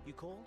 You called?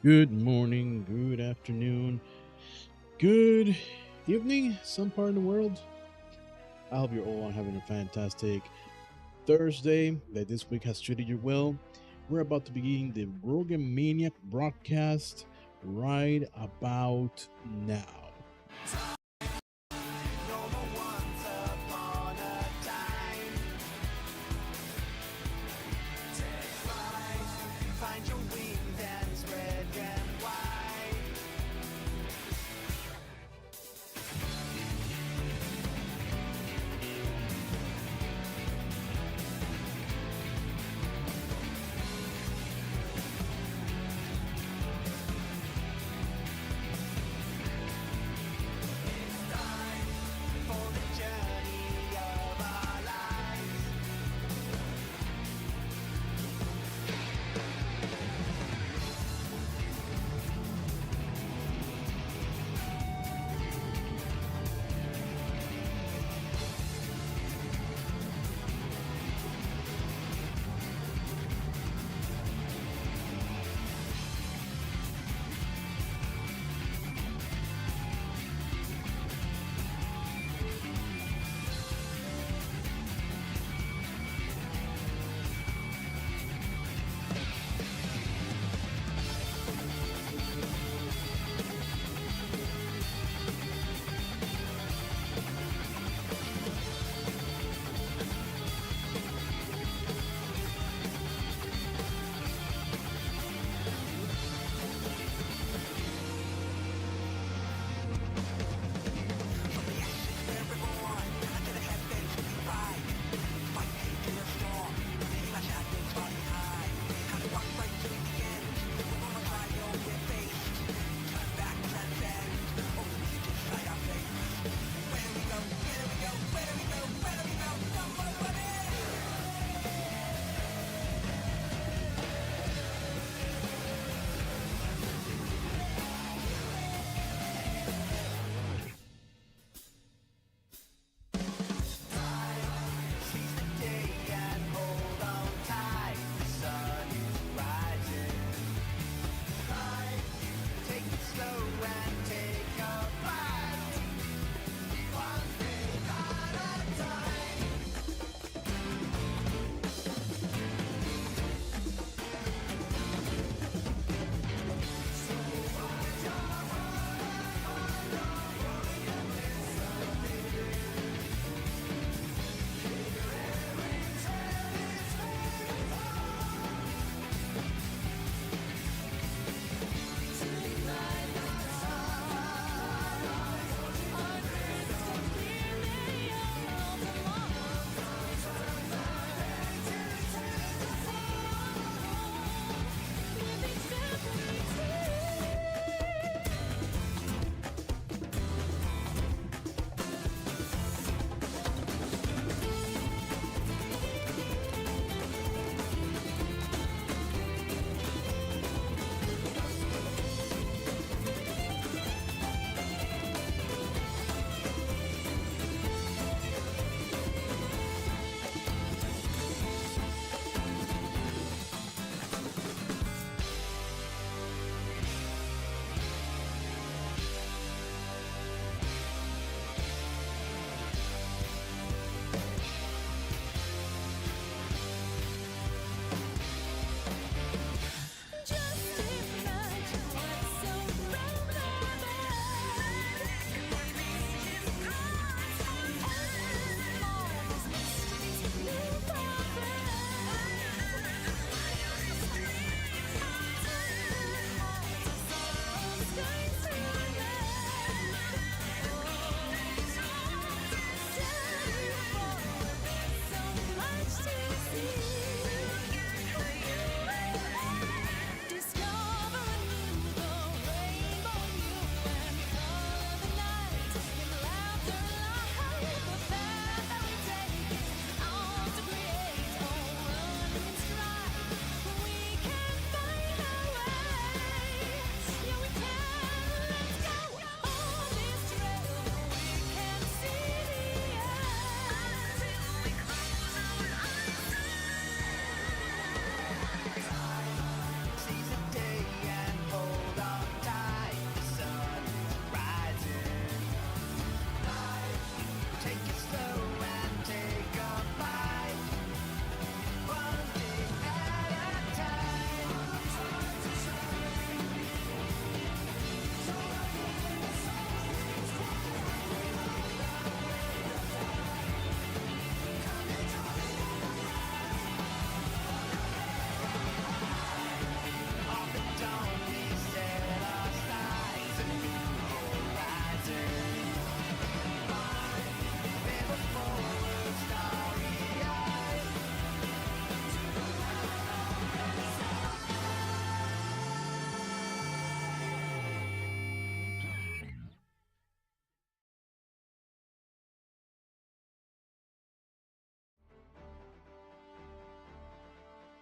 Good morning, good afternoon, good evening, some part of the world. I hope you're all having a fantastic Thursday, that this week has treated you well. We're about to begin the Rogan Maniac broadcast right about now.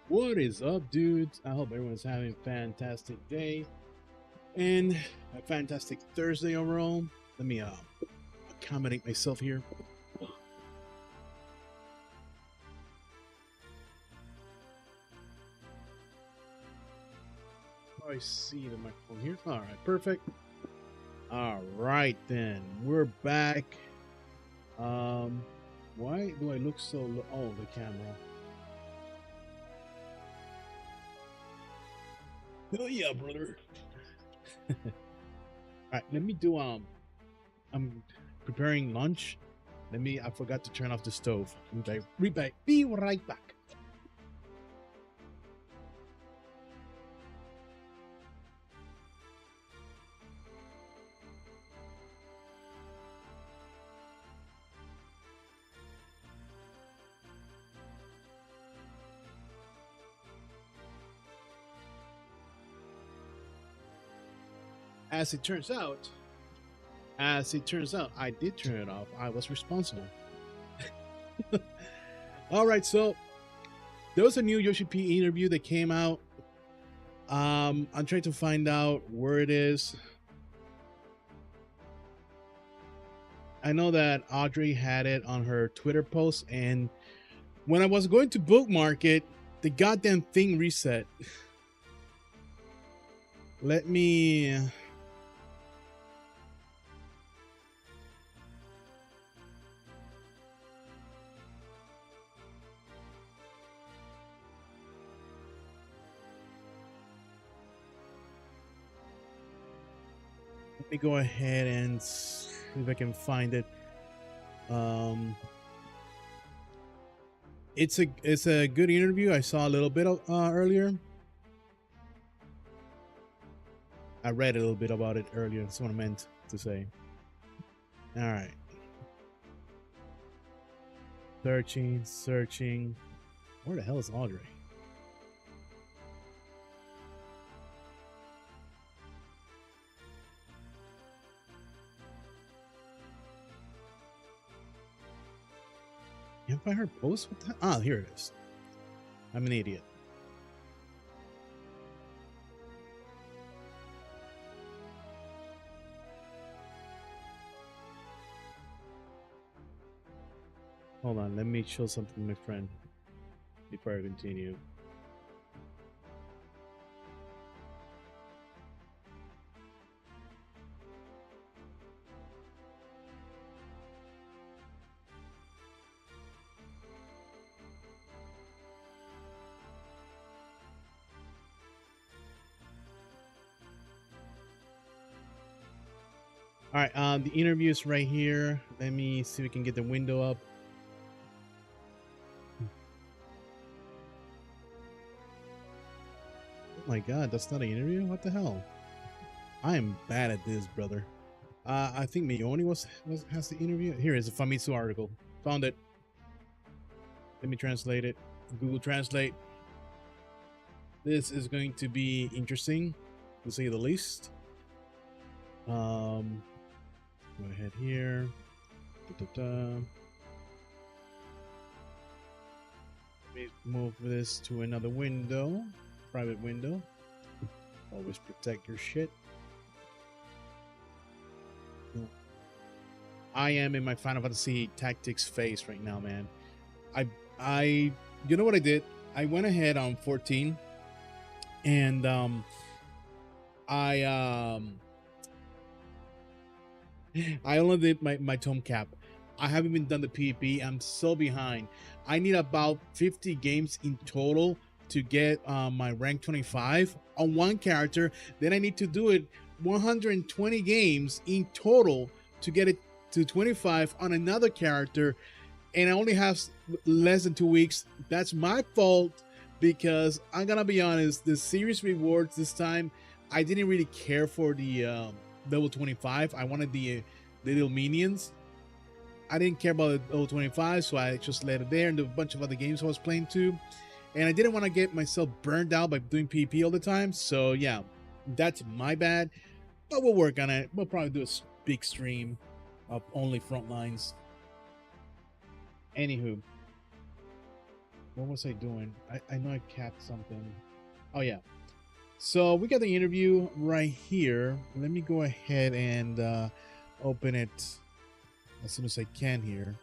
What is up, dudes? I hope everyone's having a fantastic day and a fantastic Thursday overall. Let me accommodate myself here. I see the microphone here. All right, perfect. All right, then we're back. Why do I look so low? Oh, the camera. Oh yeah, brother. All right, let me do I'm preparing lunch. I forgot to turn off the stove. Be right back. As it turns out, I did turn it off. I was responsible. All right, so there was a new Yoshi P interview that came out. I'm trying to find out where it is. I know that Audrey had it on her Twitter post, and when I was going to bookmark it, the goddamn thing reset. Let me go ahead and see if I can find it. It's a good interview. I saw a little bit of, earlier. I read a little bit about it earlier. That's what I meant to say. All right. Searching. Where the hell is Audrey? Can't find her post? What the hell? Ah, here it is. I'm an idiot. Hold on, let me show something to my friend before I continue. All right, the interview is right here. Let me see if we can get the window up. Oh my god, that's not an interview? What the hell? I am bad at this, brother. I think Mioni has the interview. Here is a Famitsu article. Found it. Let me translate it. Google Translate. This is going to be interesting, to say the least. Go ahead here. Let me move this to another window. Private window. Always protect your shit. I am in my Final Fantasy Tactics phase right now, man. You know what I did? I went ahead on 14 and I only did my tome cap. I haven't even done the PvP. I'm so behind. I need about 50 games in total to get my rank 25 on one character. Then I need to do it 120 games in total to get it to 25 on another character, and I only have less than 2 weeks. That's my fault, because I'm gonna be honest, the series rewards this time, I didn't really care for the level 25. I wanted the little minions. I didn't care about the level 25, so I just let it there, and a bunch of other games I was playing too. And I didn't want to get myself burned out by doing PvP all the time. So yeah, that's my bad. But we'll work on it. We'll probably do a big stream of only Frontlines. Anywho. what was I doing? I know I capped something. Oh yeah. So we got the interview right here. Let me go ahead and open it as soon as I can here.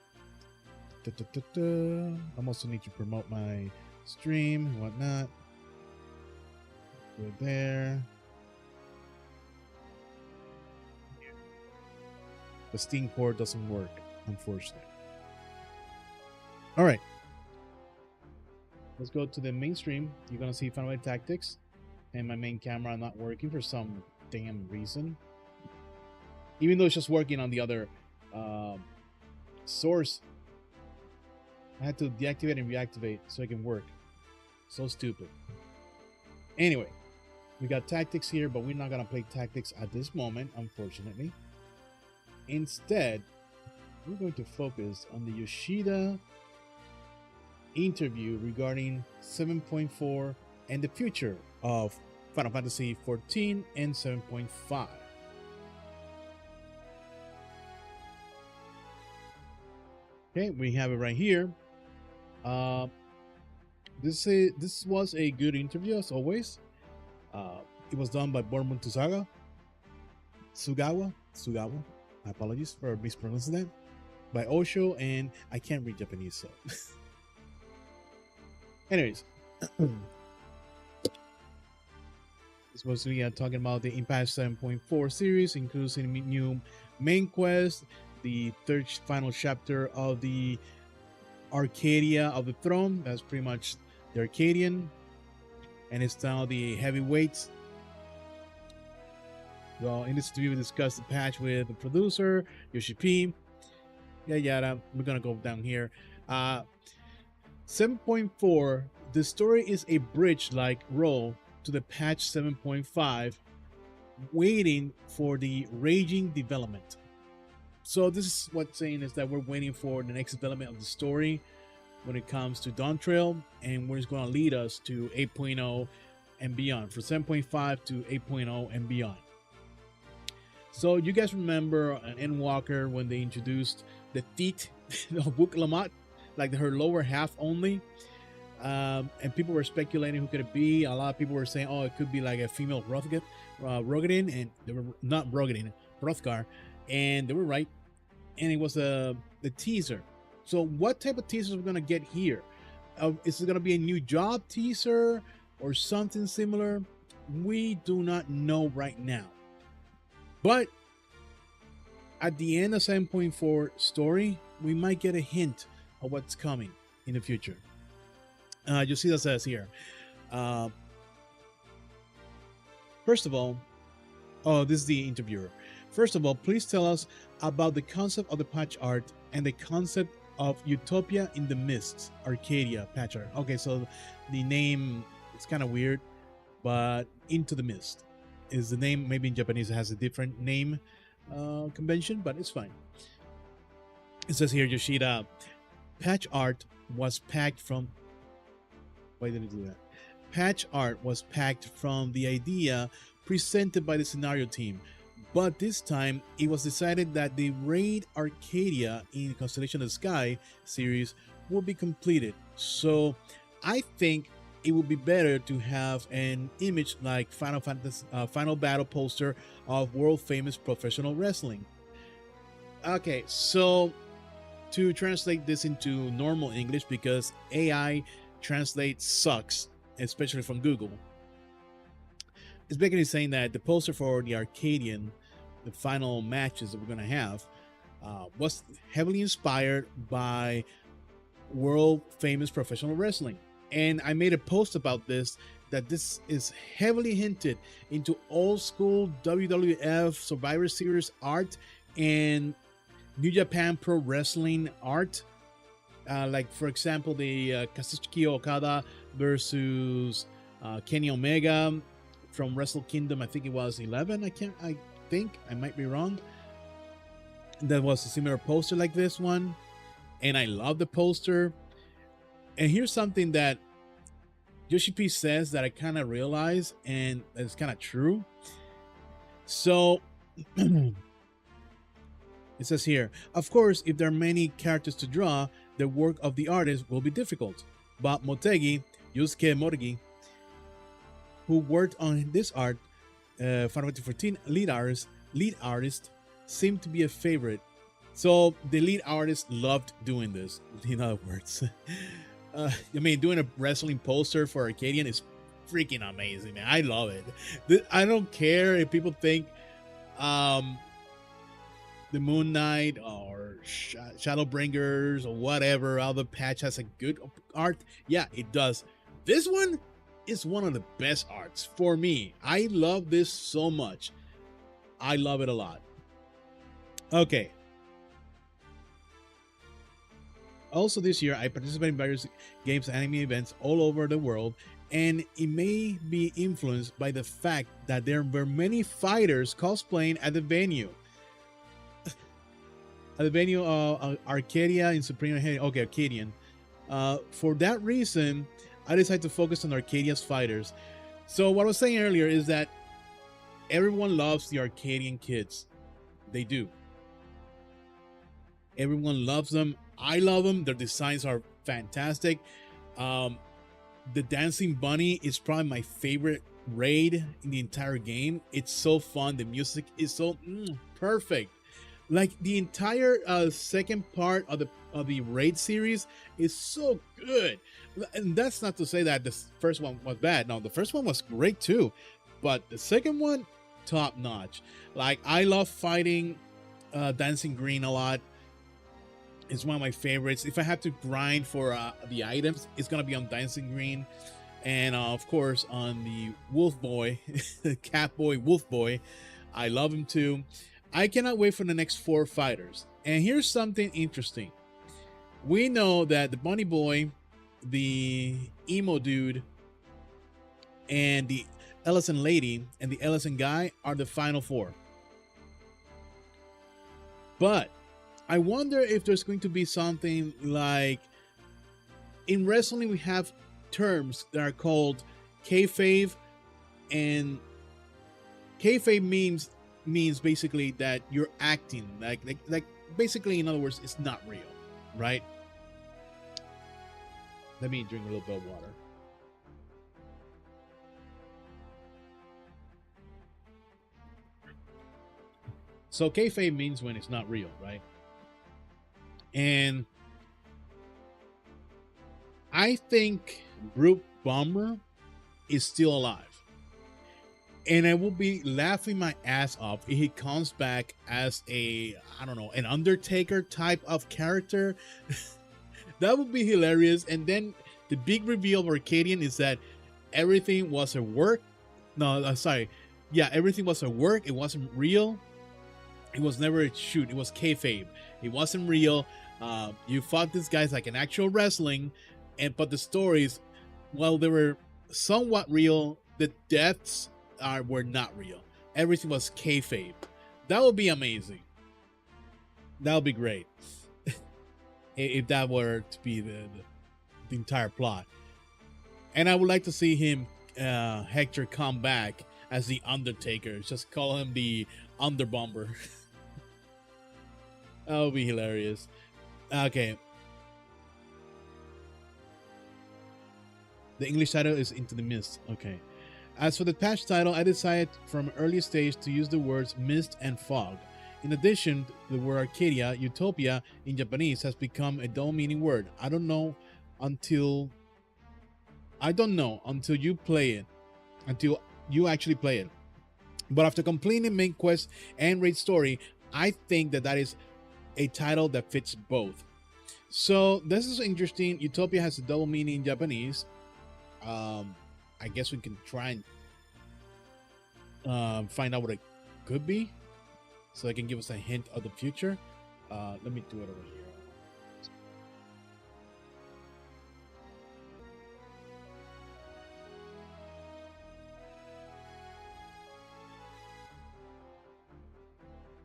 I also need to promote my stream and whatnot. Go there. The Steam port doesn't work, unfortunately. All right. Let's go to the mainstream. You're gonna see Final Tactics, and my main camera not working for some damn reason. Even though it's just working on the other source, I had to deactivate and reactivate so it can work. So stupid. Anyway, we got Tactics here, but we're not gonna play Tactics at this moment, unfortunately. Instead, we're going to focus on the Yoshida interview regarding 7.4 and the future of Final Fantasy 14 and 7.5. Okay, we have it right here. This was a good interview as always. It was done by Bormund Sugawa. Apologies for mispronouncing that. By Osho, and I can't read Japanese, so. Anyways, it's mostly talking about the Impact 7.4 series, including new main quest, the third final chapter of the Arcadia of the Throne. That's pretty much the Arcadian, and it's now the heavyweights. So in this video, we discussed the patch with the producer Yoshi P. Yada. We're gonna go down here. 7.4. The story is a bridge-like role to the patch 7.5, waiting for the raging development. So this is what's saying is that we're waiting for the next development of the story when it comes to Dawn Trail, and where it's going to lead us to 8.0 and beyond, for 7.5 to 8.0 and beyond. So you guys remember Endwalker when they introduced the feet of Book Lamont, like her lower half only, and people were speculating who could it be. A lot of people were saying, oh, it could be like a female Rogadin, and they were not Rogadin, Hrothgar, and they were right. And it was the teaser. So what type of teaser are we gonna get here? Is it gonna be a new job teaser or something similar? We do not know right now. But at the end of 7.4 story, we might get a hint of what's coming in the future. Yoshida says here, first of all, this is the interviewer. First of all, please tell us about the concept of the patch art and the concept of Utopia in the Mists, Arcadia patch art. Okay, so the name is kind of weird, but Into the Mist is the name. Maybe in Japanese it has a different name convention, but it's fine. It says here, Yoshida, patch art was packed from... Why did it do that? Patch art was packed from the idea presented by the scenario team, but this time it was decided that the Raid Arcadia in Constellation of the Sky series will be completed. So I think it would be better to have an image like Final Fantasy Final Battle poster of world famous professional wrestling. Okay, so to translate this into normal English, because AI translate sucks, especially from Google, it's basically saying that the poster for the Arcadian, the final matches that we're going to have, was heavily inspired by world famous professional wrestling. And I made a post about this, that this is heavily hinted into old school WWF Survivor Series art and New Japan Pro Wrestling art. Like, for example, the Kazuchika Okada versus Kenny Omega from Wrestle Kingdom. I think it was 11. I think I might be wrong. That was a similar poster like this one, and I love the poster. And here's something that Yoshi P says that I kind of realize, and it's kind of true. So it says here, of course, if there are many characters to draw, the work of the artist will be difficult. Bob Motegi, Yusuke Motegi, who worked on this art, Final Fantasy 14 lead artist seemed to be a favorite. So the lead artist loved doing this. In other words, I mean, doing a wrestling poster for Arcadian is freaking amazing, man. I love it. I don't care if people think um, the Moon Knight or Shadowbringers or whatever other patch has a good art. Yeah, it does. This one is one of the best arts for me. I love this so much. I love it a lot. Okay. Also, this year, I participated in various games and anime events all over the world, and it may be influenced by the fact that there were many fighters cosplaying at the venue. At the venue, Arcadia in Supreme. Okay, Arcadian. For that reason, I decided to focus on Arcadia's fighters. So, what I was saying earlier is that everyone loves the Arcadian kids. They do. Everyone loves them. I love them. Their designs are fantastic. The Dancing Bunny is probably my favorite raid in the entire game. It's so fun. The music is so perfect. Like the entire second part of the raid series is so good. And that's not to say that the first one was bad. No, the first one was great too. But the second one, top notch. Like I love fighting Dancing Green a lot. It's one of my favorites. If I have to grind for the items, it's gonna be on Dancing Green, and of course on the Wolf Boy, Cat Boy, Wolf Boy. I love him too. I cannot wait for the next 4 fighters. And here's something interesting. We know that the Bunny Boy, the Emo Dude, and the Ellison Lady and the Ellison Guy are the final 4. But I wonder if there's going to be something like in wrestling we have terms that are called kayfabe, and kayfabe means basically that you're acting like basically, in other words, it's not real, right? Let me drink a little bit of water. So kayfabe means when it's not real, right? And I think Brute Bomber is still alive. And I will be laughing my ass off if he comes back as a, I don't know, an Undertaker type of character. That would be hilarious. And then the big reveal of Arcadian is that everything was a work. No, sorry. Yeah, everything was a work. It wasn't real. It was never a shoot. It was kayfabe. It wasn't real. You fought these guys like an actual wrestling, but the stories, well, they were somewhat real. The deaths were not real. Everything was kayfabe. That would be amazing. That would be great if that were to be the entire plot. And I would like to see him, Hector, come back as the Undertaker. Just call him the Underbomber. That would be hilarious. Okay. The English title is Into the Mist. Okay. As for the patch title, I decided from early stage to use the words mist and fog. In addition, the word Arcadia, Utopia in Japanese has become a double meaning word. I don't know until you play it. Until you actually play it. But after completing the main quest and raid story, I think that is a title that fits both. So this is interesting. Utopia has a double meaning in Japanese. I guess we can try and find out what it could be, so it can give us a hint of the future. Let me do it over here.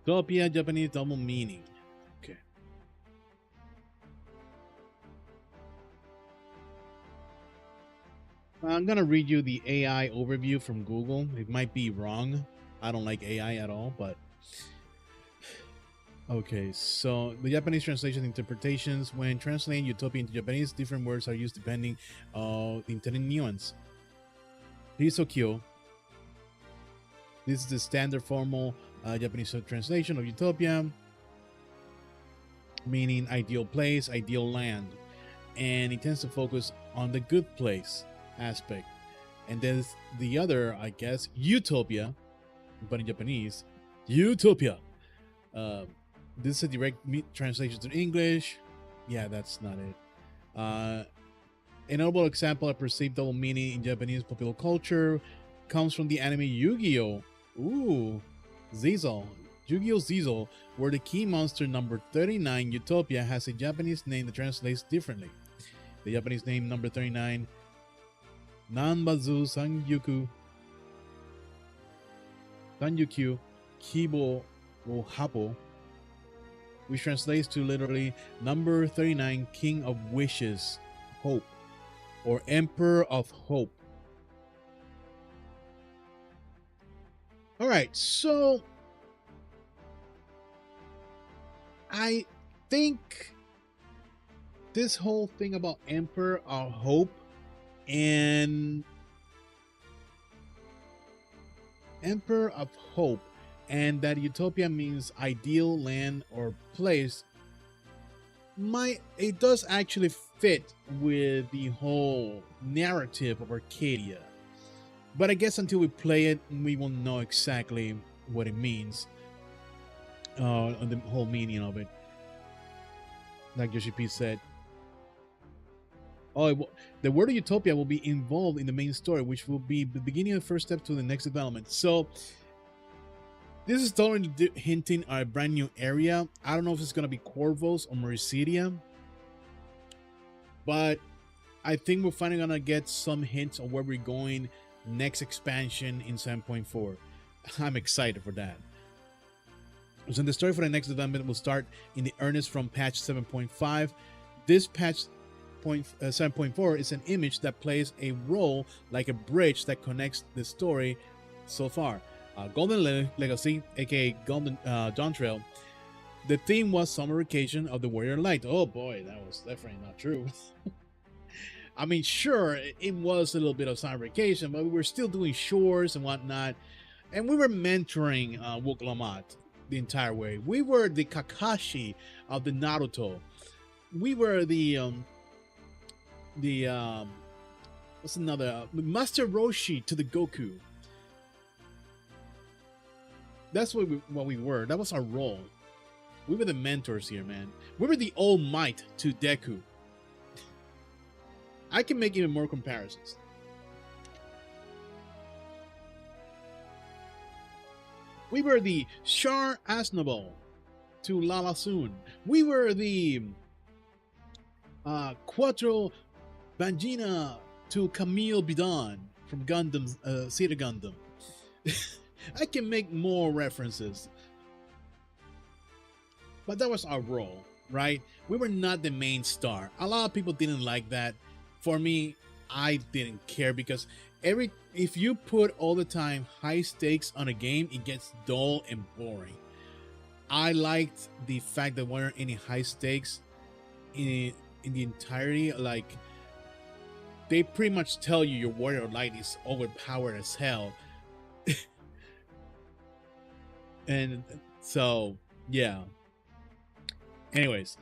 Utopia, Japanese double meaning. Okay. I'm gonna read you the AI overview from Google. It might be wrong. I don't like AI at all, but Okay, so the Japanese translation interpretations. When translating utopia into Japanese, different words are used depending on the intended nuance. Risokyo. This is the standard formal Japanese translation of utopia, meaning ideal place, ideal land. And it tends to focus on the good place aspect. And then the other, I guess, utopia, but in Japanese, utopia. Uh, this is a direct translation to English. Yeah, that's not it. A notable example of perceived double meaning in Japanese popular culture comes from the anime Yu-Gi-Oh! Ooh, Zizel. Yu-Gi-Oh! Zizel, where the key monster number 39, Utopia, has a Japanese name that translates differently. The Japanese name number 39, Nanbazu Sanyukyu Kibo wo Hapo, which translates to literally number 39, King of Wishes, Hope, or Emperor of Hope. All right, so I think this whole thing about Emperor of Hope and Emperor of Hope, and that utopia means ideal land or place, it does actually fit with the whole narrative of Arcadia. But I guess until we play it, we won't know exactly what it means, the whole meaning of it. Like Yoshi P said, the word utopia will be involved in the main story, which will be the beginning of the first step to the next development. So this is totally hinting at a brand new area. I don't know if it's going to be Corvos or Mericidia, but I think we're finally going to get some hints on where we're going next expansion in 7.4. I'm excited for that. So the story for the next development will start in the earnest from patch 7.5. This patch 7.4 is an image that plays a role like a bridge that connects the story so far. Golden Legacy, aka Golden Dawn Trail. The theme was Summer Vacation of the Warrior Light. Oh boy, that was definitely not true. I mean, sure, it was a little bit of summer vacation, but we were still doing chores and whatnot. And we were mentoring Wook Lamat the entire way. We were the Kakashi of the Naruto. We were the what's another? Master Roshi to the Goku. That's what we were. That was our role. We were the mentors here, man. We were the All Might to Deku. I can make even more comparisons. We were the Char Aznavour to Lala Soon. We were the Quattro Bangina to Camille Bidon from Gundam, Cedar Gundam. I can make more references. But that was our role, right? We were not the main star. A lot of people didn't like that. For me, I didn't care because if you put all the time high stakes on a game, it gets dull and boring. I liked the fact that there weren't any high stakes in the entirety. Like, they pretty much tell you your Warrior Light is overpowered as hell. And so, yeah. Anyways,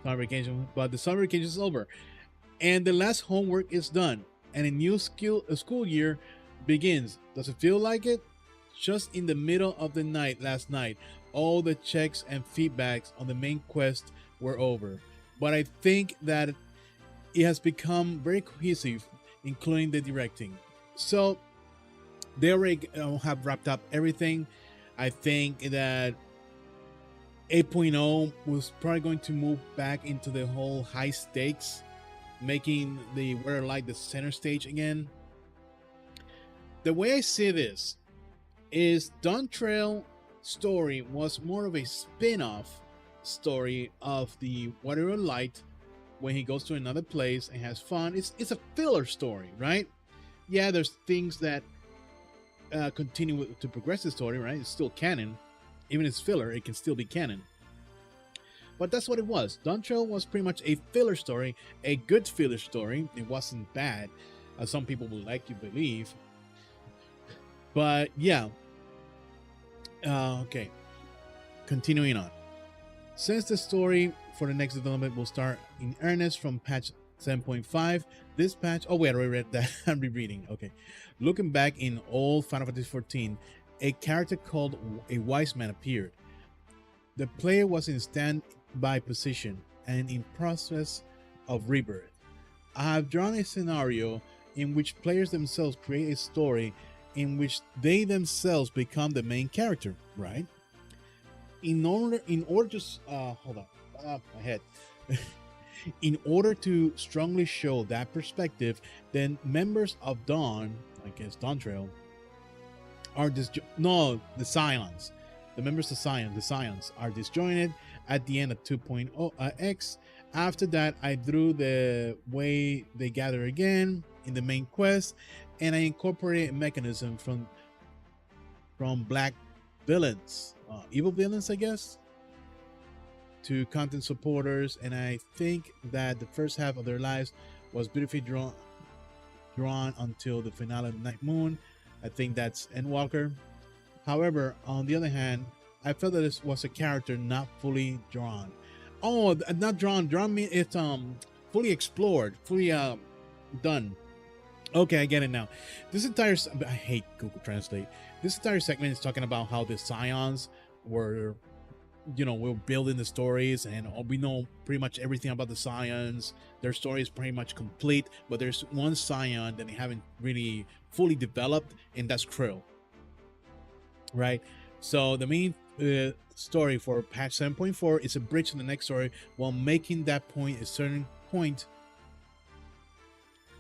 summer vacation, but the summer vacation is over, and the last homework is done, and a new school year begins. Does it feel like it? Just in the middle of the night last night, all the checks and feedbacks on the main quest were over, but I think that it has become very cohesive, including the directing. So they already have wrapped up everything. I think that 8.0 was probably going to move back into the whole high stakes, making the Warrior Light the center stage again. The way I see this is Dawn Trail story was more of a spin-off story of the Warrior Light when he goes to another place and has fun. It's a filler story, right? Yeah, there's things that continue to progress the story, right? It's still canon, Even if it's filler, it can still be canon. But that's what it was. Dawn Trail was pretty much a filler story, a good filler story. It wasn't bad, as some people would like to believe. But yeah. Okay. Continuing on. Since the story for the next development will start in earnest from patch 7.5, this patch. Oh, wait, I already read that. I'm rereading. Okay. Looking back in old Final Fantasy 14, a character called a Wise Man appeared. The player was in standby position and in process of rebirth. I have drawn a scenario in which players themselves create a story in which they themselves become the main character, right? In order to hold on, my head. In order to strongly show that perspective, then members of Dawn, I guess Dawn Trail, are the Scions. The members of the Scions are disjointed at the end of 2.0 X. After that, I drew the way they gather again in the main quest, and I incorporated a mechanism from black villains, evil villains, I guess, to content supporters, and I think that the first half of their lives was beautifully drawn until the finale of Night Moon. I think that's Endwalker. However, on the other hand, I felt that this was a character not fully drawn. Oh, not drawn. Drawn means it's fully explored, fully done. Okay, I get it now. This entire I hate Google Translate. This entire segment is talking about how the Scions were, we're building the stories, and we know pretty much everything about the Scions. Their story is pretty much complete, but there's one Scion that they haven't really fully developed, and that's Krill. Right? So the main story for patch 7.4 is a bridge to the next story while making that point a certain point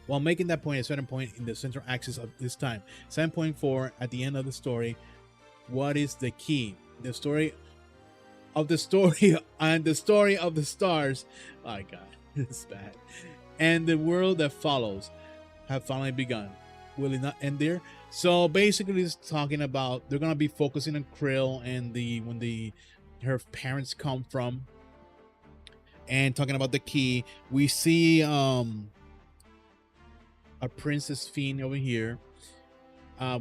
in the central axis of this time. 7.4 at the end of the story. What is the key? The story and the story of the stars. Oh my god, it's bad. And the world that follows have finally begun. Will it not end there? So basically, it's talking about they're gonna be focusing on Krill and her parents come from, and talking about the key. We see a Princess Fiend over here.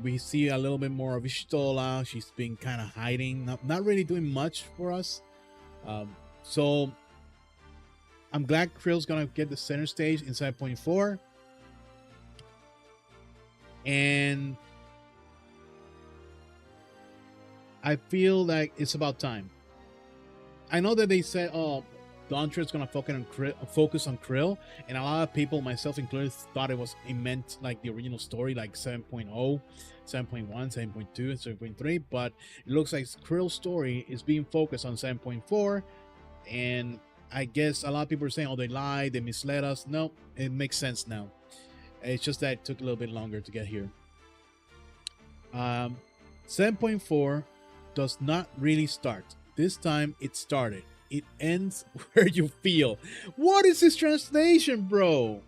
We see a little bit more of Ishtola. She's been kind of hiding, not really doing much for us. So I'm glad Krill's gonna get the center stage in 7.4. And I feel like it's about time. I know that they said, "Oh, Dawn Trail is gonna focus on Krill," and a lot of people, myself included, thought it meant like the original story, like 7.0, 7.1, 7.2, and 7.3. But it looks like Krill's story is being focused on 7.4, and I guess a lot of people are saying, "Oh, they lied, they misled us." No, it makes sense now. It's just that it took a little bit longer to get here. 7.4 does not really start. This time it started. It ends where you feel. What is this translation, bro?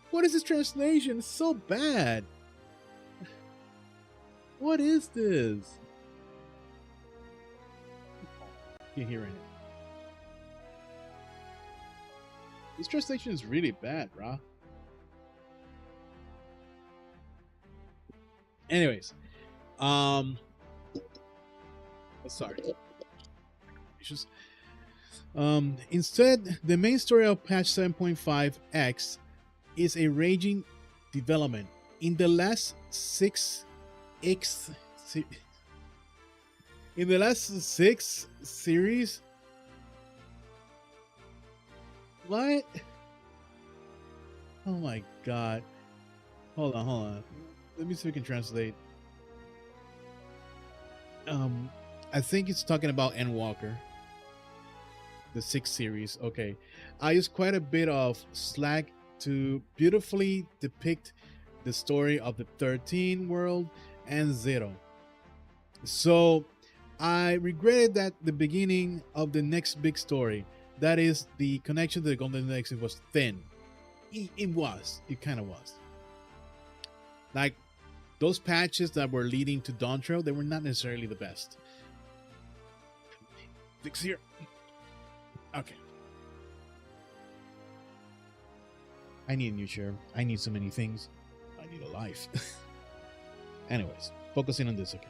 What is this translation? It's so bad. What is this? Can't hear it. This translation is really bad, bro. Anyways, sorry. Instead, the main story of patch 7.5x is a raging development. In the last six series. What? Oh my god. Hold on. Let me see if we can translate. I think it's talking about Endwalker. The 6th series. Okay. I used quite a bit of slack to beautifully depict the story of the 13 world and Zero. So I regretted that the beginning of the next big story, that is the connection to the Golden Nexus, was thin. It kind of was. Like those patches that were leading to Dawn Trail, they were not necessarily the best. Fix here. Okay. I need a new chair. I need so many things. I need a life. Anyways, focusing on this again.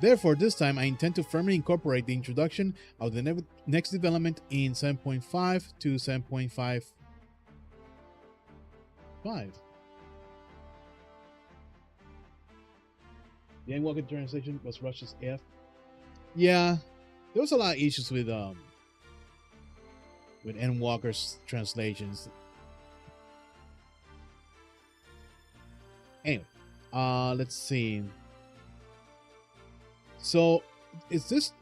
Therefore, this time I intend to firmly incorporate the introduction of the next development in 7.5 to 7.55. The Endwalker translation was Russia's F. Yeah, there was a lot of issues with Endwalker's translations. Anyway, let's see. So, does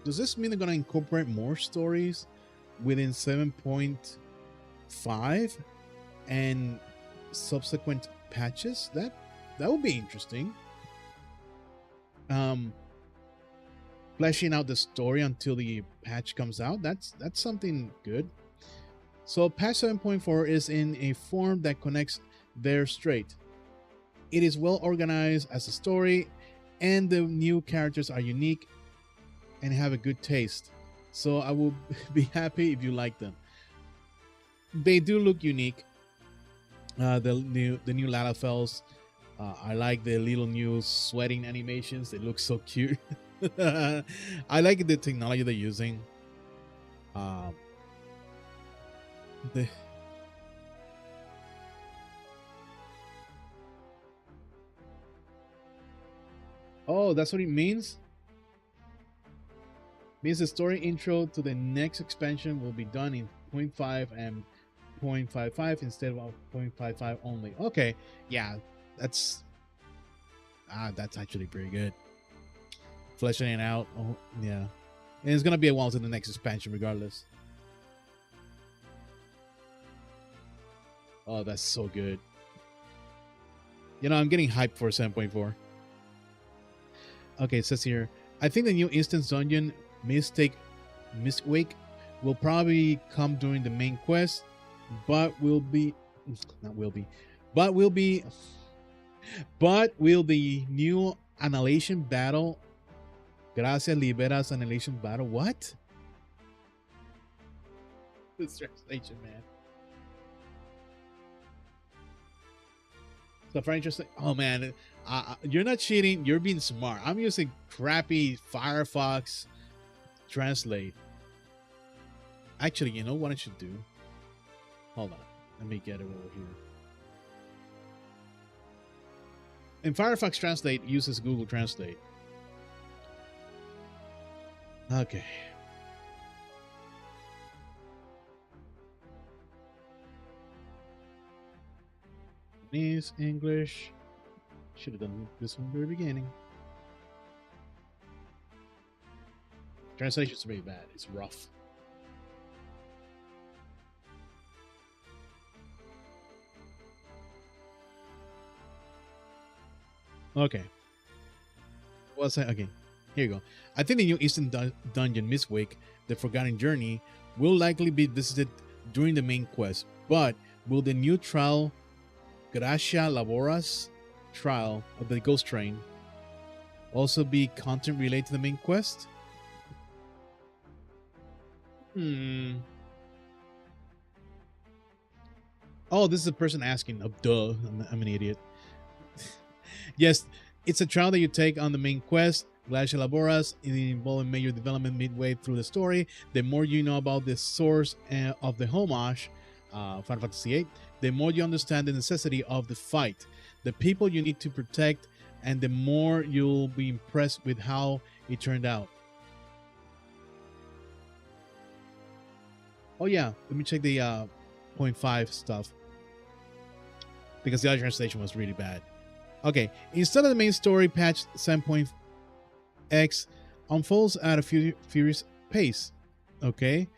this mean they're gonna incorporate more stories within 7.5 and subsequent patches? That would be interesting. Fleshing out the story until the patch comes out. That's something good. So patch 7.4 is in a form that connects there straight. It is well organized as a story, and the new characters are unique and have a good taste. So I will be happy if you like them. They do look unique. The new Lalafels. I like the little new sweating animations. They look so cute. I like the technology they're using. Oh, that's what it means? Means the story intro to the next expansion will be done in 0.5 and 0.55 instead of 0.55 only. Okay, yeah, that's actually pretty good. Fleshing it out. Oh, yeah. And it's gonna be a while to the next expansion regardless. Oh, that's so good. You know, I'm getting hyped for 7.4. Okay, it says here, I think the new instance dungeon Mistwake will probably come during the main quest, but will the new annihilation battle, Gracias Liberas annihilation battle, what? This translation, man. So for interesting, oh man, you're not cheating, you're being smart. I'm using crappy Firefox translate. Actually, you know what I should do? Hold on, let me get it over here. And Firefox Translate uses Google Translate. Okay. Japanese, English. Should have done this from the very beginning. Translation's really bad. It's rough. Okay. What's that? Okay. Here you go. I think the new Eastern Dungeon Mistwake, the Forgotten Journey, will likely be visited during the main quest. But will the new trial, Gracia Laboras trial of the Ghost Train, also be content related to the main quest? Oh, this is a person asking. Oh, duh. I'm an idiot. Yes, it's a trial that you take on the main quest, Glacia Laboras, involving major development midway through the story. The more you know about the source of the homage, Final Fantasy VIII, the more you understand the necessity of the fight, the people you need to protect, and the more you'll be impressed with how it turned out. Oh yeah, let me check the 0.5 stuff, because the other translation was really bad. Okay, instead of the main story, patch 7.x unfolds at a furious pace. Okay,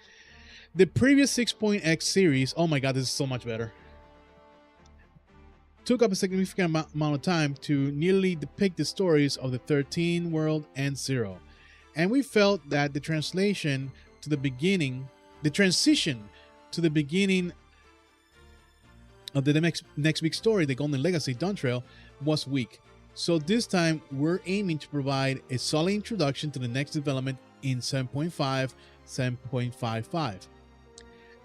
the previous 6.x series, oh my god, this is so much better, took up a significant amount of time to nearly depict the stories of the 13 world and 0, and we felt that the transition to the beginning of the next big story, the Golden Legacy Dawn Trail, was weak. So this time we're aiming to provide a solid introduction to the next development in 7.5, 7.55.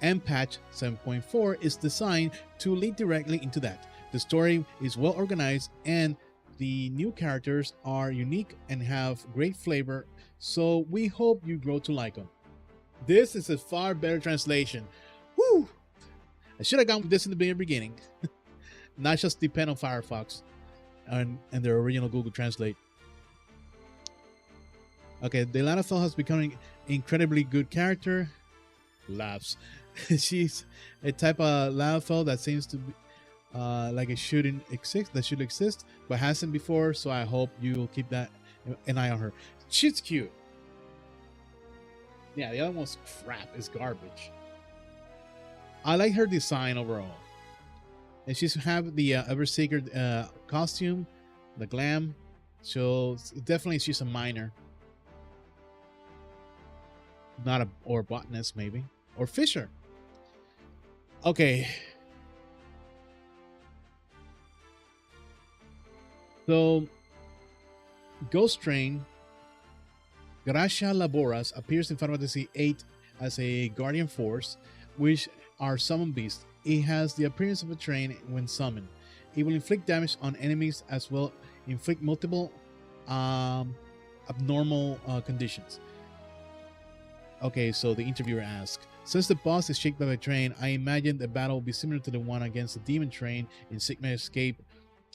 And patch 7.4 is designed to lead directly into that. The story is well organized and the new characters are unique and have great flavor, so we hope you grow to like them. This is a far better translation. Woo! I should have gone with this in the beginning. Not just depend on Firefox and their original Google Translate. Okay, Delana Thal has become an incredibly good character. Laughs. She's a type of Lalathal that seems to be like it shouldn't exist, that should exist, but hasn't before. So I hope you'll keep that an eye on her. She's cute. Yeah, the other one's crap. Is garbage. I like her design overall, and she's have the Everseeker costume, the glam. So definitely she's a minor, not a or botanist maybe or fisher. Okay. So, Ghost Train Gracia Laboras appears in Final Fantasy VIII as a guardian force, which are summon beasts. It has the appearance of a train when summoned. It will inflict damage on enemies as well inflict multiple abnormal conditions. Okay, so the interviewer asks, since the boss is shaped by the train, I imagine the battle will be similar to the one against the demon train in Sigma Escape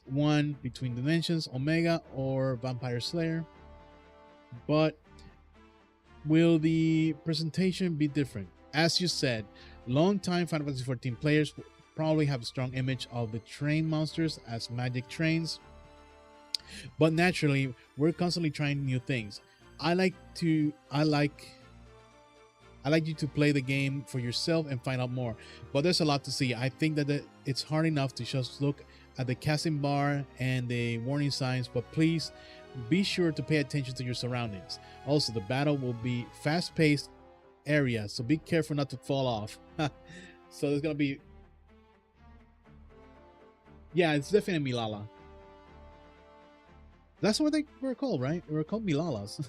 1 Between Dimensions, Omega, or Vampire Slayer. But will the presentation be different? As you said, long-time Final Fantasy XIV players probably have a strong image of the train monsters as magic trains. But naturally, we're constantly trying new things. I like you to play the game for yourself and find out more. But there's a lot to see. I think that it's hard enough to just look at the casting bar and the warning signs, but please be sure to pay attention to your surroundings. Also, the battle will be fast-paced area, so be careful not to fall off. So there's gonna be, yeah, it's definitely Milala. That's what they were called, right? They were called Milalas.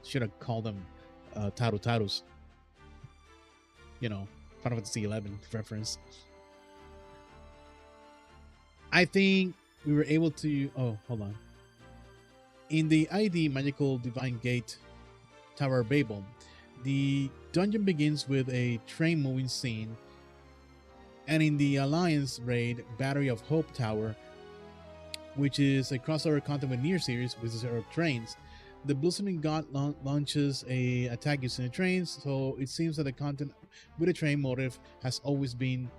Should have called them Taru Tarus. You know, Final Fantasy 11 reference. I think we were able to. Oh, hold on. In the ID Magical Divine Gate Tower of Babel, the dungeon begins with a train moving scene, and in the Alliance raid Battery of Hope Tower, which is a crossover content with Nier series with a set of trains, the Blossoming God launches a attack using the trains, so it seems that the content with a train motive has always been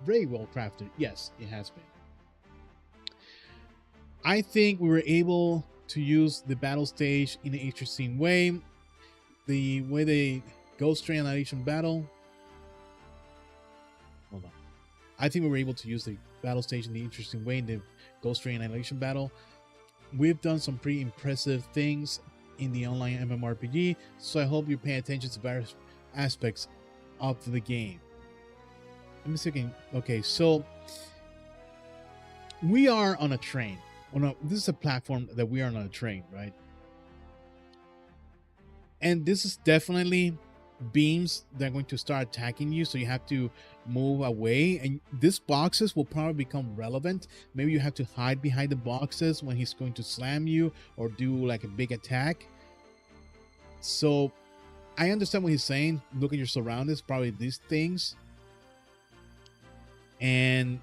very well crafted. Yes, it has been. I think we were able to use the battle stage in an interesting way. The way they Ghost Train Annihilation battle. Hold on. I think we were able to use the battle stage in the interesting way in the Ghost Train Annihilation battle. We've done some pretty impressive things in the online MMORPG, so I hope you pay attention to various aspects of the game. Let me see. Okay, so we are on a train. Oh no, this is a platform that we are on a train, right? And this is definitely beams that are going to start attacking you, so you have to move away, and these boxes will probably become relevant. Maybe you have to hide behind the boxes when he's going to slam you or do like a big attack. So I understand what he's saying. Look at your surroundings, probably these things, and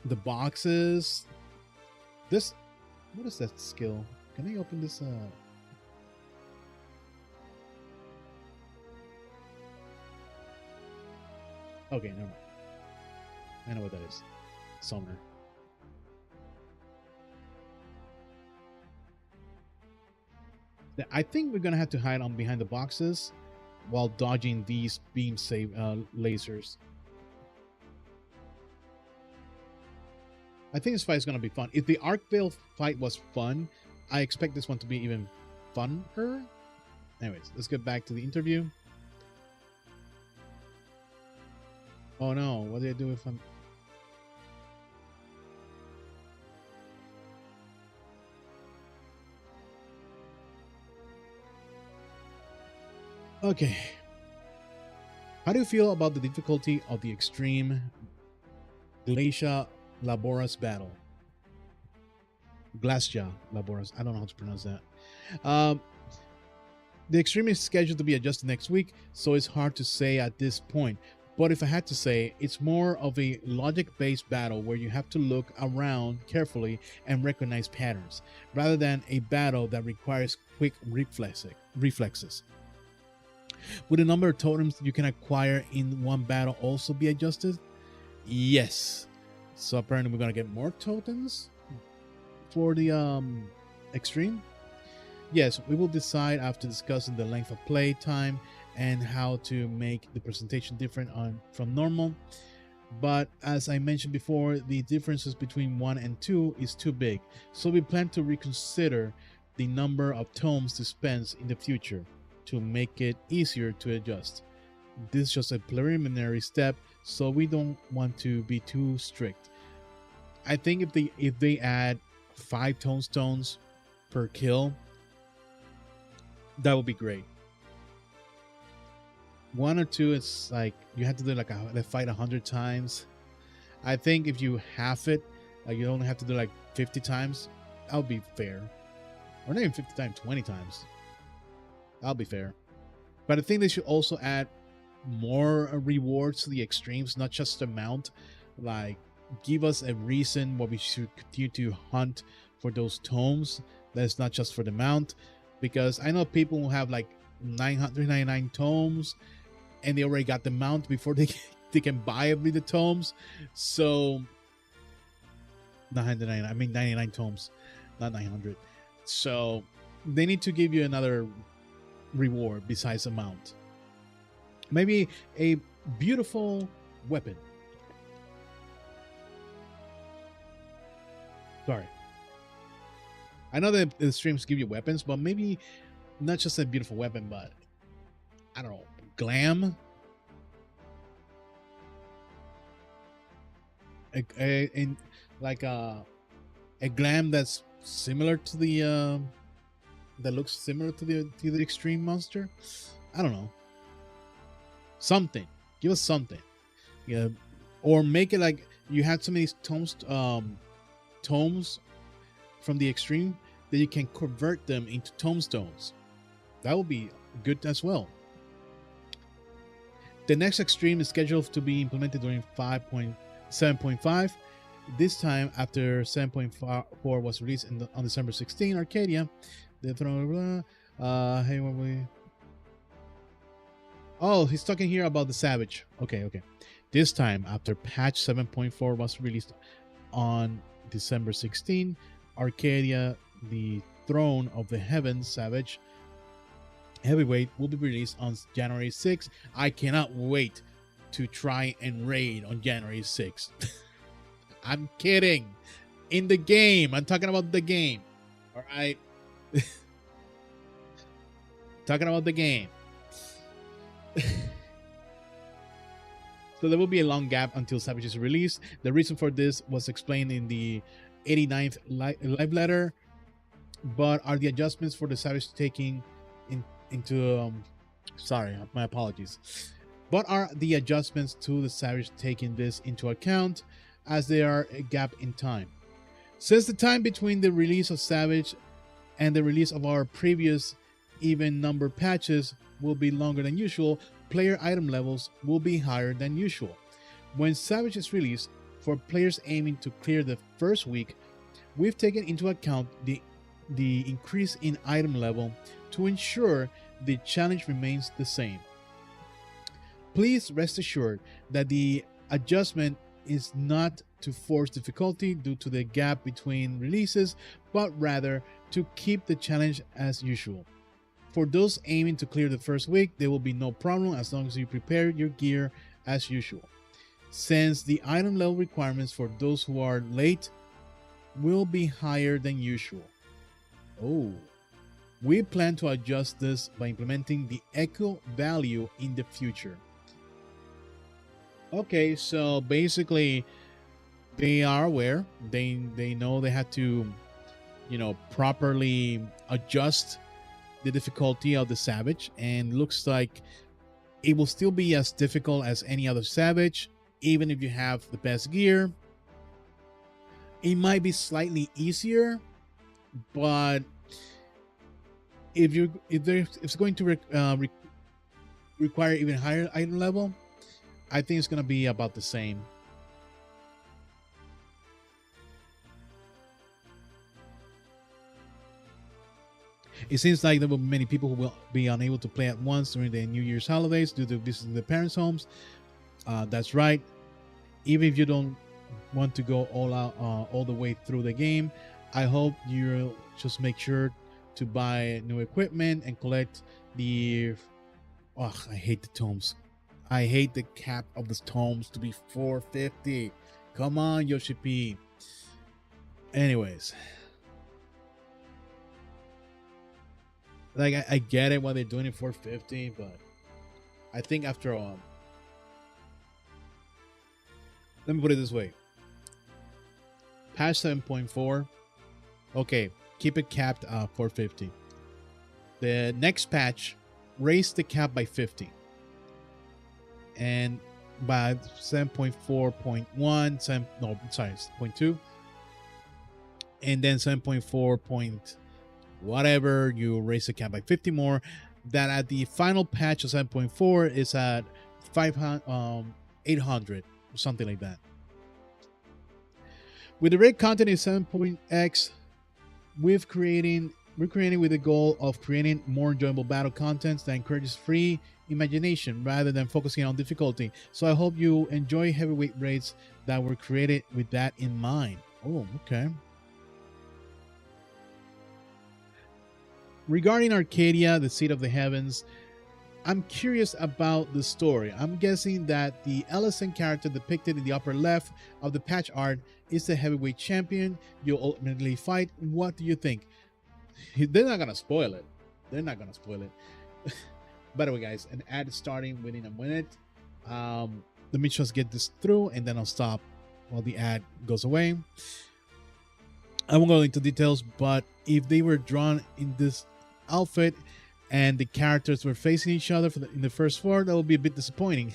the boxes. This, what is that skill? Can I open this? Okay, never mind. I know what that is. Summoner. I think we're gonna have to hide on behind the boxes while dodging these beam save lasers. I think this fight is gonna be fun. If the Arkvale fight was fun, I expect this one to be even funner. Anyways, let's get back to the interview. Oh no, what did I do if I'm... Okay. How do you feel about the difficulty of the extreme Glacia Laboras battle? Glacia Laboras. I don't know how to pronounce that. Um, the extreme is scheduled to be adjusted next week, so it's hard to say at this point. But if I had to say, it's more of a logic based battle where you have to look around carefully and recognize patterns, rather than a battle that requires quick reflexes. Would the number of totems you can acquire in one battle also be adjusted? Yes. So apparently we're gonna get more totems for the extreme. Yes, we will decide after discussing the length of play time and how to make the presentation different from normal. But as I mentioned before, the differences between 1 and 2 is too big, so we plan to reconsider the number of tomes to spend in the future to make it easier to adjust. This is just a preliminary step, so we don't want to be too strict. I think if they add 5 tone stones per kill, that would be great. 1 or 2, it's like you have to do like a fight 100 times. I think if you half it, like you only have to do like 50 times, that would be fair. Or not even 50 times, 20 times. That'll be fair. But I think they should also add more rewards to the extremes, not just the mount. Like, give us a reason why we should continue to hunt for those tomes. That's not just for the mount. Because I know people who have like 999 tomes and they already got the mount before they can buy every the tomes. So 999, I mean 99 tomes, not 900. So they need to give you another reward besides a mount. Maybe a beautiful weapon. Sorry. I know that the streams give you weapons, but maybe not just a beautiful weapon, but I don't know, glam. In like a glam that's similar to the that looks similar to the extreme monster. I don't know. Something. Give us something. Yeah. Or make it like you had so many tomes from the extreme that you can convert them into tomestones. That would be good as well. The next extreme is scheduled to be implemented during 5.7.5. This time, after 7.4 was released on December 16, Arcadia. Hey, what we? Oh, he's talking here about the Savage. Okay. This time, after patch 7.4 was released on December 16, Arcadia, the Throne of the Heavens Savage Heavyweight will be released on January 6th. I cannot wait to try and raid on January 6th. I'm kidding. In the game. I'm talking about the game. All right. Talking about the game. So there will be a long gap until Savage is released. The reason for this was explained in the 89th live letter, but are the adjustments for the Savage taking into sorry, my apologies. But are the adjustments to the Savage taking this into account, as they are a gap in time? Since the time between the release of Savage and the release of our previous even number patches will be longer than usual, player item levels will be higher than usual. When Savage is released, for players aiming to clear the first week, we've taken into account the increase in item level to ensure the challenge remains the same. Please rest assured that the adjustment is not to force difficulty due to the gap between releases, but rather to keep the challenge as usual. For those aiming to clear the first week, there will be no problem as long as you prepare your gear as usual. Since the item level requirements for those who are late will be higher than usual. Oh. We plan to adjust this by implementing the echo value in the future. Okay, so basically they are aware. They know they had to, properly adjust the difficulty of the Savage, and looks like it will still be as difficult as any other Savage, even if you have the best gear. It might be slightly easier, but if it's going to require even higher item level, I think it's going to be about the same. It seems like there will be many people who will be unable to play at once during the New Year's holidays due to visiting their parents' homes. That's right. Even if you don't want to go all out, all the way through the game, I hope you just make sure to buy new equipment and collect the. Oh, I hate the tomes. I hate the cap of the tomes to be 450. Come on, Yoshi P. Anyways. Like, I get it why they're doing it 450, but I think after all, let me put it this way. Patch 7.4, okay, keep it capped 450. The next patch, raise the cap by 50. And by 7.4.1, 7.2. And then 7.4. Whatever, you raise the cap by 50 more. That at the final patch of 7.4 is at 800 or something like that. With the raid content in 7.x, we're creating with the goal of creating more enjoyable battle contents that encourages free imagination rather than focusing on difficulty. So I hope you enjoy heavyweight raids that were created with that in mind. Oh, okay. Regarding Arcadia, the Seat of the Heavens, I'm curious about the story. I'm guessing that the LSN character depicted in the upper left of the patch art is the heavyweight champion you'll ultimately fight. What do you think? They're not going to spoil it. They're not going to spoil it. By the way, guys, an ad is starting within a minute. Let me just get this through and then I'll stop while the ad goes away. I won't go into details, but if they were drawn in this outfit and the characters were facing each other in the first four, that would be a bit disappointing.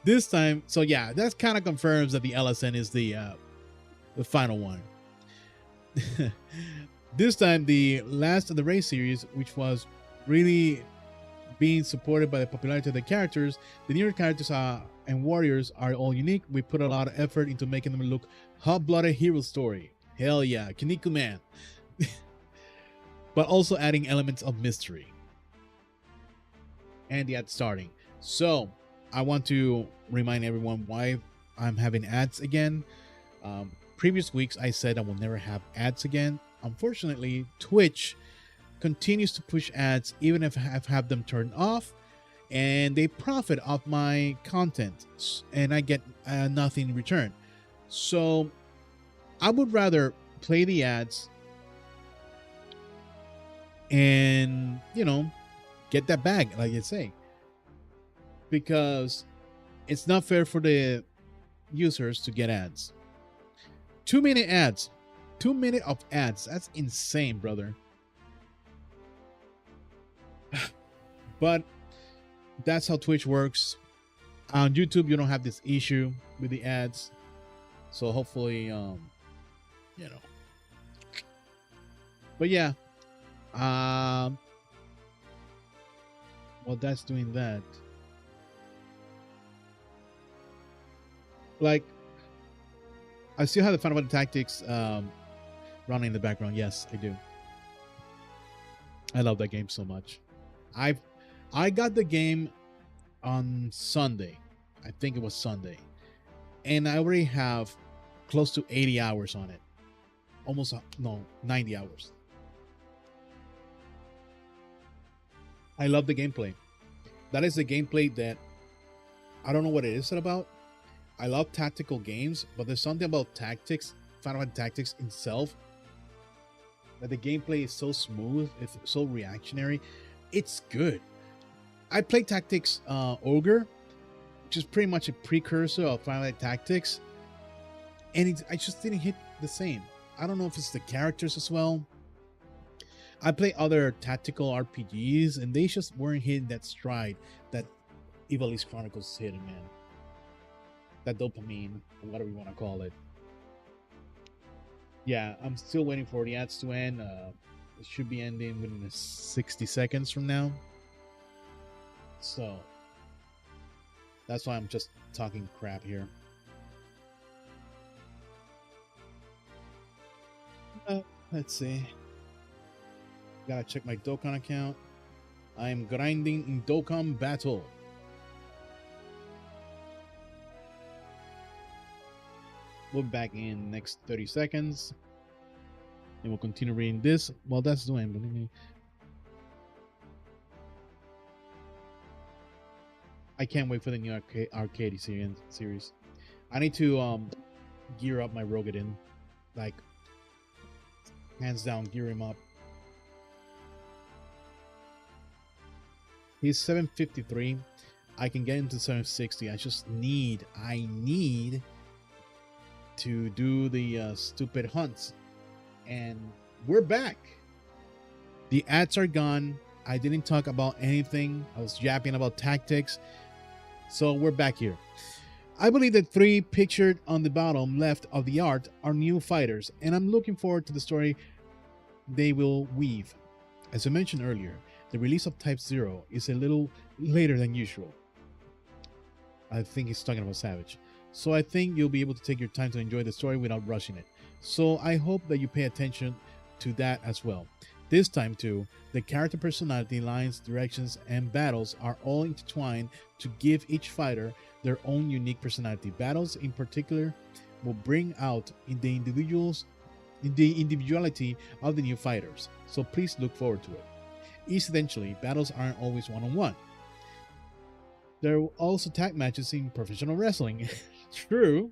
This time, so yeah, that kind of confirms that the LSN is the final one. This time, the last of the race series, which was really being supported by the popularity of the characters, the newer characters and warriors are all unique. We put a lot of effort into making them look hot-blooded hero story. Hell yeah, Kiniku man. But also adding elements of mystery. And the ad starting. So, I want to remind everyone why I'm having ads again. Previous weeks, I said I will never have ads again. Unfortunately, Twitch continues to push ads even if I have them turned off. And they profit off my content. And I get nothing in return. So, I would rather play the ads and, you know, get that bag, like I say, because it's not fair for the users to get ads. 2-minute ads, 2 minutes of ads. That's insane, brother. But that's how Twitch works. On YouTube, you don't have this issue with the ads. So hopefully, you know. But yeah. Well, that's doing that. Like, I still have the Final Fantasy Tactics running in the background. Yes, I do. I love that game so much. I got the game on Sunday. I think it was Sunday. And I already have close to 80 hours on it. Almost, no, 90 hours. I love the gameplay. That is the gameplay that I don't know what it is about. I love tactical games, but there's something about tactics, Final Fantasy Tactics itself, that the gameplay is so smooth, it's so reactionary. It's good. I played Tactics Ogre, which is pretty much a precursor of Final Fantasy Tactics, and I just didn't hit the same. I don't know if it's the characters as well. I play other tactical RPGs, and they just weren't hitting that stride that Ivalice Chronicles is hitting, man. That dopamine, whatever you want to call it. Yeah, I'm still waiting for the ads to end. It should be ending within 60 seconds from now. So that's why I'm just talking crap here. Let's see. Gotta check my Dokkan account. I am grinding in Dokkan Battle. We'll be back in next 30 seconds. And we'll continue reading this. Well, that's doing, believe me. I can't wait for the new arcade series. I need to gear up my Rogadin. Like, hands down, gear him up. He's 753. I can get him to 760. I need to do the stupid hunts. And we're back. The ads are gone. I didn't talk about anything. I was yapping about tactics. So we're back here. I believe that 3 pictured on the bottom left of the art are new fighters, and I'm looking forward to the story they will weave. As I mentioned earlier, the release of Type 0 is a little later than usual. I think he's talking about Savage. So I think you'll be able to take your time to enjoy the story without rushing it. So I hope that you pay attention to that as well. This time too, the character personality, lines, directions, and battles are all intertwined to give each fighter their own unique personality. Battles in particular will bring out the individuality of the new fighters. So please look forward to it. Incidentally, battles aren't always one-on-one. There are also tag matches in professional wrestling. True.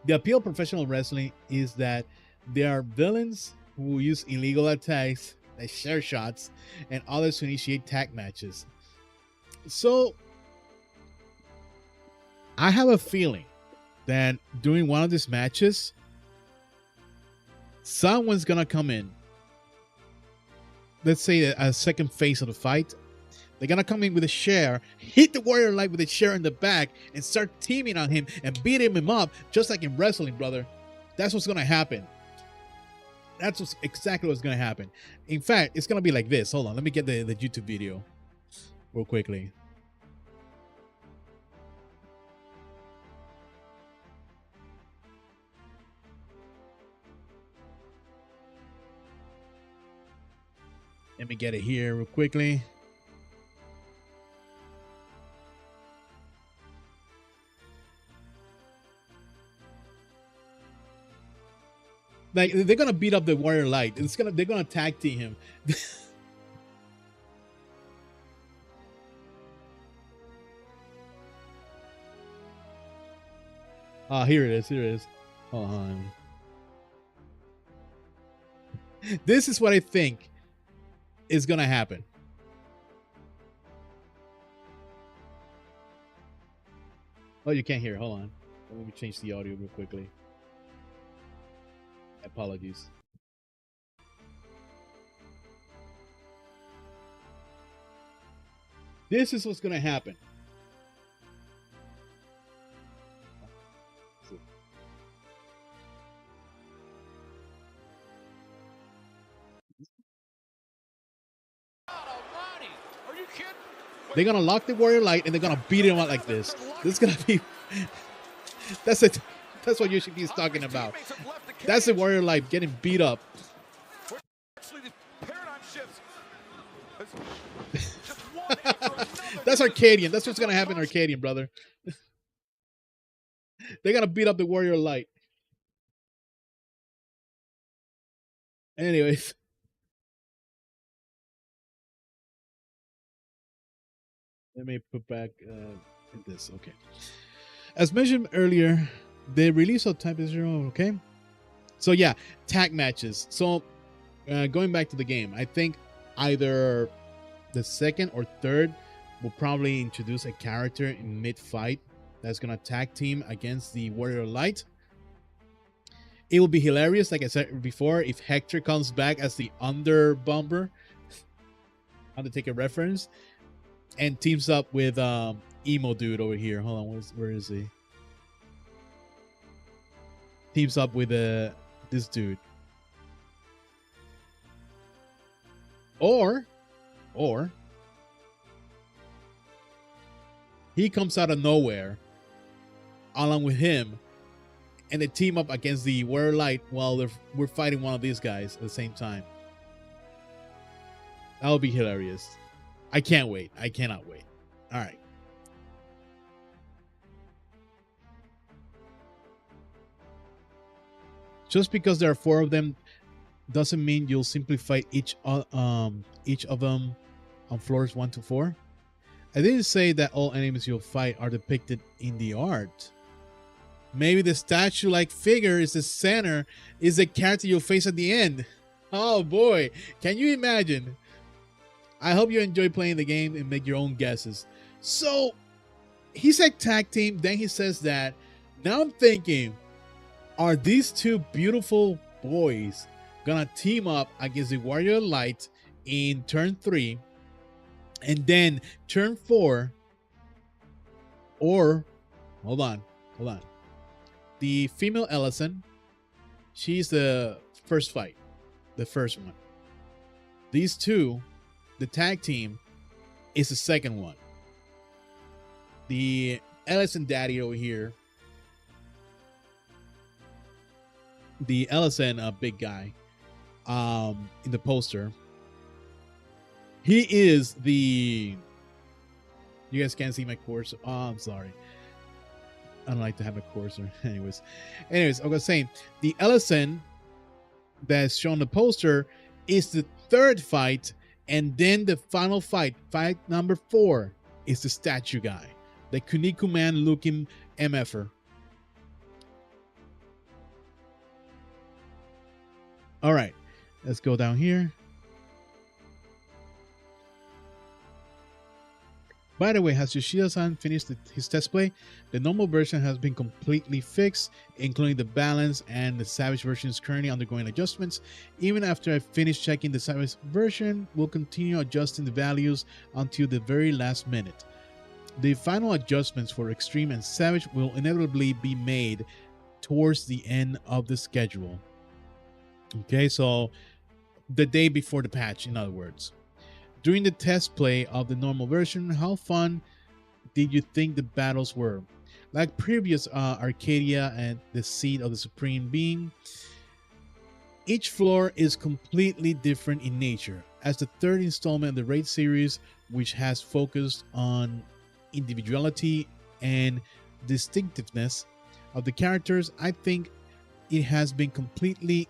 The appeal of professional wrestling is that there are villains who use illegal attacks, like share shots, and others who initiate tag matches. So, I have a feeling that during one of these matches, someone's gonna come in. Let's say a second phase of the fight. They're gonna come in with a share, hit the Warrior Light with a share in the back, and start teaming on him and beating him up, just like in wrestling, brother. That's what's gonna happen. That's exactly what's gonna happen. In fact, it's gonna be like this. Hold on, let me get the YouTube video real quickly. Let me get it here real quickly. Like, they're gonna beat up the Warrior Light. They're gonna tag team him. Here it is. Here it is. Hold on. This is what I think is gonna happen. Oh, you can't hear it. Hold on. Let me change the audio real quickly. Apologies. This is what's gonna happen. They're gonna lock the Warrior Light and they're gonna beat him out like this. This is gonna be. That's it. That's what Yoshiki is talking about. That's the Warrior Light getting beat up. That's Arcadian. That's what's gonna happen, Arcadian, brother. They're gonna beat up the Warrior Light. Anyways. Let me put back this. Okay. As mentioned earlier, the release of Type 0, okay? So yeah, tag matches. So going back to the game, I think either the second or third will probably introduce a character in mid-fight that's going to tag team against the Warrior Light. It will be hilarious, like I said before, if Hector comes back as the Under Bomber, Undertaker reference, and teams up with emo dude over here. Hold on, where is he? Teams up with this dude. Or he comes out of nowhere along with him, and they team up against the Warrior Light while we're fighting one of these guys at the same time. That would be hilarious. I can't wait. I cannot wait. All right. Just because there are 4 of them doesn't mean you'll simply fight each of them on floors 1 to 4. I didn't say that all enemies you'll fight are depicted in the art. Maybe the statue-like figure is the center, is the character you'll face at the end. Oh boy, can you imagine? I hope you enjoy playing the game and make your own guesses. So, he said tag team, then he says that. Now I'm thinking, are these 2 beautiful boys gonna team up against the Warrior Light in turn 3, and then turn 4, or hold on, the female Ellison, she's the first fight, the first one. These 2, the tag team, is the second one. The Ellison daddy over here, the Ellison big guy in the poster, he is the, you guys can't see my cursor. Oh, I'm sorry, I don't like to have a cursor. anyways I was saying the Ellison that's shown in the poster is the 3rd fight, and then the final fight number 4, is the statue guy, the Kuniku man looking MFer. All right, let's go down here. By the way, has Yoshida-san finished his test play? The normal version has been completely fixed, including the balance, and the Savage version is currently undergoing adjustments. Even after I finish checking the Savage version, we'll continue adjusting the values until the very last minute. The final adjustments for Extreme and Savage will inevitably be made towards the end of the schedule. Okay, so the day before the patch, in other words. During the test play of the normal version, how fun did you think the battles were? Like previous Arcadia and the Seat of the Supreme Being, each floor is completely different in nature. As the 3rd installment of the Raid series, which has focused on individuality and distinctiveness of the characters, I think it has been completed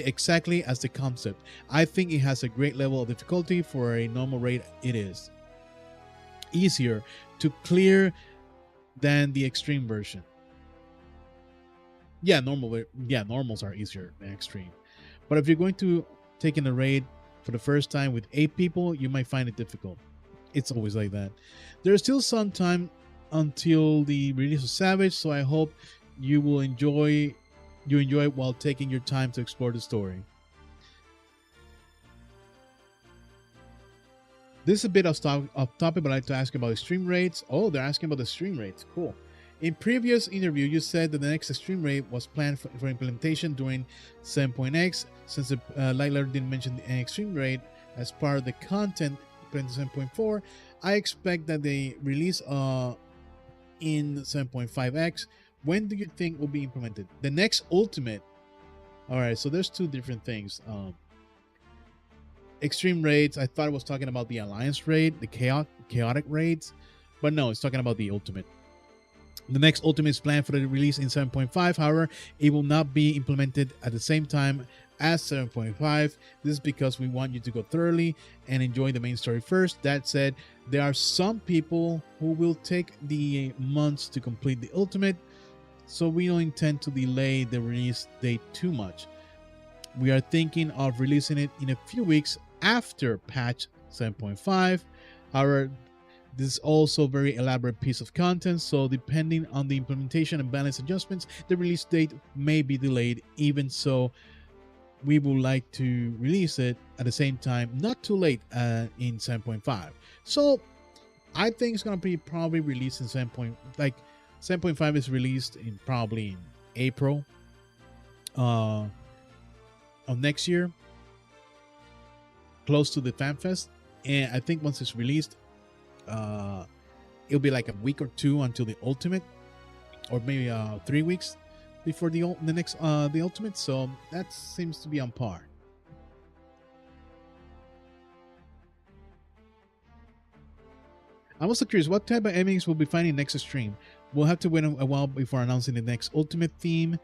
exactly as the concept. I think it has a great level of difficulty for a normal raid. It is easier to clear than the Extreme version. Yeah, normals are easier than Extreme. But if you're going to take in a raid for the first time with 8 people, you might find it difficult. It's always like that. There's still some time until the release of Savage, so I hope you will enjoy it while taking your time to explore the story. This is a bit off topic, but I'd like to ask about extreme raids. Oh, they're asking about the stream raids. Cool. In previous interview, you said that the next extreme raid was planned for implementation during 7.x. Since the light letter didn't mention the extreme raid as part of the content planned to 7.4, I expect that they release in 7.5x. When do you think will be implemented? The next ultimate. All right, so there's 2 different things. Extreme raids, I thought it was talking about the alliance raid, the chaotic raids, but no, it's talking about the ultimate. The next ultimate is planned for the release in 7.5. However, it will not be implemented at the same time as 7.5. This is because we want you to go thoroughly and enjoy the main story first. That said, there are some people who will take the months to complete the ultimate, so we don't intend to delay the release date too much. We are thinking of releasing it in a few weeks after patch 7.5. However, This is also a very elaborate piece of content, so depending on the implementation and balance adjustments, the release date may be delayed. Even so, we would like to release it at the same time, not too late in 7.5. So I think it's gonna be probably released in 7.5 is released in probably in April of next year, close to the FanFest. And I think once it's released, it'll be like a week or two until the ultimate, or maybe 3 weeks before the next the ultimate. So that seems to be on par. I'm also curious what type of enemies we'll be finding next stream. We'll have to wait a while before announcing the next ultimate theme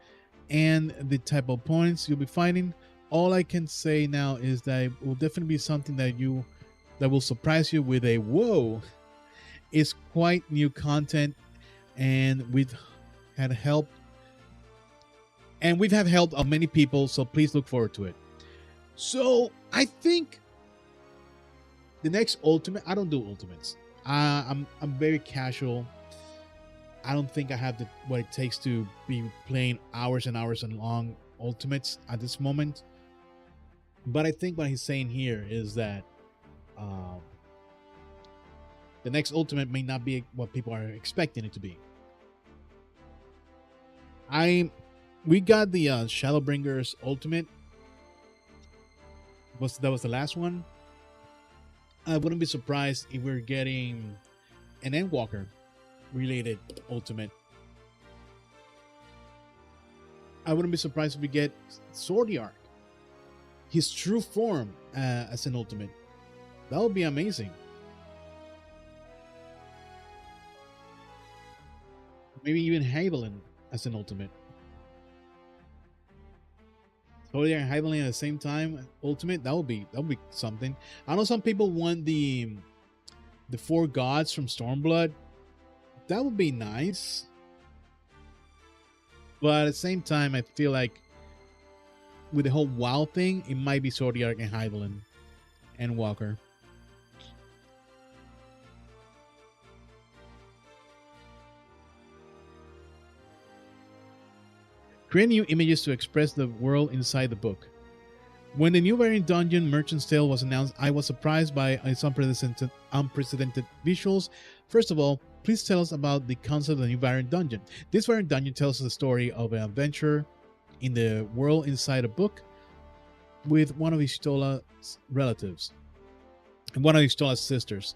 and the type of points you'll be fighting. All I can say now is that it will definitely be something that will surprise you with a whoa. It's quite new content, and we've had help of many people, so please look forward to it. So I think the next ultimate, I don't do ultimates. I'm very casual. I don't think I have what it takes to be playing hours and hours and long ultimates at this moment. But I think what he's saying here is that the next ultimate may not be what people are expecting it to be. We got the Shadowbringers ultimate. That was the last one. I wouldn't be surprised if we're getting an Endwalker related ultimate. I wouldn't be surprised if we get Swordiark, his true form, as an ultimate. That would be amazing. Maybe even Hyvelin as an ultimate. Swordiark and Hyvelin at the same time, ultimate. That would be something. I know some people want the four gods from Stormblood. That would be nice. But at the same time, I feel like with the whole WoW thing, it might be Swordiark and Hyvelin and Walker. Create new images to express the world inside the book. When the new variant dungeon, Merchant's Tale, was announced, I was surprised by its unprecedented visuals. First of all, please tell us about the concept of the new variant dungeon. This variant dungeon tells us the story of an adventure in the world inside a book with one of Ishtola's relatives and one of Ishtola's sisters,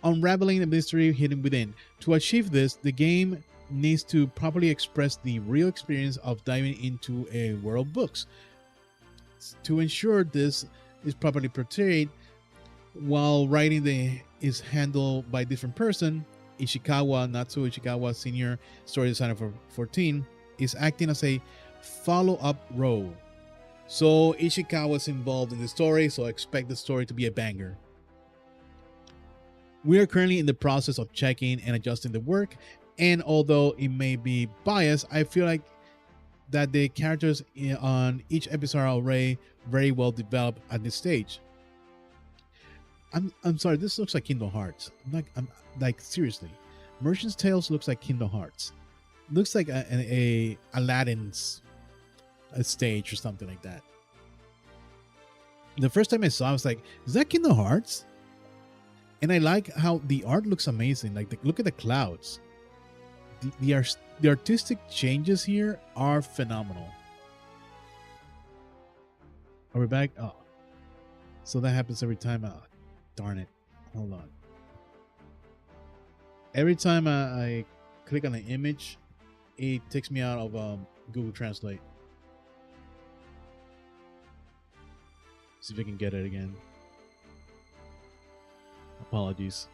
unraveling the mystery hidden within. To achieve this, the game needs to properly express the real experience of diving into a world of books. To ensure this is properly portrayed, while writing is handled by a different person, Natsuo Ishikawa, senior story designer for 14, is acting as a follow-up role. So Ishikawa is involved in the story, so expect the story to be a banger. We are currently in the process of checking and adjusting the work, and although it may be biased, I feel like that the characters on each episode are already very well developed at this stage. I'm sorry, this looks like Kingdom Hearts. I'm like seriously, Merchant's Tales looks like Kingdom Hearts. Looks like a Aladdin's stage or something like that. The first time I saw it, I was like, is that Kingdom Hearts? And I like how the art looks amazing. Like, look at the clouds. The artistic changes here are phenomenal. Are we back? Oh, so that happens every time. Oh, darn it! Hold on. Every time I click on an image, it takes me out of Google Translate. See if I can get it again. Apologies.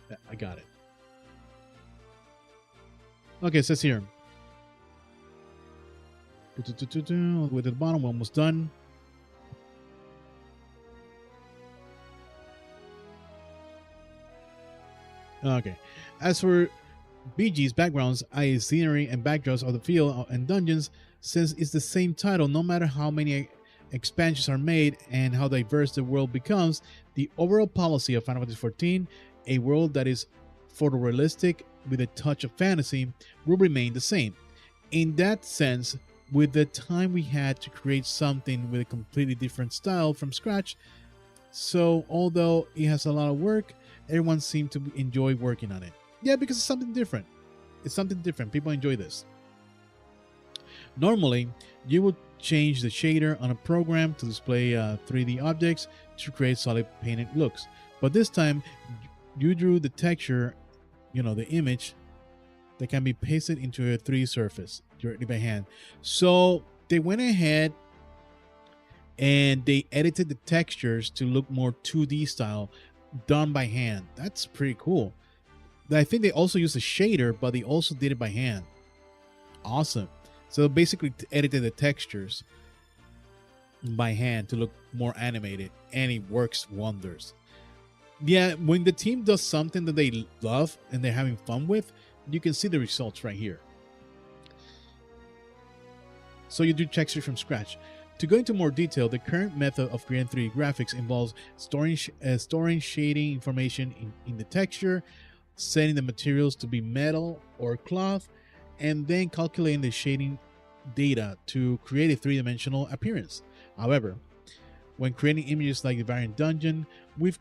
Yeah, I got it. Okay, it says here. With the bottom, we're almost done. Okay. As for BG's backgrounds, i.e. scenery and backdrops of the field and dungeons, since it's the same title, no matter how many expansions are made, and how diverse the world becomes, the overall policy of Final Fantasy XIV, a world that is photorealistic with a touch of fantasy, will remain the same. In that sense, with the time we had to create something with a completely different style from scratch, so although it has a lot of work, everyone seemed to enjoy working on it. Yeah, because it's something different. It's something different. People enjoy this. Normally, you would change the shader on a program to display 3D objects to create solid painted looks. But this time, you drew the texture, the image that can be pasted into a 3D surface directly by hand. So they went ahead and they edited the textures to look more 2D style, done by hand. That's pretty cool. I think they also used a shader, but they also did it by hand. Awesome. So basically edited the textures by hand to look more animated, and it works wonders. Yeah, when the team does something that they love and they're having fun with, you can see the results right here. So you do texture from scratch. To go into more detail, the current method of creating 3D graphics involves storing shading information in the texture, setting the materials to be metal or cloth, and then calculating the shading data to create a three-dimensional appearance. However, when creating images like the Variant Dungeon, we're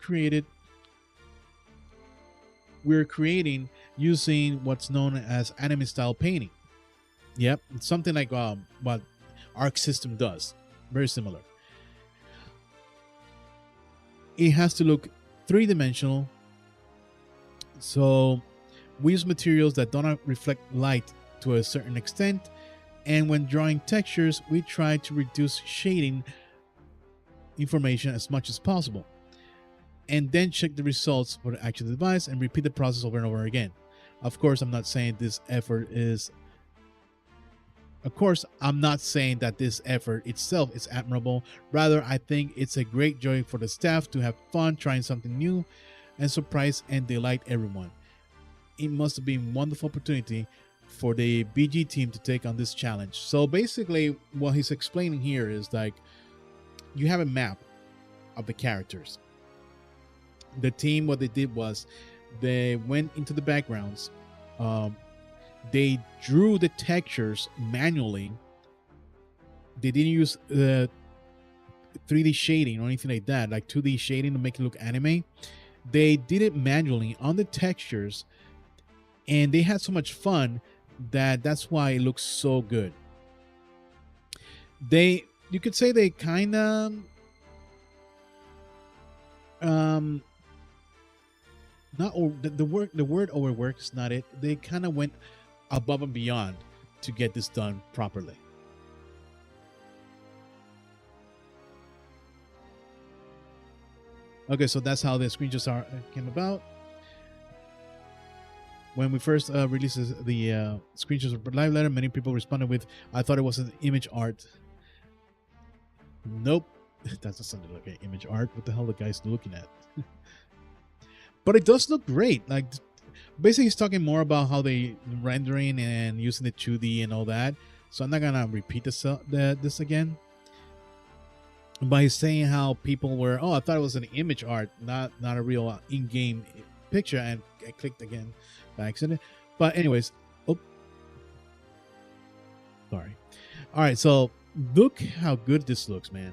creating using what's known as anime style painting. Yep, it's something like what Arc System does. Very similar. It has to look three-dimensional, so we use materials that do not reflect light to a certain extent, and when drawing textures, we try to reduce shading information as much as possible, and then check the results for the actual device and repeat the process over and over again. Of course, I'm not saying that this effort itself is admirable. Rather, I think it's a great joy for the staff to have fun trying something new and surprise and delight everyone. It must have been a wonderful opportunity for the BG team to take on this challenge. So basically, what he's explaining here is like, you have a map of the characters. The team, what they did was they went into the backgrounds. They drew the textures manually. They didn't use 3D shading or anything like that, like 2D shading to make it look anime. They did it manually on the textures, and they had so much fun that's why it looks so good. You could say they kind of the word overwork is not it. They kind of went above and beyond to get this done properly. Okay, so that's how the screenshots came about. When we first released the screenshots of live letter, many people responded with, "I thought it was an image art." Nope, that's not like an image art. What the hell the guy's looking at? But it does look great. Like, basically, he's talking more about how they rendering and using the 2D and all that. So I'm not gonna repeat this again. But he's saying how people were, I thought it was an image art, not a real in-game picture, and I clicked again by accident. But anyways, sorry. All right, so look how good this looks, man.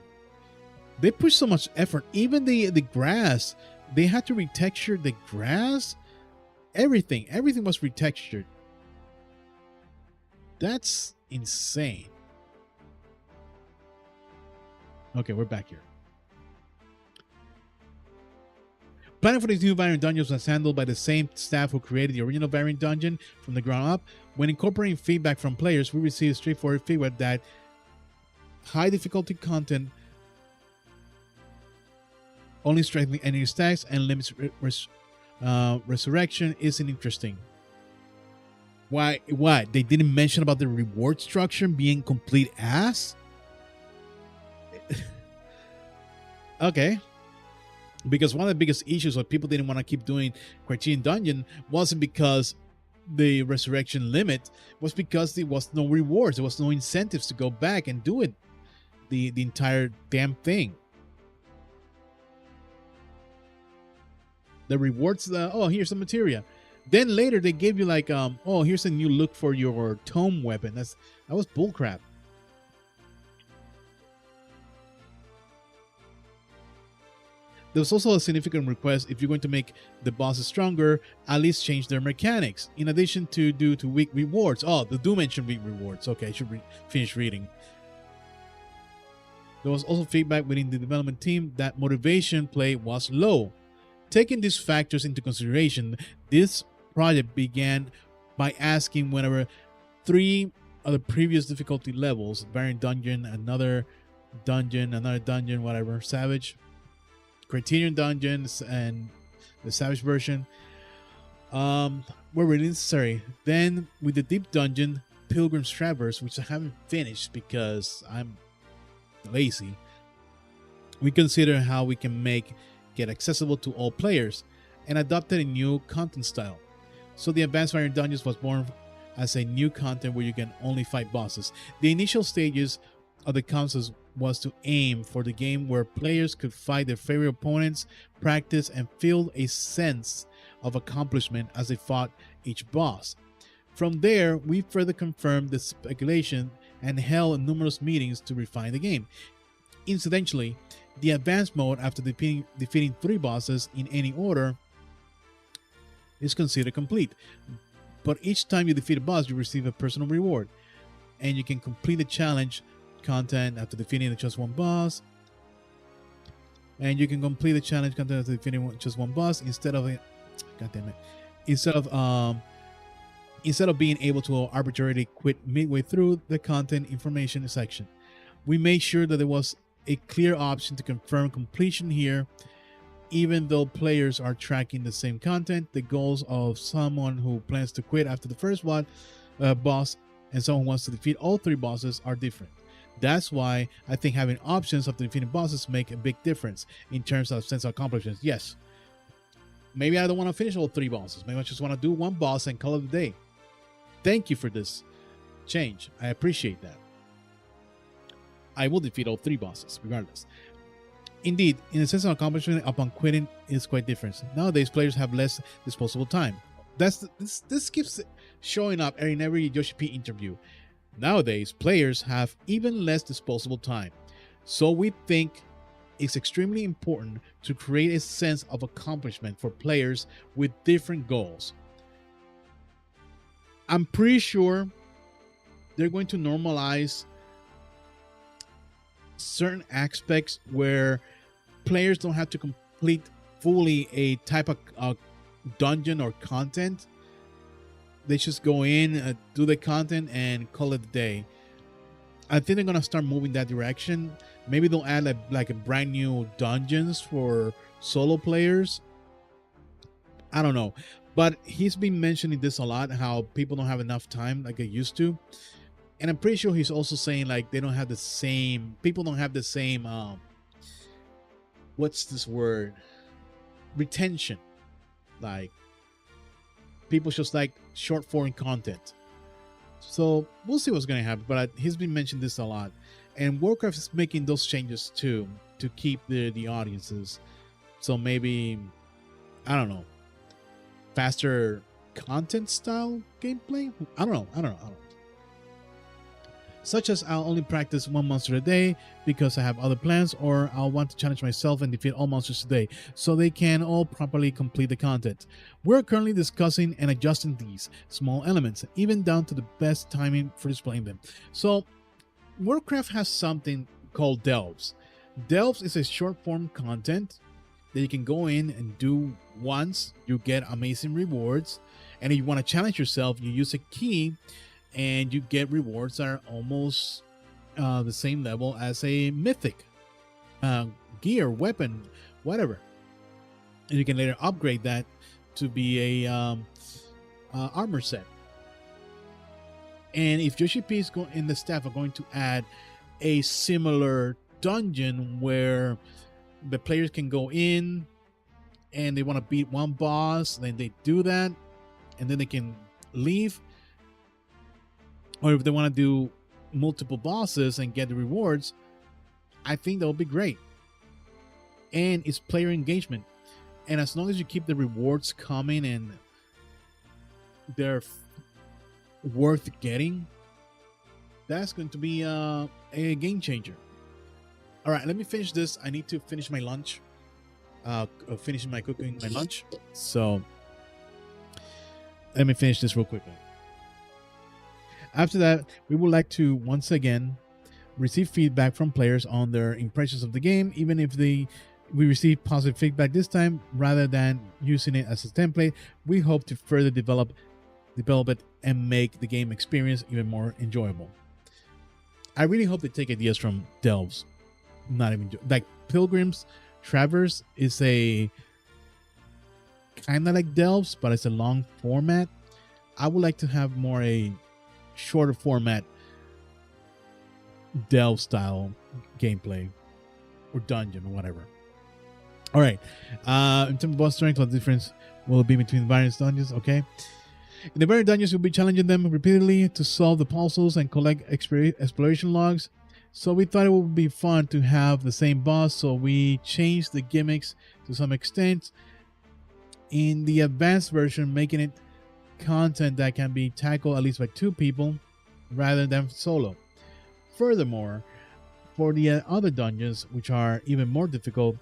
They put so much effort. Even the grass, they had to retexture the grass. Everything was retextured. That's insane. Okay, we're back here. Planning for these new Variant Dungeons was handled by the same staff who created the original Variant Dungeon from the ground up. When incorporating feedback from players, we received straightforward feedback that high difficulty content only strengthening enemy stacks and limits resurrection isn't interesting. Why? They didn't mention about the reward structure being complete ass? Okay. Because one of the biggest issues why people didn't want to keep doing Criterion Dungeon wasn't because the resurrection limit, was because there was no rewards. There was no incentives to go back and do it. the entire damn thing. The rewards, oh, here's some materia. Then later they gave you like, oh, here's a new look for your tome weapon. That was bullcrap. There was also a significant request: if you're going to make the bosses stronger, at least change their mechanics. In addition to due to weak rewards. Oh, the do mention weak rewards. Okay, I should finish reading. There was also feedback within the development team that motivation play was low. Taking these factors into consideration, this project began by asking whenever 3 of the previous difficulty levels, Variant Dungeon, another dungeon, whatever, Savage, Criterion Dungeons, and the Savage version, were really necessary. Then with the Deep Dungeon, Pilgrim's Traverse, which I haven't finished because I'm lazy, we consider how we can make get accessible to all players and adopted a new content style. So the Advanced Variant Dungeons was born as a new content where you can only fight bosses. The initial stages of the concept was to aim for the game where players could fight their favorite opponents, practice, and feel a sense of accomplishment as they fought each boss. From there, we further confirmed the speculation and held numerous meetings to refine the game. Incidentally, the advanced mode, after defeating 3 bosses in any order, is considered complete. But each time you defeat a boss, you receive a personal reward, and you can complete the challenge content after defeating just one boss. And you can complete the challenge content after defeating just one boss instead of being able to arbitrarily quit midway through the content information section. We made sure that there was a clear option to confirm completion here. Even though players are tracking the same content, the goals of someone who plans to quit after the first boss and someone who wants to defeat all 3 bosses are different. That's why I think having options after defeating bosses make a big difference in terms of sense of accomplishment. Yes, maybe I don't want to finish all 3 bosses. Maybe I just want to do one boss and call it a day. Thank you for this change. I appreciate that. I will defeat all 3 bosses regardless. Indeed, in the sense of accomplishment upon quitting is quite different. Nowadays, players have less disposable time. This keeps showing up in every Yoshi P interview. Nowadays, players have even less disposable time. So we think it's extremely important to create a sense of accomplishment for players with different goals. I'm pretty sure they're going to normalize certain aspects where players don't have to complete fully a type of dungeon or content. They just go in, do the content, and call it a day. I think they're gonna start moving that direction. Maybe they'll add like a brand new dungeons for solo players. I don't know, but he's been mentioning this a lot, how people don't have enough time like they used to. And I'm pretty sure he's also saying like people don't have the same what's this word, retention. Like people just like short form content. So we'll see what's going to happen, but he's been mentioning this a lot, and Warcraft is making those changes too to keep the audiences. So maybe, I don't know, faster content style gameplay. I don't know. Such as I'll only practice 1 monster a day because I have other plans, or I'll want to challenge myself and defeat all monsters today so they can all properly complete the content. We're currently discussing and adjusting these small elements, even down to the best timing for displaying them. So Warcraft has something called Delves. Delves is a short form content that you can go in and do once. You get amazing rewards, and if you want to challenge yourself, you use a key and you get rewards that are almost the same level as a mythic gear, weapon, whatever. And you can later upgrade that to be a armor set. And if Yoshi P and the staff are going to add a similar dungeon where the players can go in and they want to beat one boss, then they do that, and then they can leave. Or if they want to do multiple bosses and get the rewards, I think that would be great. And it's player engagement. And as long as you keep the rewards coming and they're worth getting, that's going to be a game changer. All right, let me finish this. I need to finish my lunch. Finishing my cooking my lunch. So let me finish this real quickly. After that, we would like to once again receive feedback from players on their impressions of the game, even if we receive positive feedback this time rather than using it as a template. We hope to further develop it and make the game experience even more enjoyable. I really hope they take ideas from Delves. Not even like Pilgrims Traverse is a kind of like Delves, but it's a long format. I would like to have more a shorter format Delve style gameplay or dungeon or whatever. All right. In terms of boss strength, what difference will it be between various dungeons? Okay. In the various dungeons, you'll be challenging them repeatedly to solve the puzzles and collect exploration logs. So we thought it would be fun to have the same boss, so we changed the gimmicks to some extent. In the advanced version, making it content that can be tackled at least by 2 people rather than solo. Furthermore, for the other dungeons, which are even more difficult,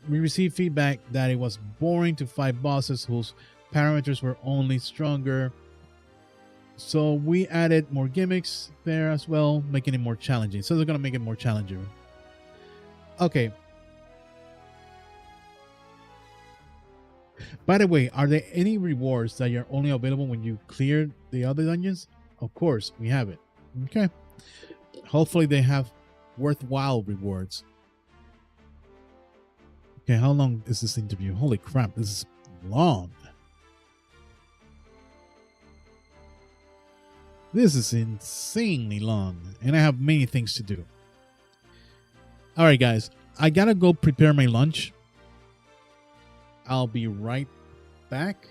we received feedback that it was boring to fight bosses whose parameters were only stronger. So we added more gimmicks there as well, making it more challenging. So they're going to make it more challenging. Okay. By the way, are there any rewards that are only available when you clear the other dungeons? Of course, we have it. Okay. Hopefully they have worthwhile rewards. Okay, how long is this interview? Holy crap, this is long. This is insanely long, and I have many things to do. All right, guys, I gotta go prepare my lunch. I'll be right back.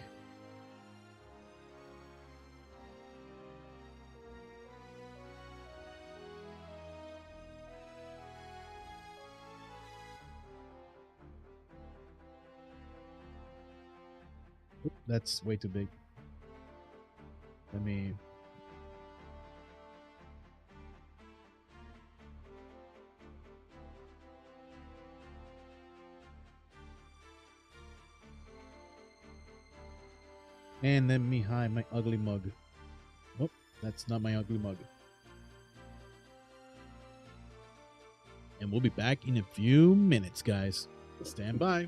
That's way too big. Let me. And let me hide my ugly mug. Oh, that's not my ugly mug. And we'll be back in a few minutes, guys. Stand by.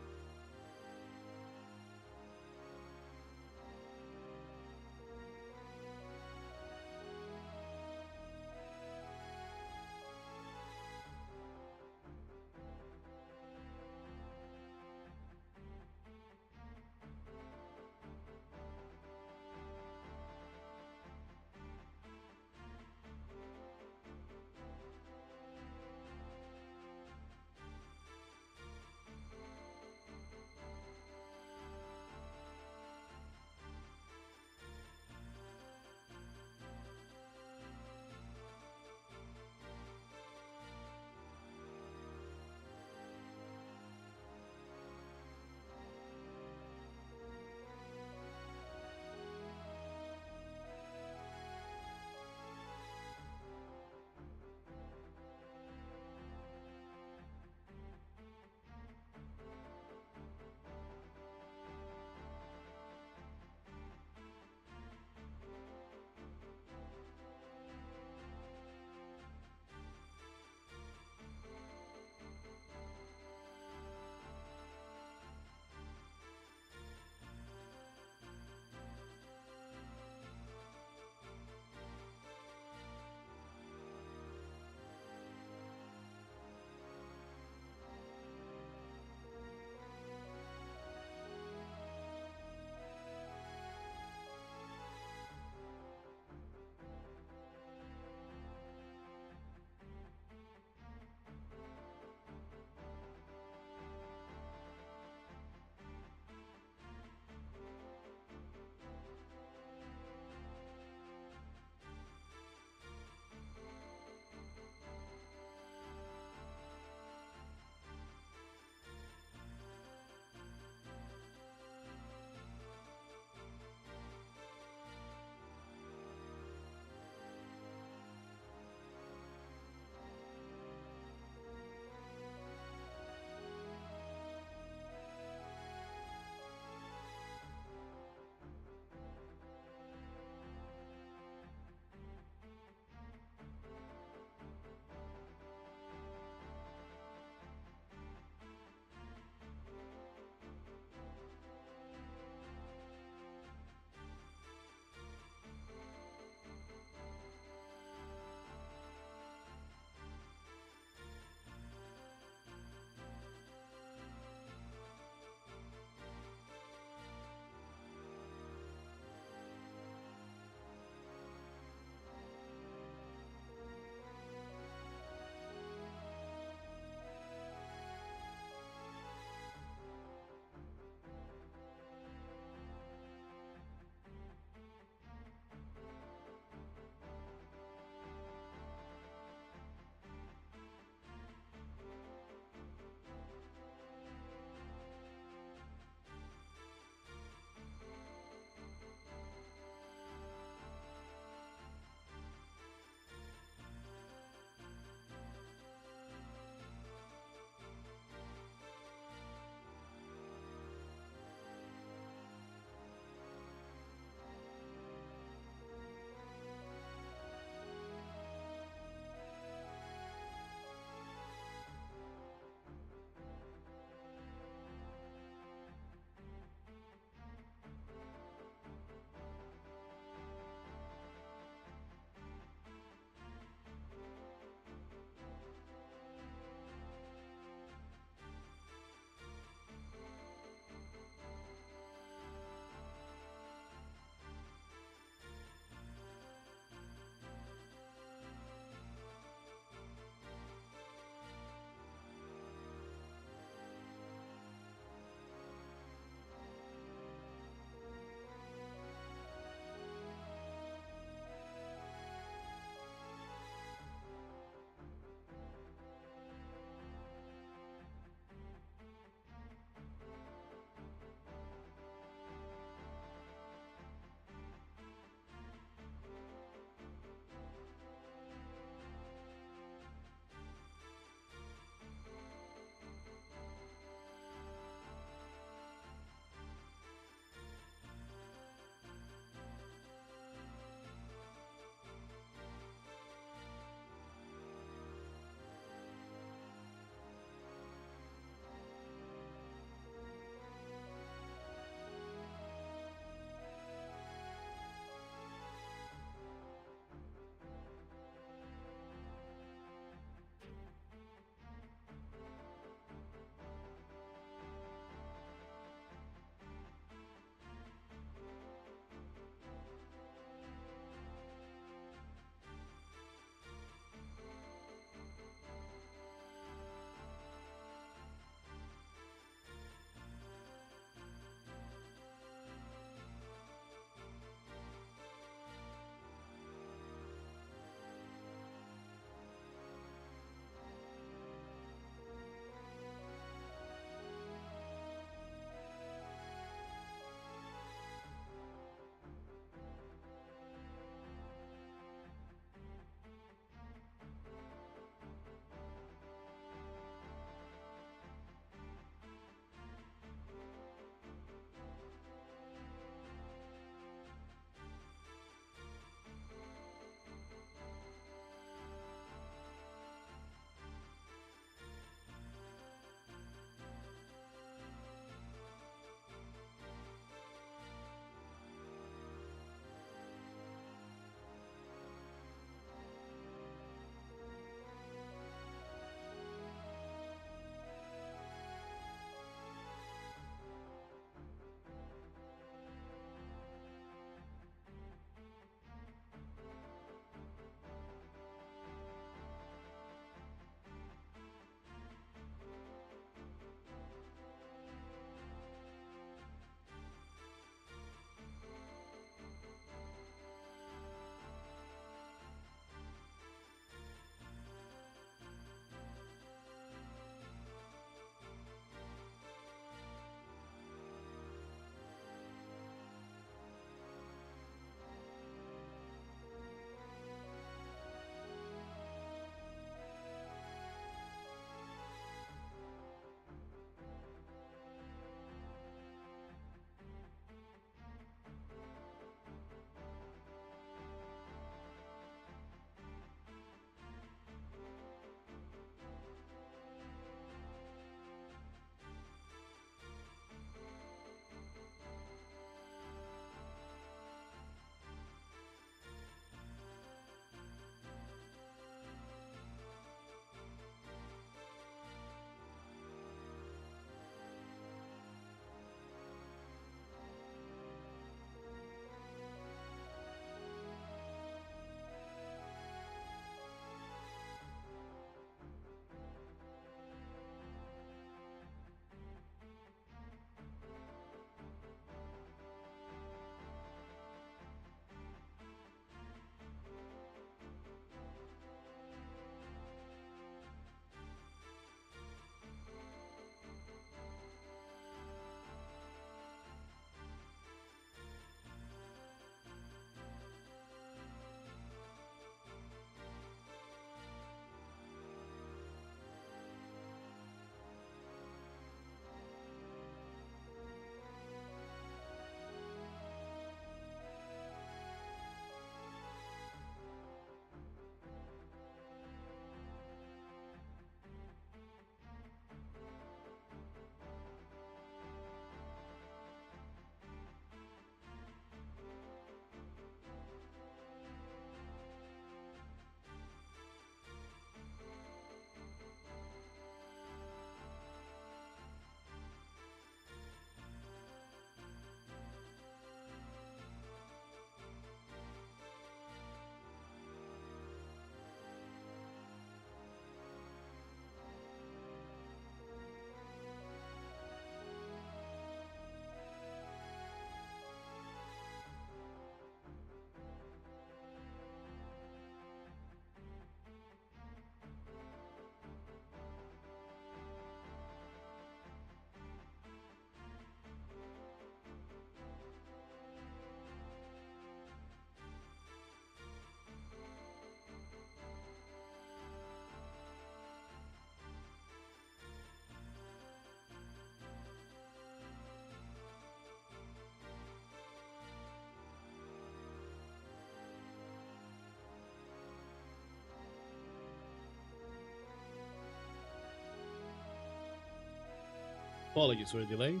Apologies for the delay.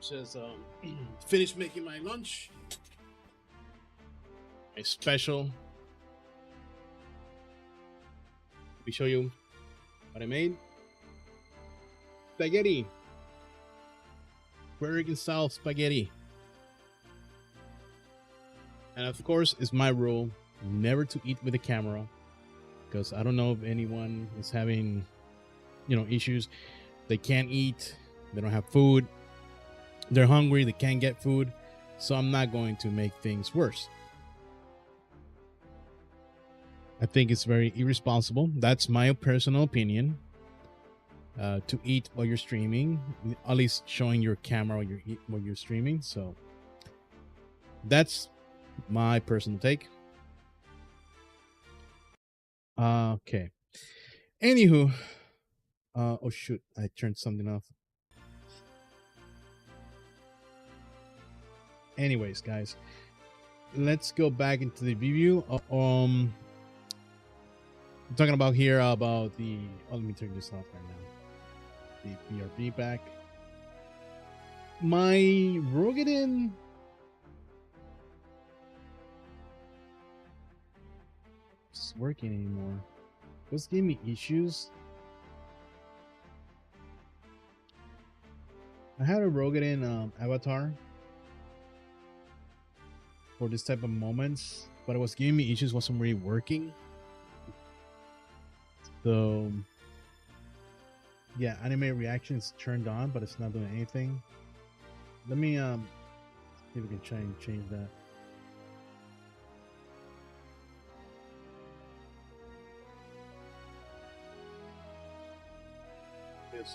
Says finished making my lunch. A special. Let me show you what I made. Spaghetti. Puerto Rican style spaghetti. And of course, it's my rule never to eat with a camera, because I don't know if anyone is having, issues. They can't eat. They don't have food. They're hungry. They can't get food. So I'm not going to make things worse. I think it's very irresponsible. That's my personal opinion. To eat while you're streaming, at least showing your camera while you're streaming. So that's my personal take. Okay. Anywho, oh shoot, I turned something off. Anyways, guys, let's go back into the review. I'm talking about here about the. Oh, let me turn this off right now. The BRB back. My Rogadin. It's working anymore. What's giving me issues? I had a Rogadin avatar for this type of moments, but it was giving me issues. Wasn't really working. So yeah, anime reaction is turned on, but it's not doing anything. Let me see if we can try and change that.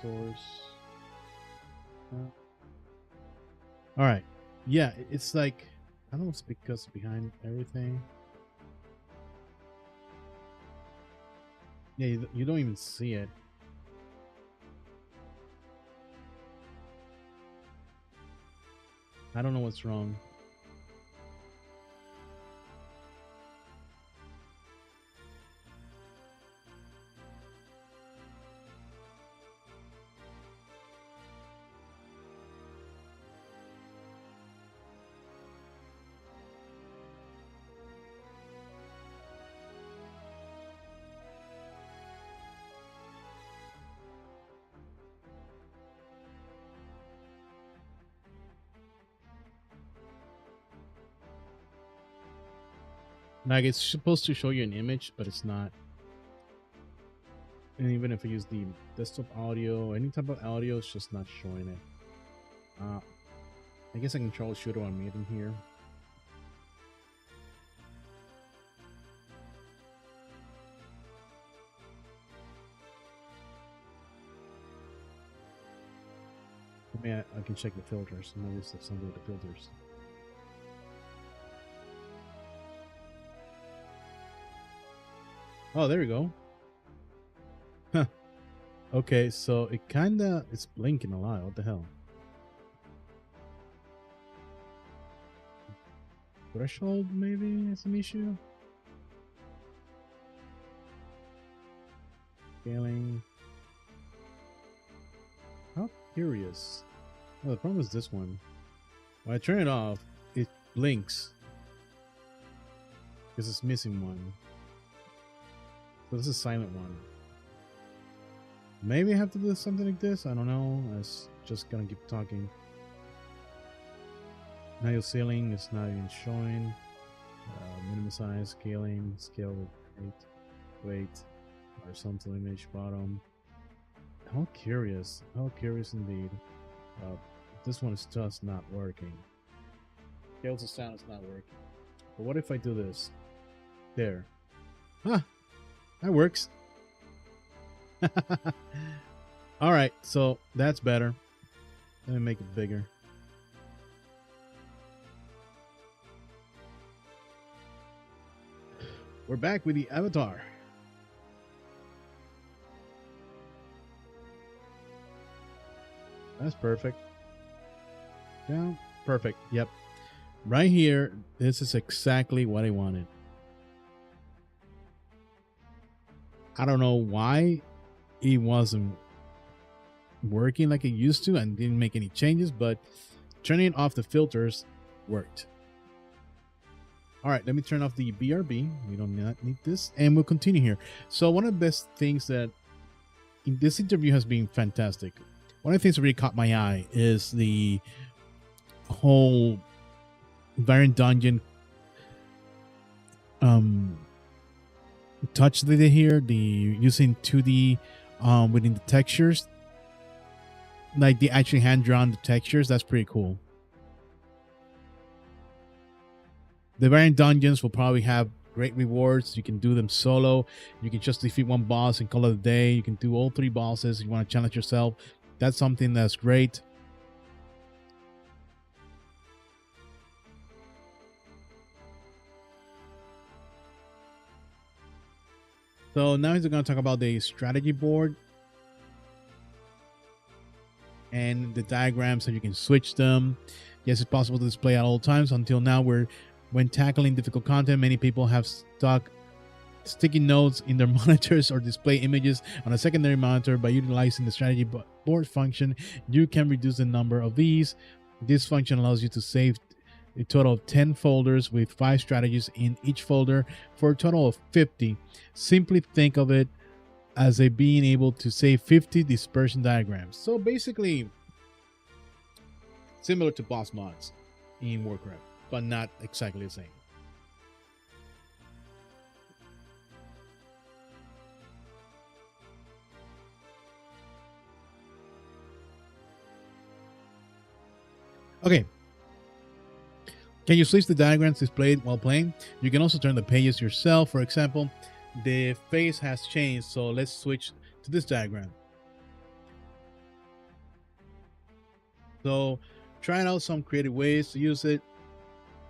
Source. All right. Yeah, it's like I don't know if it's because behind everything. Yeah, you don't even see it. I don't know what's wrong. Like it's supposed to show you an image, but it's not. And even if I use the desktop audio, any type of audio, it's just not showing it. I guess I can troubleshoot what I made in here. Maybe I can check the filters. Maybe it's something with the filters. Oh, there we go. Huh. Okay, so it kinda it's blinking a lot. What the hell? Threshold maybe is an issue. Scaling. How curious. Oh, the problem is this one. When I turn it off, it blinks. Because it's missing one. So this is a silent one. Maybe I have to do something like this. I don't know. I was just gonna keep talking. Now your ceiling is not even showing. Minimum size, scaling, scale with weight, horizontal image, bottom. How curious. How curious indeed. This one is just not working. Scales of sound is not working. But what if I do this? There. Huh. That works. All right, so that's better. Let me make it bigger. We're back with the avatar. That's perfect. Yeah, perfect. Yep. Right here, this is exactly what I wanted. I don't know why it wasn't working like it used to and didn't make any changes, but turning off the filters worked. All right, let me turn off the BRB. We don't need this, and we'll continue here. So one of the best things that in this interview has been fantastic. One of the things that really caught my eye is the whole variant dungeon touch that they did here. The using 2D within the textures, like they actually hand drawn the textures. That's pretty cool. The variant dungeons will probably have great rewards. You can do them solo. You can just defeat one boss and call it a day. You can do all 3 bosses. You want to challenge yourself. That's something that's great. So now he's going to talk about the strategy board and the diagrams, so you can switch them. Yes, it's possible to display at all times. Until now, when tackling difficult content, many people have stuck sticky notes in their monitors or display images on a secondary monitor. By utilizing the strategy board function, you can reduce the number of these. This function allows you to save a total of 10 folders with 5 strategies in each folder for a total of 50. Simply think of it as a being able to save 50 dispersion diagrams. So basically similar to boss mods in Warcraft, but not exactly the same. Okay. Can you switch the diagrams displayed while playing? You can also turn the pages yourself. For example, the face has changed, so let's switch to this diagram. So try out some creative ways to use it.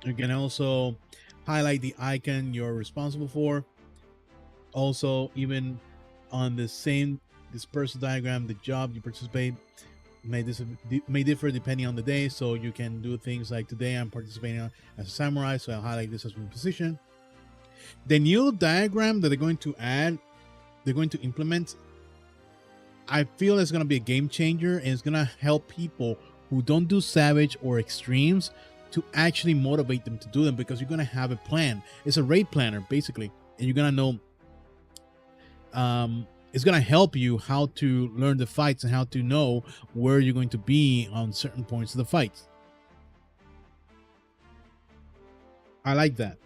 You can also highlight the icon you're responsible for. Also, even on the same dispersal diagram, the job you participate may differ depending on the day. So you can do things like today I'm participating as a samurai, so I'll highlight this as my position. The new diagram that they're going to implement, I feel it's going to be a game changer, and it's going to help people who don't do Savage or Extremes to actually motivate them to do them, because you're going to have a plan. It's a raid planner, basically, and you're going to know it's going to help you how to learn the fights and how to know where you're going to be on certain points of the fights. I like that.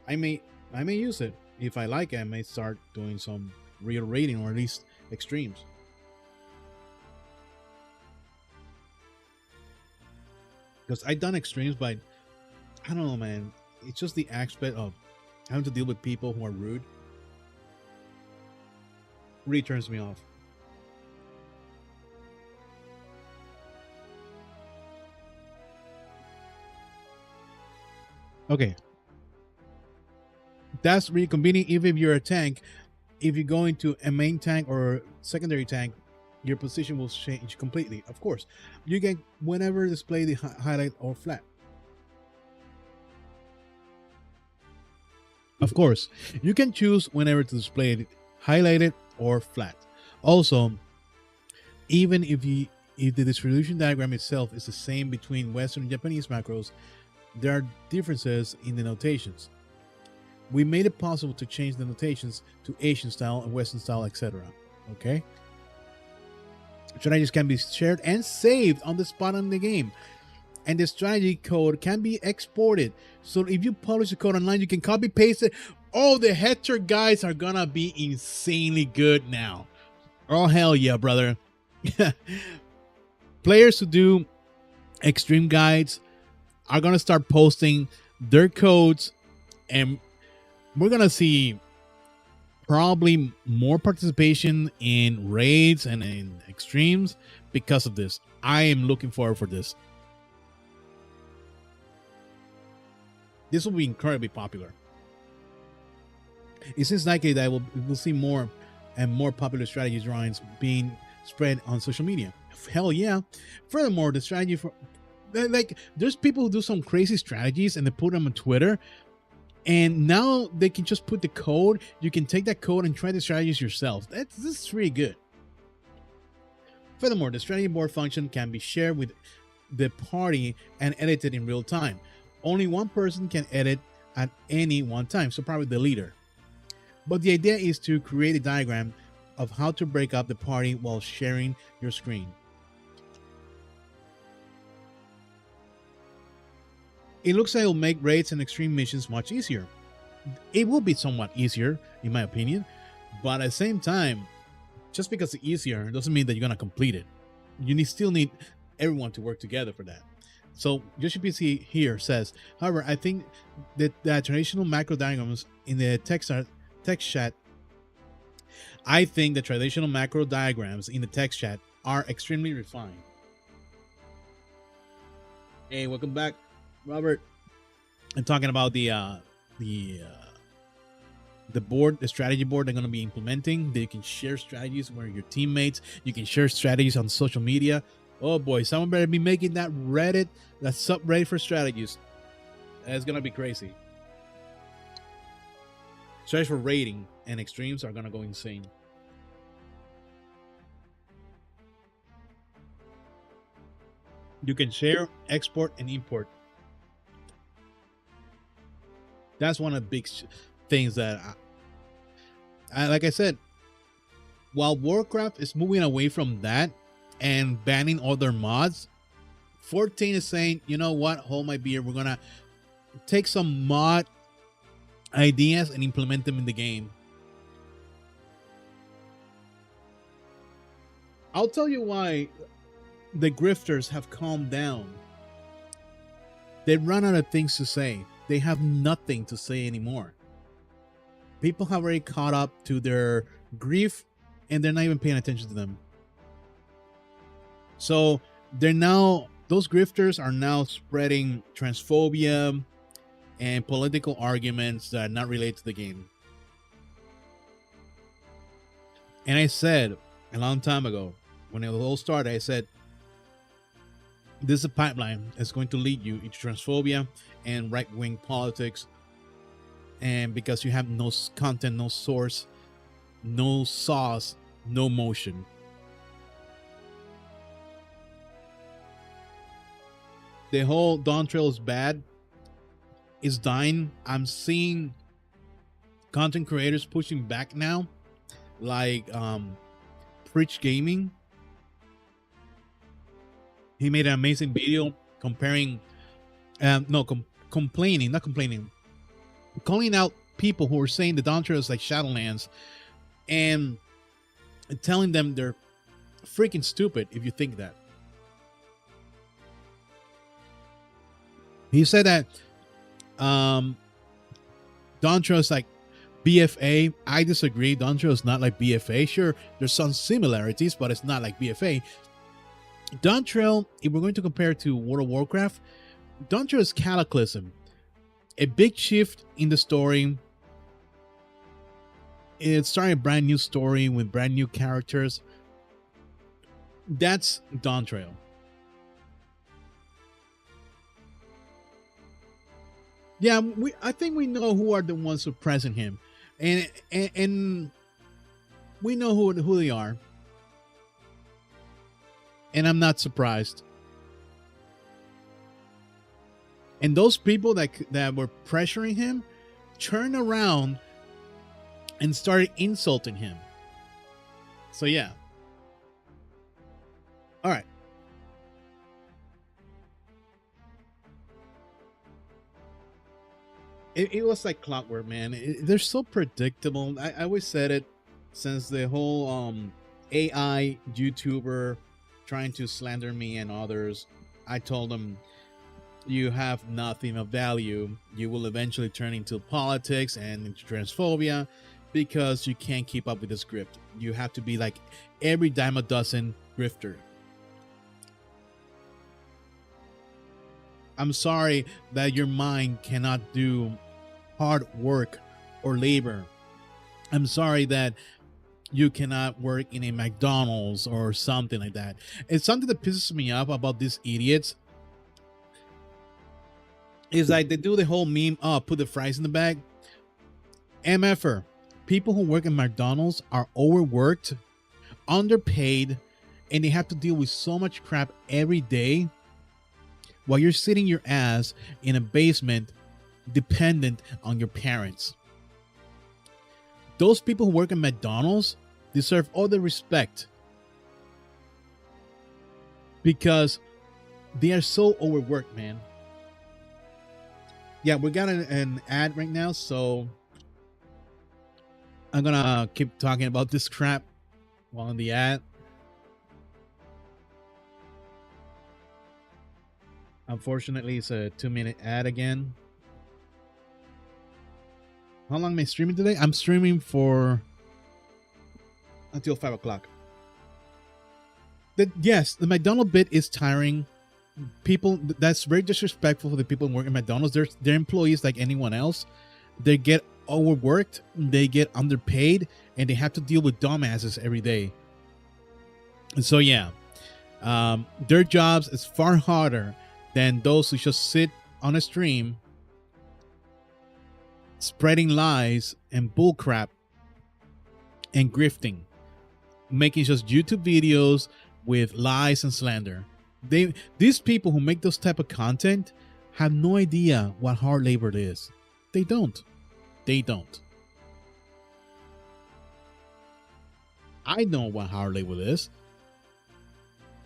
I may use it. If I like it, I may start doing some real raiding, or at least Extremes. Because I've done Extremes, but I don't know, man. It's just the aspect of having to deal with people who are rude. Really turns me off. Okay. That's really convenient even if you're a tank. If you go into a main tank or secondary tank, your position will change completely. Of course, you can whenever display the highlight or flat. Of course, you can choose whenever to display it highlighted or flat. Also, even if the distribution diagram itself is the same between Western and Japanese macros, there are differences in the notations. We made it possible to change the notations to Asian style and Western style, etc. Okay? Strategies can be shared and saved on the spot in the game. And the strategy code can be exported. So if you publish the code online, you can copy paste it. Oh, the Hector guys are gonna be insanely good now. Oh, hell yeah, brother. Players who do extreme guides are gonna start posting their codes, and we're gonna see probably more participation in raids and in extremes because of this. I am looking forward for this. This will be incredibly popular. It seems likely that we'll see more and more popular strategy drawings being spread on social media. Hell yeah. Furthermore, the strategy for, like, there's people who do some crazy strategies and they put them on Twitter. And now they can just put the code. You can take that code and try the strategies yourself. This is really good. Furthermore, the strategy board function can be shared with the party and edited in real time. Only one person can edit at any one time, so probably the leader. But the idea is to create a diagram of how to break up the party while sharing your screen. It looks like it'll make raids and extreme missions much easier. It will be somewhat easier, in my opinion, but at the same time, just because it's easier doesn't mean that you're gonna complete it. You still need everyone to work together for that. So JushiPC here says, however, I think that the traditional macro diagrams in the text chat, I think the traditional macro diagrams in the text chat are extremely refined. Hey, welcome back, Robert. I'm talking about the board, the strategy board they're going to be implementing. They can share strategies with your teammates. You can share strategies on social media. Oh boy, someone better be making that Reddit, that subreddit for strategies. It's going to be crazy. Strategies for rating and extremes are going to go insane. You can share, export, and import. That's one of the big things that like I said, while Warcraft is moving away from that and banning other mods, 14 is saying, you know what, hold my beer, we're gonna take some mod ideas and implement them in the game. I'll tell you why the grifters have calmed down. They run out of things to say. They have nothing to say anymore. People have already caught up to their grief and they're not even paying attention to them. So those grifters are now spreading transphobia and political arguments that are not related to the game. And I said a long time ago, when it all started, I said, this is a pipeline that's going to lead you into transphobia and right-wing politics. And because you have no content, no source, no sauce, no motion. The whole Dawn Trail is bad, is dying. I'm seeing content creators pushing back now, like Preach Gaming. He made an amazing video comparing, complaining, calling out people who are saying the Dawn Trail is like Shadowlands and telling them they're freaking stupid if you think that. He said that Dawn Trail is like BFA. I disagree. Dawn Trail is not like BFA. Sure, there's some similarities, but it's not like BFA. Dawn Trail, if we're going to compare it to World of Warcraft, Dawn Trail is Cataclysm. A big shift in the story. It's starting a brand new story with brand new characters. That's Dawn Trail. Yeah, I think we know who are the ones suppressing him, and we know who they are. And I'm not surprised. And those people that were pressuring him turned around and started insulting him. So yeah. All right. It was like clockwork, man. They're so predictable. I always said it since the whole AI YouTuber trying to slander me and others. I told them, you have nothing of value. You will eventually turn into politics and into transphobia because you can't keep up with the script. You have to be like every dime a dozen grifter. I'm sorry that your mind cannot do hard work or labor. I'm sorry that you cannot work in a McDonald's or something like that. It's something that pisses me off about these idiots. It's like they do the whole meme, oh, put the fries in the bag. MFR. People who work at McDonald's are overworked, underpaid, and they have to deal with so much crap every day while you're sitting your ass in a basement dependent on your parents. Those people who work at McDonald's deserve all the respect because they are so overworked, man. Yeah, we got an ad right now, so I'm gonna keep talking about this crap while on the ad. Unfortunately, it's a 2-minute ad again. How long am I streaming today? I'm streaming for until 5 o'clock. Yes, the McDonald's bit is tiring. People, that's very disrespectful for the people who work at McDonald's. They're employees like anyone else. They get overworked, they get underpaid, and they have to deal with dumbasses every day. And so, yeah, their jobs is far harder than those who just sit on a stream spreading lies and bullcrap and grifting, making just YouTube videos with lies and slander. These people who make those type of content have no idea what hard labor is. They don't. I know what hard labor is.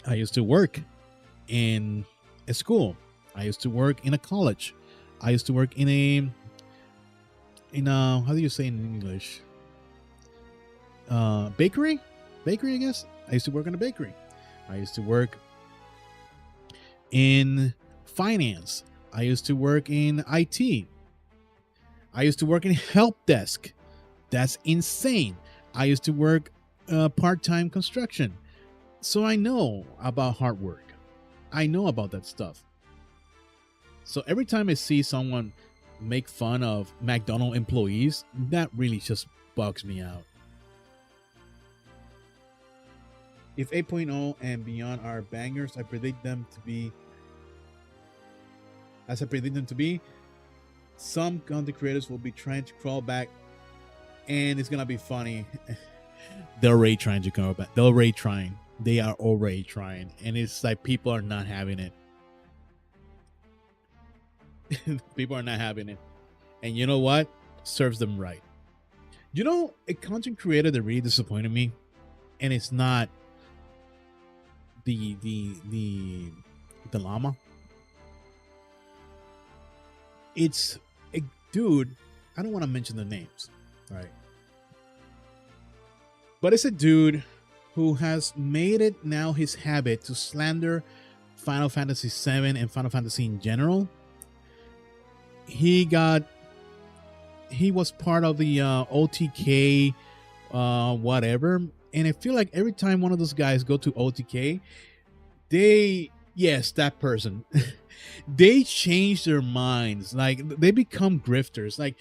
I used to work in a school. I used to work in a college. I used to work in a how do you say in English? Bakery, I guess. I used to work in a bakery. I used to work in finance. I used to work in IT. I used to work in help desk. That's insane. I used to work part-time construction. So I know about hard work. I know about that stuff. So every time I see someone make fun of McDonald's employees, that really just bugs me out. If 8.0 and beyond are bangers, I predict them to be, some content creators will be trying to crawl back, and it's gonna be funny. They're already trying to crawl back. They're already trying. They are already trying, and it's like people are not having it. People are not having it, and you know what? Serves them right. You know, a content creator that really disappointed me, and it's not the llama. It's a dude. I don't want to mention the names, right? But it's a dude who has made it now his habit to slander Final Fantasy VII and Final Fantasy in general. He was part of the OTK whatever, and I feel like every time one of those guys go to OTK, that person they change their minds. Like, they become grifters. Like,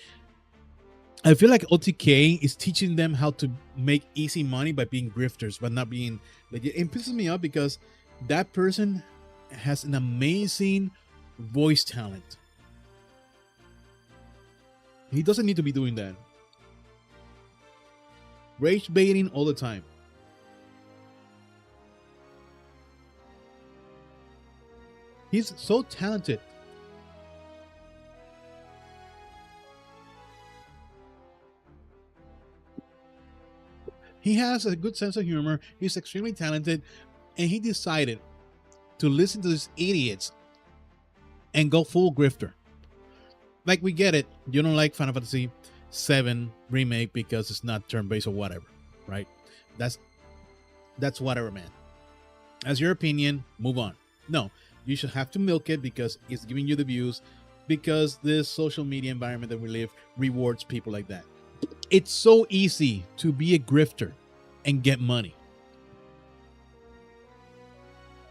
I feel like OTK is teaching them how to make easy money by being grifters, but not being like, it pisses me off because that person has an amazing voice talent. He doesn't need to be doing that. Rage baiting all the time. He's so talented. He has a good sense of humor. He's extremely talented. And he decided to listen to these idiots and go full grifter. Like, we get it. You don't like Final Fantasy VII Remake because it's not turn-based or whatever, right? That's whatever, man. As your opinion, move on. No, you should have to milk it because it's giving you the views, because this social media environment that we live rewards people like that. It's so easy to be a grifter and get money.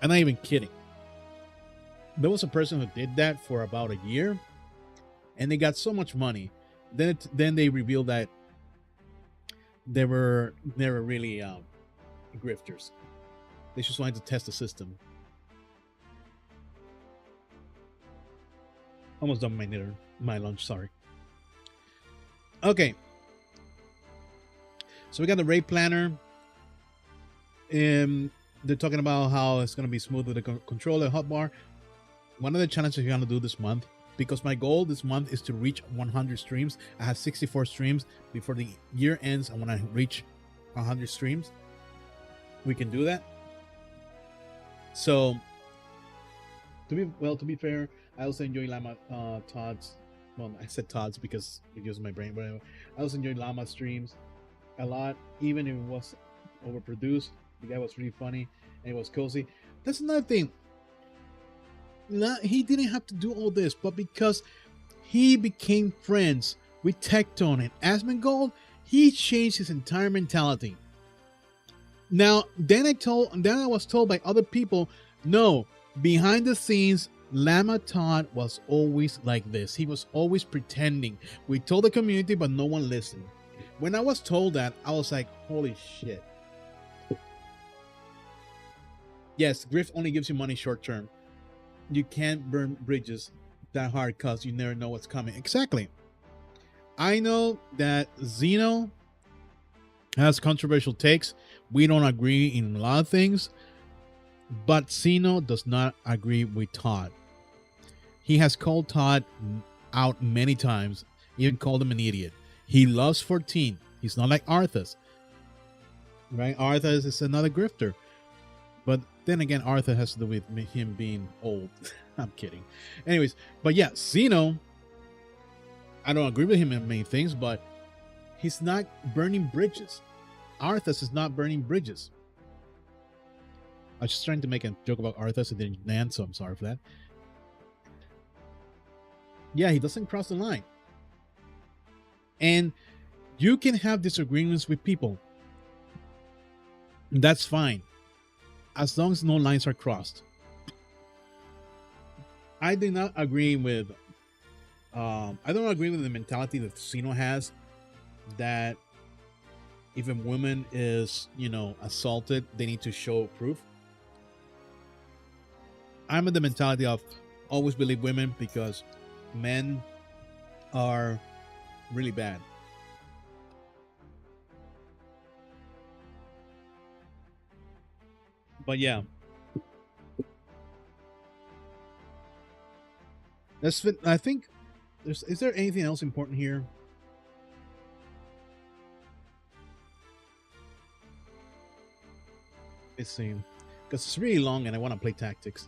I'm not even kidding. There was a person who did that for about a year, and they got so much money. Then they revealed that they were really grifters. They just wanted to test the system. Almost done my dinner, my lunch. Sorry. Okay, so we got the raid planner. They're talking about how it's gonna be smooth with the controller hotbar. One of the challenges you're gonna do this month, because my goal this month is to reach 100 streams. I have 64 streams. Before the year ends, I want to reach 100 streams. We can do that. So, to be fair, I also enjoy Llama Todd's. Well, I said Todd's because it uses my brain, but anyway, I also enjoy Llama streams a lot, even if it was overproduced. The guy was really funny and it was cozy. That's another thing. He didn't have to do all this, but because he became friends with Tectone and Asmongold, he changed his entire mentality. Now, then I was told by other people, no, behind the scenes, Llama Todd was always like this. He was always pretending. We told the community, but no one listened. When I was told that, I was like, holy shit. Yes, Grift only gives you money short term. You can't burn bridges that hard because you never know what's coming. Exactly. I know that Zeno has controversial takes. We don't agree in a lot of things, but Zeno does not agree with Todd. He has called Todd out many times, even called him an idiot. He loves 14. He's not like Arthas, right? Arthas is another grifter. But then again, Arthur has to do with him being old. I'm kidding. Anyways, but yeah, Zeno, I don't agree with him in many things, but he's not burning bridges. Arthas is not burning bridges. I was just trying to make a joke about Arthas and didn't land, so I'm sorry for that. Yeah, he doesn't cross the line. And you can have disagreements with people. That's fine, as long as no lines are crossed. I do not agree with I don't agree with the mentality that Zeno has, that if a woman is, assaulted, they need to show proof. I'm in the mentality of always believe women because men are really bad. But yeah, I think is there anything else important here? Let's see, because it's really long and I want to play tactics.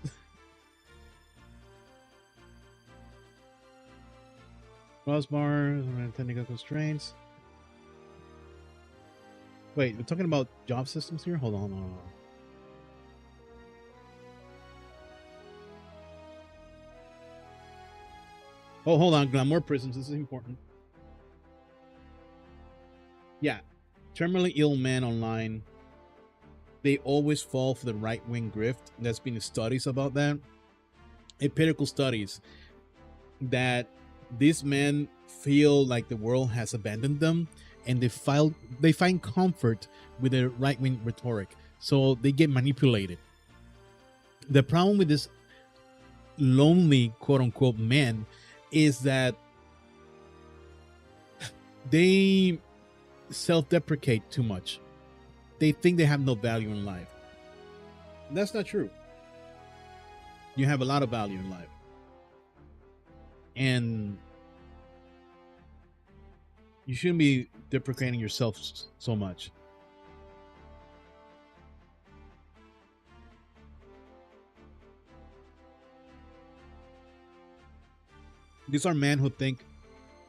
Crossbars, technical constraints. Wait, we're talking about job systems here? Hold on. Oh, hold on. Glamour prisons. This is important. Yeah. Terminally ill men online, they always fall for the right-wing grift. There's been studies about that. Empirical studies that these men feel like the world has abandoned them, and they find comfort with their right-wing rhetoric. So they get manipulated. The problem with this lonely, quote-unquote, men is that they self-deprecate too much. They think they have no value in life. That's not true. You have a lot of value in life. And you shouldn't be deprecating yourself so much. These are men who think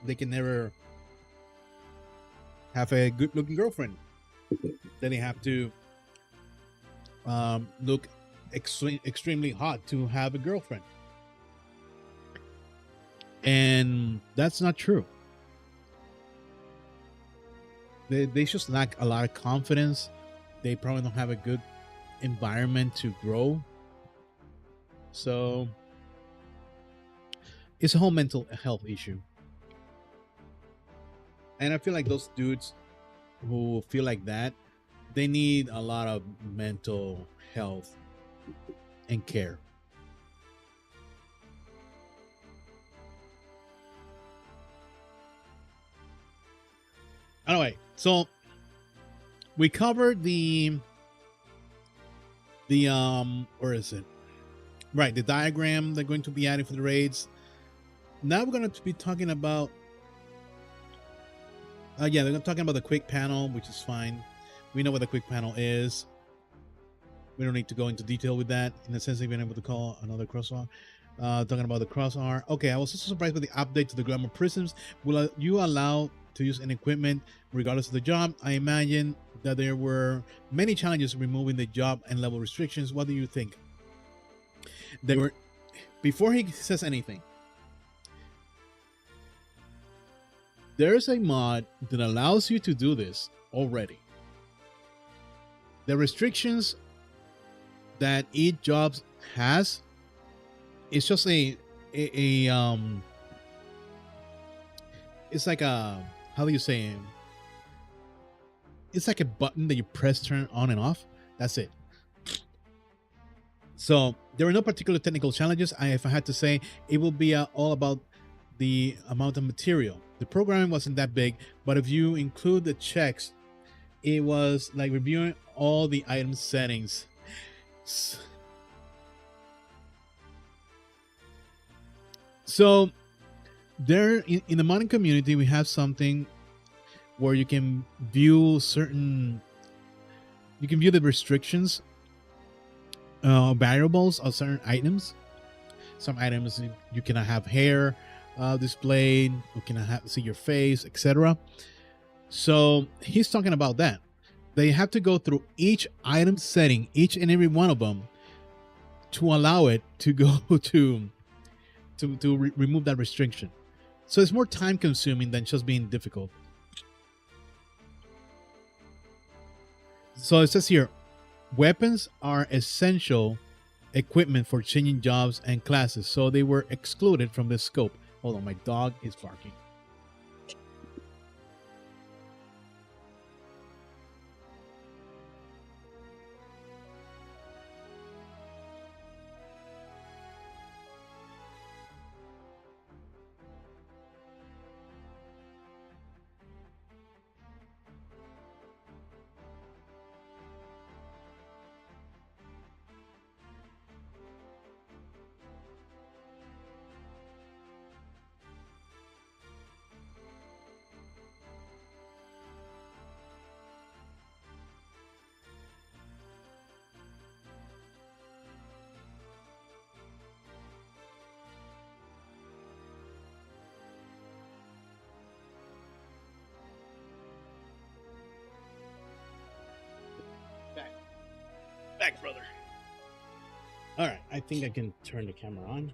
they can never have a good looking girlfriend. Then they have to look extremely hot to have a girlfriend. And that's not true. They just lack a lot of confidence. They probably don't have a good environment to grow. So it's a whole mental health issue. And I feel like those dudes who feel like that, they need a lot of mental health and care. Anyway, so we covered the where is it? Right, the diagram they're going to be adding for the raids. Now we're going to be talking about yeah, they're talking about the quick panel, which is fine. We know what the quick panel is. We don't need to go into detail with that in the sense of being able to call another crosshair. Talking about the crosshair. Okay, I was also surprised by the update to the grammar prisms. Will you allow to use any equipment regardless of the job? I imagine that there were many challenges removing the job and level restrictions. What do you think? They were, before he says anything, there's a mod that allows you to do this already. The restrictions that each job has, it's just it's like a, how do you say it? It's like a button that you press, turn on and off. That's it. So there are no particular technical challenges. If I had to say, it will be all about the amount of material. The programming wasn't that big, but if you include the checks, it was like reviewing all the item settings. So there in the modding community, we have something where you can view the restrictions, variables of certain items. Some items you cannot have hair displayed, you cannot see your face, etc. So he's talking about that. They have to go through each item setting, each and every one of them, to allow it to go to remove that restriction. So it's more time consuming than just being difficult. So it says here, weapons are essential equipment for changing jobs and classes, so they were excluded from the scope. Hold on, my dog is barking. Back, brother. All right, I think I can turn the camera on.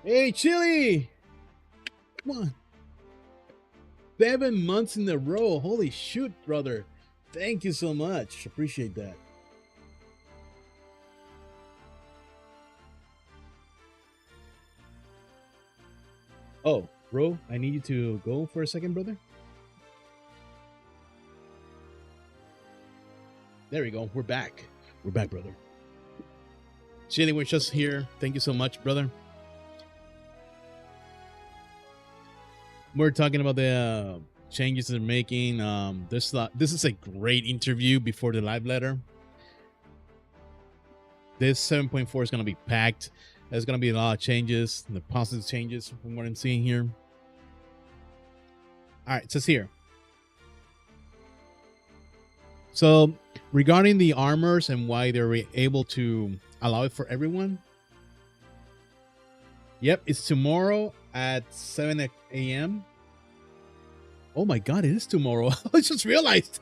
Hey, Chili! Come on. 7 months in a row. Holy shoot, brother. Thank you so much. Appreciate that. Oh, bro, I need you to go for a second, brother. There we go. We're back. We're back, brother. Chili, we're just here. Thank you so much, brother. We're talking about the changes they're making. This is a great interview before the live letter. This 7.4 is going to be packed. There's going to be a lot of changes, the positive changes from what I'm seeing here. All right, it says here. So regarding the armors and why they're able to allow it for everyone. Yep, it's tomorrow at 7 a.m. Oh my God, it is tomorrow. I just realized.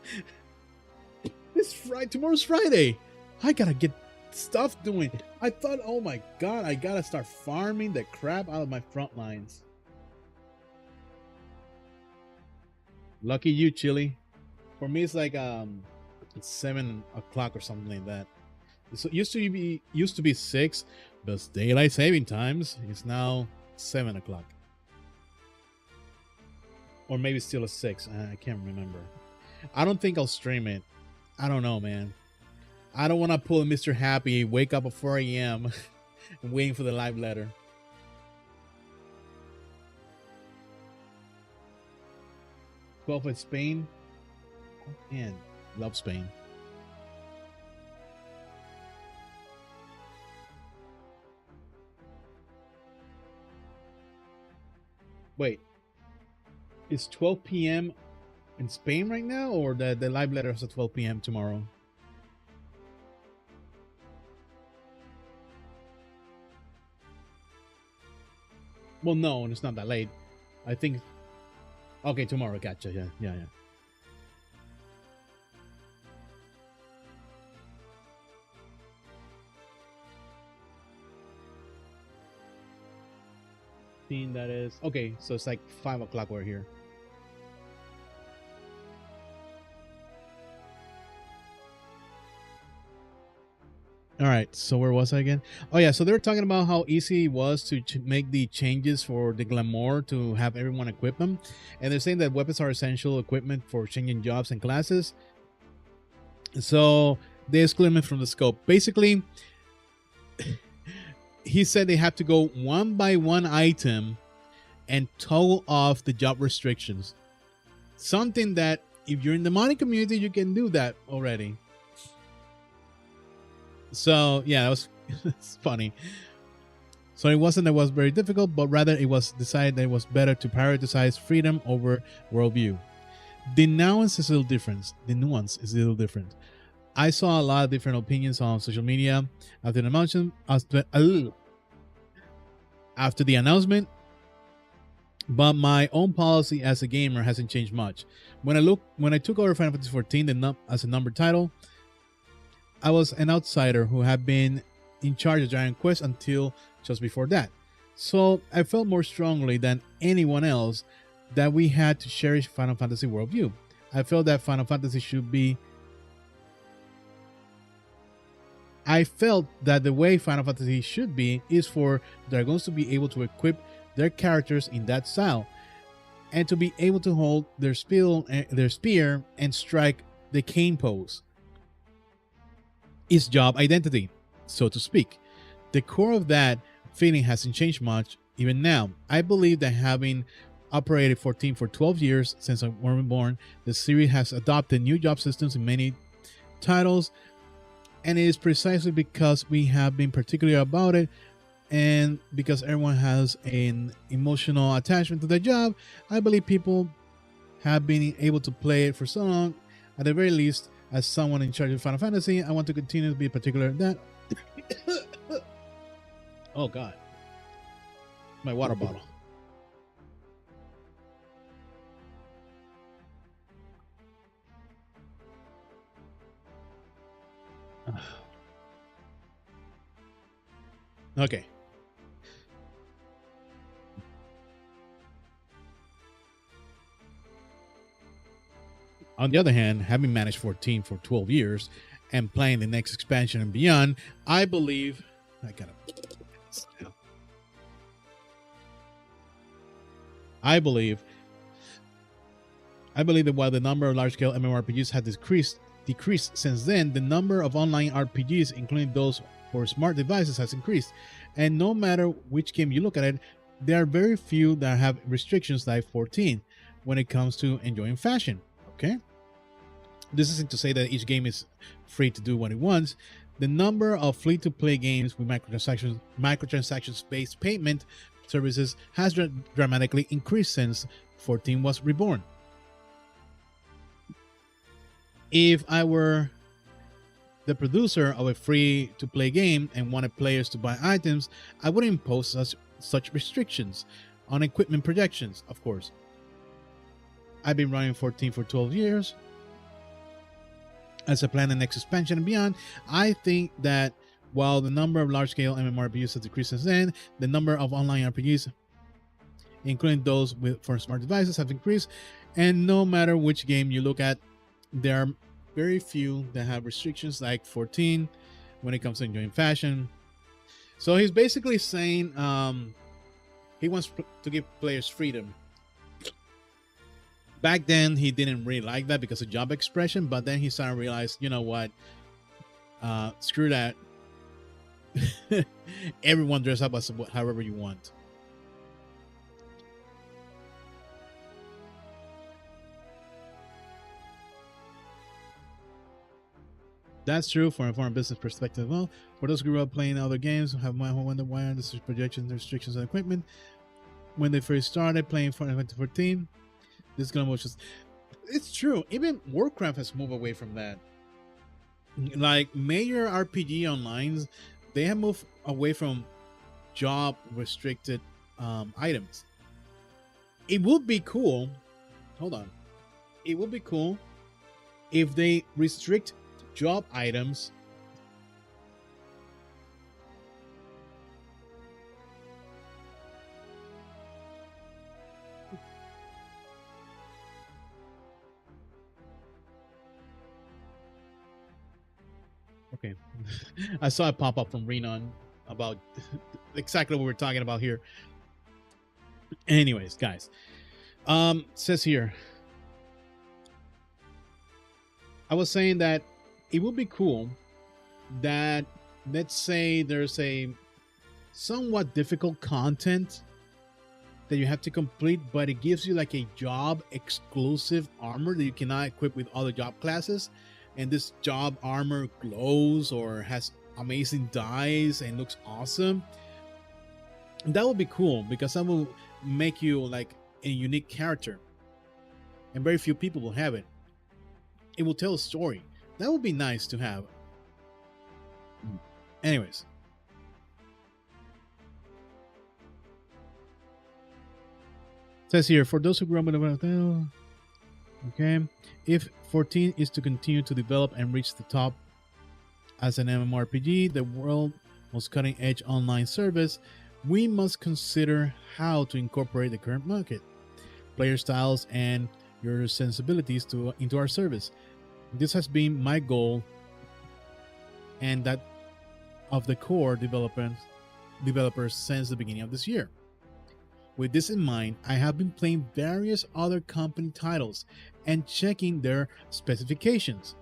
It's Friday. Tomorrow's Friday. I gotta get stuff doing. I thought, oh my God, I gotta start farming the crap out of my front lines. Lucky you, Chili. For me, it's like it's 7 o'clock or something like that. So it used to be 6, but it's daylight saving times. It's now 7 o'clock, or maybe still a 6. I can't remember. I don't think I'll stream it. I don't know, man. I don't want to pull a Mr. Happy, wake up at 4 a.m. I'm waiting for the live letter. Well, for Spain, man, love Spain. Wait, it's 12 p.m. in Spain right now, or the live letter is at 12 p.m. tomorrow? Well, no, it's not that late. I think. Okay, tomorrow. Gotcha. Yeah, yeah, yeah. That is okay. So it's like 5 o'clock. We're here. All right. So where was I again? Oh yeah. So they were talking about how easy it was to make the changes for the glamour to have everyone equip them, and they're saying that weapons are essential equipment for changing jobs and classes. So they exclude them from the scope. Basically, he said they have to go one by one item and toggle off the job restrictions. Something that if you're in the modding community, you can do that already. So yeah, that was it's funny. So it wasn't that it was very difficult, but rather it was decided that it was better to prioritize freedom over worldview. The nuance is a little different. The nuance is a little different. I saw a lot of different opinions on social media after the announcement. After the announcement, but my own policy as a gamer hasn't changed much. When I took over Final Fantasy 14 as a number title, I was an outsider who had been in charge of Dragon Quest until just before that. So I felt more strongly than anyone else that we had to cherish Final Fantasy worldview. I felt that Final Fantasy should be. I felt that the way Final Fantasy should be is for dragons to be able to equip their characters in that style, and to be able to hold their spear and strike the cane pose. Is job identity, so to speak. The core of that feeling hasn't changed much even now. I believe that having operated 14 for 12 years since I was born, the series has adopted new job systems in many titles, and it is precisely because we have been particular about it and because everyone has an emotional attachment to the job. I believe people have been able to play it for so long. At the very least, as someone in charge of Final Fantasy, I want to continue to be particular that. Oh God, my water bottle. Okay. On the other hand, having managed 14 for 12 years and playing the next expansion and beyond, I believe I gotta. I believe that while the number of large-scale MMORPGs has decreased since then, the number of online RPGs, including those for smart devices, has increased. And no matter which game you look at it, there are very few that have restrictions like 14 when it comes to enjoying fashion. Okay? This isn't to say that each game is free to do what it wants. The number of free-to-play games with microtransactions-based payment services has dramatically increased since 14 was reborn. If I were the producer of a free-to-play game and wanted players to buy items, I would impose such restrictions on equipment projections, of course. I've been running 14 for 12 years. As I plan the next expansion and beyond, I think that while the number of large-scale MMORPGs has decreased since then, the number of online RPGs, including those for smart devices, have increased. And no matter which game you look at, there are very few that have restrictions like 14 when it comes to enjoying fashion. So he's basically saying he wants to give players freedom. Back then, he didn't really like that because of job expression, but then he started to realize, you know what, screw that. everyone dress up as however you want. That's true from a foreign business perspective. Well, for those who grew up playing other games, have my whole wonder why the projections, restrictions, and equipment. When they first started playing Final Fantasy 14, this game was just. It's true. Even Warcraft has moved away from that. Like major RPG onlines, they have moved away from job restricted items. It would be cool. Hold on. It would be cool if they restrict job items. Okay. I saw a pop up from Renon about exactly what we're talking about here. Anyways, guys. Says here. I was saying that it would be cool that, let's say there's a somewhat difficult content that you have to complete, but it gives you like a job exclusive armor that you cannot equip with other job classes, and this job armor glows or has amazing dyes and looks awesome. That would be cool because that will make you like a unique character, and very few people will have it. It will tell a story. That would be nice to have. Anyways. It says here, for those who grew up in okay, if 14 is to continue to develop and reach the top as an MMORPG, the world's most cutting-edge online service, we must consider how to incorporate the current market, player styles, and your sensibilities into our service. This has been my goal and that of the core developers since the beginning of this year. With this in mind, I have been playing various other company titles and checking their specifications.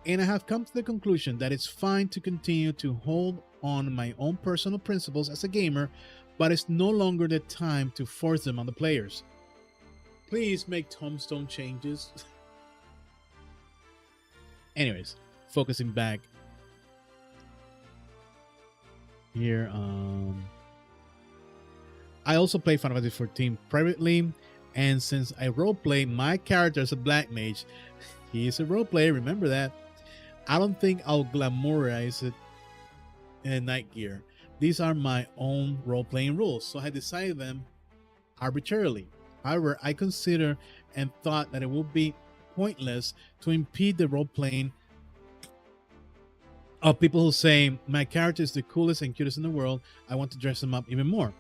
And I have come to the conclusion that it's fine to continue to hold on my own personal principles as a gamer, but it's no longer the time to force them on the players. Please make tombstone changes. Anyways, focusing back here. I also play Final Fantasy 14 privately, and since I roleplay my character as a black mage, he is a roleplayer, remember that. I don't think I'll glamorize it in night gear. These are my own role-playing rules, so I decided them arbitrarily. However, I consider and thought that it would be pointless to impede the role-playing of people who say, my character is the coolest and cutest in the world, I want to dress them up even more.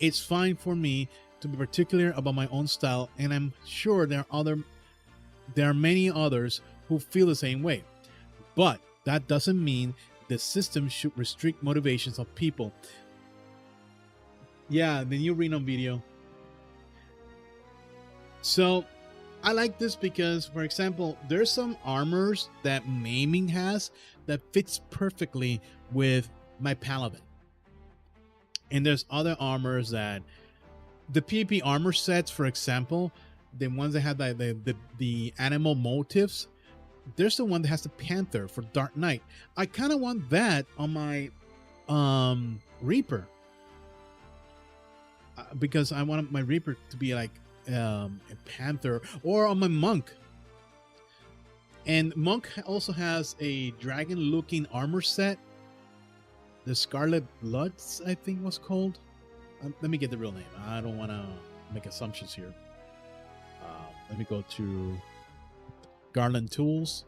It's fine for me to be particular about my own style, and I'm sure there are many others who feel the same way. But that doesn't mean the system should restrict motivations of people. Yeah, the new Reno video. So I like this because, for example, there's some armors that Maiming has that fits perfectly with my paladin. And there's other armors that the PvP armor sets, for example, the ones that have the animal motifs, there's the one that has the panther for Dark Knight. I kind of want that on my Reaper, because I want my Reaper to be like a panther, or on my monk. And monk also has a dragon looking armor set, the Scarlet Bloods, I think was called. Let me get the real name. I don't want to make assumptions here. Let me go to Garland Tools.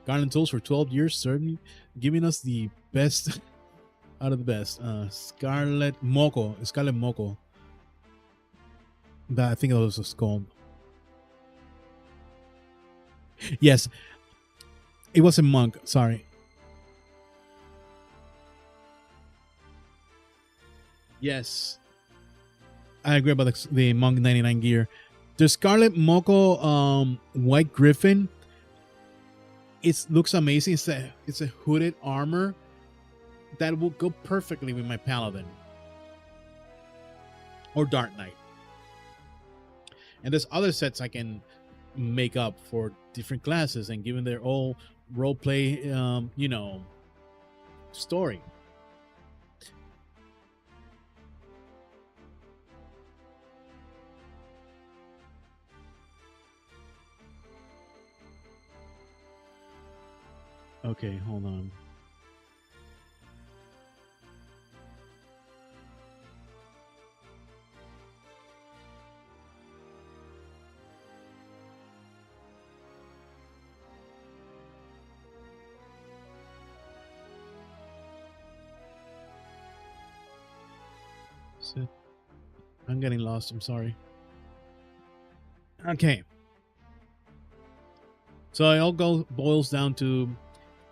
Garland Tools for 12 years serving, giving us the best out of the best. Scarlet Moko. That I think that was called. Yes, it was a monk. Sorry. Yes, I agree about the Monk 99 gear. The Scarlet Moko White Griffin, it looks amazing. It's a hooded armor, that will go perfectly with my Paladin or Dark Knight. And there's other sets I can make up for different classes and given their all role play, story. Okay, hold on. I'm getting lost. I'm sorry. Okay. So it all boils down to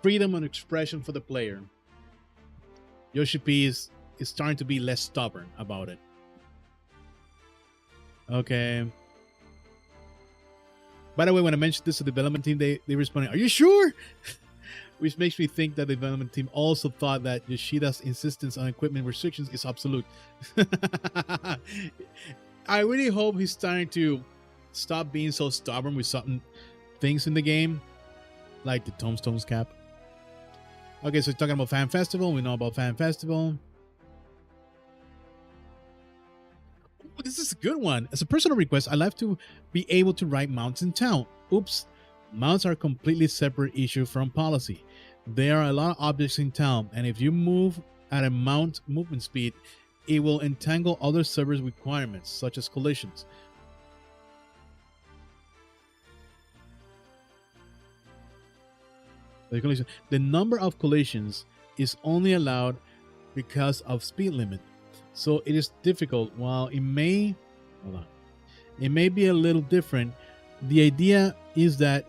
freedom and expression for the player. Yoshi P is starting to be less stubborn about it. Okay. By the way, when I mentioned this to the development team, they responded, "Are you sure?" Which makes me think that the development team also thought that Yoshida's insistence on equipment restrictions is absolute. I really hope he's starting to stop being so stubborn with certain things in the game, like the Tombstone's cap. Okay, so talking about Fan Festival, we know about Fan Festival. Ooh, this is a good one. As a personal request, I'd like to be able to ride mounts in town. Oops, mounts are a completely separate issue from policy. There are a lot of objects in town, and if you move at a mount movement speed, it will entangle other servers' requirements, such as collisions. The number of collisions is only allowed because of speed limit, so it is difficult. While it may, it may be a little different. The idea is that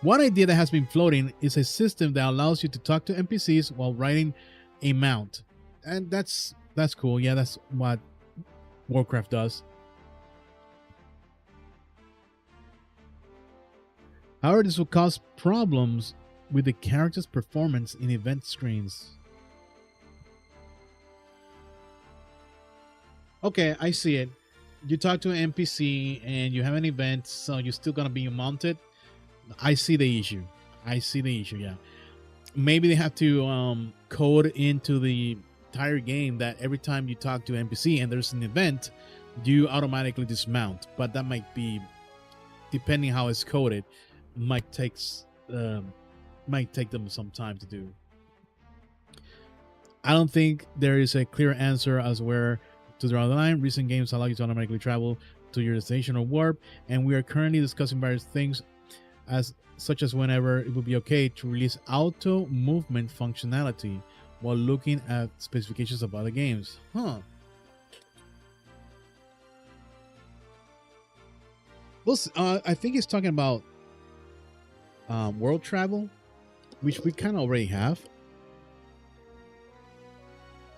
one idea that has been floating is a system that allows you to talk to NPCs while riding a mount, and that's cool. Yeah, that's what Warcraft does. However, this will cause problems with the character's performance in event screens. Okay, I see it. You talk to an NPC and you have an event, so you're still gonna be mounted. I see the issue. Yeah. Maybe they have to code into the entire game that every time you talk to an NPC and there's an event, you automatically dismount. But that might be, depending how it's coded, might take them some time to do. I don't think there is a clear answer as where to draw the line. Recent games allow you to automatically travel to your destination or warp, and we are currently discussing various things such as whenever it would be okay to release auto movement functionality while looking at specifications of other games. Well, I think he's talking about world travel, which we kind of already have.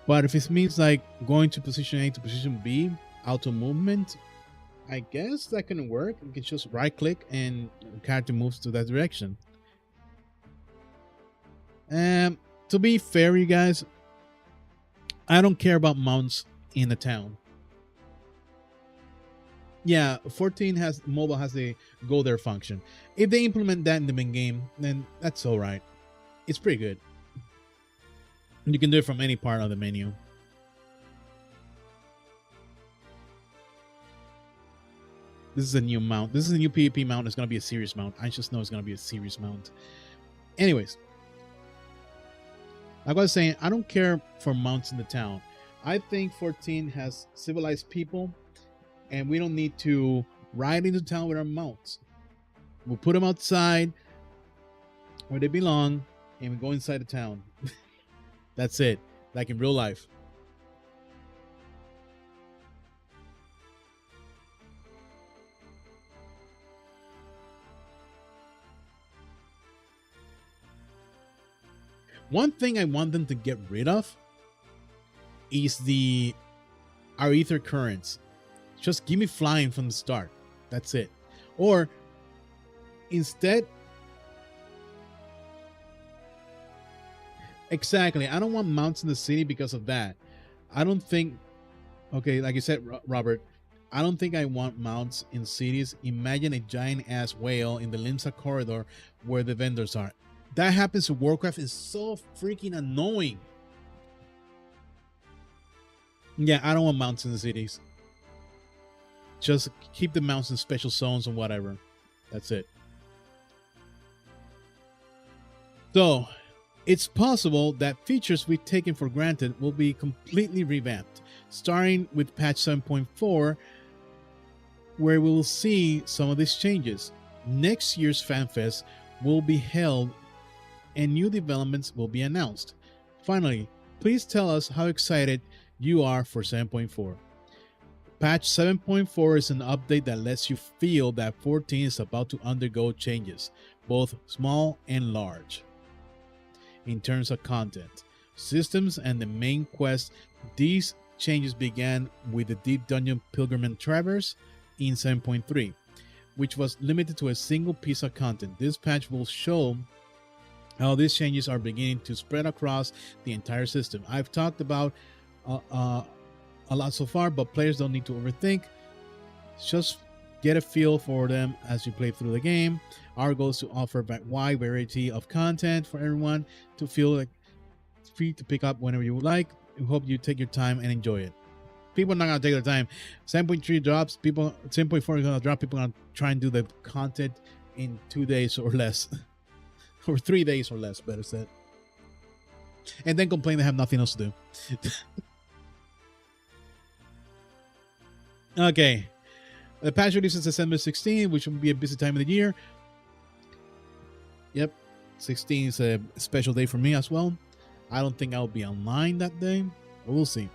But if it means like going to position A to position B, auto movement, I guess that can work. You can just right click and the character moves to that direction. To be fair, you guys, I don't care about mounts in the town. Yeah, 14 has mobile has the go there function. If they implement that in the main game, then that's all right. It's pretty good. You can do it from any part of the menu. This is a new mount. This is a new PvP mount. It's going to be a serious mount. I just know it's going to be a serious mount. Anyways, like I was saying, I don't care for mounts in the town. I think 14 has civilized people, and we don't need to ride into town with our mounts. We'll put them outside where they belong, and we go inside the town. That's it, like in real life. One thing I want them to get rid of is our ether currents. Just give me flying from the start. That's it. Or instead, Exactly. I don't want mounts in the city because of that. I don't think. Okay, like you said, Robert. I don't think I want mounts in cities. Imagine a giant ass whale in the Limsa corridor where the vendors are. That happens to Warcraft is so freaking annoying. Yeah, I don't want mounts in the cities. Just keep the mounts in special zones and whatever. That's it. So, it's possible that features we've taken for granted will be completely revamped, starting with patch 7.4, where we will see some of these changes. Next year's FanFest will be held and new developments will be announced. Finally, please tell us how excited you are for 7.4. Patch 7.4 is an update that lets you feel that 14 is about to undergo changes, both small and large. In terms of content, systems, and the main quest, these changes began with the Deep Dungeon Pilgrimage Traverse in 7.3, which was limited to a single piece of content. This patch will show how these changes are beginning to spread across the entire system. I've talked about a lot so far, but players don't need to overthink. Just get a feel for them as you play through the game. Our goal is to offer a wide variety of content for everyone to feel like free to pick up whenever you would like. We hope you take your time and enjoy it. People are not gonna take their time. 7.3 drops. 7.4 is gonna drop. People are gonna try and do the content in 2 days or less, or 3 days or less, better said, and then complain they have nothing else to do. Okay. The patch releases December 16, which will be a busy time of the year. Yep, 16 is a special day for me as well. I don't think I'll be online that day, but we'll see.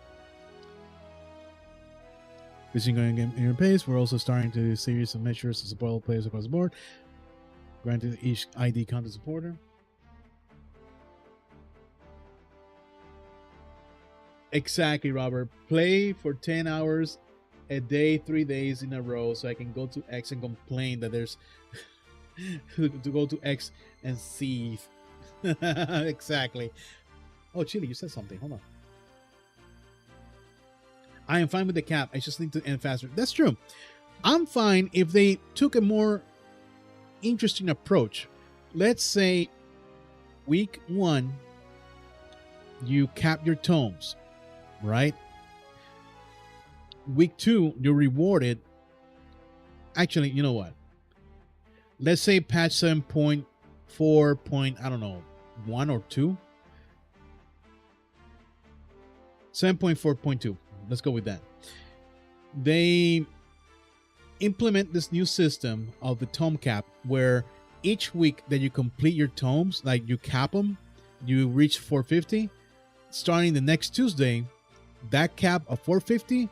Going in your pace, we're also starting to a series of measures to support all players across the board. Granted each ID content supporter. Exactly, Robert. Play for 10 hours a day, 3 days in a row, so I can go to X and complain that there's to go to X and see. Exactly. Oh, Chili, you said something. Hold on. I am fine with the cap. I just need to end faster. That's true. I'm fine if they took a more interesting approach. Let's say week 1, you cap your tomes, right? Week 2, you're rewarded. Actually, you know what? Let's say patch 7.4. I don't know, 1 or 2. 7.4.2. Let's go with that. They implement this new system of the tome cap where each week that you complete your tomes, like you cap them, you reach 450. Starting the next Tuesday, that cap of 450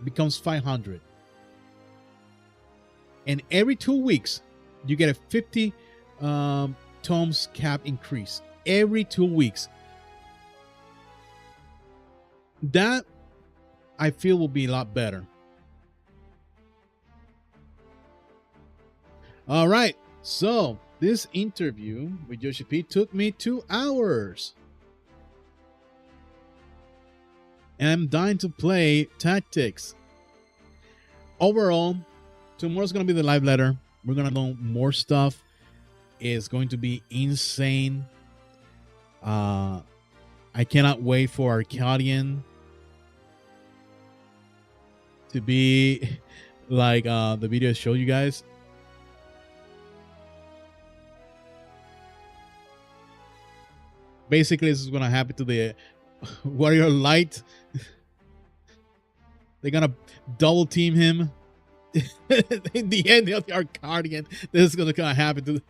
becomes 500. And every 2 weeks, you get a 50 tomes cap increase. Every 2 weeks. That I feel will be a lot better. All right. So this interview with Yoshi P took me 2 hours. And I'm dying to play Tactics. Overall, tomorrow's going to be the live letter. We're going to know more stuff. It's going to be insane. I cannot wait for Arcadian to be like the video I showed you guys. Basically, this is going to happen to the Warrior Light. They're going to double team him. In the end of the Arcadian, this is going to happen to.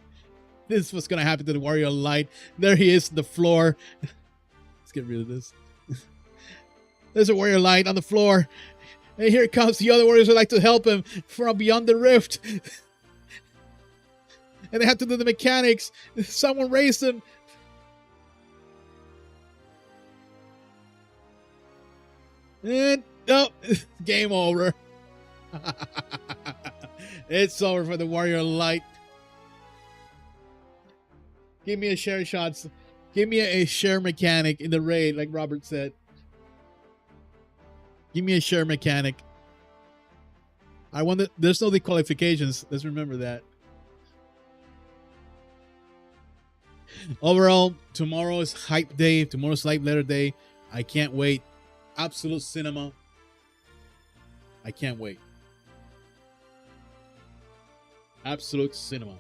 This was going to happen to the Warrior Light. There he is on the floor. Let's get rid of this. There's a Warrior Light on the floor. And here comes the other warriors who like to help him from beyond the rift. And they have to do the mechanics. Someone raised him. And oh, game over. It's over for the Warrior Light. Give me a share shots. Give me a share mechanic in the raid, like Robert said. Give me a share mechanic. I want the, there's no disqualifications. Let's remember that. Overall, tomorrow is hype day. Tomorrow's live letter day. I can't wait. Absolute cinema. I can't wait. Absolute cinema.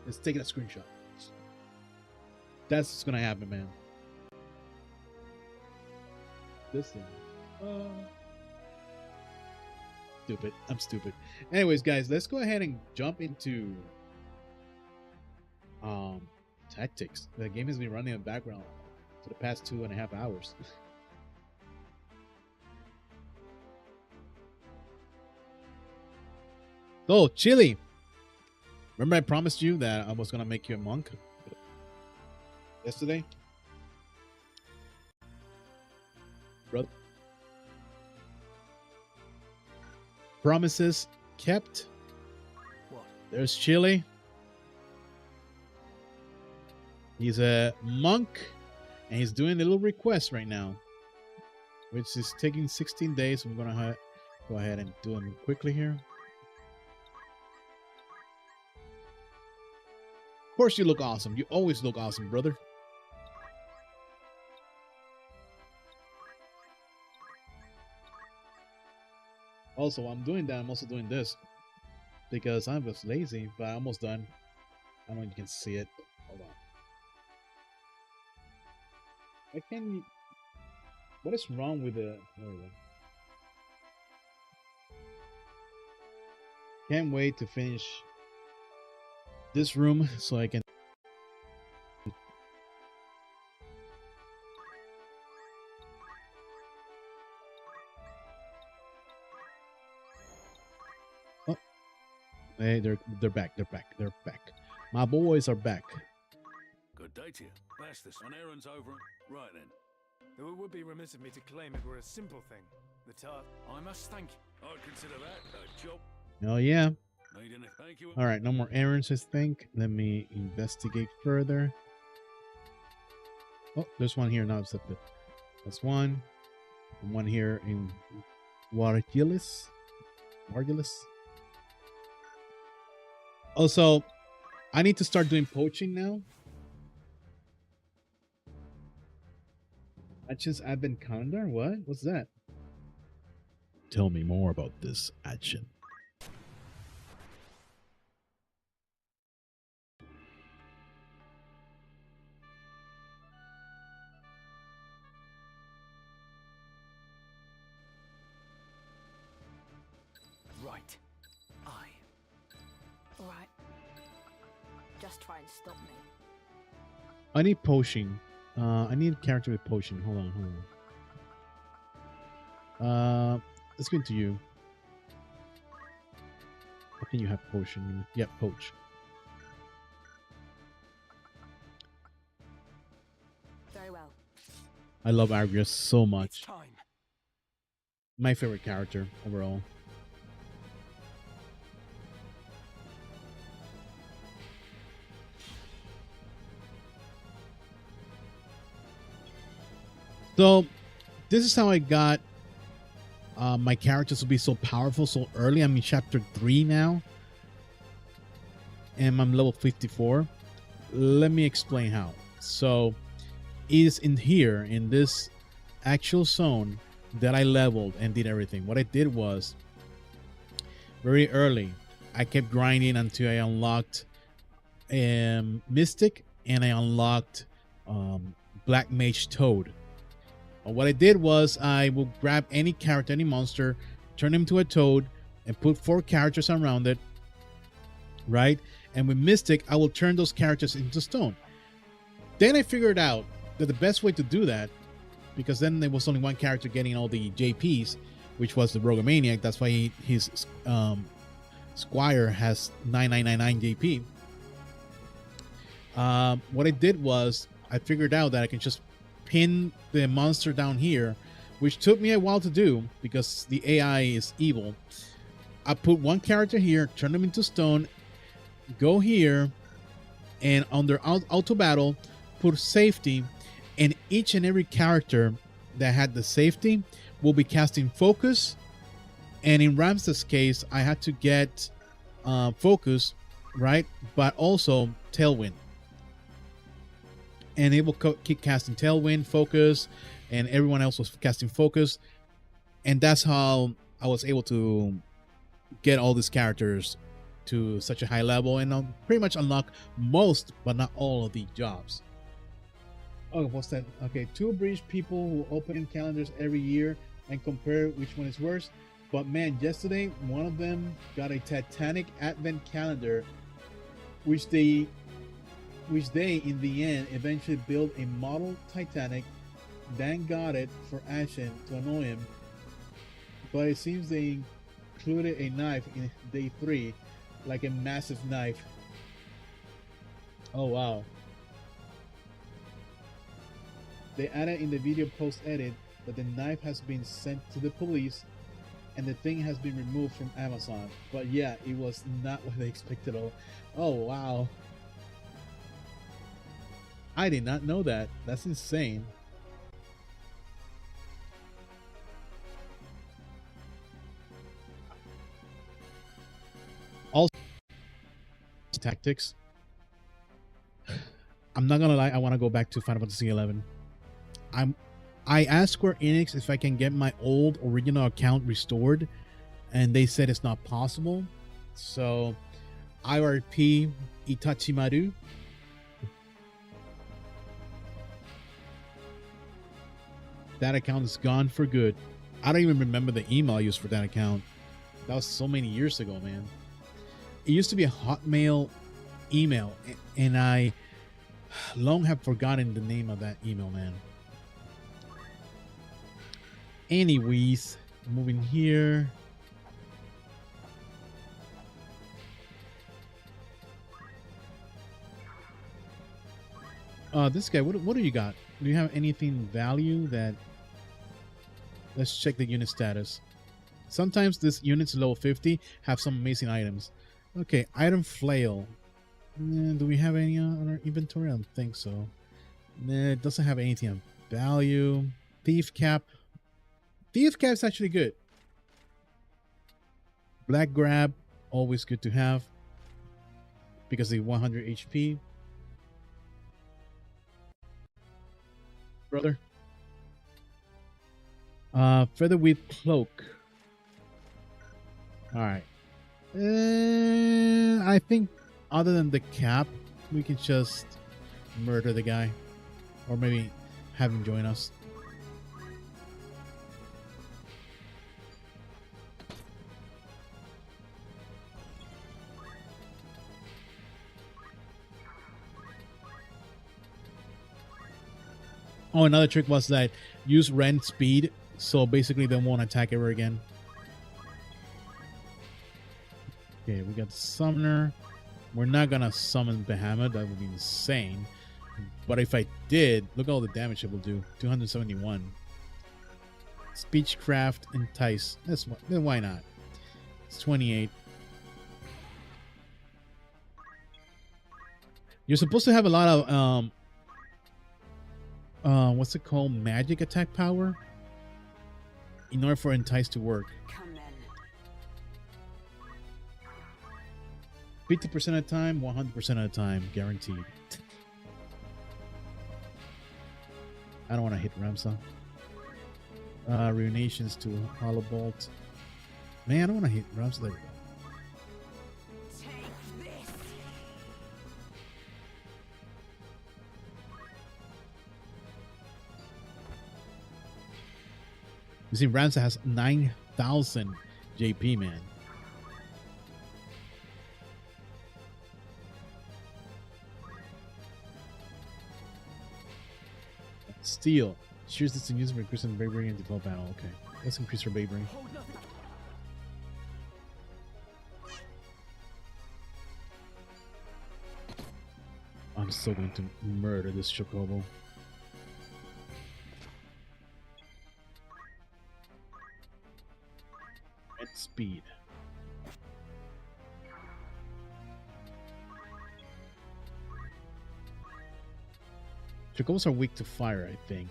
Let's take a screenshot. That's what's gonna happen, man. This thing. Stupid. I'm stupid. Anyways, guys, let's go ahead and jump into Tactics. The game has been running in the background for the past 2.5 hours. So, Chili. Remember I promised you that I was gonna make you a monk yesterday? Brother. Promises kept. What? There's Chili. He's a monk, and he's doing a little request right now, which is taking 16 days. I'm gonna go ahead and do them quickly here. Of course, you look awesome. You always look awesome, brother. Also, while I'm doing that, I'm also doing this because I'm just lazy, but I'm almost done. I don't know if you can see it. Hold on. I can. What is wrong with the? There we go. Can't wait to finish this room so I can. Oh, hey, they're back. They're back. They're back. My boys are back. Good day to you. That's this. On errands over. Right then. Though it would be remiss of me to claim it were a simple thing. The task. I must thank you. I'd consider that a job. Oh yeah. Need any thank you. All right, no more errands. I think. Let me investigate further. Oh, there's one here now accepted. That's one. And one here in Wargilis. Wargilis. Also, I need to start doing poaching now. Actions advent calendar? What? What's that? Tell me more about this action. Right. Alright. Just try and stop me. I need potion. I need a character with potion. Hold on. Let's go into you. I think you have potion. Yeah, poach. Very well. I love Agrius so It's much. time. My favorite character overall. So, this is how I got my characters to be so powerful so early. I'm in chapter 3 now. And I'm level 54. Let me explain how. So, it is in here, in this actual zone, that I leveled and did everything. What I did was, very early, I kept grinding until I unlocked Mystic and I unlocked Black Mage Toad. What I did was I will grab any character, any monster, turn him to a toad, and put 4 characters around it, right? And with Mystic, I will turn those characters into stone. Then I figured out that the best way to do that, because then there was only one character getting all the JPs, which was the Rogamaniac. That's why his Squire has 9999 JP. What I did was I figured out that I can just pin the monster down here, which took me a while to do because the AI is evil. I put one character here, turn them into stone, go here, and under auto battle, put safety, and each and every character that had the safety will be casting focus. And in Ramses' case, I had to get focus, right? But also tailwind. And it will keep casting tailwind, focus, and everyone else was casting focus. And that's how I was able to get all these characters to such a high level and pretty much unlock most, but not all of the jobs. Oh, what's that? Okay, two British people who open calendars every year and compare which one is worse. But man, yesterday one of them got a Titanic Advent calendar, which they in the end eventually built a model Titanic, then got it for Ashen to annoy him. But it seems they included a knife in day 3, like a massive knife. Oh wow. They added in the video post edit that the knife has been sent to the police and the thing has been removed from Amazon. But yeah, it was not what they expected at all. Oh wow. I did not know that. That's insane. Also, tactics. I'm not gonna lie, I want to go back to Final Fantasy 11. I asked Square Enix if I can get my old original account restored, and they said it's not possible. So, IRP Itachimaru. That account is gone for good. I don't even remember the email I used for that account. That was so many years ago, man. It used to be a Hotmail email, and I long have forgotten the name of that email, man. Anyways, moving here. This guy, what do you got? Do you have anything value that... Let's check the unit status. Sometimes this unit's level 50 have some amazing items. Okay, item flail. Do we have any on our inventory? I don't think so. Nah, it doesn't have anything on value. Thief cap. Thief cap's actually good. Black grab, always good to have because they 100 HP. Brother. Featherweight cloak. All right. I think other than the cap, we can just murder the guy, or maybe have him join us. Oh, another trick was that use rend speed, so basically they won't attack ever again. Okay, we got the summoner. We're not gonna summon Behemoth, that would be insane. But if I did, look at all the damage it will do. 271. Speechcraft, entice. Then why not? It's 28. You're supposed to have a lot of what's it called? Magic attack power in order for entice to work. Come then. 50% of the time, 100% of the time, guaranteed. I don't want to hit Ramsa. Ruinations to Hollow Bolt. Man, I don't want to hit Ramsa. There we go. Take this. You see, Ramsa has 9,000 JP, man. Steel. Cheers this and use for increasing bravery and develop battle. Okay. Let's increase our bravery. I'm still going to murder this Chocobo. At speed. Chocobos are weak to fire, I think.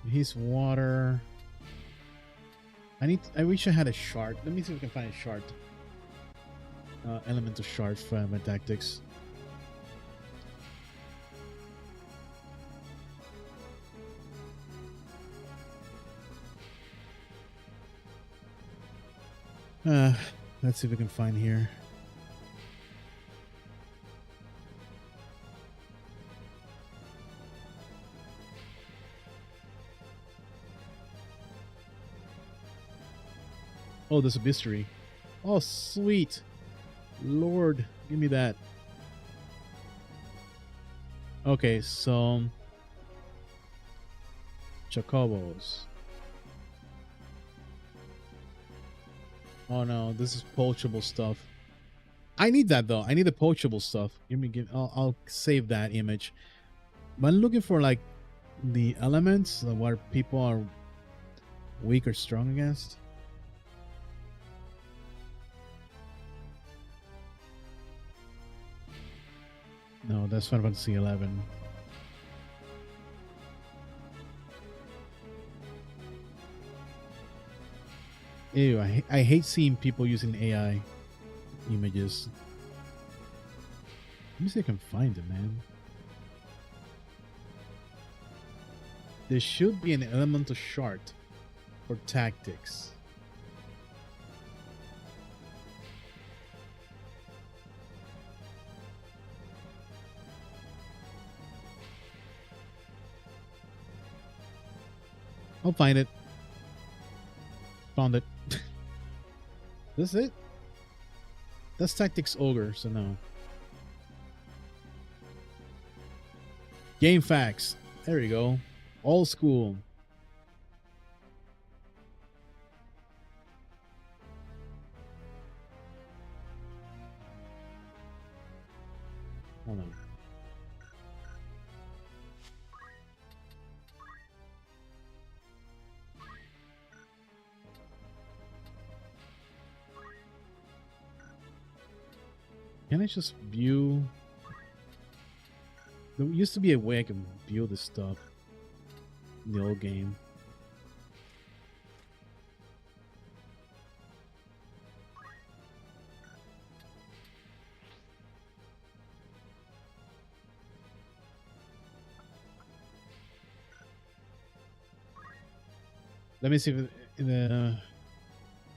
He's water. I wish I had a shard. Let me see if I can find a shard. Elemental shard for my tactics. Let's see if we can find here. Oh, there's a mystery. Oh, sweet. Lord, give me that. Okay, so Chocobos. Oh no, this is poachable stuff. I need that though. I need the poachable stuff. I'll save that image. But I'm looking for like the elements, what people are weak or strong against. No, that's Final Fantasy 11. Ew, I hate seeing people using AI images. Let me see if I can find it, man. There should be an elemental shard for tactics. I'll find it. Found it. This is it? That's Tactics Ogre, so no. Game facts. There you go. Old school. Hold on. Can I just view? There used to be a way I can view this stuff in the old game. Let me see if in the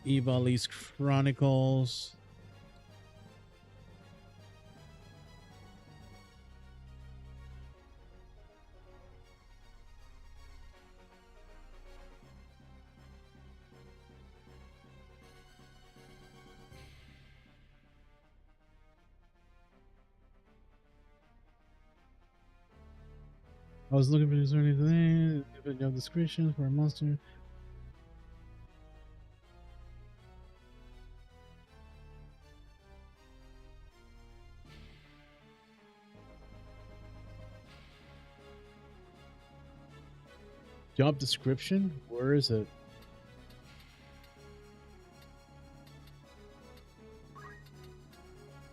Ivali's Chronicles. I was looking for this today. Job description for a monster. Job description? Where is it?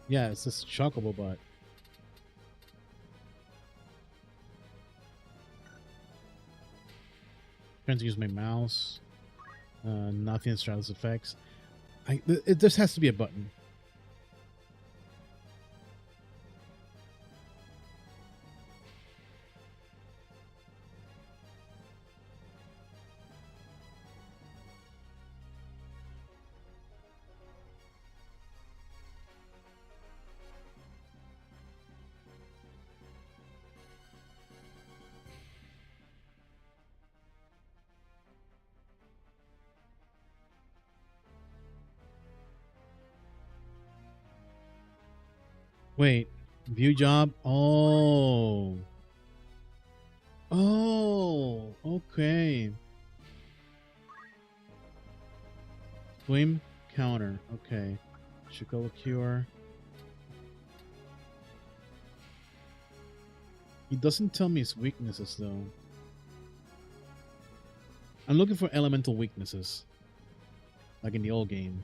Yeah, it's this Chocobo bot. Trying to use my mouse. Nothing in Stratus effects. It just has to be a button. Wait, view job? Oh. Oh, okay. Flame counter. Okay. Chocobo cure. He doesn't tell me his weaknesses though. I'm looking for elemental weaknesses. Like in the old game.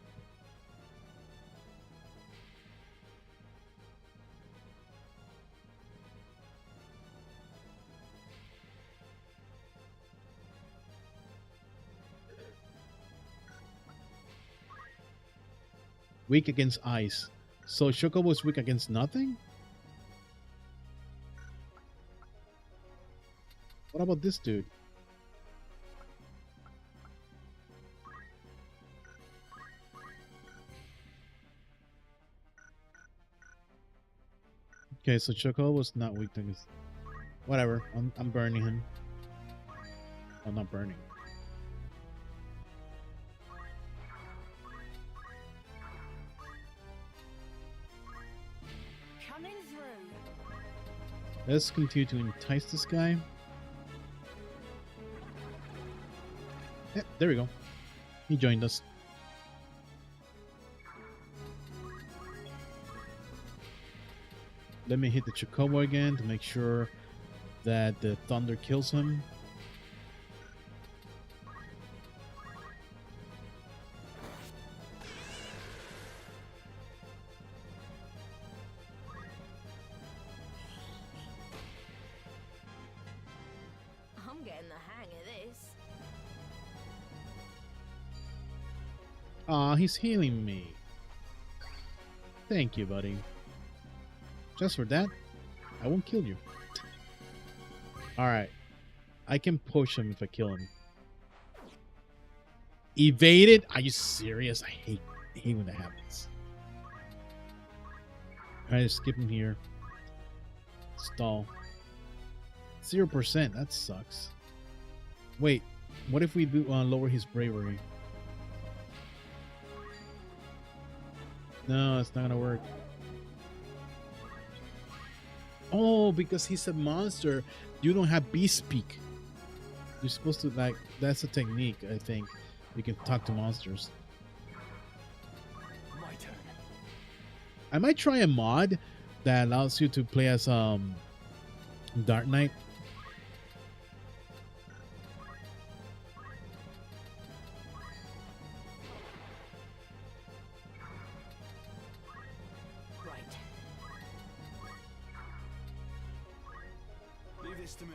weak against ice. So Chocobo is weak against nothing? What about this dude? Okay, so Chocobo's not weak against... Whatever, I'm burning him. I'm not burning. Coming through. Let's continue to entice this guy. Yeah, there we go. He joined us. Let me hit the Chocobo again to make sure that the thunder kills him. I'm getting the hang of this. Aw, he's healing me. Thank you, buddy. Just for that, I won't kill you. Alright. I can push him if I kill him. Evaded? Are you serious? I hate when that happens. Alright, skip him here. Stall. 0%. That sucks. Wait, what if we do lower his bravery? No, it's not gonna work. Oh, because he's a monster, you don't have beast speak. You're supposed to, like, that's a technique, I think. You can talk to monsters. My turn. I might try a mod that allows you to play as Dark Knight. Right. Leave this to me.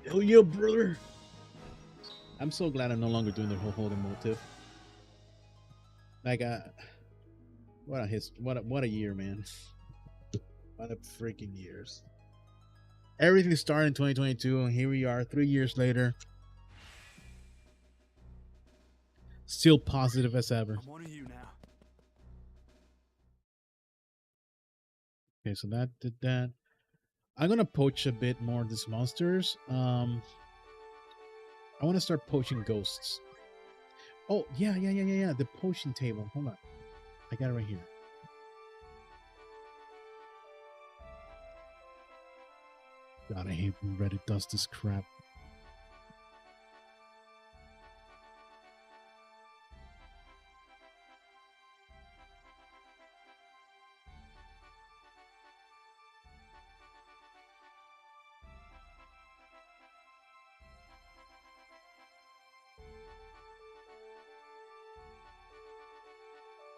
Hell yeah, brother! I'm so glad I'm no longer doing the whole holding motive. Like, what a year, man! What a freaking years! Everything started in 2022, and here we are, 3 years later, still positive as ever. I'm one of you now. Okay, so that did that. I'm gonna poach a bit more of these monsters. I want to start poaching ghosts. Oh yeah. The potion table. Hold on, I got it right here. God, I hate when Reddit does this crap.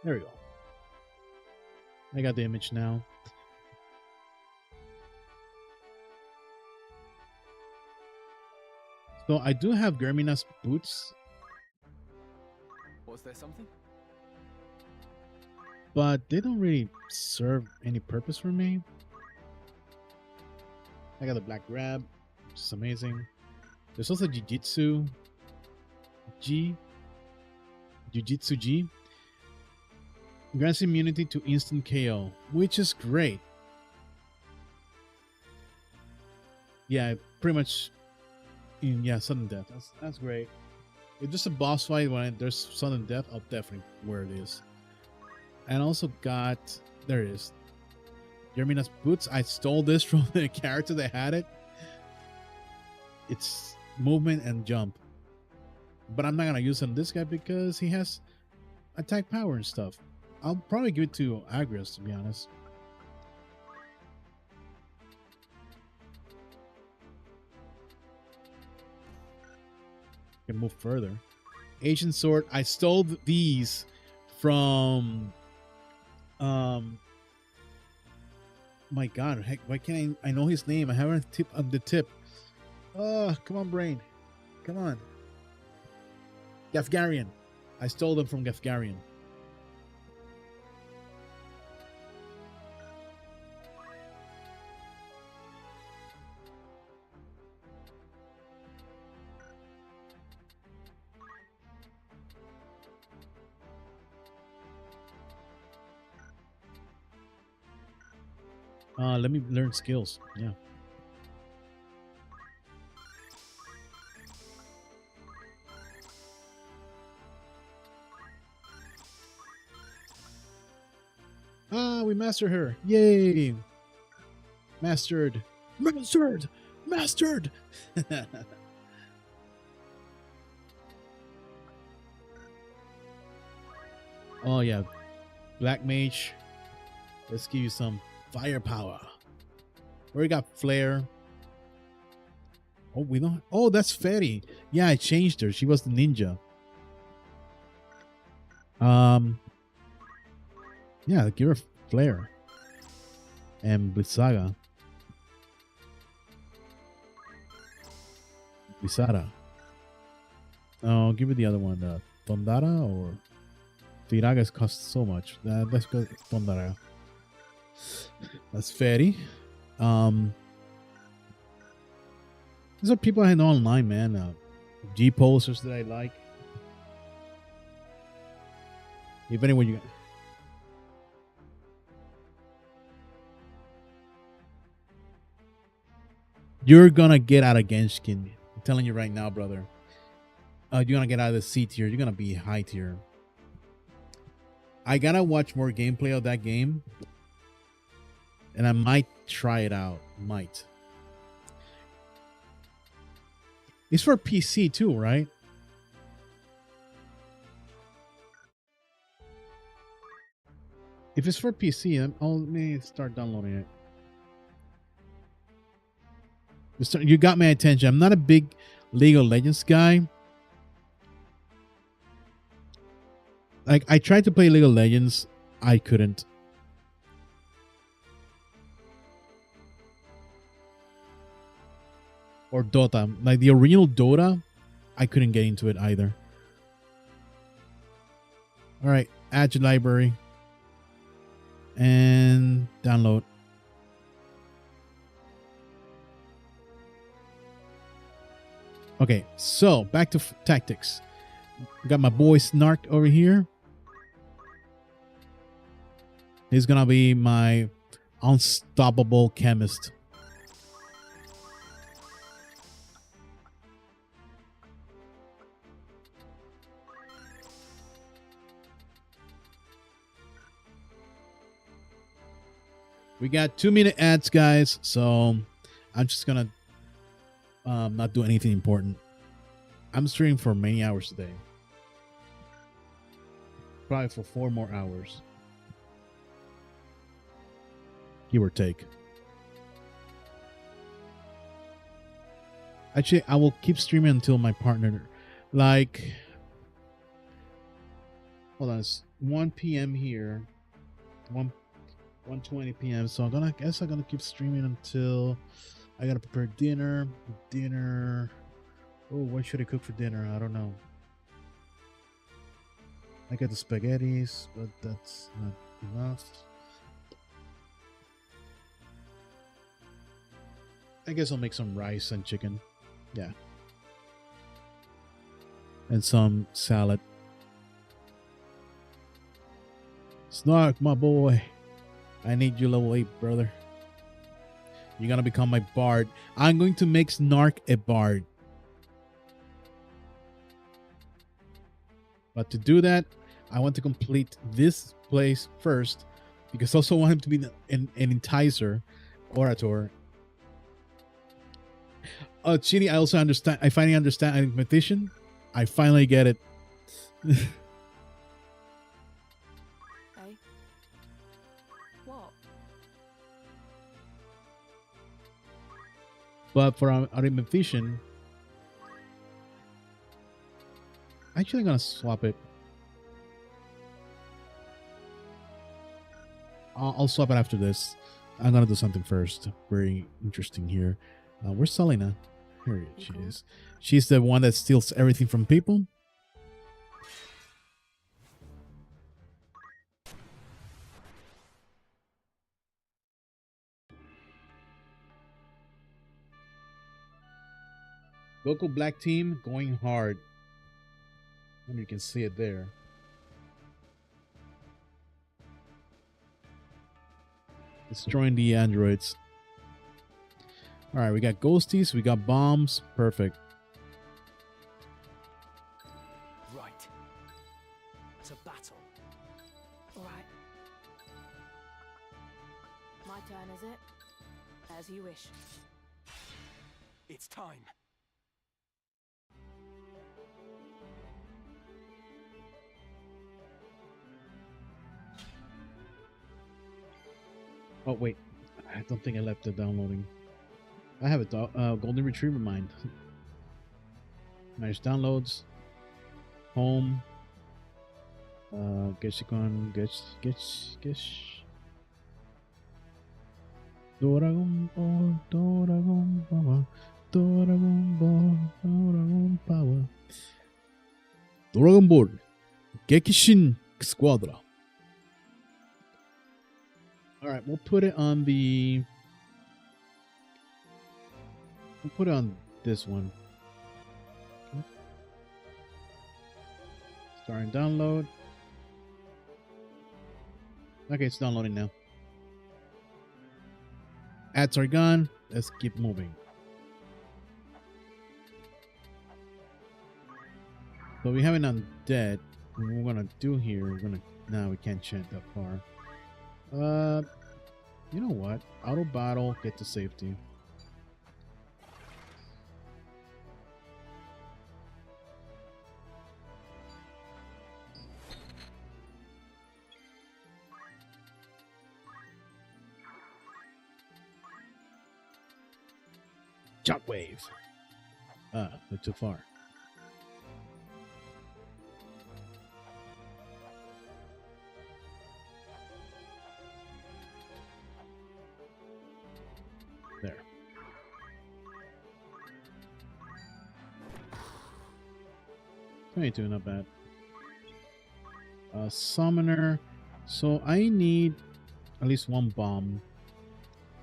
There we go. I got the image now. So I do have Germina's boots, Was there something? but they don't really serve any purpose for me. I got the black grab, which is amazing. There's also Jiu-Jitsu G. Grants immunity to instant KO, which is great. Yeah, pretty much. Sudden death. That's great. If there's a boss fight when there's sudden death, I'll definitely where it is. And also got, there it is, Yermina's boots. I stole this from the character that had it. It's movement and jump, but I'm not gonna use it on this guy because he has attack power and stuff. I'll probably give it to Agrias, to be honest. Can move further. Ancient sword. I stole these from my god, heck, why can't I know his name? I haven't tip on the tip. Oh, come on, brain. Come on. Gafgarian. I stole them from Gafgarian. Let me learn skills. Yeah. We mastered her. Yay. Mastered. Mastered. Mastered. Oh, yeah. Black Mage. Let's give you some firepower. We got Flare. Oh, we don't. Oh, that's Fairy. Yeah, I changed her. She was the ninja. Yeah, give her Flare. And Blitzaga. Blizzara. Oh, give her the other one. Tondara or Tiragas cost so much. Let's go Tondara. That's Fairy. These are people I know online, man. G posters that I like. If anyone you're gonna get out of Genshin. I'm telling you right now, brother. You're gonna get out of the C tier. You're gonna be high tier. I gotta watch more gameplay of that game, and I might try it out. Might. It's for PC too, right? If it's for PC, let me start downloading it. You got my attention. I'm not a big League of Legends guy. Like, I tried to play League of Legends. I couldn't. Or Dota. Like, the original Dota, I couldn't get into it either. All right. Add to library. And download. Okay, so back to tactics. Got my boy Snark over here. He's gonna be my unstoppable chemist. We got 2-minute ads, guys, so I'm just gonna not do anything important. I'm streaming for many hours today. Probably for 4 more hours. Give or take. Actually, I will keep streaming until my partner, like, hold on, it's 1 p.m. here. 1:20 p.m. So I guess I'm gonna keep streaming until I gotta prepare dinner. Oh, what should I cook for dinner? I don't know. I got the spaghettis, but that's not enough. I guess I'll make some rice and chicken. Yeah. And some salad. Snark, my boy. I need you level 8, brother. You're gonna become my bard. I'm going to make Snark a bard. But to do that, I want to complete this place first, because I also want him to be an enticer, orator. Oh, Chini, I also understand. I finally understand arithmetician. I finally get it. Hey? What? But for arithmetician, Actually, I'm gonna swap it. I'll swap it after this. I'm gonna do something first. Very interesting here. Where's Selena? Here she is. She's the one that steals everything from people. Local black team going hard. And you can see it there. Destroying the androids. All right, we got ghosties, we got bombs. Perfect. Right. To battle. Alright. My turn, is it? As you wish. It's time. Oh wait, I don't think I left the downloading. I have a golden retriever mind. Manage downloads. Home. Getchikon, Getch. Dragon Ball, Dragon Power, Dragon Ball, Dragon Power. Dragon Ball, Gekishin Squadra. All right, we'll put it on the. We'll put it on this one. Okay. Starting download. Okay, it's downloading now. Ads are gone. Let's keep moving. So we have an undead. What we're gonna do here, we're gonna. No, we can't chant that far. You know what? Auto battle, get to safety. Shockwave. They're too far. There. 22, not bad. Summoner. So I need at least one bomb.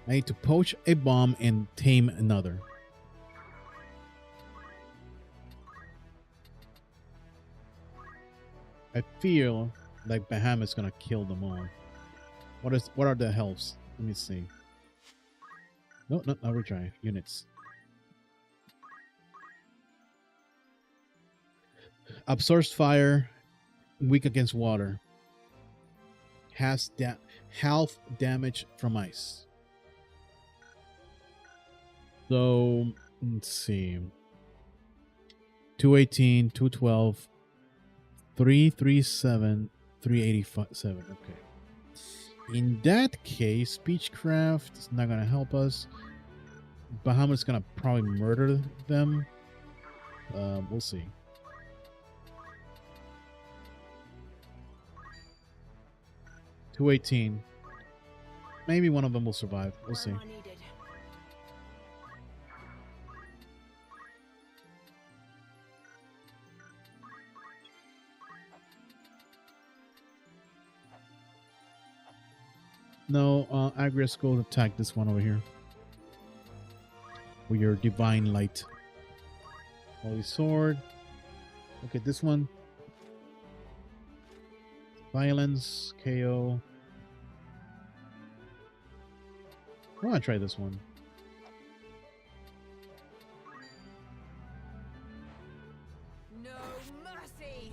I need to poach a bomb and tame another. I feel like Bahamut's gonna kill them all. What are the healths? Let me see. No, I'll retry. Units. Absorbs fire, weak against water. Has health damage from ice. So, let's see. 218, 212, 337, 387. Okay. In that case, Speechcraft is not going to help us. Bahamut's going to probably murder them. We'll see. $218. Maybe one of them will survive. We'll see. No, Agrius, go attack this one over here. With your divine light. Holy sword. Okay, this one. Violence, KO. I want to try this one. No mercy.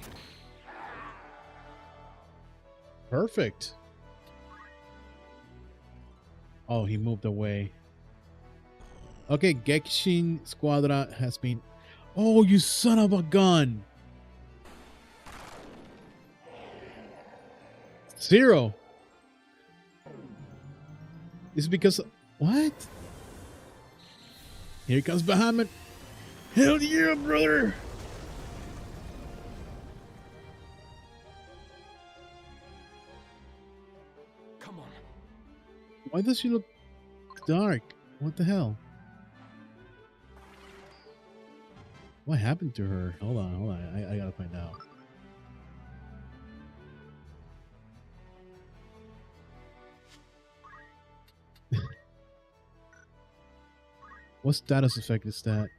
Perfect. Oh, he moved away. Okay, Gekshin Squadra has been... Oh, you son of a gun! 0. Is it because... What? Here comes Bahamut. Hell yeah, brother! Why does she look dark? What the hell? What happened to her? Hold on. I gotta find out. What status effect is that?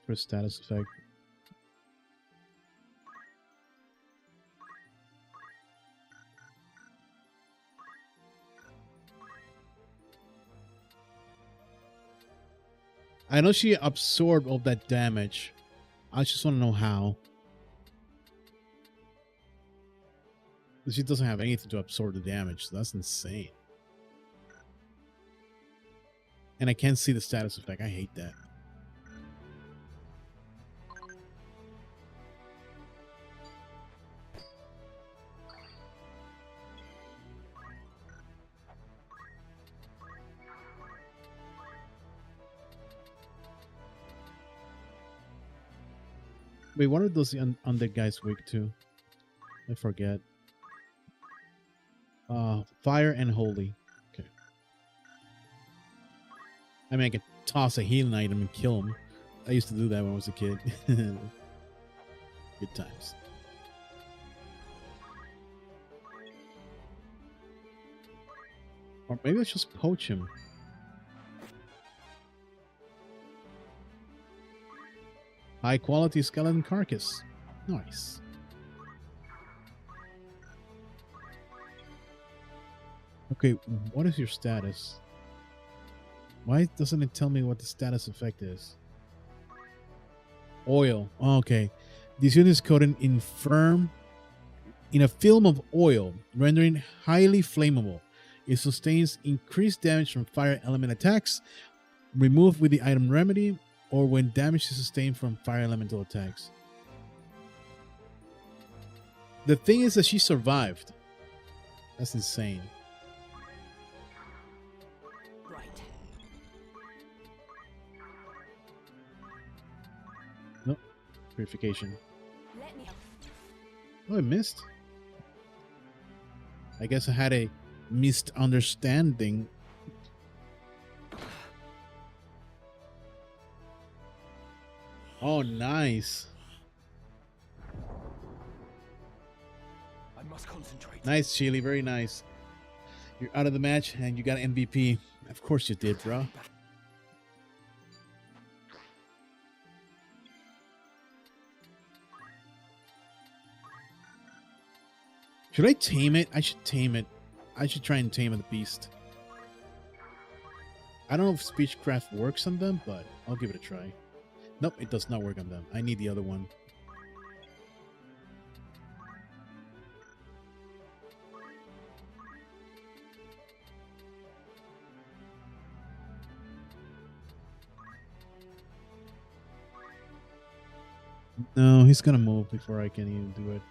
For status effect. I know she absorbed all that damage. I just want to know how. She doesn't have anything to absorb the damage. So that's insane. And I can't see the status effect. I hate that. Wait, what are those undead guys weak to? I forget. Fire and holy. Okay. I mean, I could toss a healing item and kill him. I used to do that when I was a kid. Good times. Or maybe let's just poach him. High quality skeleton carcass. Nice. Okay, what is your status? Why doesn't it tell me what the status effect is? Oil. Oh, okay. This unit is coated in a film of oil, rendering highly flammable. It sustains increased damage from fire element attacks, removed with the item remedy, or when damage is sustained from fire elemental attacks. The thing is that she survived. That's insane. Right. Nope. Purification. Let me. Oh, I missed. I guess I had a misunderstanding. Oh, nice. I must concentrate. Nice, Chili. Very nice. You're out of the match and you got an MVP. Of course you did, bro. Should I tame it? I should tame it. I should try and tame the beast. I don't know if Speechcraft works on them, but I'll give it a try. Nope, it does not work on them. I need the other one. No, he's gonna move before I can even do it.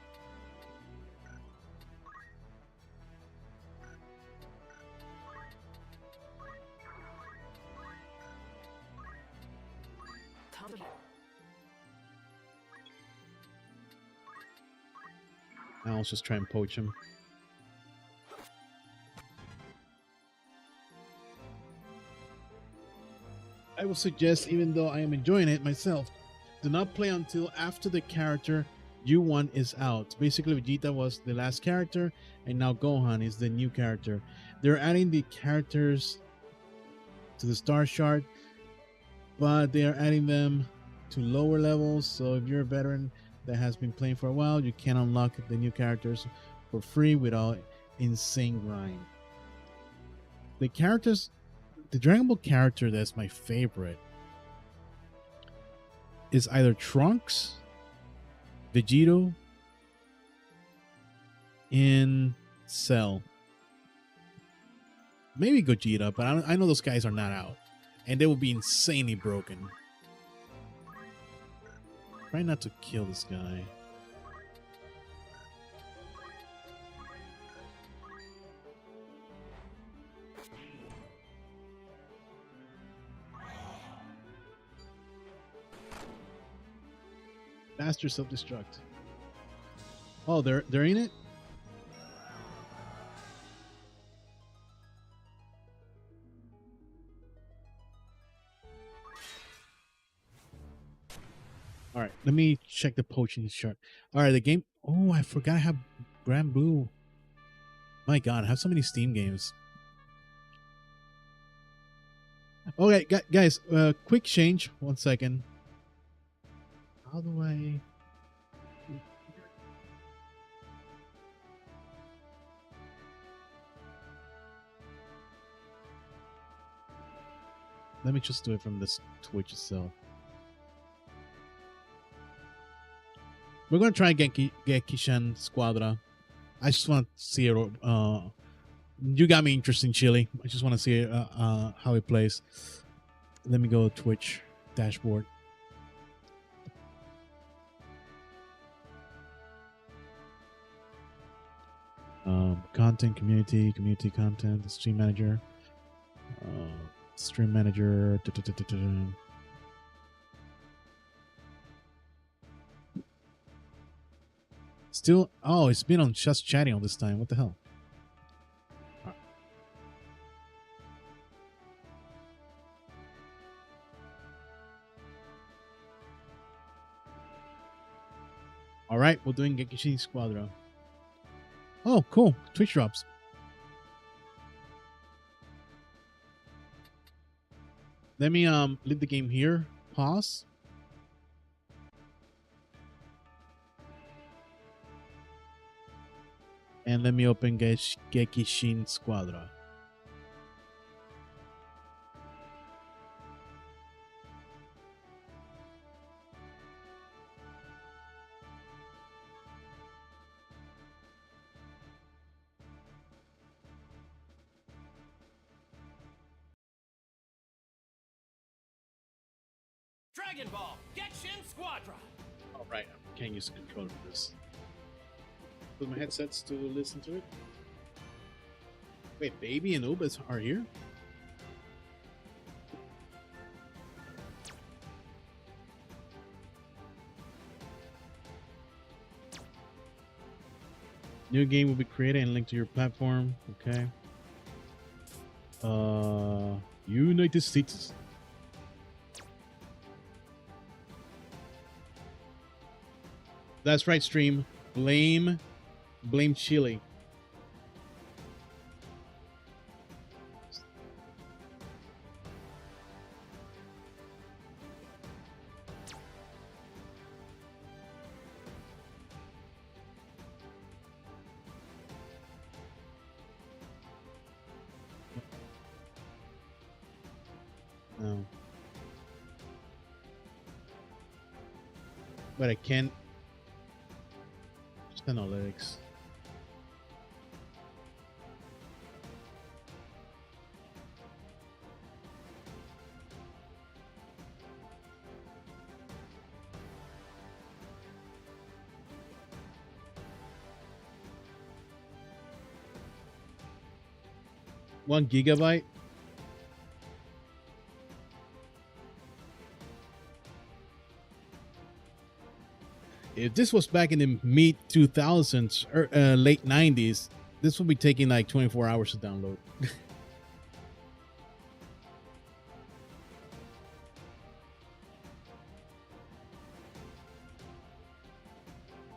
Now let's just try and poach him. I will suggest, even though I am enjoying it myself, do not play until after the character you want is out. Basically, Vegeta was the last character, and now Gohan is the new character. They're adding the characters to the star chart, but they are adding them to lower levels. So if you're a veteran that has been playing for a while, you can unlock the new characters for free without insane grind. The Dragon Ball character that's my favorite is either Trunks, Vegito, and Cell. Maybe Gogeta, but I know those guys are not out. And they will be insanely broken. Try not to kill this guy. Faster self-destruct. Oh, they're in it? All right, let me check the potion chart. All right, the game. Oh, I forgot I have Grand Blue. My God, I have so many Steam games. Okay, guys, quick change. 1 second. How do I? Let me just do it from this Twitch itself. We're gonna try Gekishan Squadra. I just want to see it. You got me interested in Chile. I just want to see how it plays. Let me go to Twitch dashboard. Content, community content, stream manager, stream manager. Still, oh, it's been on just chatting all this time. What the hell? All right, we're doing Gekishin Squadra. Oh, cool. Twitch drops. Let me leave the game here. Pause. And let me open Gekishin Squadra. Dragon Ball, Genshin Squadra! All right, I can't use the controller for this. Put my headsets to listen to it. Wait, Baby and Ubas are here? New game will be created and linked to your platform. Okay. United States. That's right, stream. Blame Chile. No. But I can't. Just analytics. One gigabyte. If this was back in the mid 2000s or late 90s, this would be taking like 24 hours to download.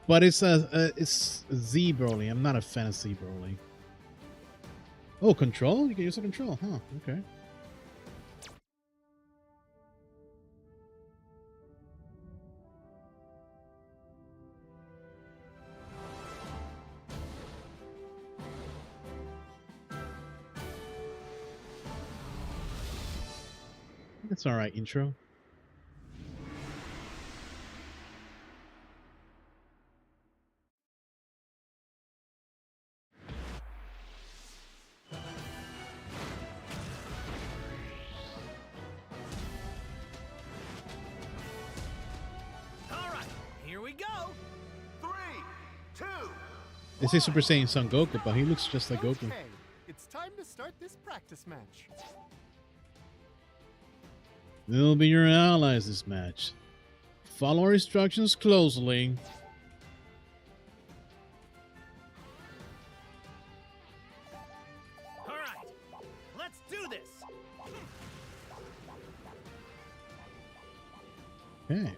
But it's Z Broly. I'm not a fan of Z Broly. Oh, control? You can use a control, huh? Okay. That's all right, intro. All right, here we go. 3, 2, They say Super Saiyan Son Goku, but he looks just like Goku. Okay, it's time to start this practice match. They'll be your allies this match. Follow our instructions closely. All right, let's do this. Okay.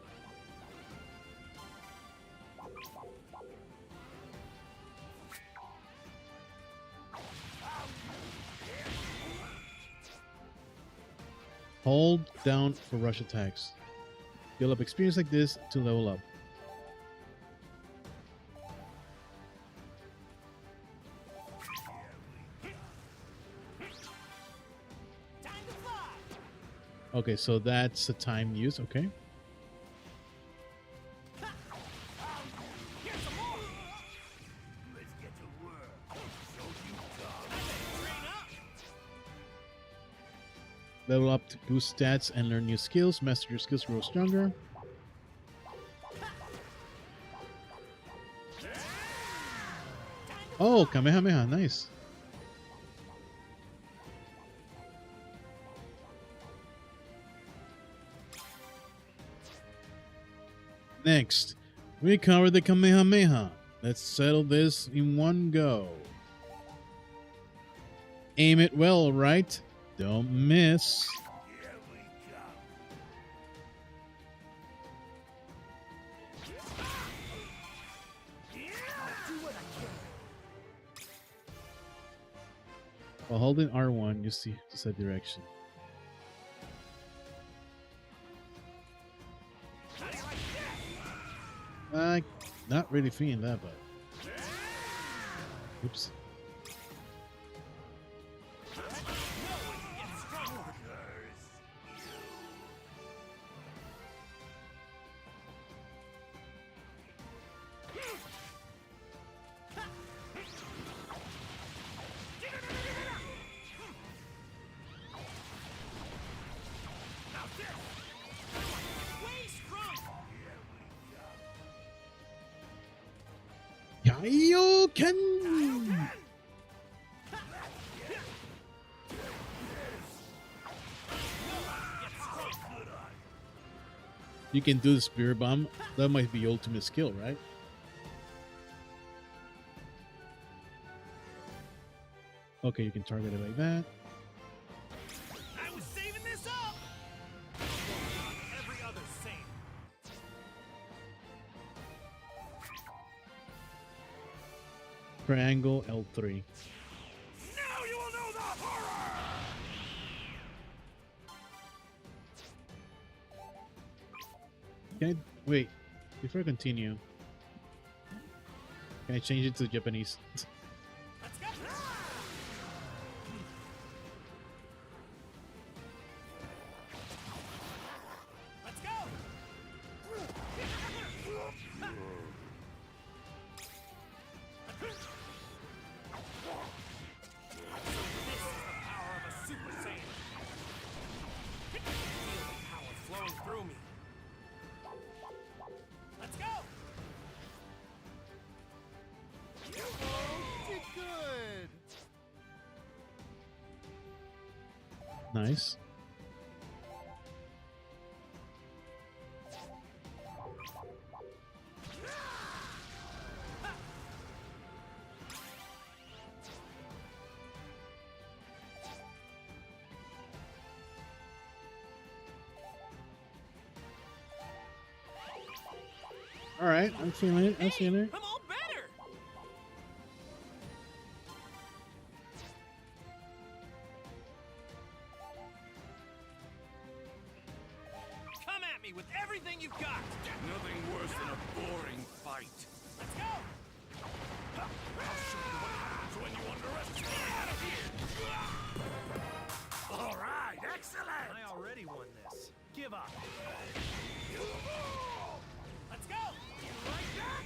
Hold down for rush attacks. Build up experience like this to level up. Time to fly. Okay, so that's the time used. Okay. Here's some more. Let's get to work. Show you tough. Train up. Level up to boost stats and learn new skills. Master your skills, grow stronger. Oh, Kamehameha, nice. Next, recover the Kamehameha. Let's settle this in one go. Aim it well, right? Don't miss. While holding R1, you see to set direction. Not really feeling that, but oops. Kaioken! You can do the Spirit Bomb. That might be ultimate skill, right? Okay, you can target it like that. I was saving this up. Every other same. Triangle L3. Now you will know the horror. Can I wait before I continue? Can I change it to Japanese? Let's go. Let's go. This is the power of a Super Saiyan. Feel the power flowing through me. Let's go. Oh, did good. Nice. All right, I'm feeling it. I'm feeling it. I'm all better. Come at me with everything you've got. Nothing worse than a boring fight. Let's go. I'll show you what happens when you underestimate. Get out of here! All right, excellent. I already won this. Give up. Let's go. You like that?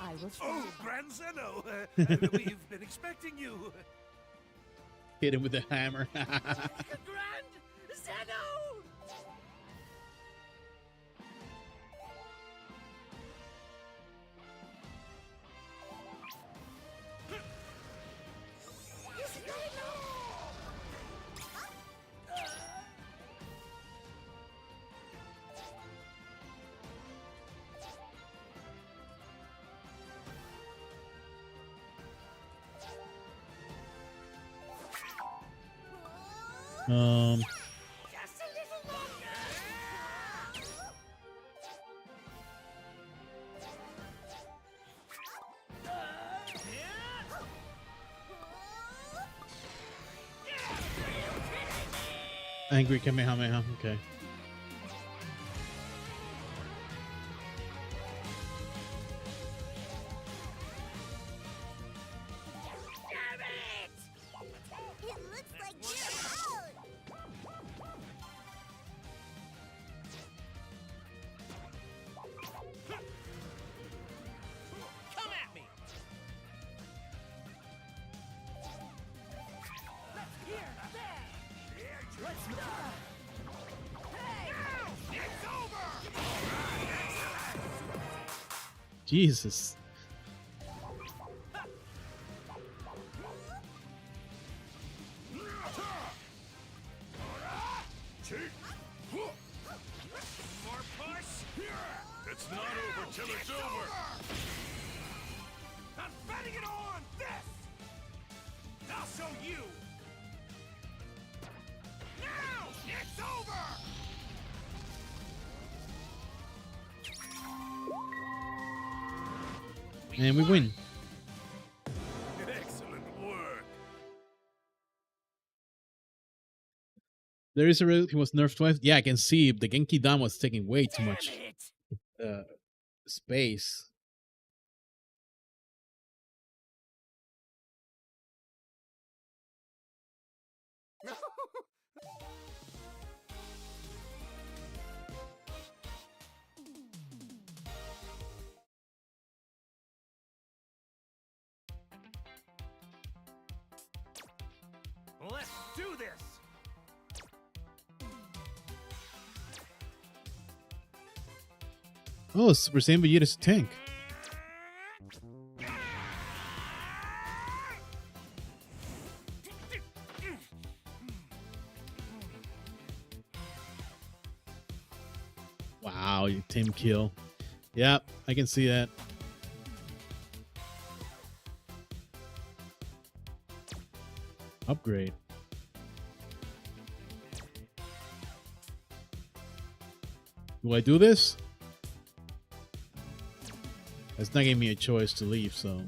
I will Oh, Grand Zeno! We've been expecting you. Hit him with the hammer. Grand Zeno! um, Just a little longer. angry Kamehameha. Okay. Damn it! It looks like you're out! Come at me! Let's go! Hey! It's over! Jesus. More push! It's not over till it's over! I'm betting it all on this! I'll show you! Now! It's over! And we win. Excellent work! There is a real he was nerfed twice. Yeah, I can see the Genki Dama was taking way too Damn much it! space. Let's do this! Oh, we're saying Vegeta's a tank. Wow, you team kill. Yep, I can see that. Upgrade. Do I do this? It's not giving me a choice to leave, so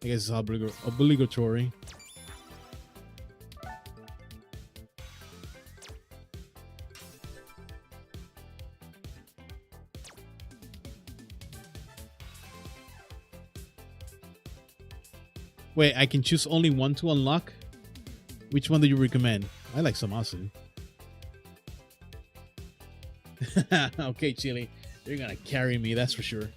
I guess it's obligatory. Wait, I can choose only one to unlock? Which one do you recommend? I like Samasu. Okay, Chili. You're gonna carry me, that's for sure.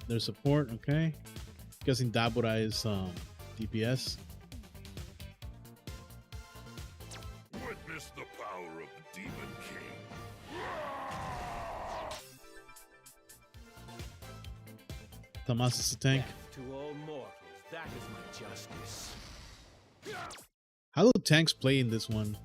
There's support, okay. Guessing Dabura is DPS. Witness the power of Demon King. Tomas is a tank. To all mortals, that is my justice. How do tanks play in this one?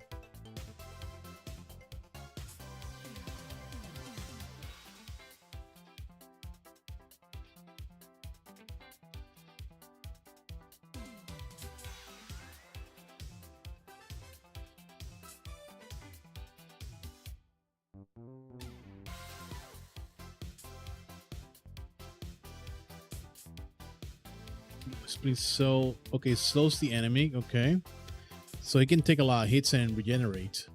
Please, so okay, slows the enemy, okay. So he can take a lot of hits and regenerate.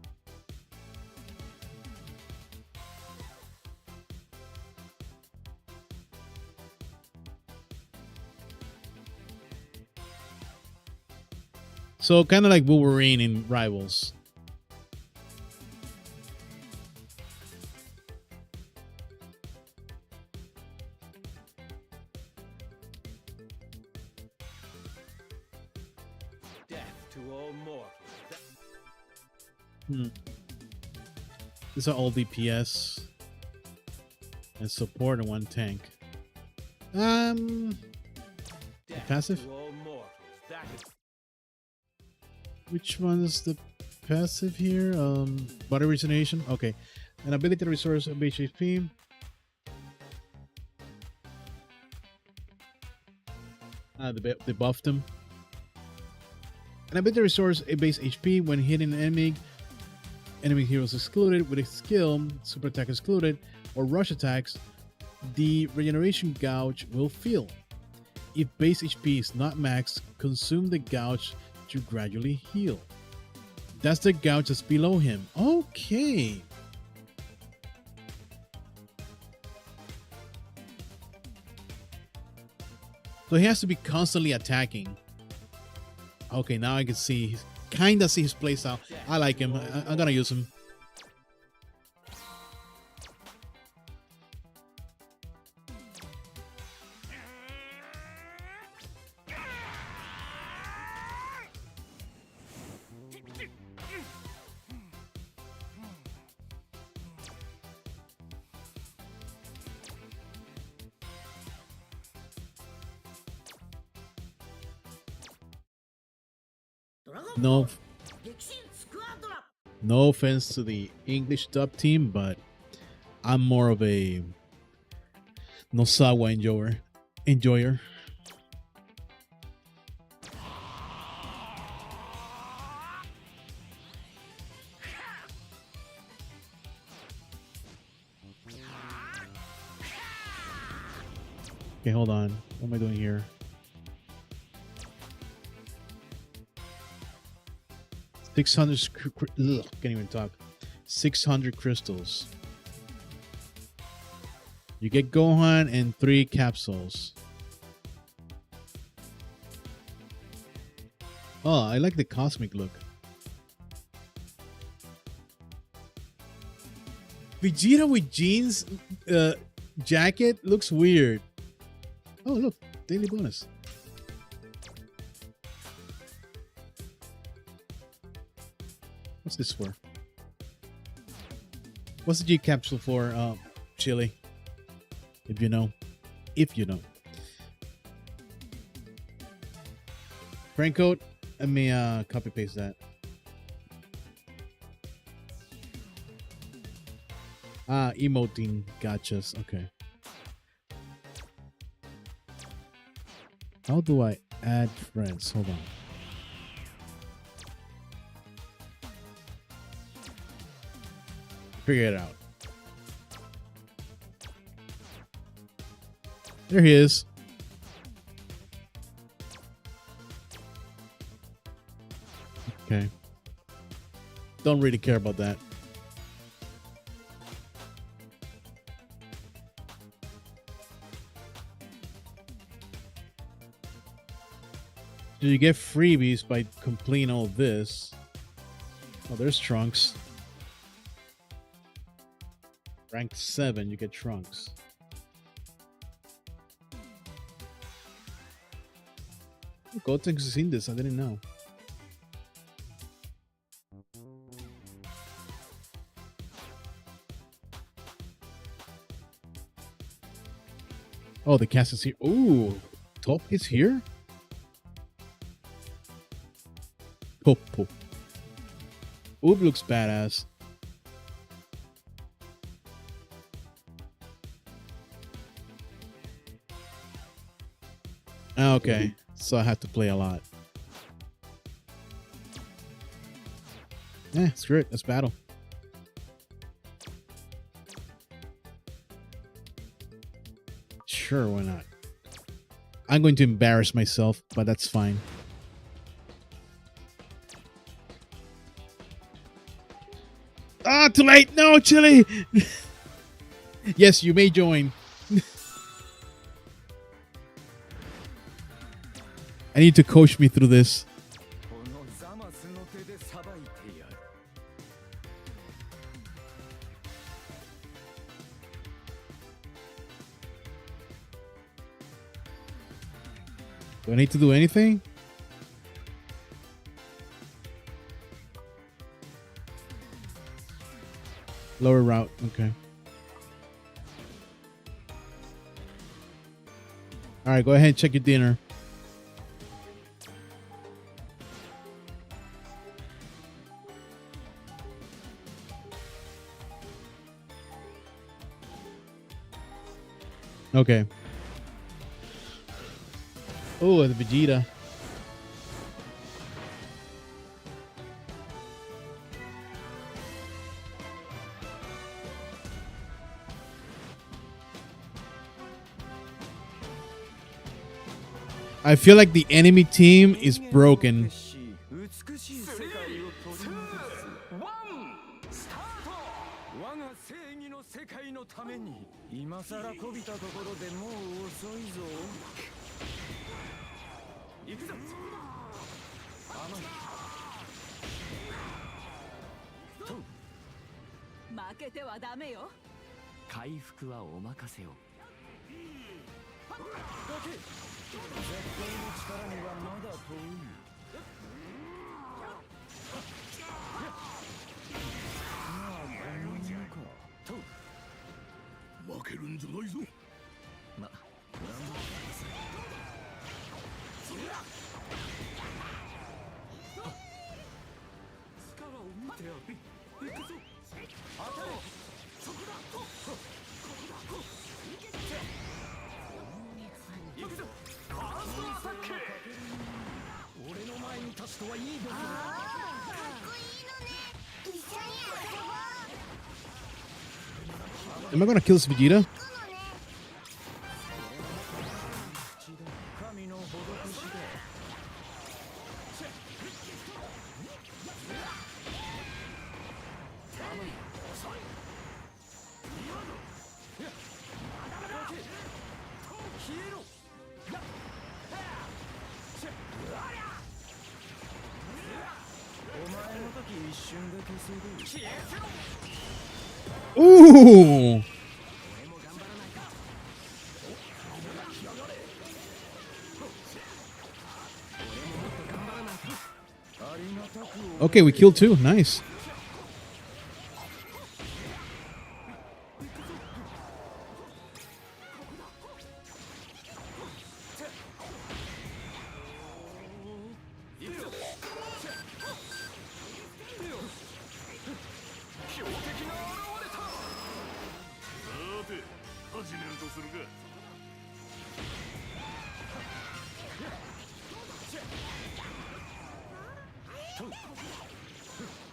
So kind of like Wolverine in Rivals. Death to all mortals. These are all DPS and support and one tank. Death Passive? to all mortals. That is Which one is the passive here? Body regeneration. Okay, an ability to restore a base HP. They buffed him. An ability restores a base HP when hitting an enemy. Enemy heroes excluded with a skill, super attack excluded, or rush attacks. The regeneration gouge will fill. If base HP is not maxed, consume the gouge to gradually heal. That's the gouge that's below him. Okay. So he has to be constantly attacking. Okay, now I can see, kind of see his playstyle. I like him. I'm gonna use him. No, no offense to the English dub team, but I'm more of a Nosawa enjoyer. Okay, hold on. What am I doing here? Can't even talk. 600 crystals. You get Gohan and 3 capsules. Oh, I like the cosmic look. Vegeta with jeans jacket looks weird. Oh, look, daily bonus. What's this for? What's the G capsule for, Chili? If you know. If you know. Frank code. Let me copy paste that. Emoting gotchas. Okay. How do I add friends? Hold on. Figure it out. There he is. Okay. Don't really care about that. Do you get freebies by completing all this? Oh, there's Trunks. Rank 7, you get Trunks. Gotenks has seen this, I didn't know. Oh, the cast is here. Ooh, Top is here? Popo. Oob looks badass. Okay, so I have to play a lot. Screw it. Let's battle. Sure, why not? I'm going to embarrass myself, but that's fine. Ah, too late. No, Chili. Yes, you may join. I need to coach me through this. Do I need to do anything? Lower route. Okay. All right, go ahead and check your dinner. Okay. Oh, the Vegeta. I feel like the enemy team is broken. 美しい世界を取り戻すスタート。我が正義の世界のために今さらこびたところでもう遅いぞ。行くぞ。甘い。負けてはダメよ。回復はお任せを。絶対の力にはまだ遠い。まあ、ごめんか。負けるんじゃないぞ。頑張ってください。力を見てやれ。行くぞ。当たれ。そこだ。ここだ。行くぞ。ファーストアタック。俺の前に立つとはいいべきだ。かっこいいのね。一緒に遊ぼう。 Am I gonna kill this Vegeta? 神の施しだ。消えろ。お前の時一瞬で消せる。消えせろ。 Ooh! Okay, we killed two. Nice.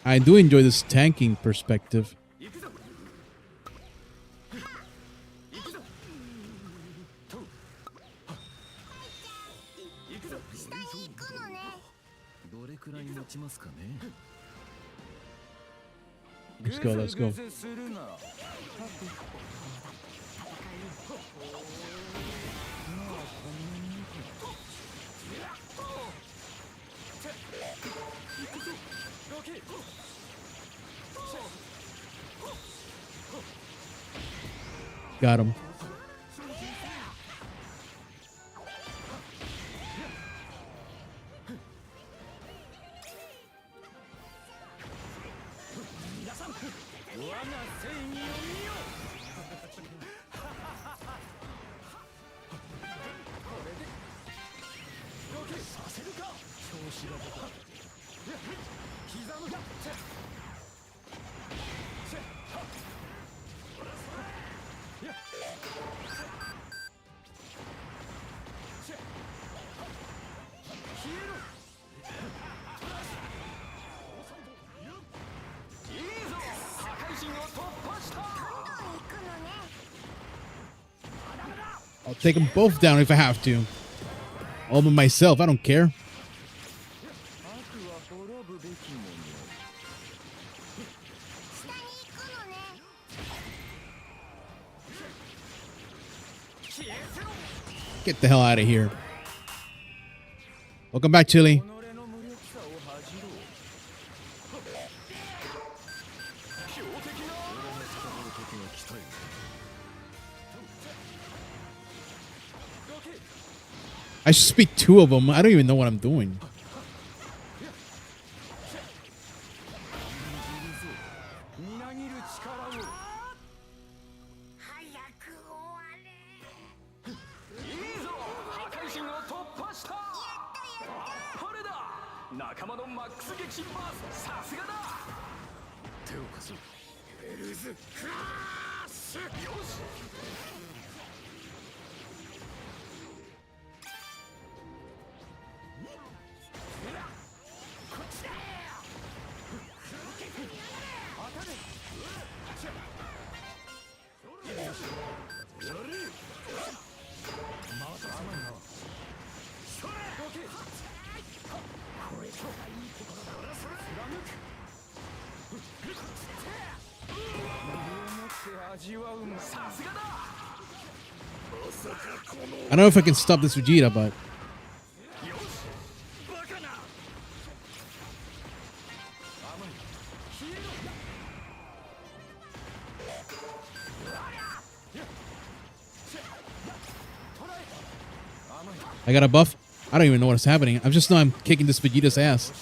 I do enjoy this tanking perspective. 下に行くのね。どれくらい持ちますかね。 Let's go, let's go. ゲセするな。Got him. I'll take them both down if I have to. All by myself, I don't care. 悪は滅ぶべきもの。下に行くのね。 Get the hell out of here. Welcome back, Chili. 己の無力さを恥じろ。強敵な。俺の戦う時は来たよ。どけ。I should speak 2 of them. I don't even know what I'm doing. みなぎる力を。早く終われ。いいぞ、破壊神を突破した。これだ、仲間のマックス撃神バース、さすがだ。手を貸そう。エルズクラッシュ。よし。こっちだ。当たれ。I don't know if I can stop this Vegeta, but I got a buff. I don't even know what's happening. I just know I'm kicking this Vegeta's ass.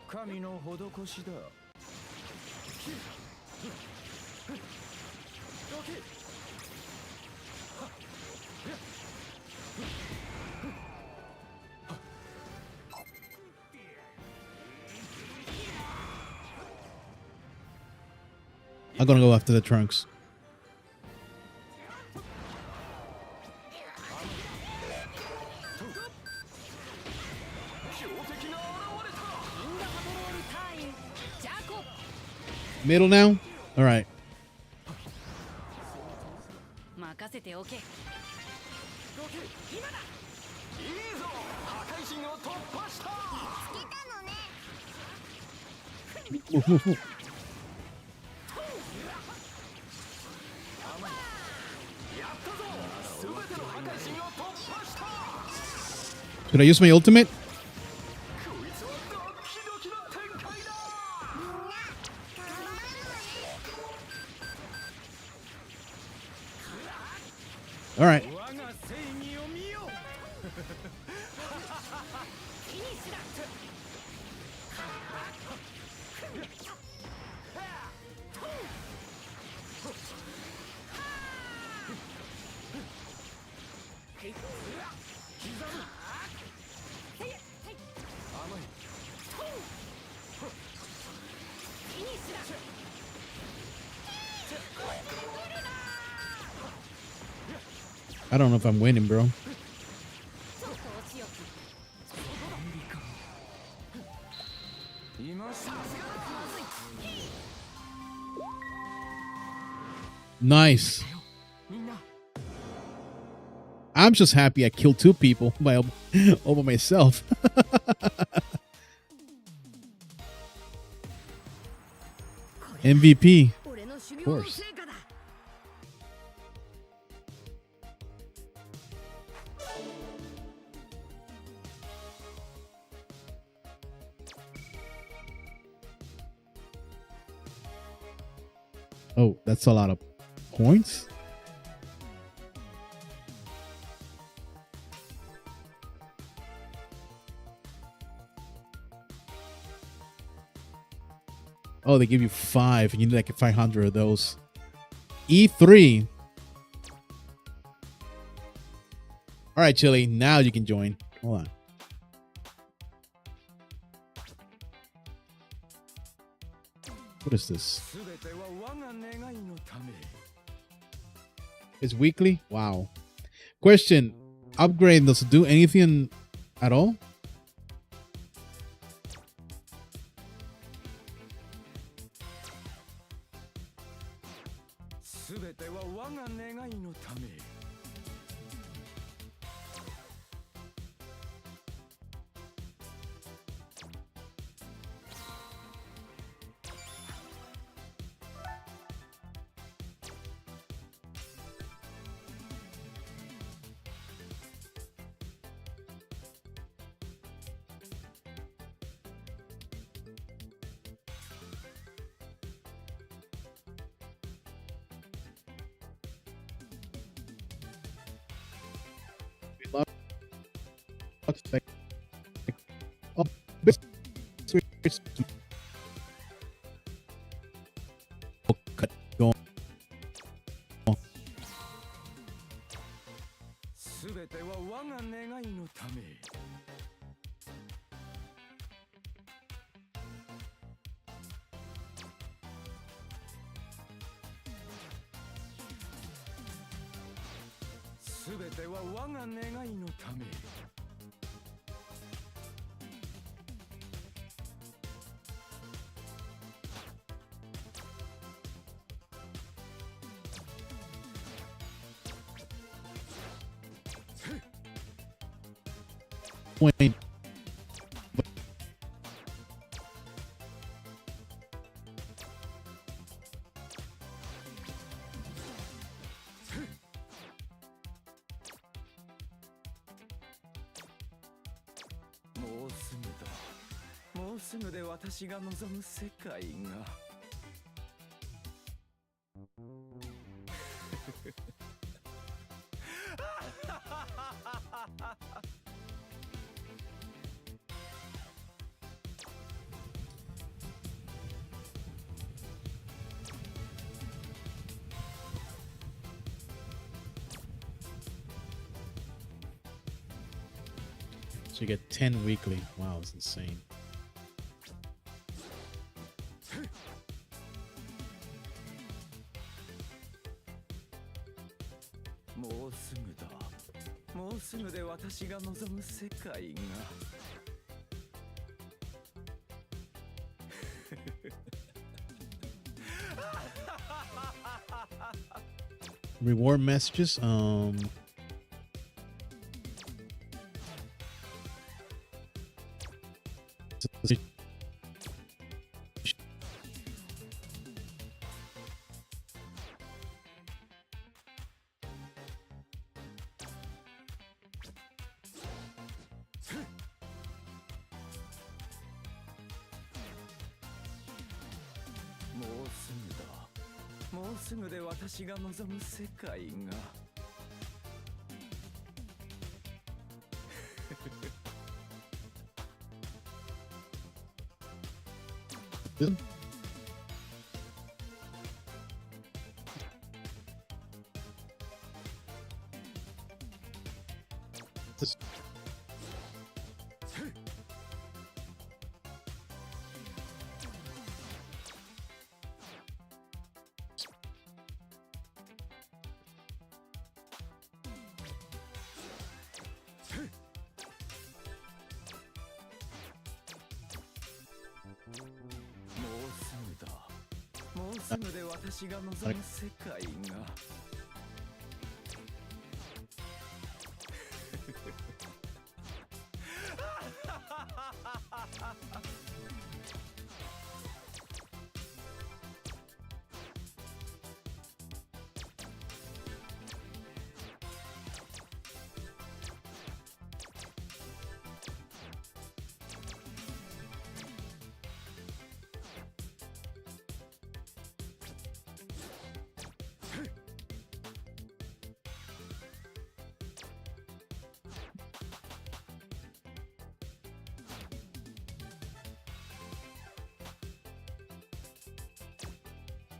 神の施しだ。I'm gonna go after the Trunks. Middle now? Alright. 任せておけ。今だ。いいぞ、破壊神を突破した。来たのね。 Move, move, move. Should I use my ultimate? All right. I don't know if I'm winning, bro. Nice. I'm just happy I killed 2 people by over myself. MVP. Of course. Oh, that's a lot of points. Oh, they give you 5. You need like 500 of those. E3. All right, Chili. Now you can join. Hold on. What is this? It's weekly? Wow. Question. Upgrade does it do anything at all? like a bit cut going. すべては我が願いのため。すべては我が願いのため。Wayne. もうすぐだ。もうすぐで私が望む世界が。So you get 10 weekly. Wow, that's insane. もうすぐだ。もうすぐで私が望む世界が。Reward messages.もうすぐだ。もうすぐで私が望む世界が。This- もうすぐだ。もうすぐで私が望む世界が。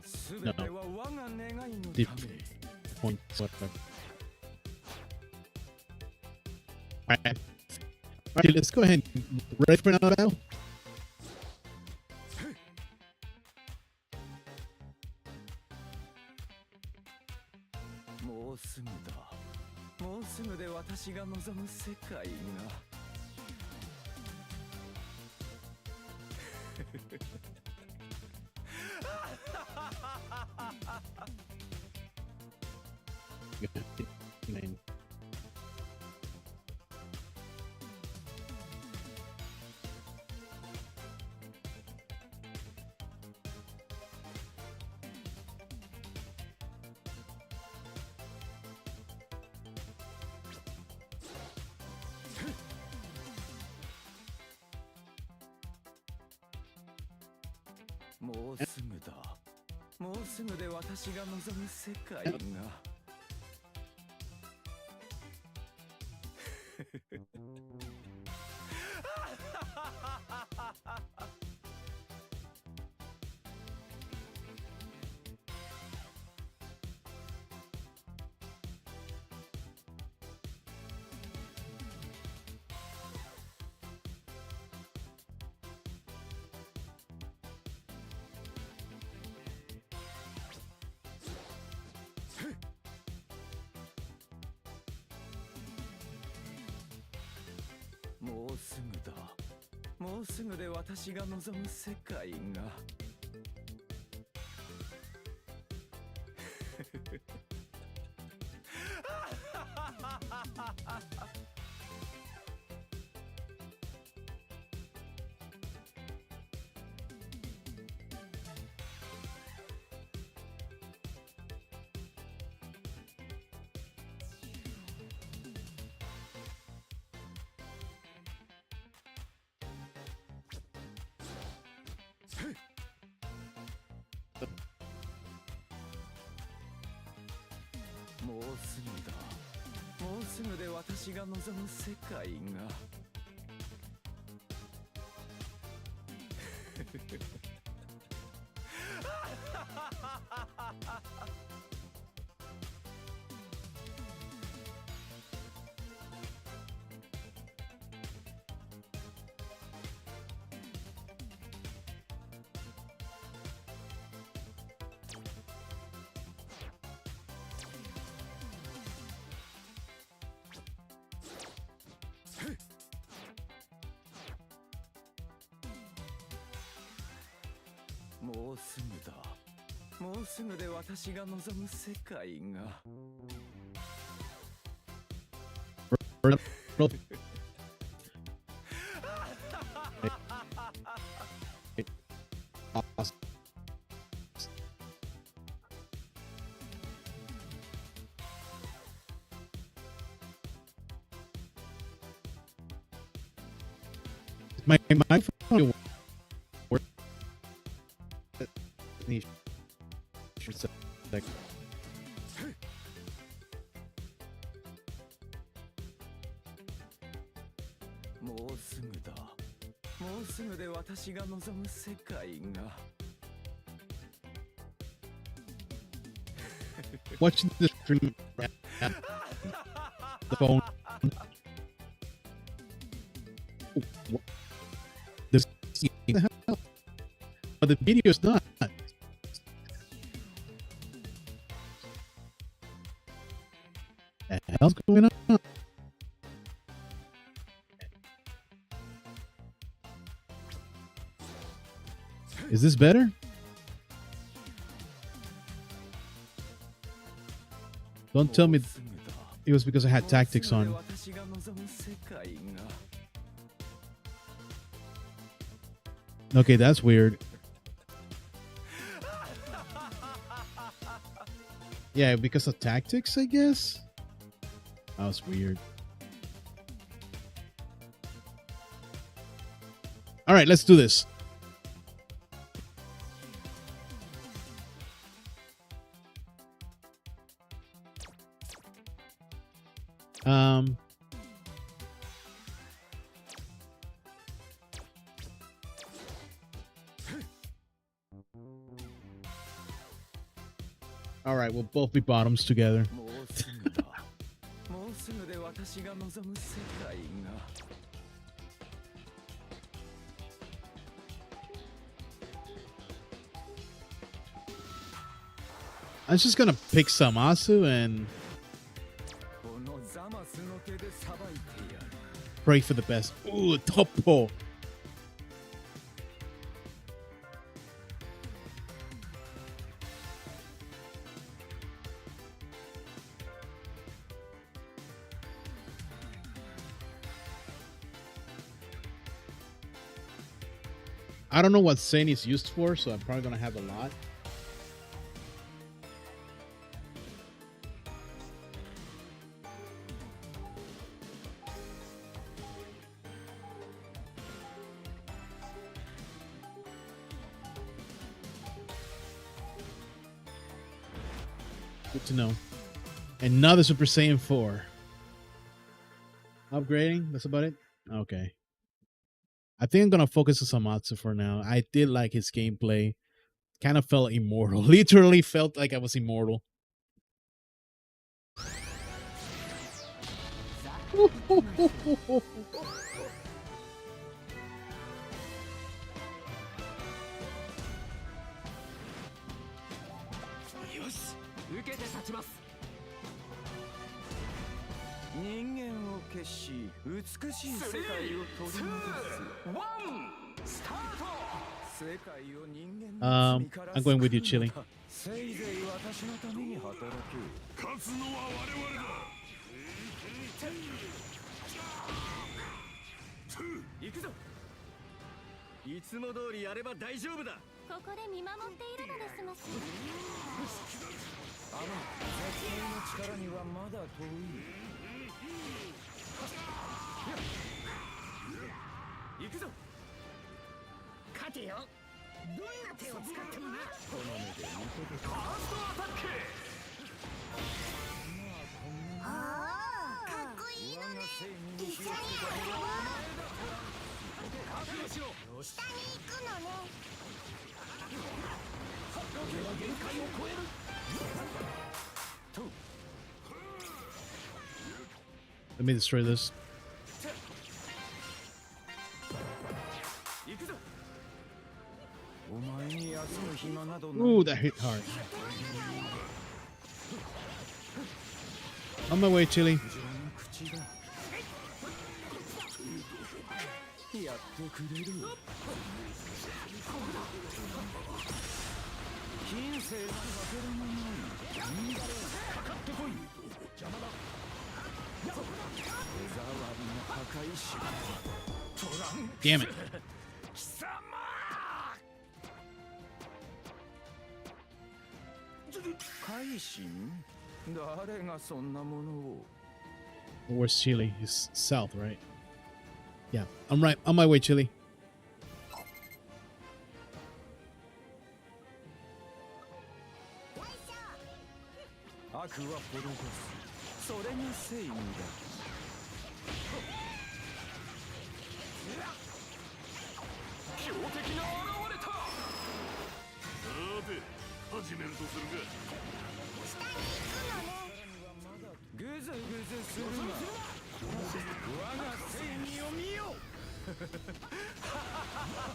すべては我が願いのた Deep め。 points. Whatever. Alright. Alright, let's go ahead. Ready for another battle? もうすぐだ。もうすぐで私が望む世界が。Man. もうすぐだ。もうすぐで私が望む世界が。もうすぐだ。もうすぐで私が望む世界が。もうすぐだ。もうすぐで私が望む世界が。もうすぐだ。もうすぐで私が望む世界が。My microphone work. Like, もうすぐだ。もうすぐで私が望む世界が。watching the stream, the phone. This the hell? But the video's not. The hell's going on? Is this better? Don't tell me it was because I had tactics on. Okay, that's weird. Yeah, because of tactics, I guess. That was weird. All right, let's do this. All right, we'll both be bottoms together. I'm just gonna pick Samasu and pray for the best. Ooh, Topo. I don't know what Saint is used for, so I'm probably gonna have a lot. Good to know. Another Super Saiyan 4. Upgrading? That's about it? Okay. I think I'm gonna focus on Samatsu for now. I did like his gameplay. Kind of felt immortal. Literally felt like I was immortal. I'm going with you, Chili. せいぜい私のために働け。勝つのは我々だ。行くぞ。いつも通りやれば大丈夫だ。ここで見守っているのですまし。あの絶対の力にはまだ遠い。行くぞ。勝てよ。どんな手を使ってもな。この目で見てて。ファーストアタック。ああ、かっこいいのね。一緒に行くの。下に行くのね。限界を超える。Let me destroy this. Ooh, that hit hard. On my way, Chili. やってくれる。金星がかけらもない。かかってこい。邪魔だ。手触りの破壊し。トランク。 Damn it. 貴様。改心？誰がそんなものを。 Where's Chili? He's south, right? Yeah, I'm right. On my way, Chili. 悪は滅ぼす。それが正義だ。強敵が現れた。さて、始めるとするが。ぐずぐずするな。我が正義を見よ。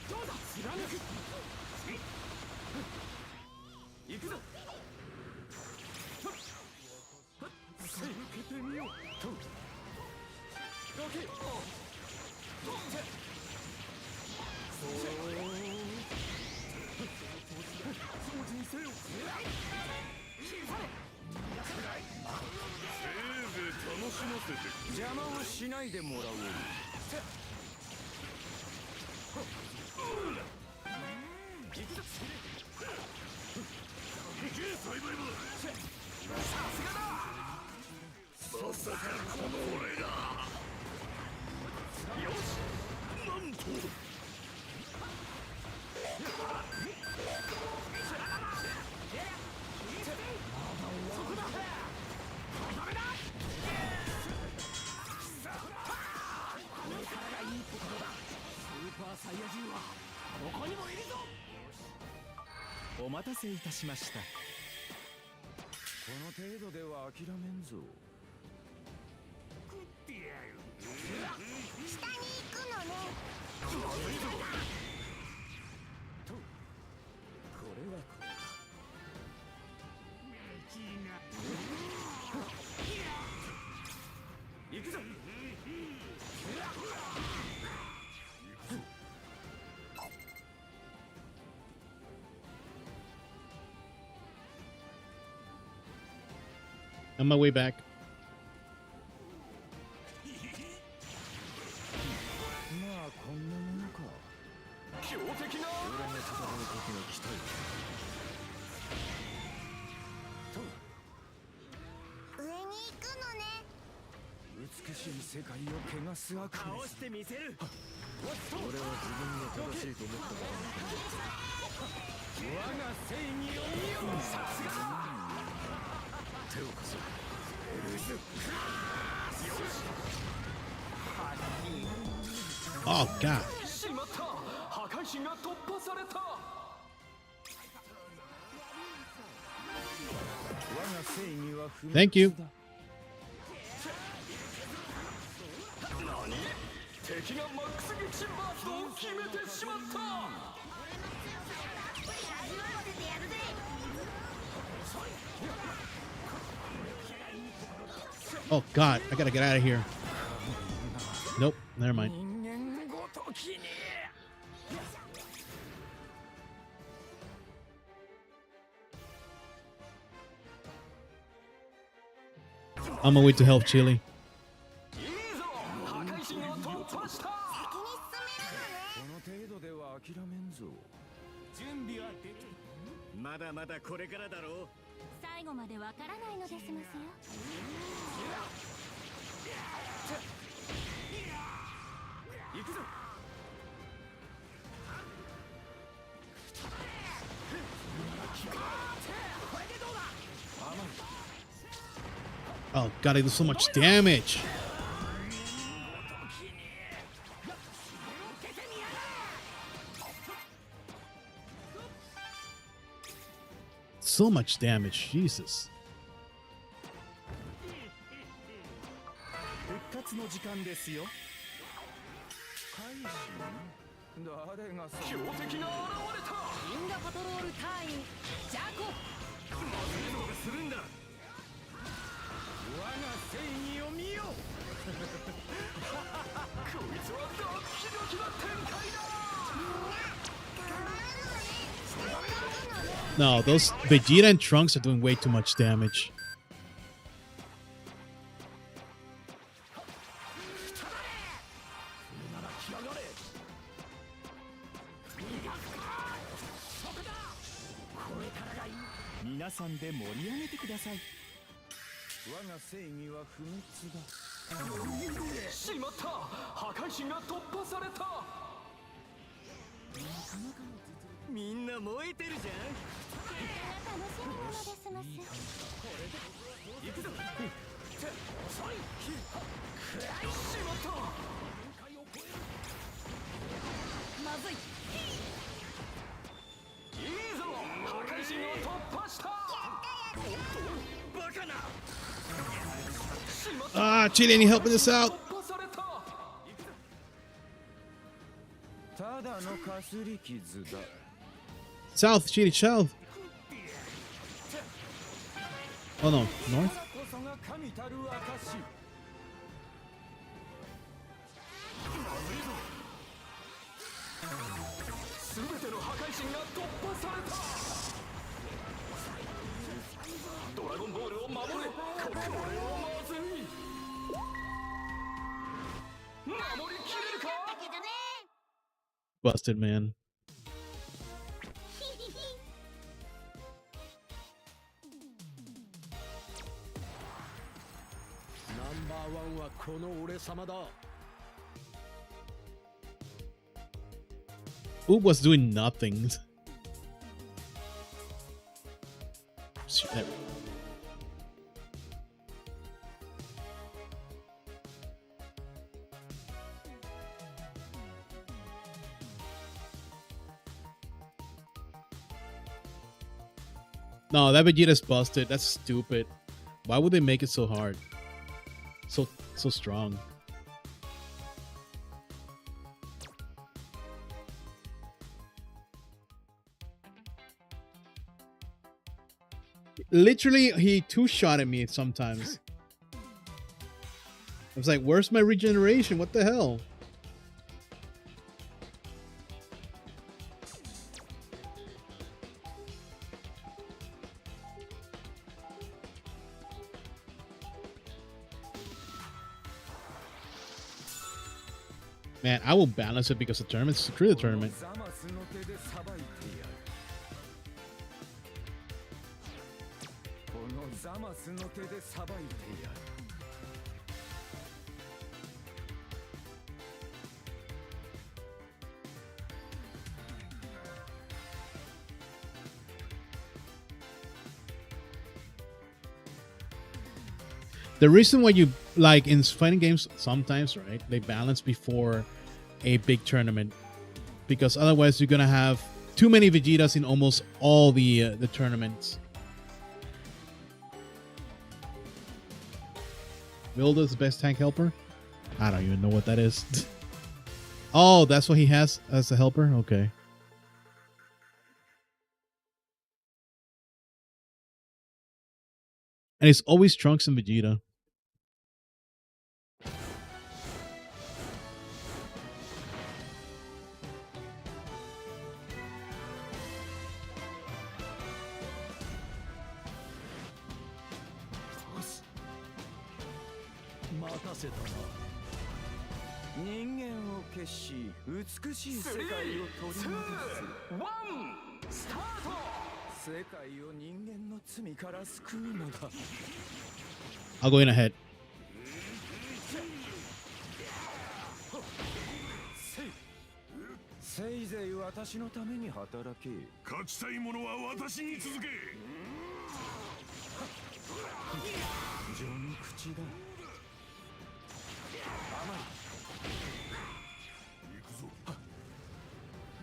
どうだ、貫く。行くぞ。受けてみよう。どけ。掃除せよ。せいぜい楽しませて。邪魔をしないでもらおう。行くぞ。行け、栽培部。さすがだ。まさかこの俺だ。よし。なんと。サイヤ人はここにもいるぞ。お待たせいたしました。この程度では諦めんぞ。食ってやる。下に行くのね。と、これはこれ。行くぞ。On my way back. まあこんなものか。強敵な。俺が戦う時の期待。上に行くのね。美しい世界を汚す悪魔。倒してみせる。俺は自分が正しいと思ったから。我が正義を見よ。さすがだ。手を貸せ。エルズ。よし。 Oh God. 進心が突破された。我が正義は不滅だ。 Thank you. 何？敵がマックス撃沈バーストを決めてしまった。 Oh God, I gotta get out of here. Nope, never mind. 人間ごときに。 On my way to help Chili. いいぞ、破壊神を突破した。この程度では諦めんぞ。準備はできた。まだまだこれからだろう。最後までわからないのですますよ。行くぞ。 Oh God, I do so much damage. So much damage, Jesus. 復活の時間ですよ。怪人？誰が標的が現れた。インダパトロール隊員ジャコ。まずいのがするんだ。我が正義を見よ。こいつはドキドキな展開だ。 No, those Vegeta and Trunks are doing way too much damage. 皆さんで盛り上げてください。我が正義は不滅だ。しまった。破壊神が突破された。みんな燃えてるじゃん。楽しみなのですます。行くぞ。しまった。まずい。いいぞ。破壊神を突破した。バカな。 Ah, Chili, any help with this out? ただのかすり傷だ。 South, Chili, south. Oh no, north? こそが神たる証。すべての破壊神が突破された。ドラゴンボールを守れ。これはまずい。守りきれるか。 Busted, man. ナンバーワンはこの俺様だ。 Oob was doing nothing. Shit. No, that Vegeta's busted. That's stupid. Why would they make it so hard? So strong. Literally, he two-shot at me sometimes. I was like, where's my regeneration? What the hell? Man, I will balance it because the tournament. Screw the tournament. ザマスの手でさばいてやる。このザマスの手でさばいてやる。 The reason why you like in fighting games sometimes, right? They balance before a big tournament because otherwise you're gonna have too many Vegetas in almost all the tournaments. Vilda's best tank helper? I don't even know what that is. Oh, that's what he has as a helper? Okay. And it's always Trunks and Vegeta. I'll go in ahead. せいぜい私のために働け。勝ちたい者は私に続け。序の口だ。甘い。行くぞ。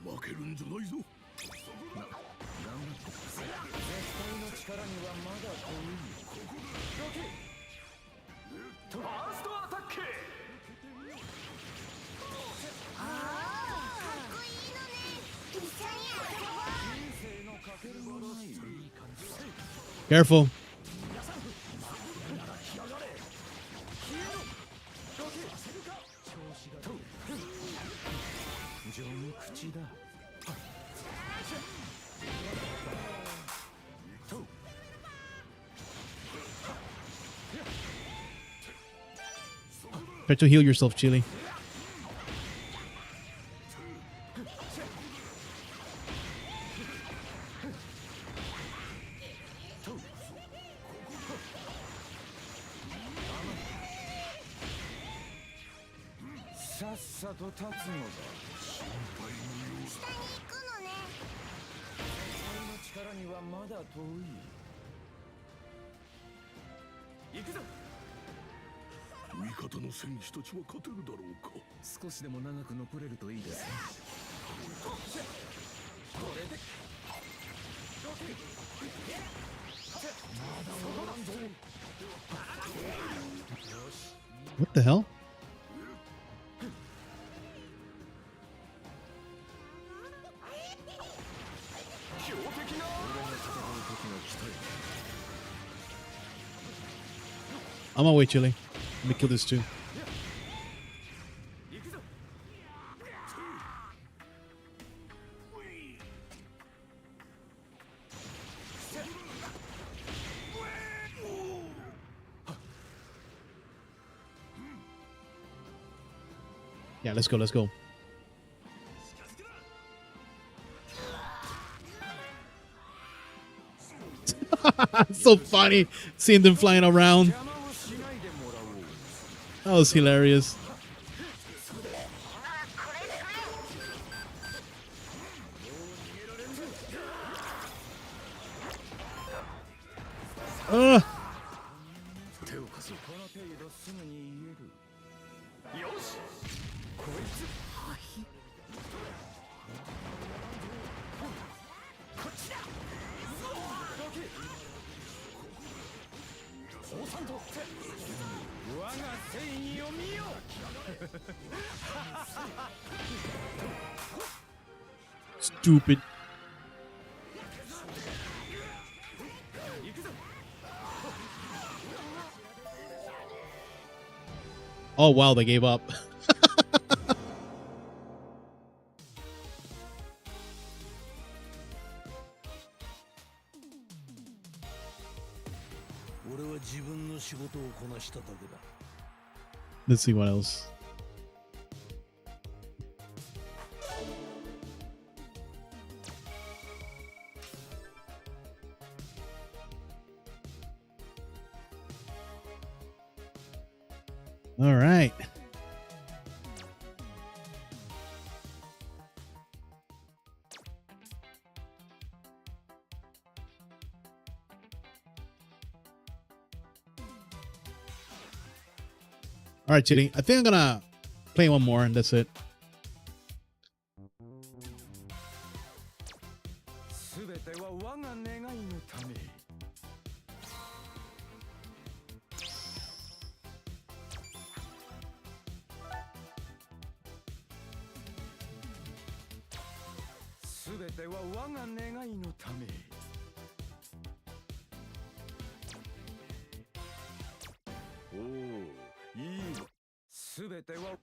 負けるんじゃないぞ。頑張って。絶対の力にはまだ遠い。ここだ。どけ。ファーストアタック。 Careful. Try to heal yourself, Chili. What the hell? I'm on my way, Chili. Let me kill this too. Yeah, let's go, let's go. So funny seeing them flying around. That was hilarious. Stupid. Oh wow, they gave up. Let's see what else. All right. All right, Chitty. I think I'm gonna play one more and that's it. 全ては我が願いのため。おお、いいわ。全ては。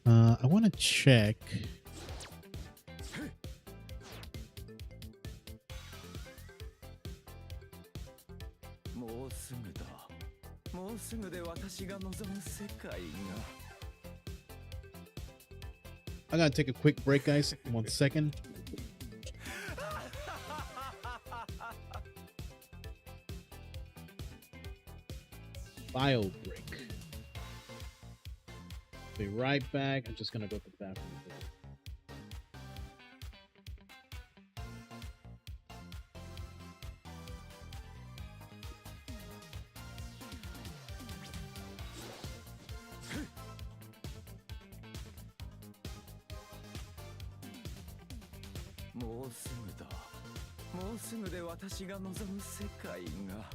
I want to check. もうすぐだ。もうすぐで私が望む世界が。I gotta take a quick break, guys. 1 second. Bio break. Be right back. I'm just gonna go to the bathroom. もうすぐだ。もうすぐで私が望む世界が。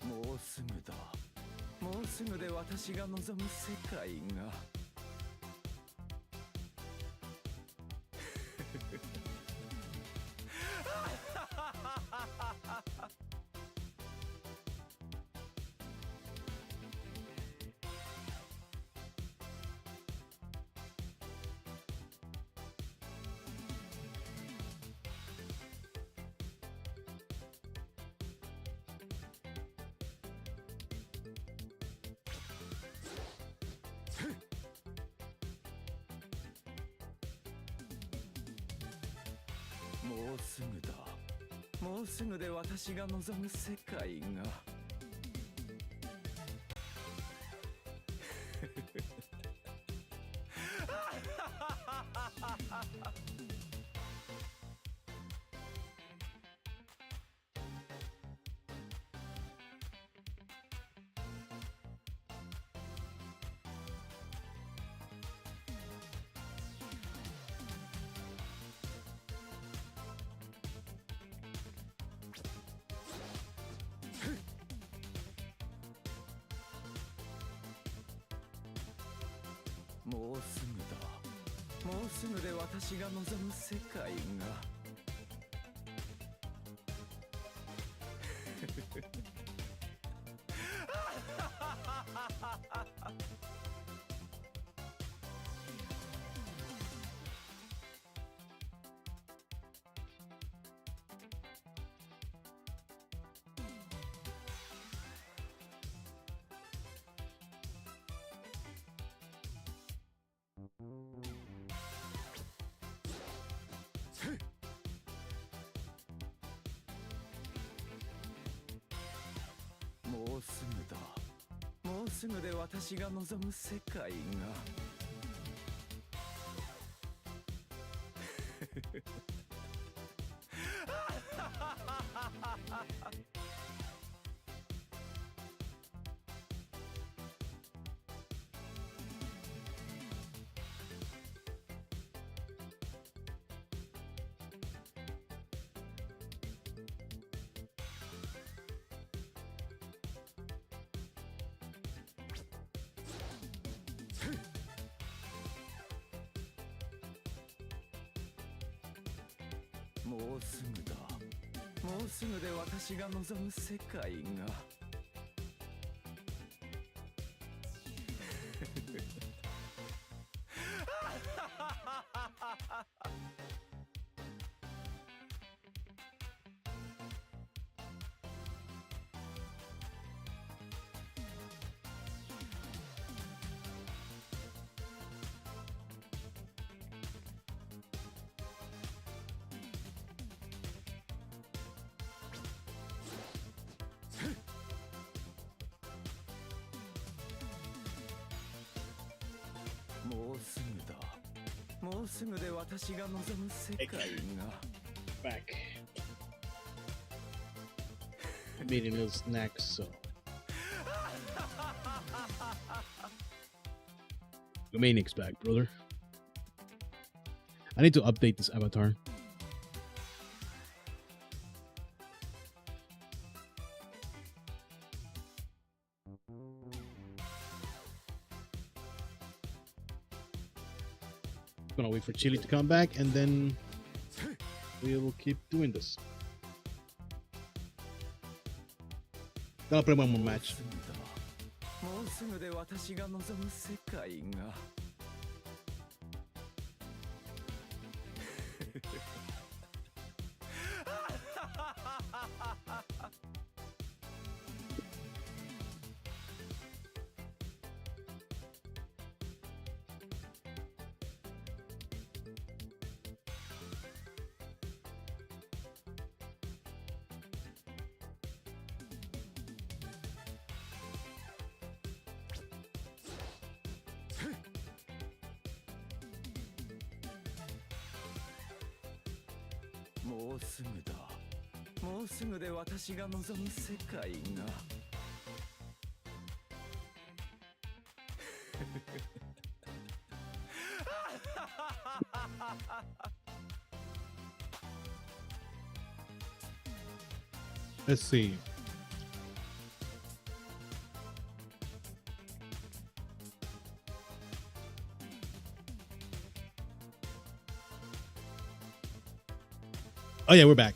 もうすぐだ。もうすぐで私が望む世界が。もうすぐだ。もうすぐで私が望む世界が。もうすぐだ。もうすぐで私が望む世界が。もうすぐだ。もうすぐで私が望む世界が。もうすぐだ。もうすぐで私が望む世界が。もうすぐで私が望む世界が Back. Meeting is next, so. The Maniac's back, brother. I need to update this avatar. Gonna wait for Chili to come back and then we will keep doing this. Gotta play one more match. もうすぐで私が望む世界が もうすぐだ。もうすぐで私が望む世界が Let's see. Oh yeah, we're back.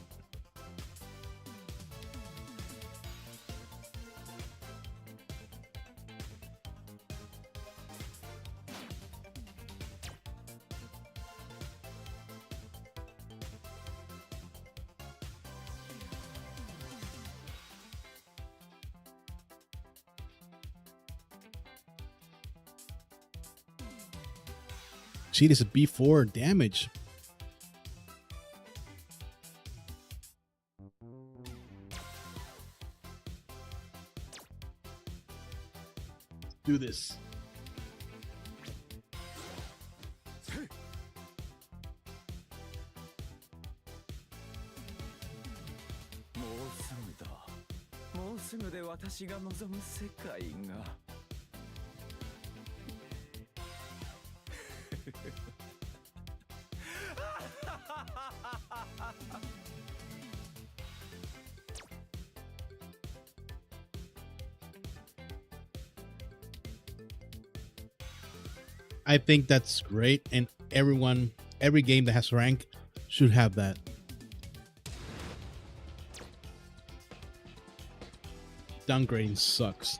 Gee, this is B4 damage. Do this.もうすぐで私が望む世界が I think that's great, and every game that has rank should have that. Downgrading sucks.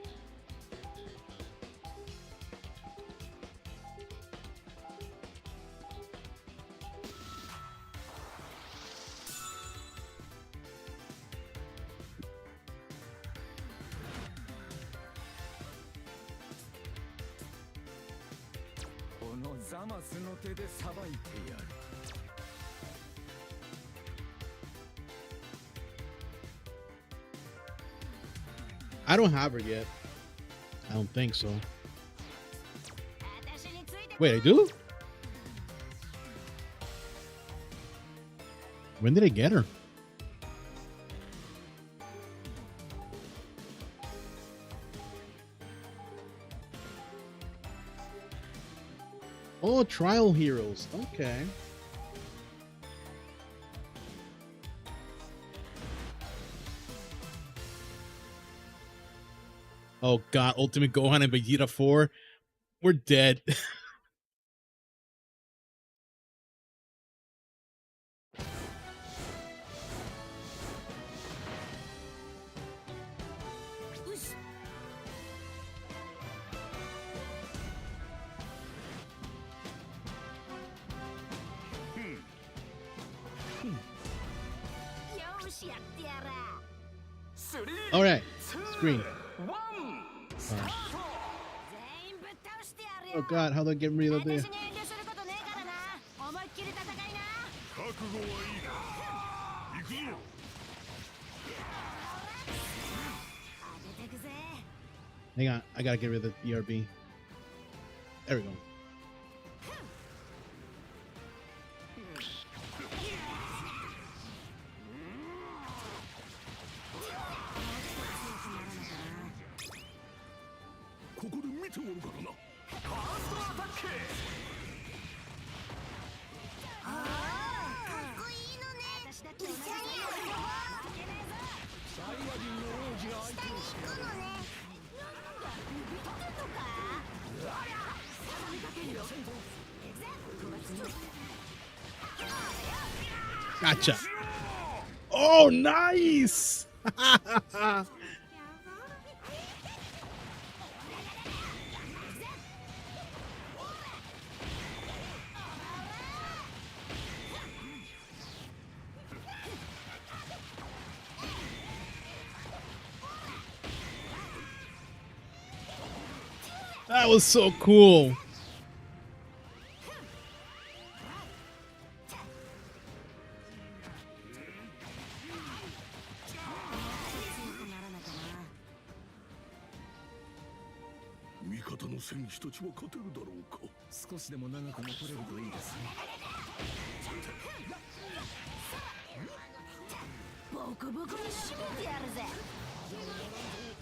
I don't have her yet. I don't think so. Wait, I do? When did I get her? Oh, Trial Heroes. Okay. Oh god, Ultimate Gohan and Vegeta 4. We're dead. All right, screen. Oh god, how do I get rid of this? Hang on, I gotta get rid of the BRB. There we go. Gotcha. Oh, nice. That was so cool.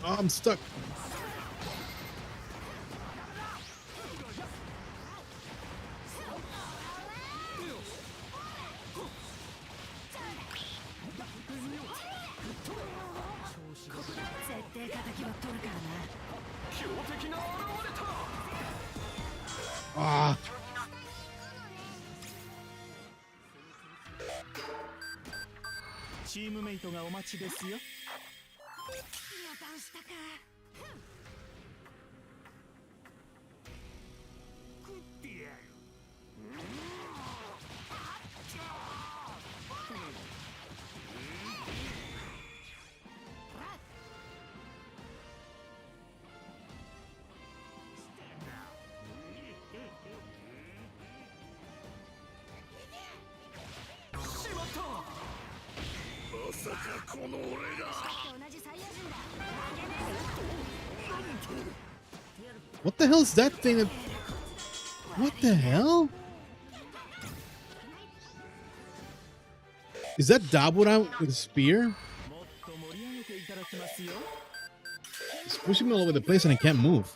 Oh, I'm stuck. Ah. What the hell is that thing? What the hell? Is that Dabura with a spear? It's pushing me all over the place and I can't move.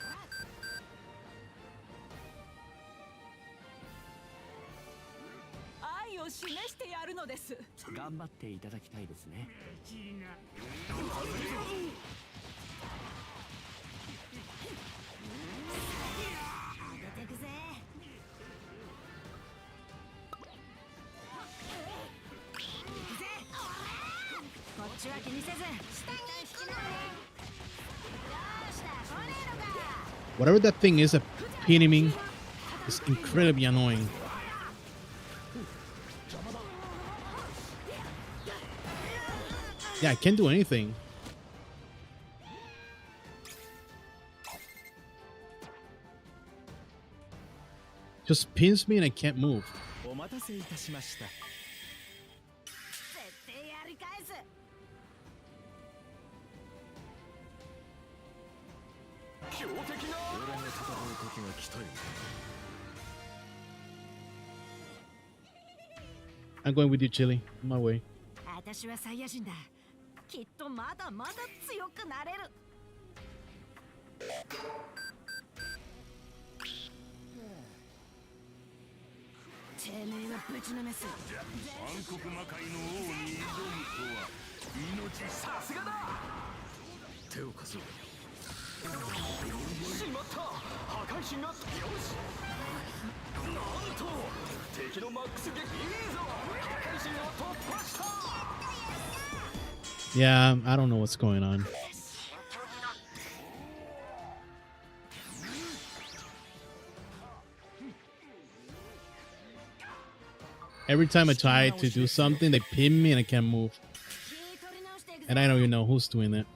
Whatever that thing is, a pinning is incredibly annoying. Yeah, I can't do anything. Just pins me and I can't move. I'm going with you, Chili. On my way. Yeah, I don't know what's going on. Every time I try to do something, they pin me and I can't move. And I don't even know who's doing that.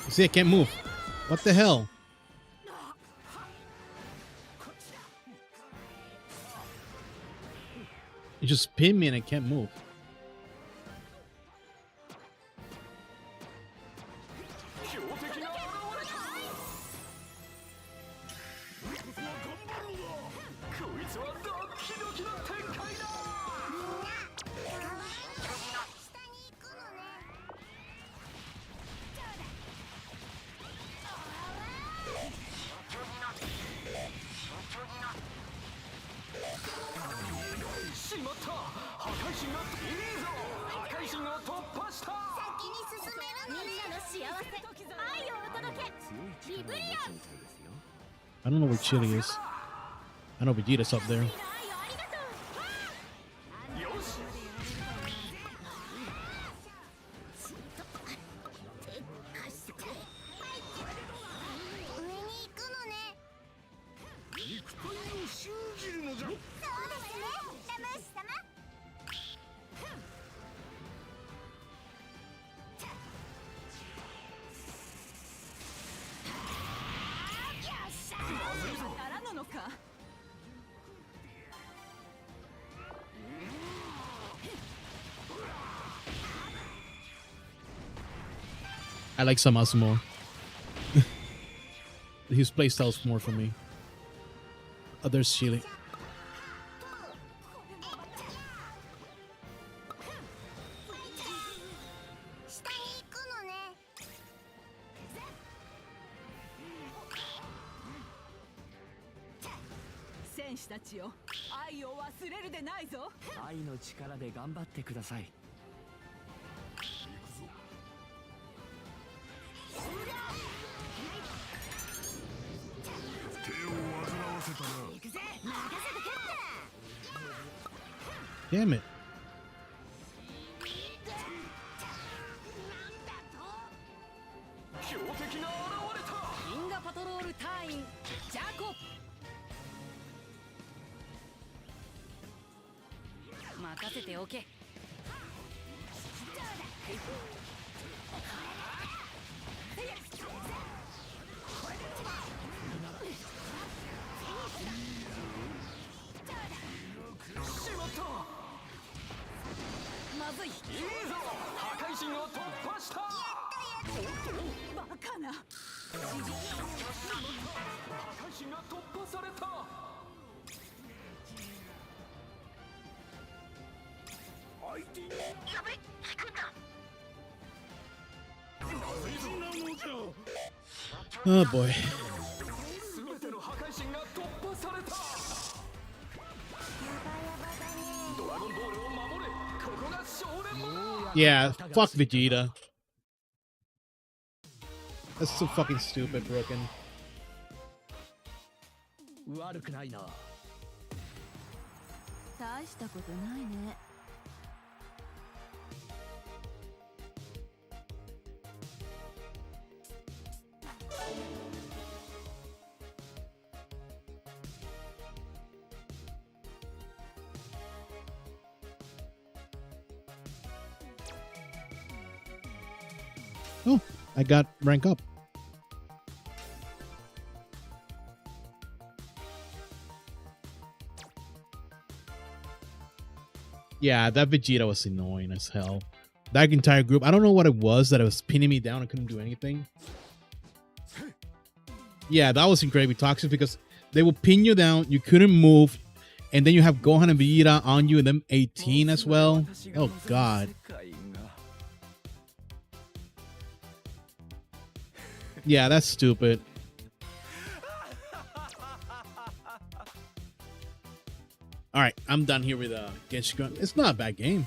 See, I can't move. What the hell? You just pin me and I can't move. 強敵が現れたこいつはドキドキの展開だ下に行くのねしまった破壊神がいいぞ破壊神を突破した先に進めるのねみんなの幸せ愛をお届けリブリアン I don't know where Chili is. I know Vegeta's up there. 愛をありがとうよし上に行くのね肉体を信じるのじゃ。そうですねラムーシ様からなのか I like Samasu more. His playstyle's more for me. Oh, there's Chili. 下に行くのね戦士たちよ愛を忘れるでないぞ愛の力で頑張ってください手を煩わせたな。 Damn it. 強敵が現れた銀河パトロール隊員ジャコ任せておけしまったまずいいいぞ破壊神を突破したバカな破壊神が突破された相手にやべ引くんだ Oh boy. 全ての破壊神が突破されたドラゴンボールを守れここが少年場 Yeah, fuck Vegeta. That's so fucking stupid, Broken. 悪くないな大したことないね Oh, I got rank up. Yeah, that Vegeta was annoying as hell. That entire group, I don't know what it was that was pinning me down. I couldn't do anything. Yeah, that was incredibly toxic because they will pin you down, you couldn't move, and then you have Gohan and Vegeta on you and them 18 as well. Oh god. Yeah, that's stupid. All right, I'm done here with Genshin. It's not a bad game.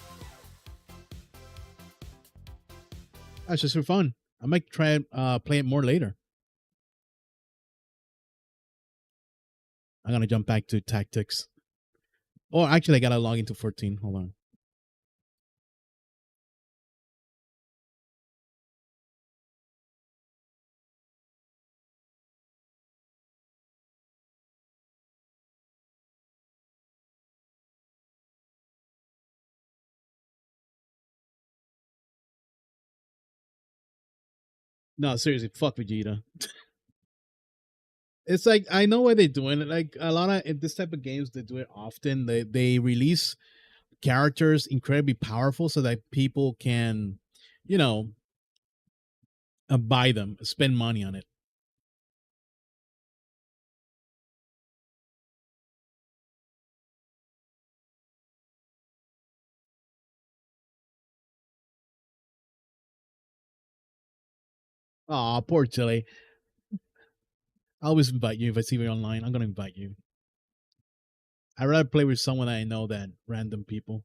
That's just for fun. I might try play it more later. I'm gonna jump back to Tactics. Oh, actually, I gotta log into 14. Hold on. No, seriously, fuck Vegeta. It's like I know why they're doing it. Like a lot of in this type of games, they do it often. They release characters incredibly powerful so that people can, you know, buy them, spend money on it. Aw, poor Chile. I always invite you if I see you online. I'm gonna invite you. I'd rather play with someone I know than random people.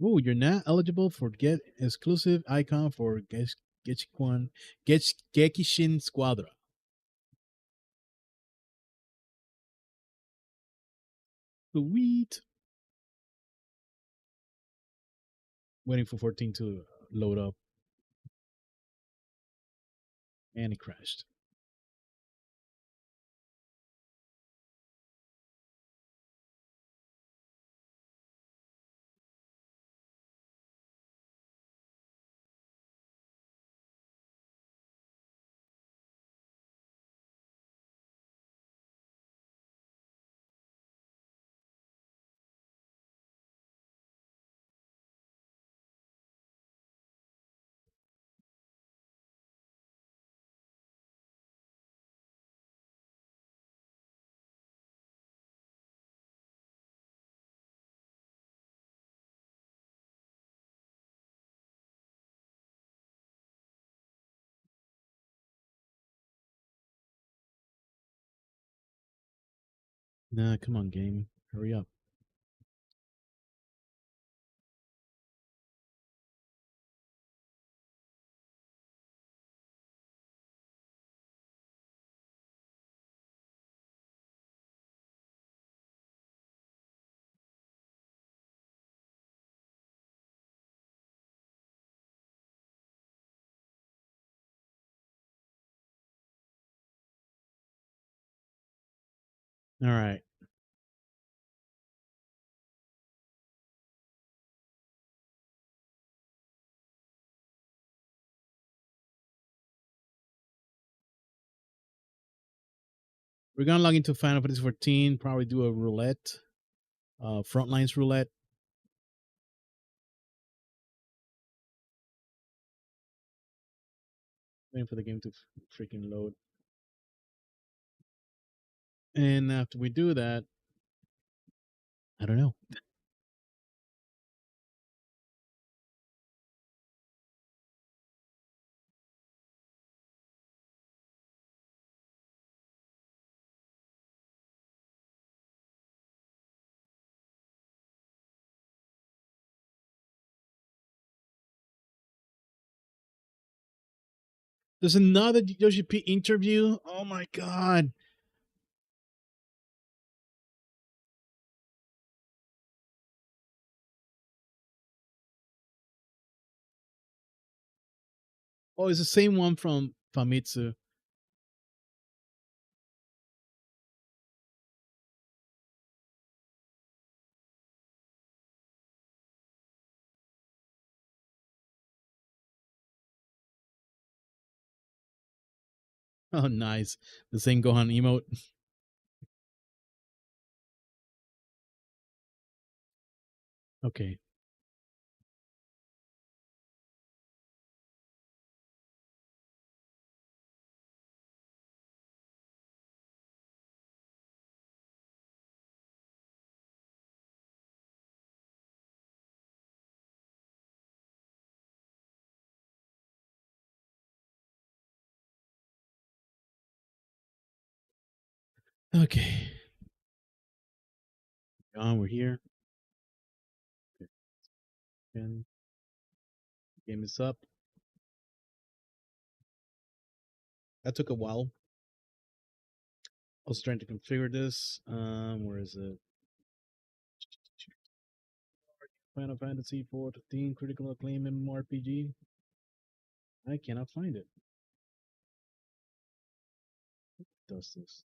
Oh, you're not eligible for get exclusive icon for Gekishin Squadra. Sweet. Waiting for 14 to load up. And it crashed. Nah, come on, game. Hurry up. All right. We're gonna log into Final Fantasy 14, probably do a roulette. Frontlines roulette. Waiting for the game to freaking load. And after we do that, I don't know. There's another Yoshi P interview. Oh my god. Oh, it's the same one from Famitsu. Oh, nice. The same Gohan emote. Okay. Okay. We're here. Okay. And game is up. That took a while. I was trying to configure this. Where is it? Final Fantasy 14 critical acclaim MMORPG. I cannot find it. What does this?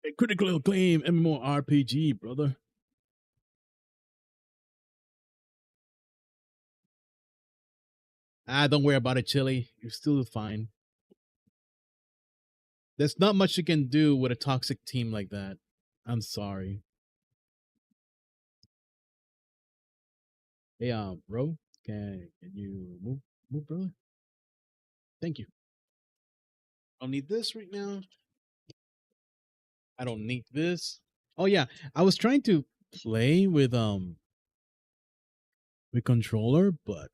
A critical acclaim MMORPG, brother. Ah, don't worry about it, Chili. You're still fine. There's not much you can do with a toxic team like that. I'm sorry. Hey, bro, can you move, brother? Thank you. I don't need this right now. I don't need this. Oh yeah, I was trying to play with controller, but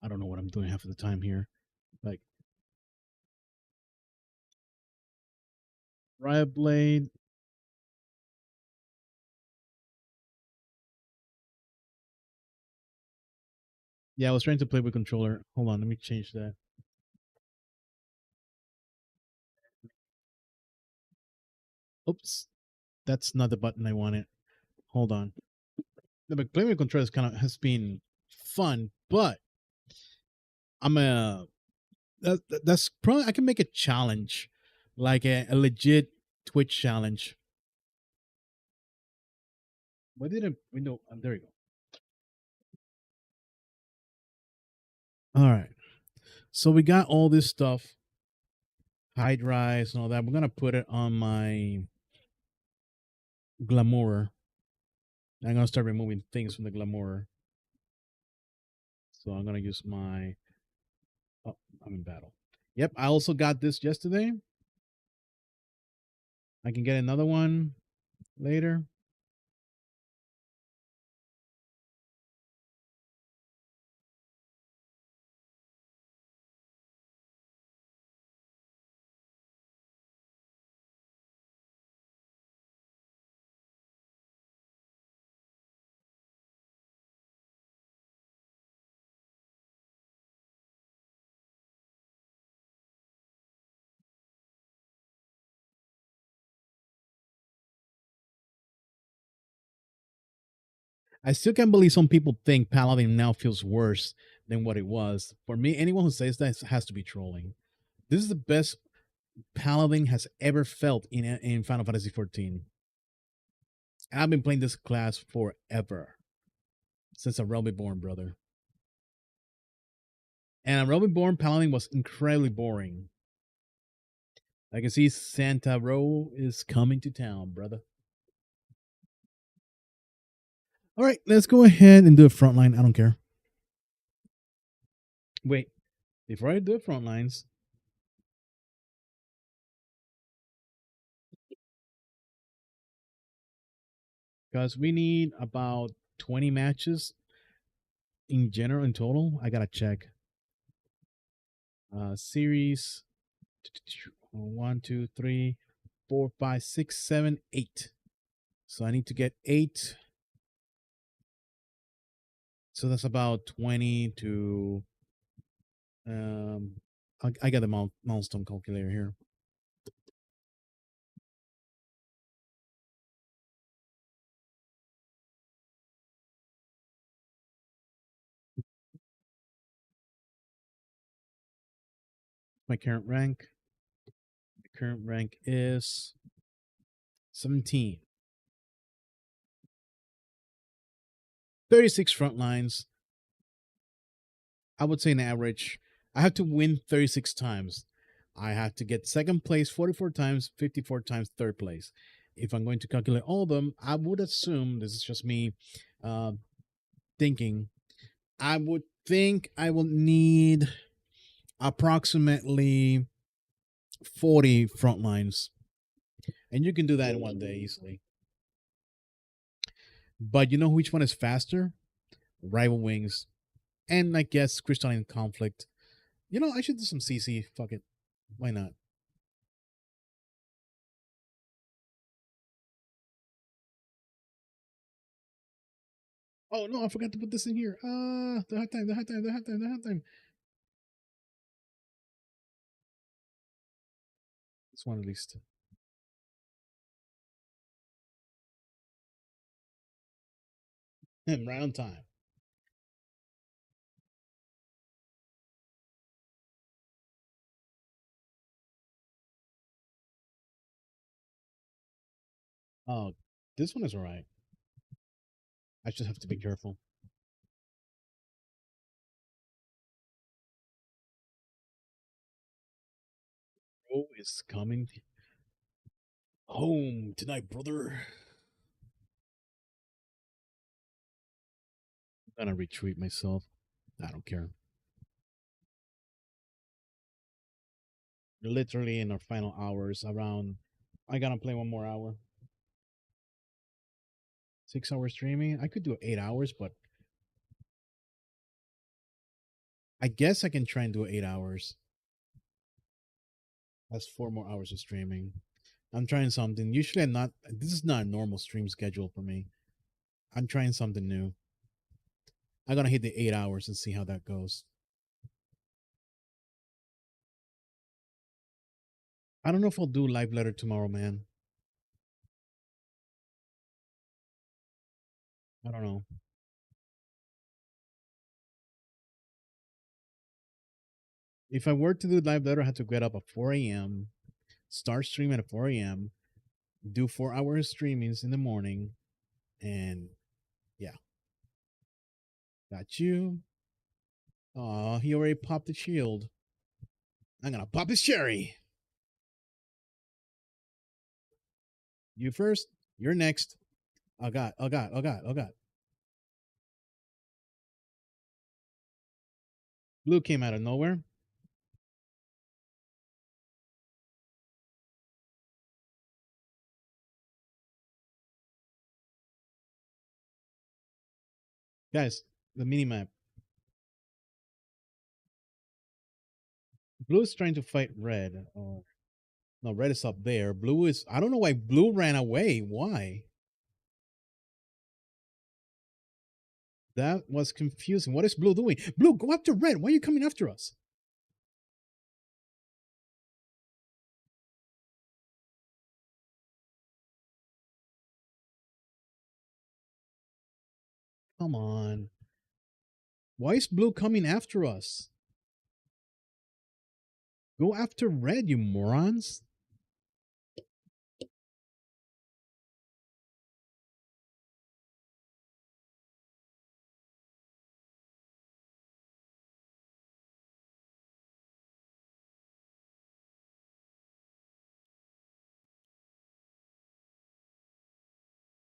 I don't know what I'm doing half of the time here. Like Riot Blade. Yeah, I was trying to play with controller. Hold on, let me change that. Oops, that's not the button I wanted. Hold on. The playing with controller has been fun, but I'm a that's probably I can make a challenge, like a legit Twitch challenge. Why did a window? There you go. All right. So we got all this stuff, hide rise and all that. We're gonna put it on my glamour. I'm gonna start removing things from the glamour. So I'm gonna use my. Oh, I'm in battle. Yep, I also got this yesterday. I can get another one later. I still can't believe some people think Paladin now feels worse than what it was. For me, anyone who says that has to be trolling. This is the best Paladin has ever felt in Final Fantasy 14. I've been playing this class forever since a Realm Reborn, brother. And a Realm Reborn Paladin was incredibly boring. I can see Santa Row is coming to town, brother. All right, let's go ahead and do a frontline. I don't care. Wait, before I do front lines, because we need about 20 matches in general in total. I gotta check. Series 1, 2, 3, 4, 5, 6, 7, 8. So I need to get 8. So that's about 20 to. Um, I got the milestone calculator here. My current rank. My current rank is 17. 36 front lines. I would say an average. I have to win 36 times. I have to get second place 44 times, 54 times third place. If I'm going to calculate all of them, I would assume this is just me uh, thinking. I would think I will need approximately 40 front lines. And you can do that in one day easily. But you know which one is faster? Rival Wings. And I guess Crystalline Conflict. You know, I should do some CC. Fuck it. Why not? Oh no, I forgot to put this in here. The hot time, the hot time, the hot time, the hot time. This one at least. And round time. Oh, this one is alright. I just have to be careful. Who is coming home tonight, brother? I'm gonna retweet myself. I don't care. Literally in our final hours, around. I gotta play one more hour. 6 hours streaming. I could do 8 hours, but I guess I can try and do 8 hours. That's 4 more hours of streaming. I'm trying something. Usually, I'm not. This is not a normal stream schedule for me. I'm trying something new. I'm gonna hit the 8 hours and see how that goes. I don't know if I'll do live letter tomorrow, man. I don't know. If I were to do live letter, I had to get up at 4 a.m., start streaming at 4 a.m., do 4 hours streamings in the morning, and yeah. Got you. Aw, he already popped the shield. I'm gonna pop his cherry. You first. You're next. Oh god. Oh god. Oh god. Oh god. Blue came out of nowhere. Guys, the mini map. Blue is trying to fight red. Oh no, red is up there. Blue is. I don't know why blue ran away. Why? That was confusing. What is blue doing? Blue, go after red. Why are you coming after us? Come on. Why is blue coming after us? Go after red, you morons.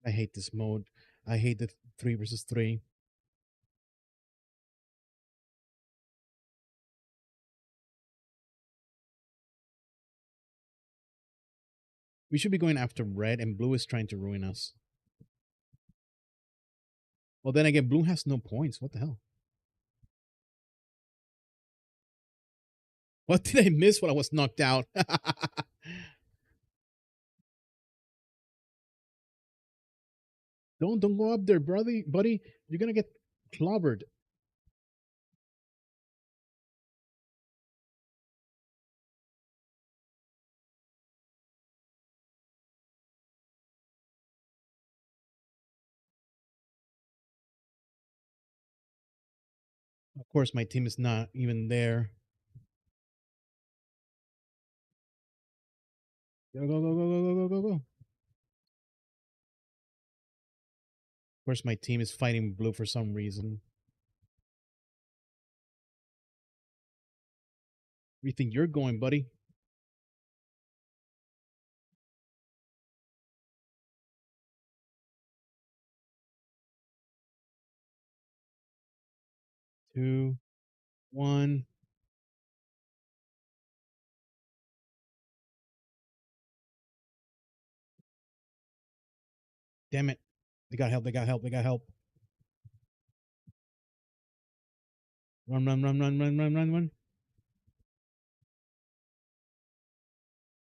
I hate this mode. I hate the 3 versus 3. We should be going after red, and blue is trying to ruin us. Well, then again, blue has no points. What the hell? What did I miss when I was knocked out? Don't go up there, buddy. You're gonna get clobbered. Of course, my team is not even there. Go, go, go, go, go, go, go, go, go. Of course, my team is fighting blue for some reason. Where you think you're going, buddy? Two, one. Damn it. They got help. They got help. They got help. Run, run, run, run, run, run, run, run.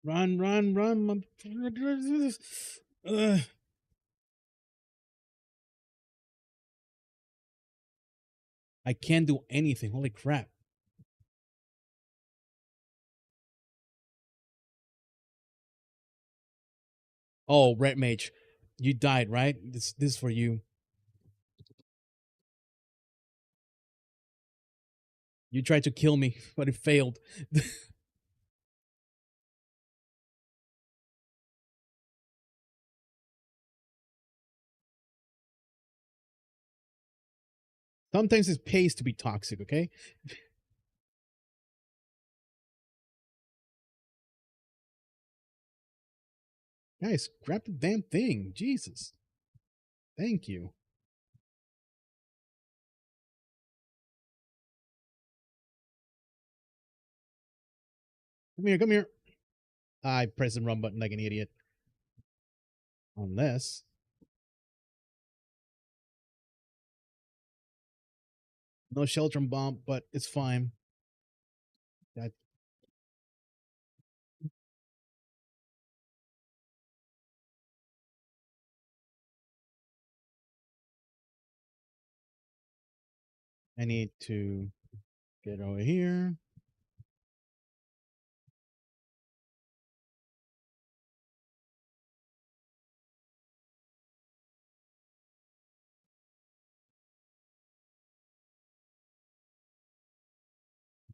Run, run, run. Ugh. I can't do anything. Holy crap. Oh, Red Mage. You died, right? This is for you. You tried to kill me, but it failed. Sometimes it pays to be toxic, okay? Guys, grab the damn thing. Jesus. Thank you. Come here, come here. I pressed the wrong button like an idiot. Unless. No shelter bomb, but it's fine. That I need to get over here.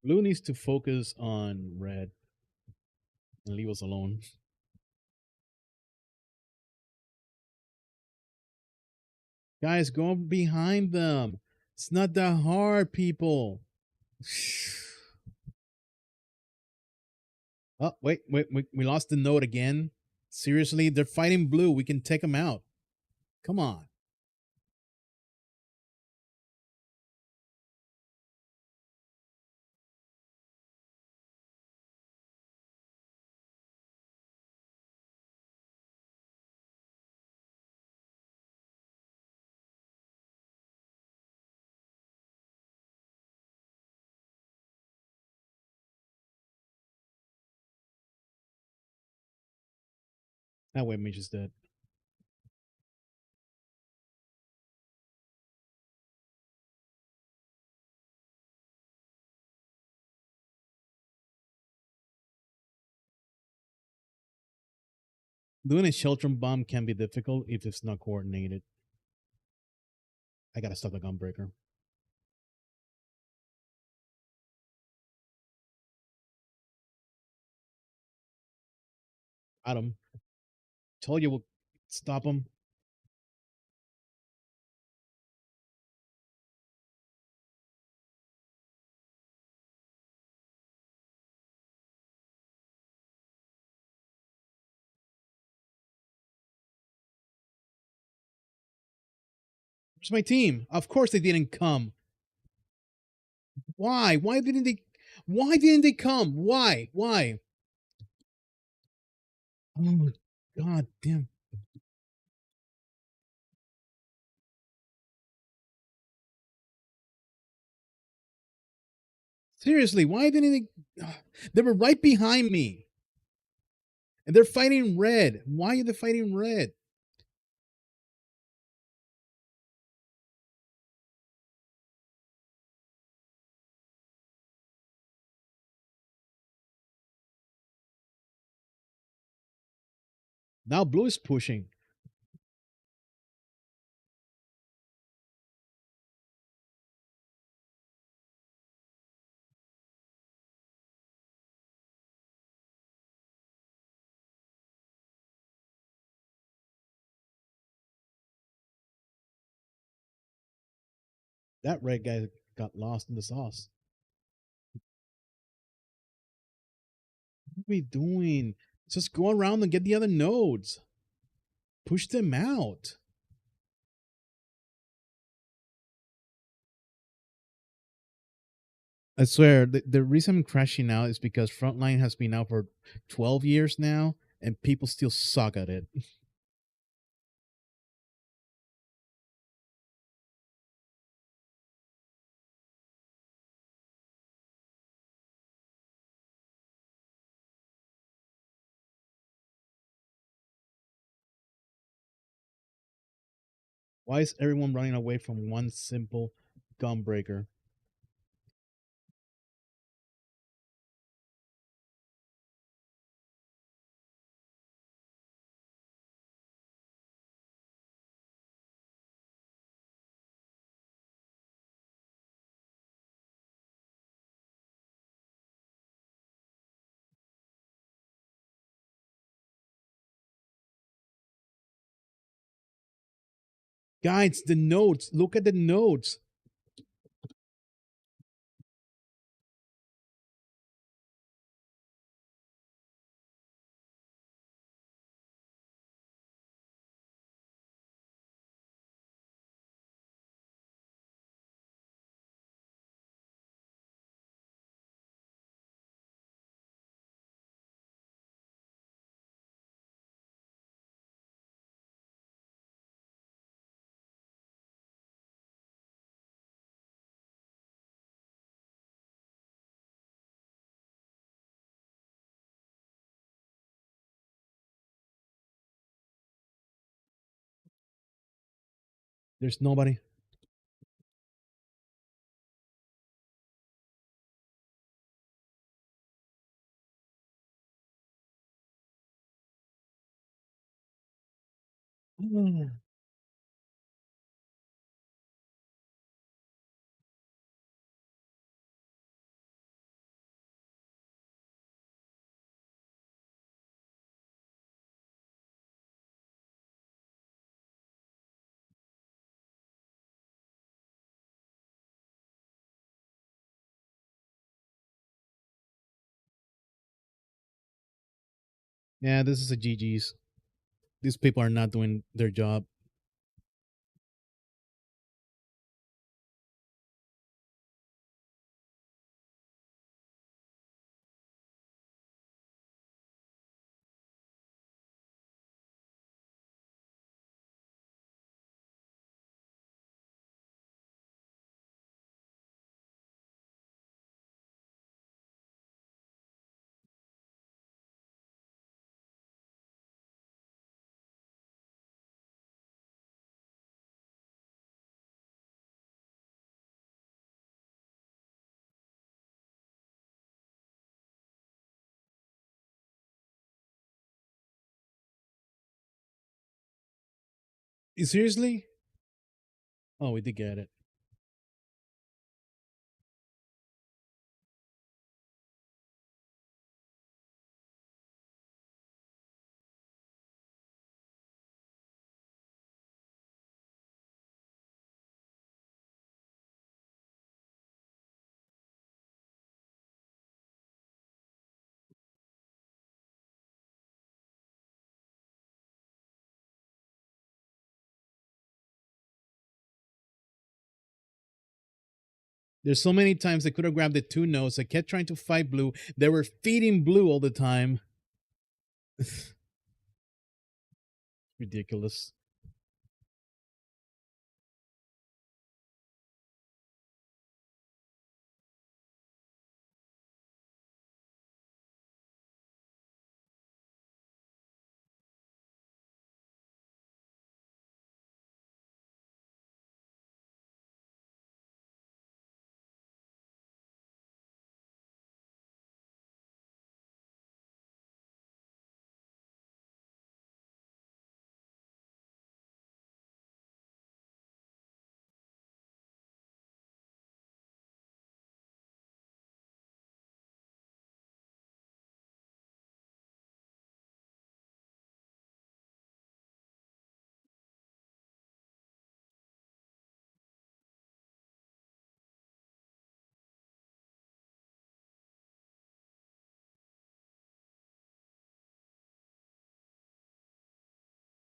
Blue needs to focus on red and leave us alone. Guys, go behind them. It's not that hard, people. Oh, wait. We lost the node again. Seriously, they're fighting blue. We can take them out. Come on. That way, Mitch is dead. Doing a shelter bomb can be difficult if it's not coordinated. I gotta stop the gunbreaker. Got him. Told you we'll stop him. Where's my team? Of course they didn't come. Why? Why didn't they? Why didn't they come? Why? Why? Oh, God damn. Seriously, why didn't they? They were right behind me. And they're fighting red. Why are they fighting red? Now blue is pushing. That red guy got lost in the sauce. What are we doing? Just go around and get the other nodes. Push them out. I swear, the reason I'm crashing out is because Frontline has been out for 12 years now, and people still suck at it. Why is everyone running away from one simple gunbreaker? Guys, the nodes. Look at the nodes. There's nobody. Yeah, this is a GG's. These people are not doing their job. Seriously? Oh, we did get it. There's so many times they could have grabbed the two notes. I kept trying to fight blue. They were feeding blue all the time. Ridiculous.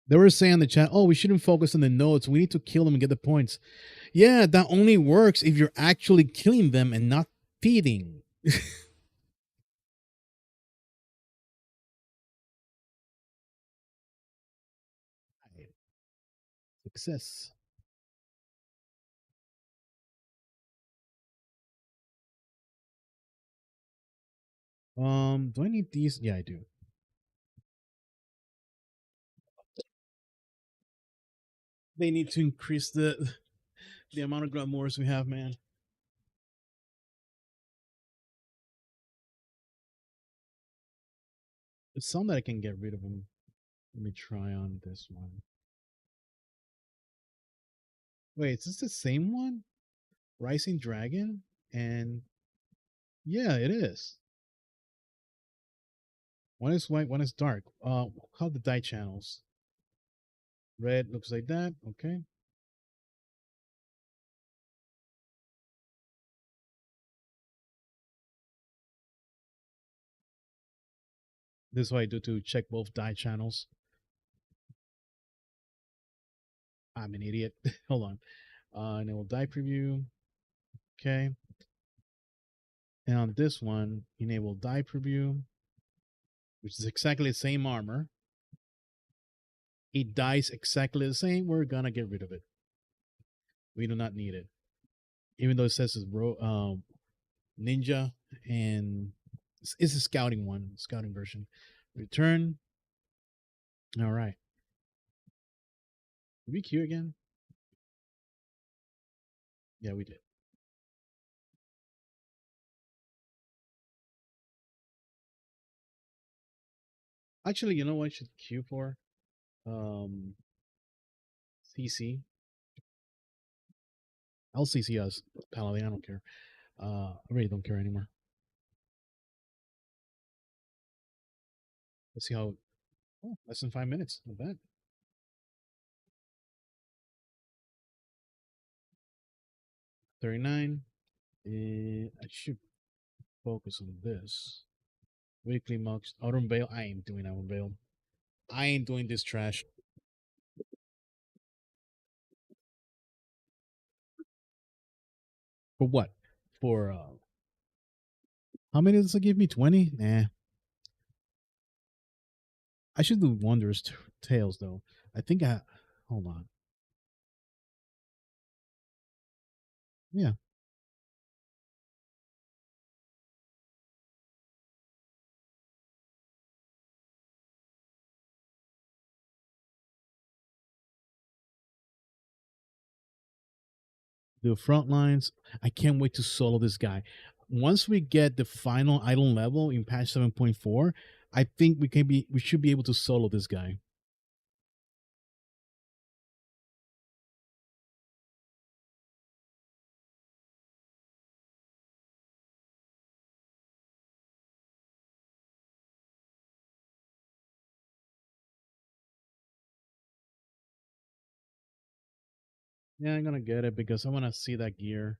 They were saying in the chat, oh, we shouldn't focus on the notes. We need to kill them and get the points. Yeah, that only works if you're actually killing them and not feeding. Success. Do I need these? Yeah, I do. They need to increase the amount of glamours we have, man. It's some that I can get rid of them. Let me try on this one. Wait, is this the same one? Rising Dragon? And yeah, it is. One is white, one is dark. How the dye channels? Red looks like that. Okay. This is what I do to check both dye channels. I'm an idiot. Hold on. Enable dye preview. Okay. And on this one, enable dye preview, which is exactly the same armor. It dies exactly the same. We're gonna get rid of it. We do not need it. Even though it says it's ninja and it's a scouting one, scouting version. Return. All right. Did we queue again? Yeah, we did. Actually, you know what I should queue for? Um, CC. LCC us. Paladin, I don't care. I really don't care anymore. Let's see how. Oh, less than 5 minutes. Not bad. 39. I should focus on this. Weekly mocks. Autumn Veil. I ain't doing Autumn Veil. I ain't doing this trash. For what? For how many does it give me? 20? Nah. I should do Wondrous Tales though. I think I hold on. Yeah. The front lines. I can't wait to solo this guy. Once we get the final idol level in patch 7.4, I think we should be able to solo this guy. Yeah, I'm gonna get it because I wanna see that gear.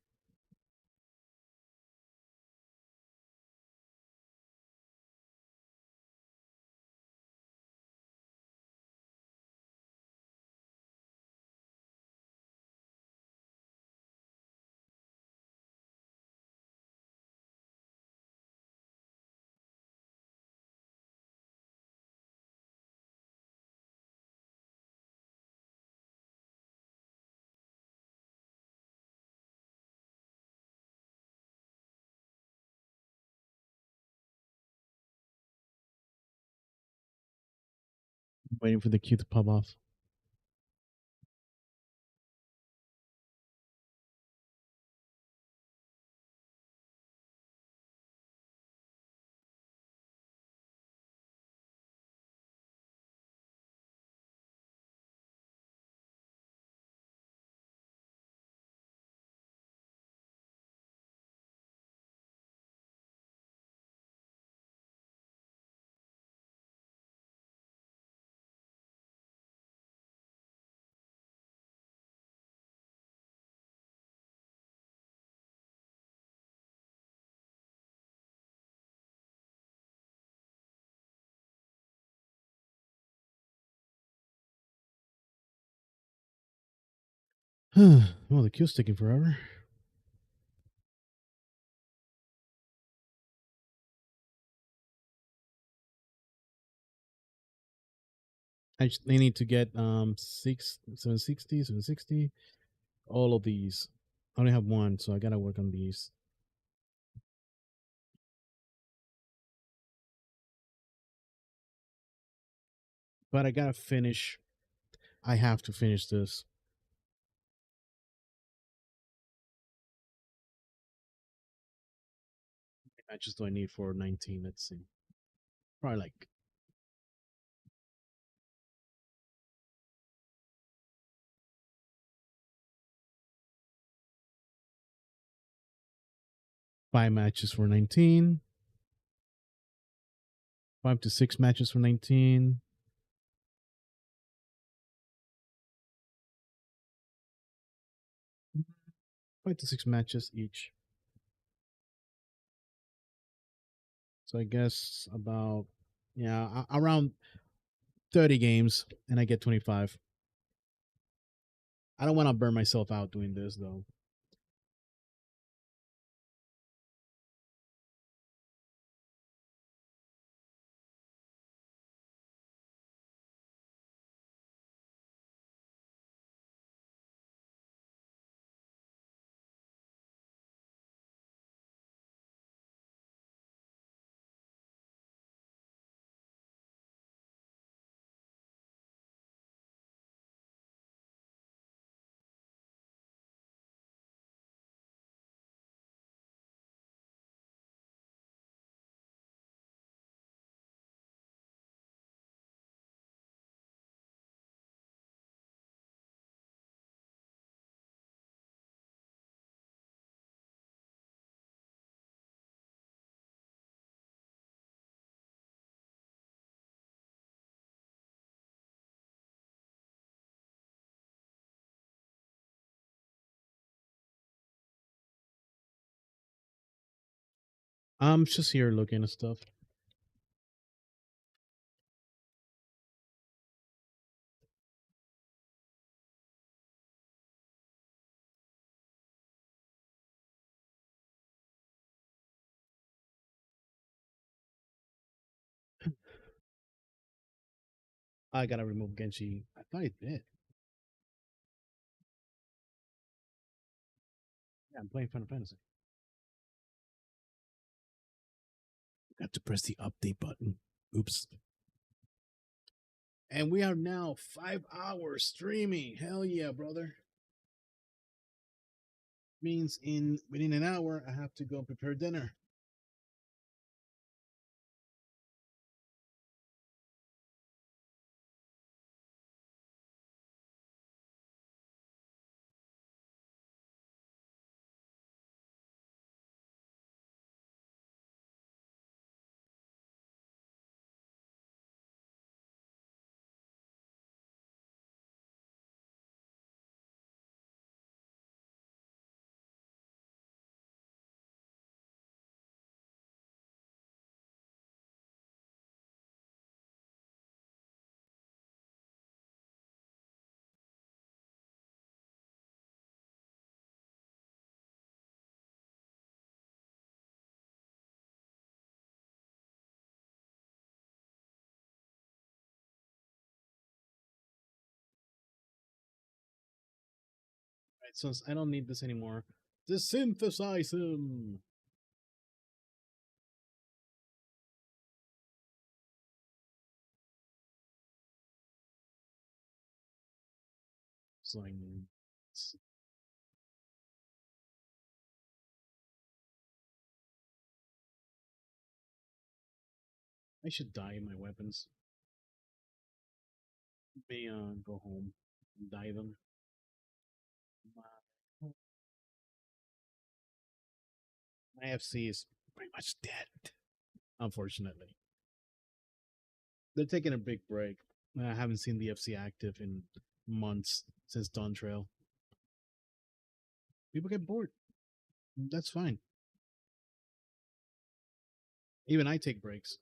Waiting for the queue to pop off. Well, the queue's taking forever. They need to get 760, 760. All of these. I only have one, so I gotta work on these. But I gotta finish. I have to finish this. Matches do I need for 19? Let's see. Probably like 5 matches for 19. 5 to 6 matches for 19. 5 to 6 matches each. So I guess about around 30 games, and I get 25. I don't want to burn myself out doing this though. I'm just here looking at stuff. I gotta remove Genshi. I thought I did. Yeah, I'm playing Final Fantasy. Got to press the update button. Oops. And we are now 5 hours streaming. Hell yeah, brother. Means in within an hour I have to go prepare dinner. Right, since I don't need this anymore, synthesize him. So I should dye my weapons. May go home and dye them. My FC is pretty much dead, unfortunately. They're taking a big break. I haven't seen the FC active in months since Dawn Trail. People get bored. That's fine. Even I take breaks.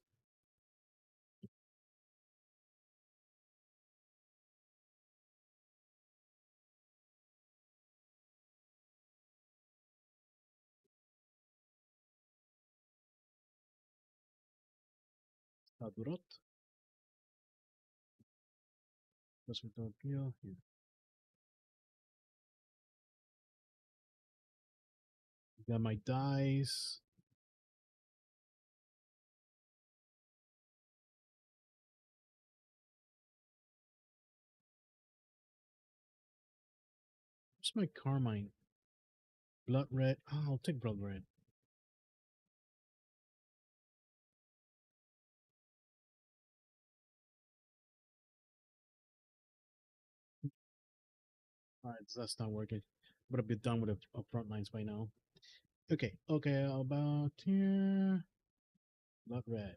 Tadurot. That's what Tokyo. Here. Got my dice. Where's my Carmine? Blood red. Oh, I'll take blood red. All right, so that's not working. Would have been done with the front lines by now. Okay, about here. Blood red.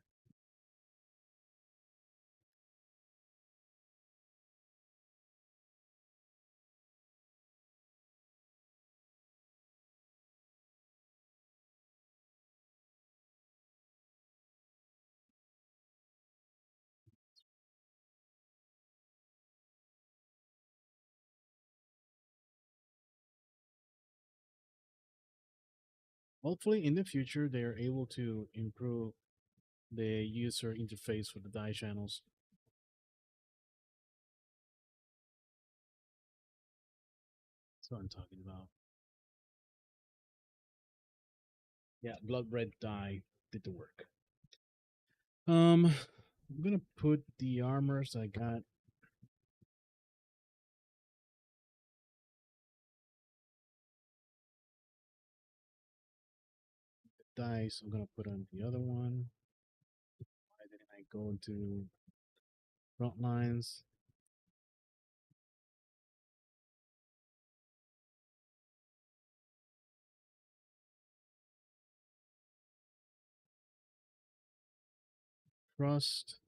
Hopefully, in the future, they are able to improve the user interface for the die channels. That's what I'm talking about. Yeah, blood red die did the work. I'm gonna put the armors I got. Dice. I'm gonna put on the other one. Why didn't I go into front lines? Trust.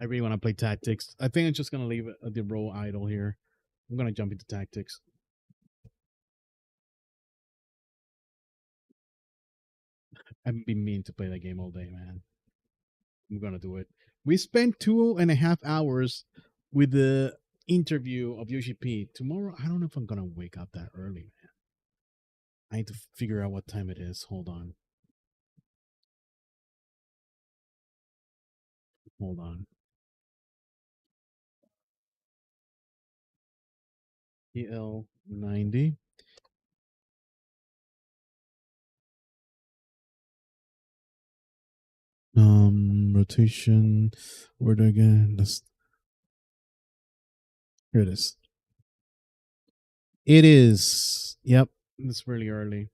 I really want to play tactics. I think I'm just gonna leave the role idle here. I'm gonna jump into tactics. I've been meaning to play that game all day, man. I'm gonna do it. We spent 2.5 hours with the interview of Yoshi P. Tomorrow, I don't know if I'm gonna wake up that early, man. I need to figure out what time it is. Hold on. Hold on. EL90. Rotation. Where do I get this? Here it is. It is. Yep. It's really early.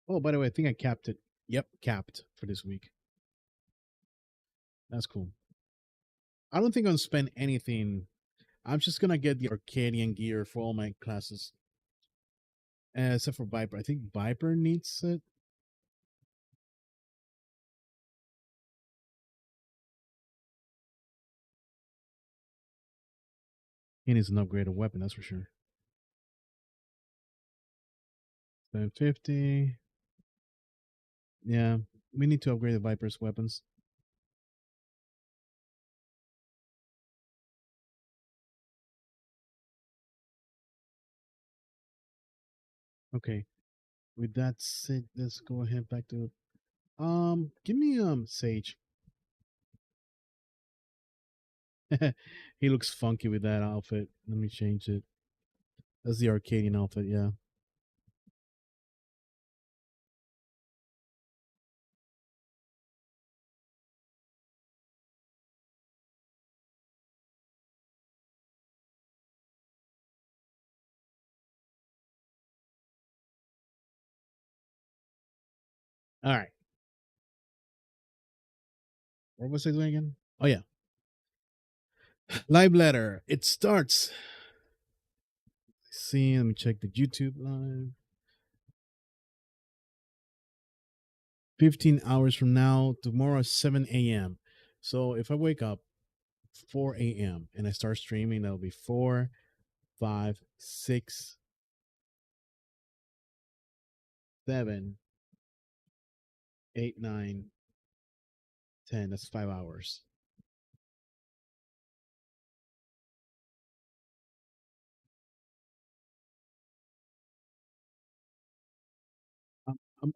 Oh, by the way, I think I capped it. Yep, capped for this week. That's cool. I don't think I'm gonna spend anything. I'm just gonna get the Arcadian gear for all my classes. Except for Viper. I think Viper needs it. He needs an upgraded weapon, that's for sure. 750. Yeah, we need to upgrade the Viper's weapons. Okay. With that said, let's go ahead back to give me Sage. He looks funky with that outfit. Let me change it. That's the Arcadian outfit, yeah. All right. What was I doing again? Oh yeah. Live letter. It starts. See, let me check the YouTube live. 15 hours from now, tomorrow 7 a.m. So if I wake up 4 a.m. and I start streaming, that'll be 4, 5, 6, 7, 8, 9, 10. That's 5 hours.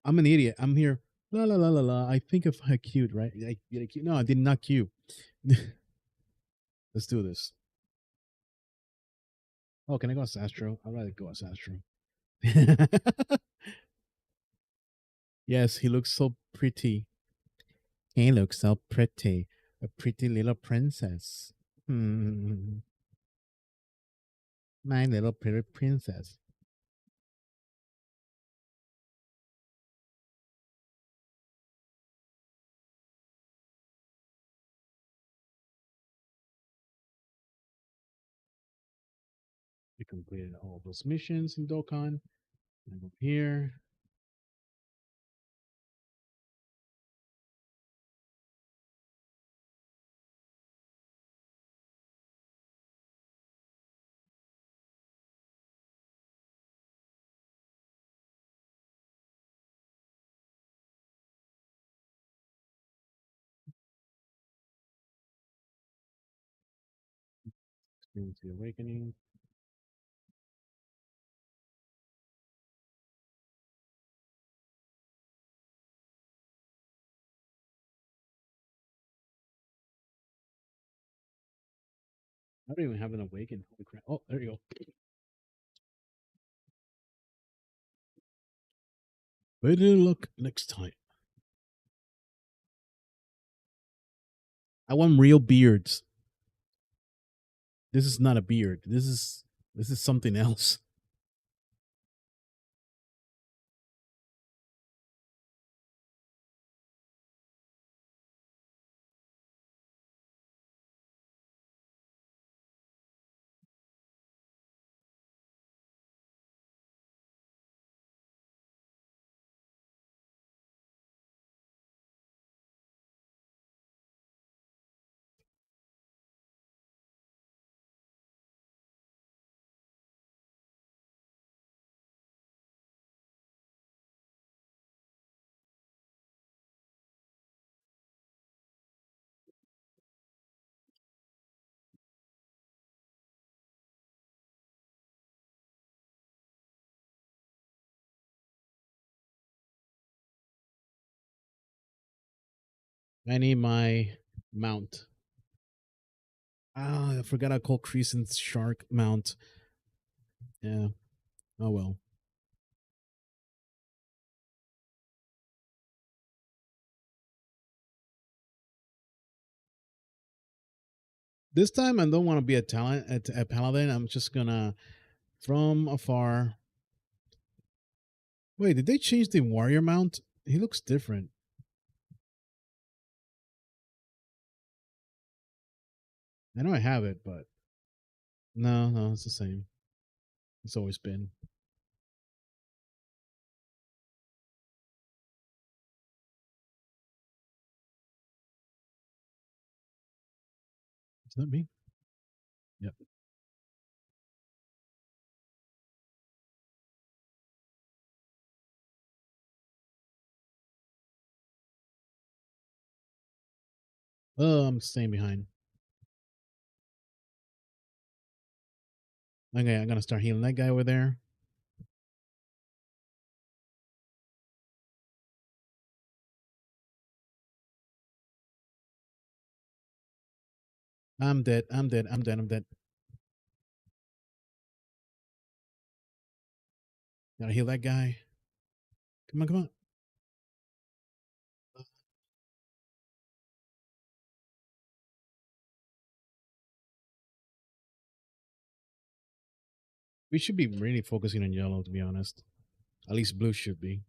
I'm an idiot. I'm here. La la la la la. I think if I queued, right? Did I queue? No, I did not queue. Let's do this. Oh, can I go as Astro? I'd rather go as Astro. Yes, he looks so pretty. He looks so pretty. A pretty little princess. Hmm. My little pretty princess. We completed all those missions in Dokkan. I go here. Experience the awakening. I don't even have an awaken. Holy crap. Oh, there you go. Better luck next time. I want real beards. This is not a beard. This is something else. I need my mount. Ah, I forgot I called Crescent's Shark mount. Yeah. Oh well. This time I don't want to be a talent at a paladin. I'm just gonna from afar. Wait, did they change the warrior mount? He looks different. I know I have it, but no, no, it's the same. It's always been. Is that me? Yep. Oh, I'm staying behind. Okay, I'm gonna start healing that guy over there. I'm dead. I'm dead. I'm dead. I'm dead. Gotta heal that guy. Come on, come on. We should be really focusing on yellow, to be honest. At least blue should be.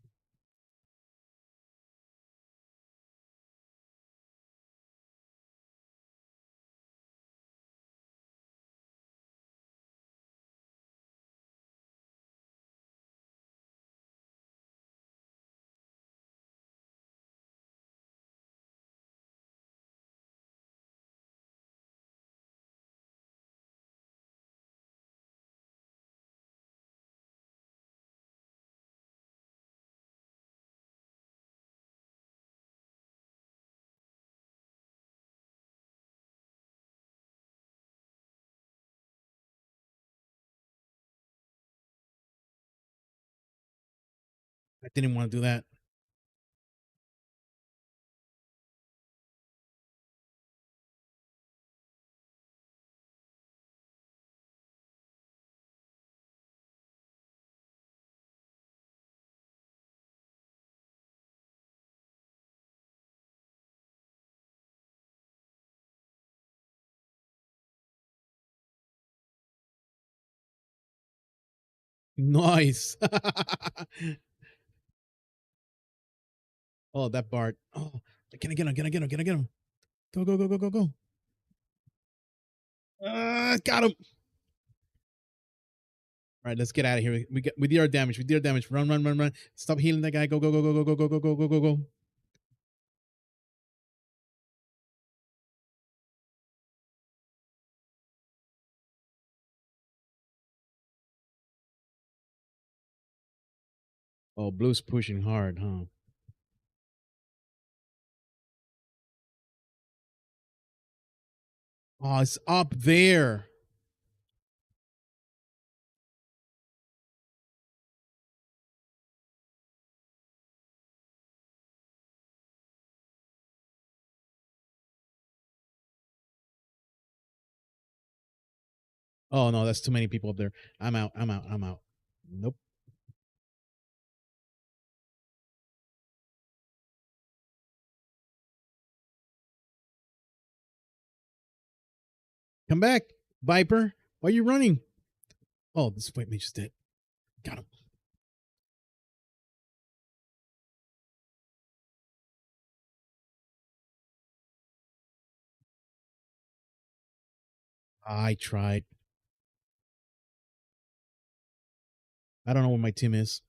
I didn't want to do that. Nice. Oh, that Bart. Oh, can I get him? Can I get him? Can I get him? Go, go, go, go, go, go. Got him. All right, let's get out of here. We did our damage. We did our damage. Run, run, run, run. Stop healing that guy. Go, go, go, go, go, go, go, go, go, go, go, go. Oh, blue's pushing hard, huh? Oh, it's up there. Oh no, that's too many people up there. I'm out. I'm out. I'm out. Nope. Come back, Viper. Why are you running? Oh, this white mage is dead. Got him. I tried. I don't know where my team is.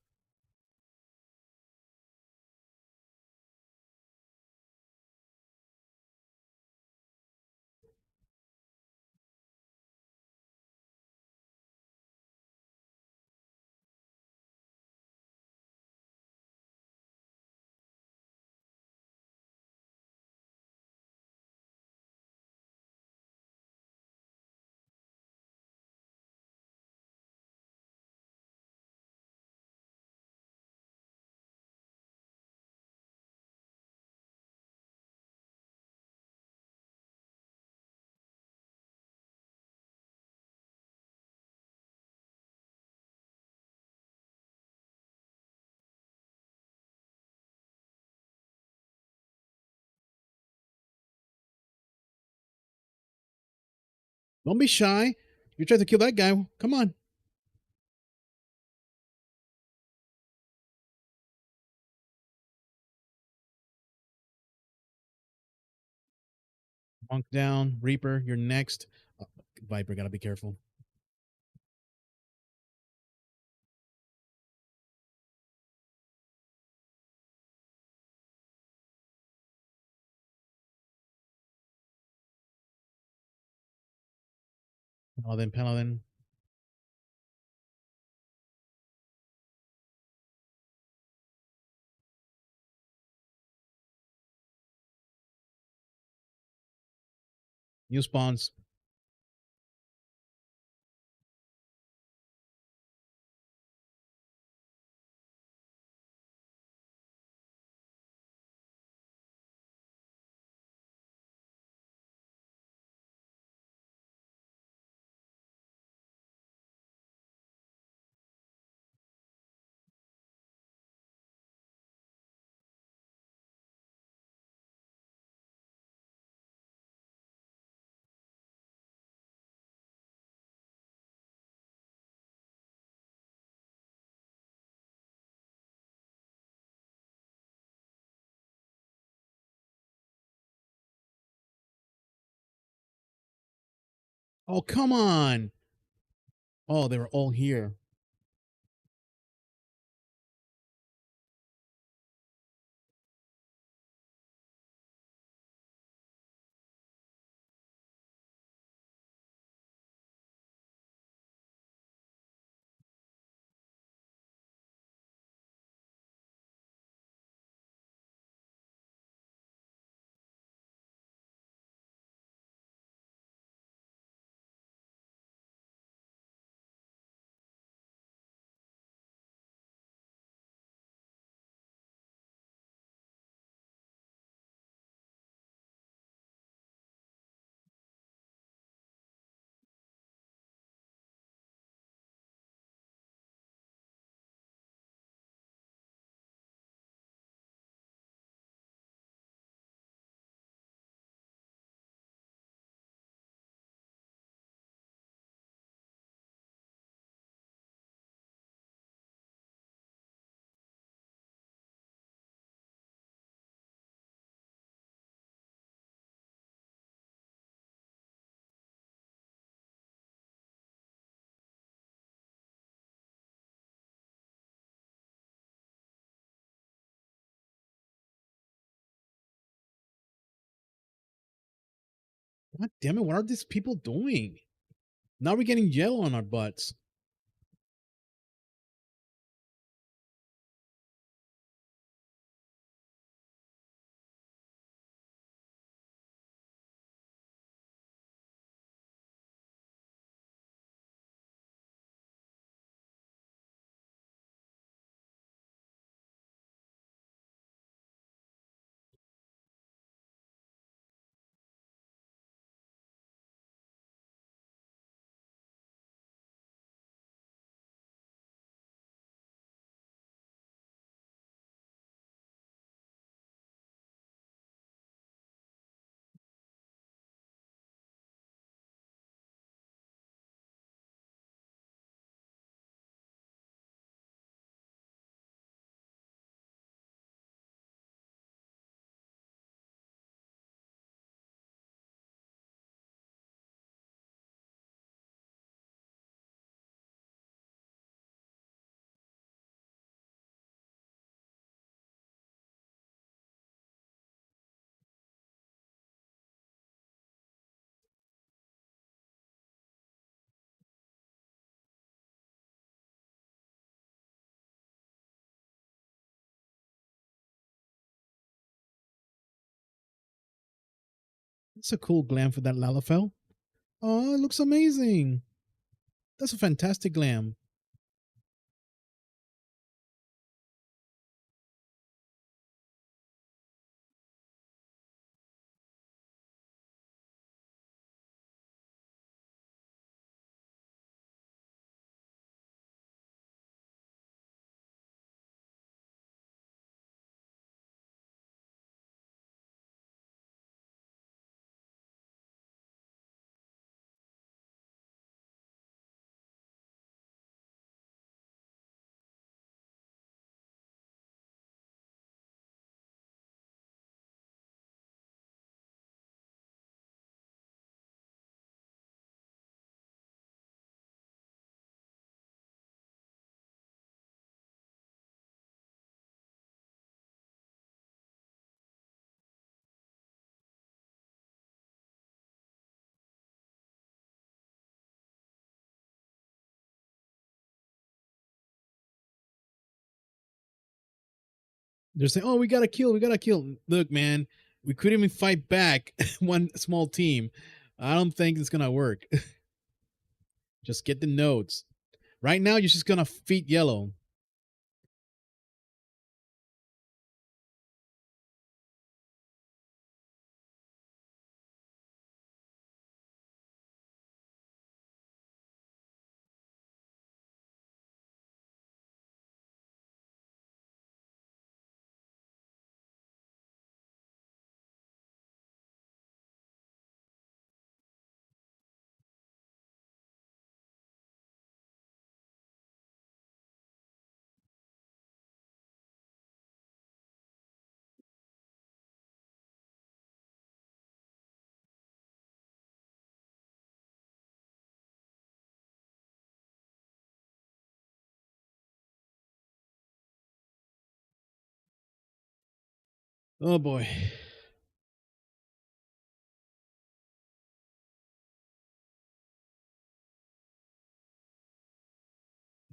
Don't be shy. You tried to kill that guy. Come on. Monk down. Reaper, you're next. Viper, gotta be careful. Paladin, Paladin. New spawns. Oh, come on. Oh, they were all here. God damn it. What are these people doing? Now we're getting yellow on our butts. That's a cool glam for that Lalafell. Oh, it looks amazing. That's a fantastic glam. They're saying, "Oh, we gotta kill, we gotta kill." Look, man, we couldn't even fight back one small team. I don't think it's gonna work. Just get the notes. Right now, you're just gonna feed yellow. Oh boy.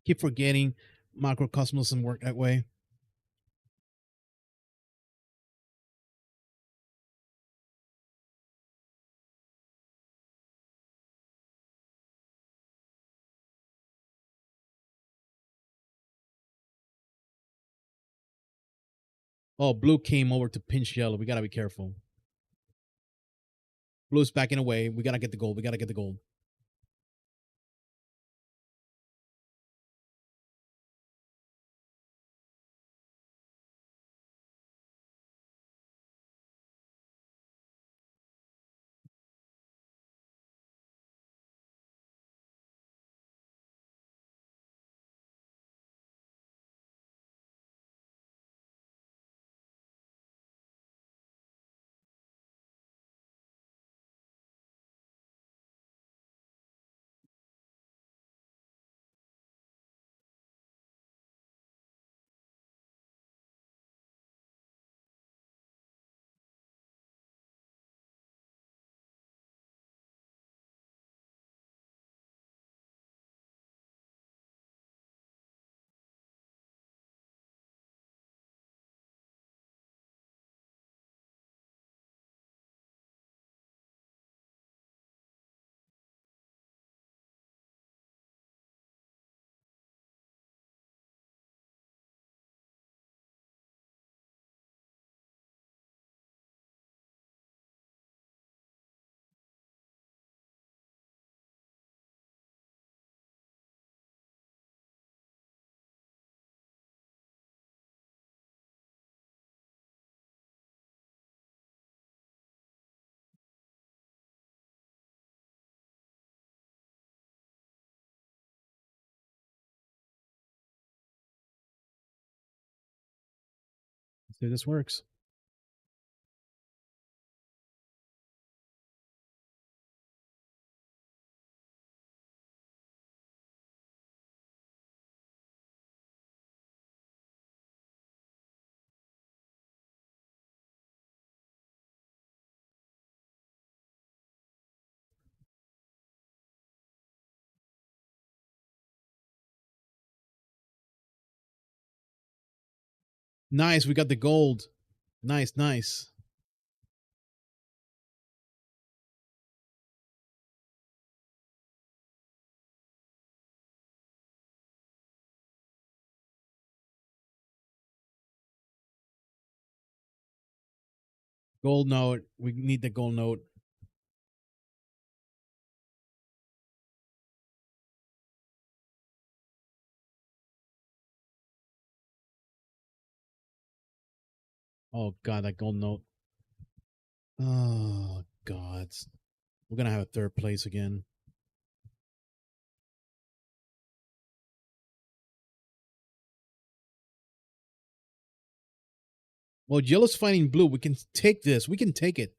Keep forgetting macrocosmos doesn't work that way. Oh, blue came over to pinch yellow. We gotta be careful. Blue's backing away. We gotta get the gold. We gotta get the gold. Let's see if this works. Nice. We got the gold. Nice, nice. Gold note. We need the gold note. Oh god, that gold note. Oh god. We're gonna have a third place again. Well, yellow's fighting blue. We can take this. We can take it.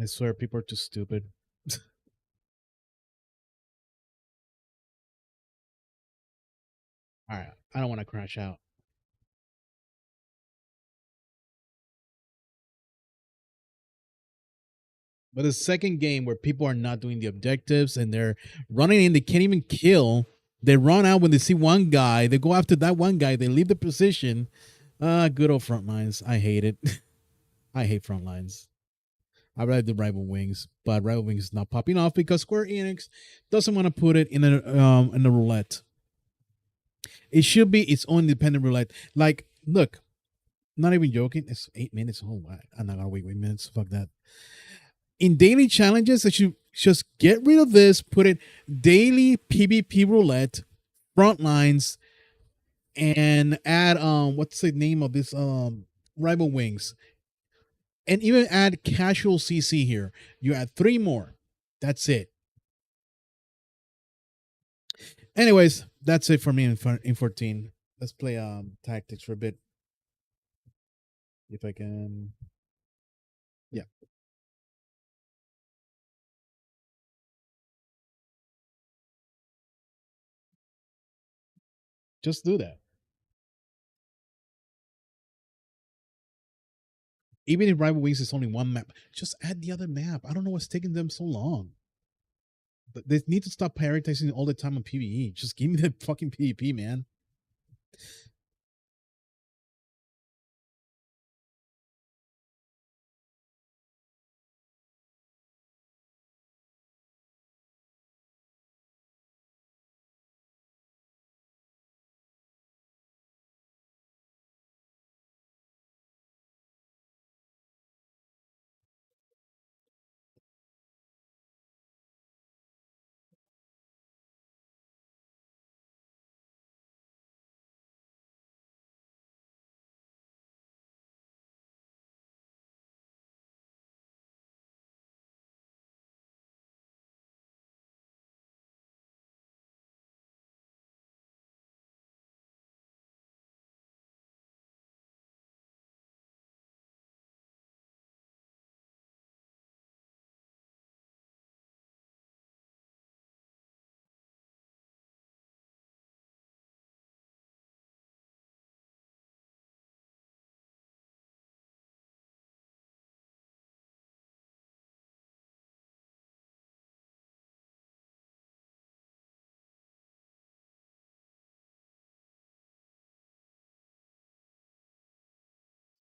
I swear, people are too stupid. All right, I don't want to crash out. But the second game where people are not doing the objectives and they're running in, they can't even kill. They run out when they see one guy. They go after that one guy. They leave the position. Good old front lines. I hate it. I hate front lines. I rather the Rival Wings, but Rival Wings is not popping off because Square Enix doesn't want to put it in a roulette. It should be its own independent roulette. Like, look, not even joking. It's 8 minutes. Oh, I'm not gonna wait 8 minutes. Fuck that. In daily challenges, they should just get rid of this. Put it daily PvP roulette, front lines, and add what's the name of this Rival Wings, and even add casual CC here. You add 3 more. That's it. Anyways, that's it for me in 14. Let's play tactics for a bit. If I can. Yeah. Just do that. Even if Rival Wings is only one map, just add the other map. I don't know what's taking them so long. But they need to stop prioritizing all the time on PvE. Just give me the fucking PvP, man.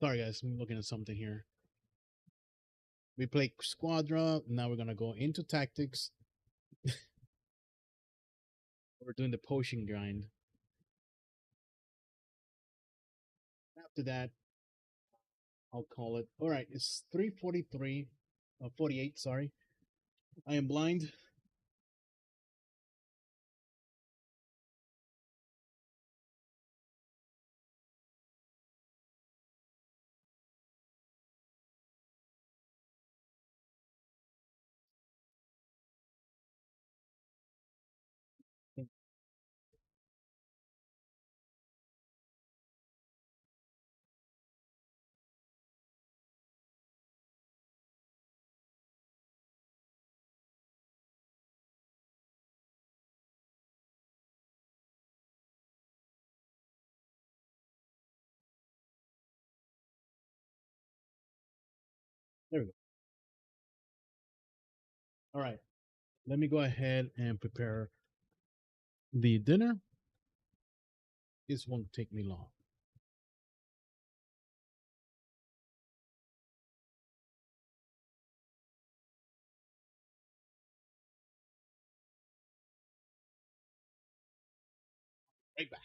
Sorry, guys. I'm looking at something here. We play Squadra. Now we're going to go into tactics. We're doing the potion grind. After that, I'll call it. All right. It's 3:43, 48. Sorry. I am blind. There we go. All right. Let me go ahead and prepare the dinner. This won't take me long. Right back.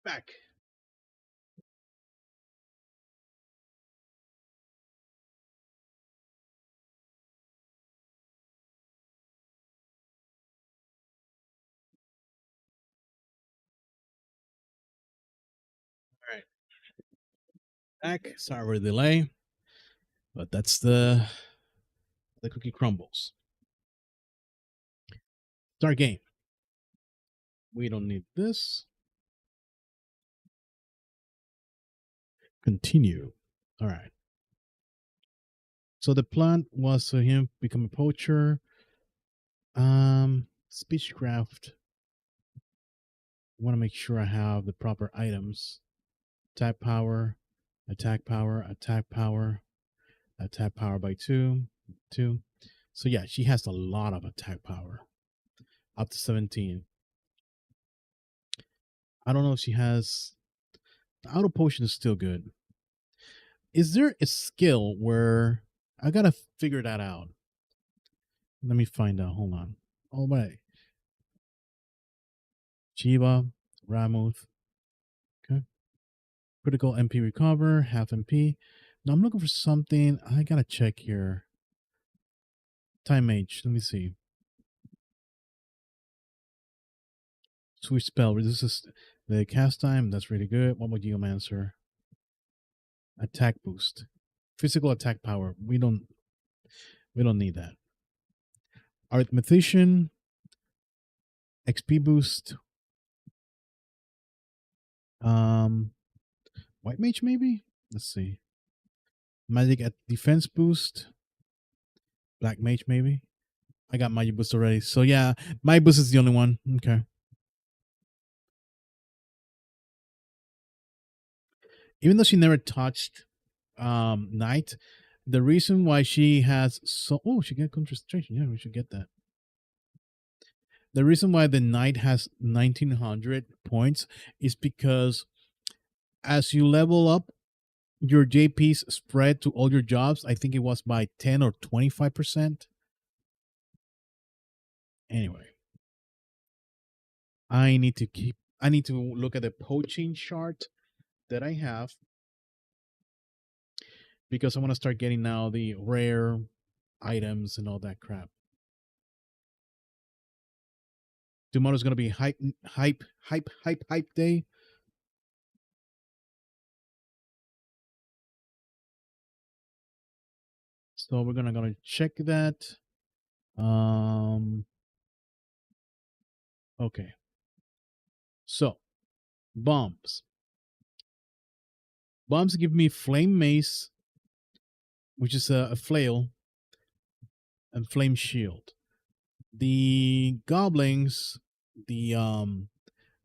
Back. All right. Back. Sorry for the delay, but that's the cookie crumbles. Start game. We don't need this. Continue. All right. So the plan was for him become a poacher. Speechcraft. I want to make sure I have the proper items. Attack power, attack power, attack power, attack power by two. So yeah, she has a lot of attack power. Up to 17. I don't know if she has the auto potion is still good. Is there a skill where I gotta figure that out? Let me find out. Hold on. Oh wait. Chiba, Ramuth. Okay. Critical MP recover, half MP. Now I'm looking for something. I gotta check here. Time mage. Let me see. Switch spell reduces the cast time. That's really good. What about Geomancer? Attack boost. Physical attack power. We don't need that. Arithmetician. XP boost. Um White mage maybe? Let's see. Magic at defense boost. Black mage maybe. I got magic boost already. So yeah, my boost is the only one. Okay. Even though she never touched Knight, the reason why she has she get concentration. Yeah, we should get that. The reason why the Knight has 1900 points is because as you level up, your JP's spread to all your jobs. I think it was by 10 or 25%. Anyway, I need to look at the poaching chart that I have because I want to start getting now the rare items and all that crap. Tomorrow's gonna be hype day. So we're gonna check that. Okay. So bombs. Bombs give me flame mace, which is a flail, and flame shield. The goblins, the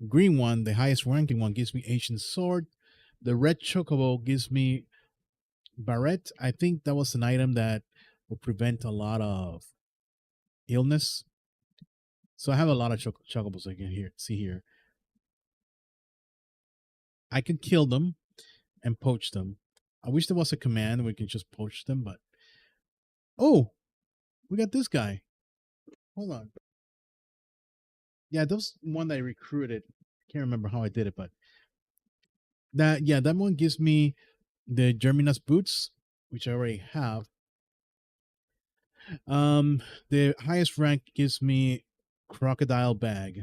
green one, the highest ranking one, gives me ancient sword. The red chocobo gives me barret. I think that was an item that will prevent a lot of illness. So I have a lot of chocobos I can see here. I can kill them and poach them. I wish there was a command where we can just poach them, but oh, we got this guy. Hold on. Yeah, that was one that I recruited. Can't remember how I did it, but that one gives me the Germinas boots, which I already have. The highest rank gives me crocodile bag.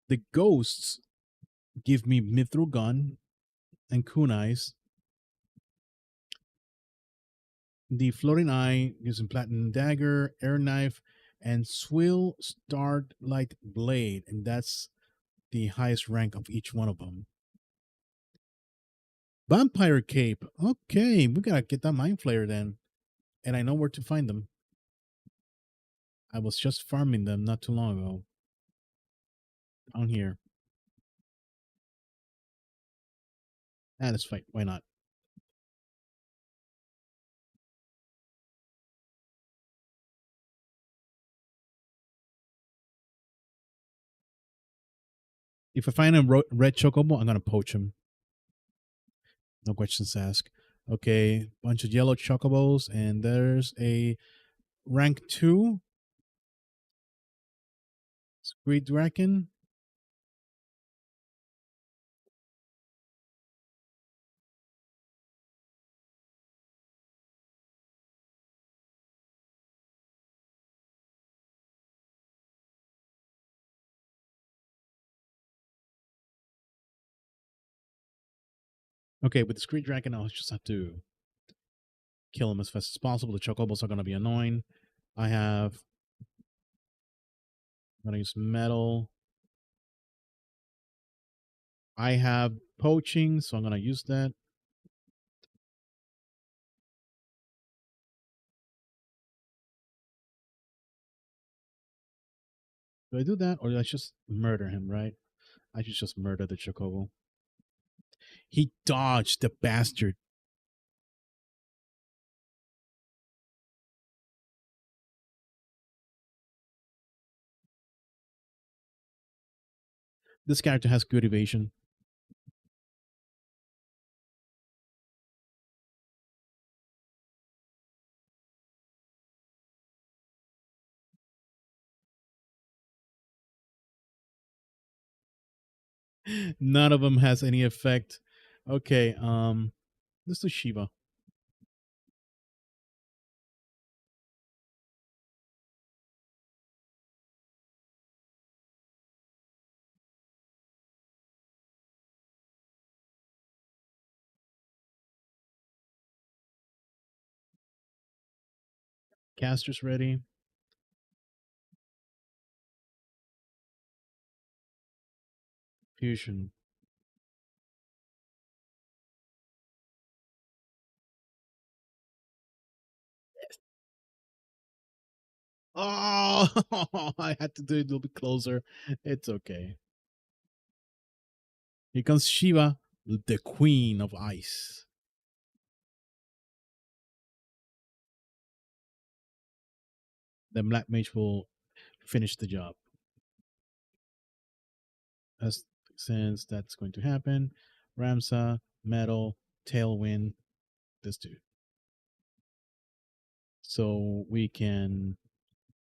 The ghosts give me mithril gun and kunais. The floating eye gives me platinum dagger, air knife, and swill starlight blade, and that's the highest rank of each one of them. Vampire cape. Okay, we gotta get that mind flayer then, and I know where to find them. I was just farming them not too long ago. Down here. Let's fight. Why not? If I find a red chocobo, I'm gonna poach him. No questions asked. Okay, bunch of yellow chocobos, and there's a rank 2 Great Draken. Okay, with the Screen Dragon, I'll just have to kill him as fast as possible. The Chocobos are going to be annoying. I have. I'm going to use metal. I have poaching, so I'm going to use that. Do I do that, or do I just murder him, right? I should just murder the Chocobo. He dodged, the bastard. This character has good evasion. None of them has any effect. Okay, let's do Shiva. Caster's ready. Fusion. Oh, I had to do it a little bit closer. It's okay. Here comes Shiva, the queen of ice. Then Black Mage will finish the job. As since that's going to happen, Ramsa, Metal, Tailwind, this dude. So we can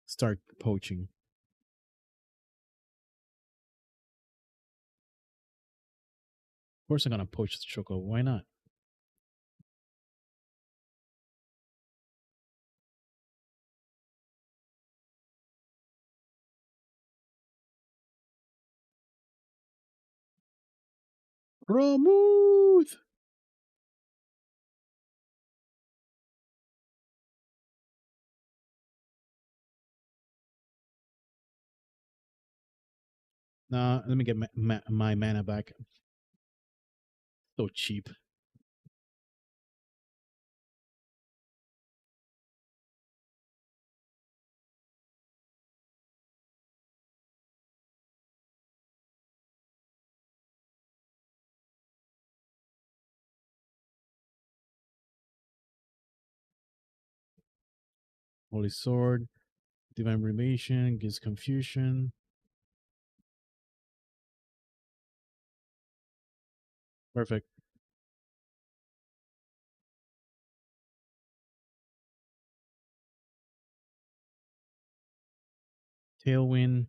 start poaching. Of course, I'm gonna poach the Choco. Why not? Ramuth! Nah, let me get my mana back. So cheap. Holy Sword, Divine Revelation, gives confusion. Perfect. Tailwind.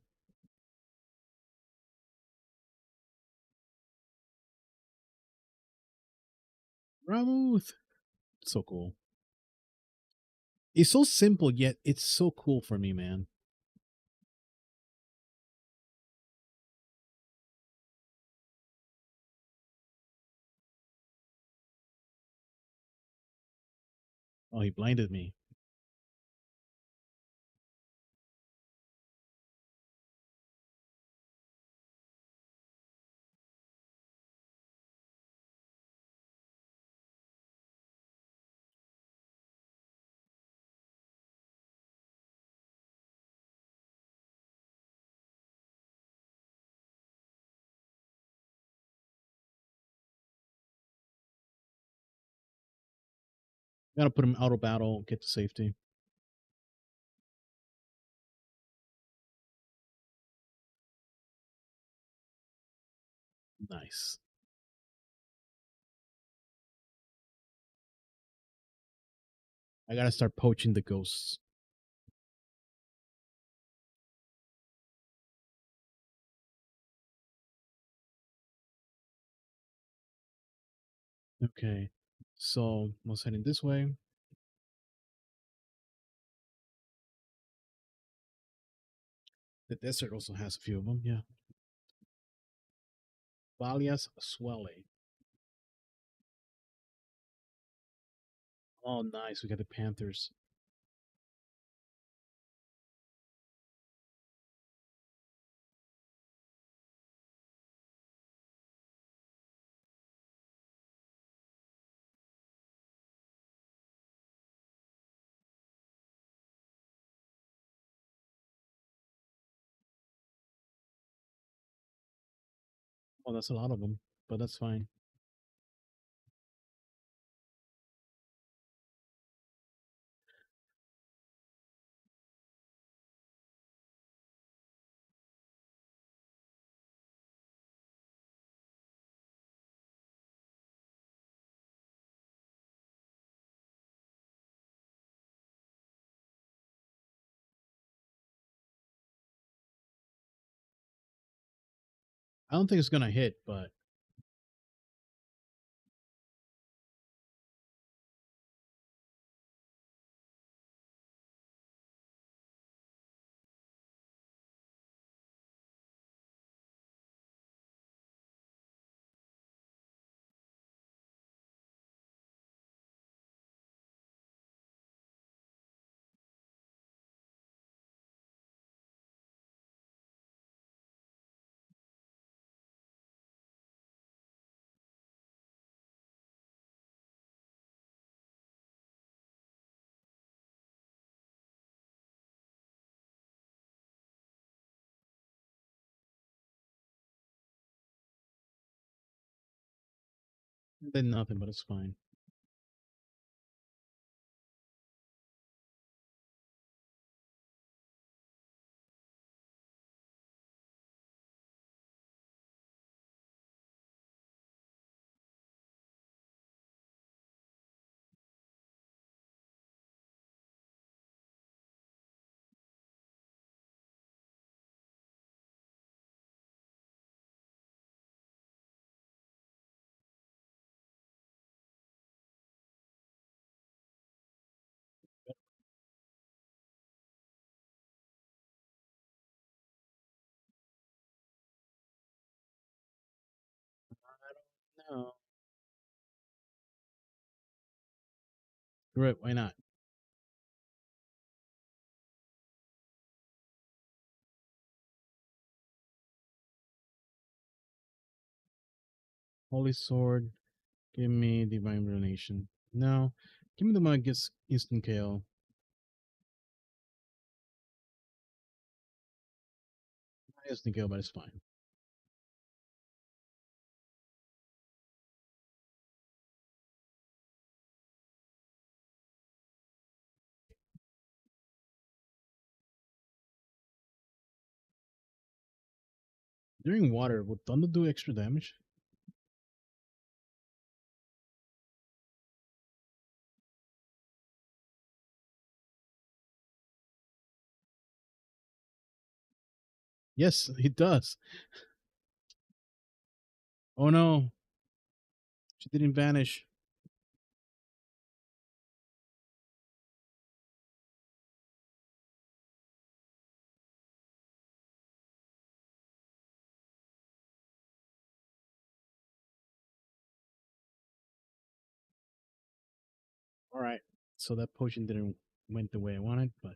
Ramuth! So cool. It's so simple, yet it's so cool for me, man. Oh, he blinded me. Gotta put him out of battle, get to safety. Nice. I gotta start poaching the ghosts. Okay. So let's heading this way. The desert also has a few of them, yeah. Valias Swelle. Oh, nice. We got the Panthers. Oh, that's a lot of them, but that's fine. I don't think it's gonna hit, but then nothing. But it's fine. No, right? Why not? Holy Sword. Give me Divine Ruination. No, give me the one that gets instant KO. Not instant KO, but it's fine. During water, would Thunder do extra damage? Yes, it does. Oh no, she didn't vanish. All right, so that potion didn't went the way I wanted, but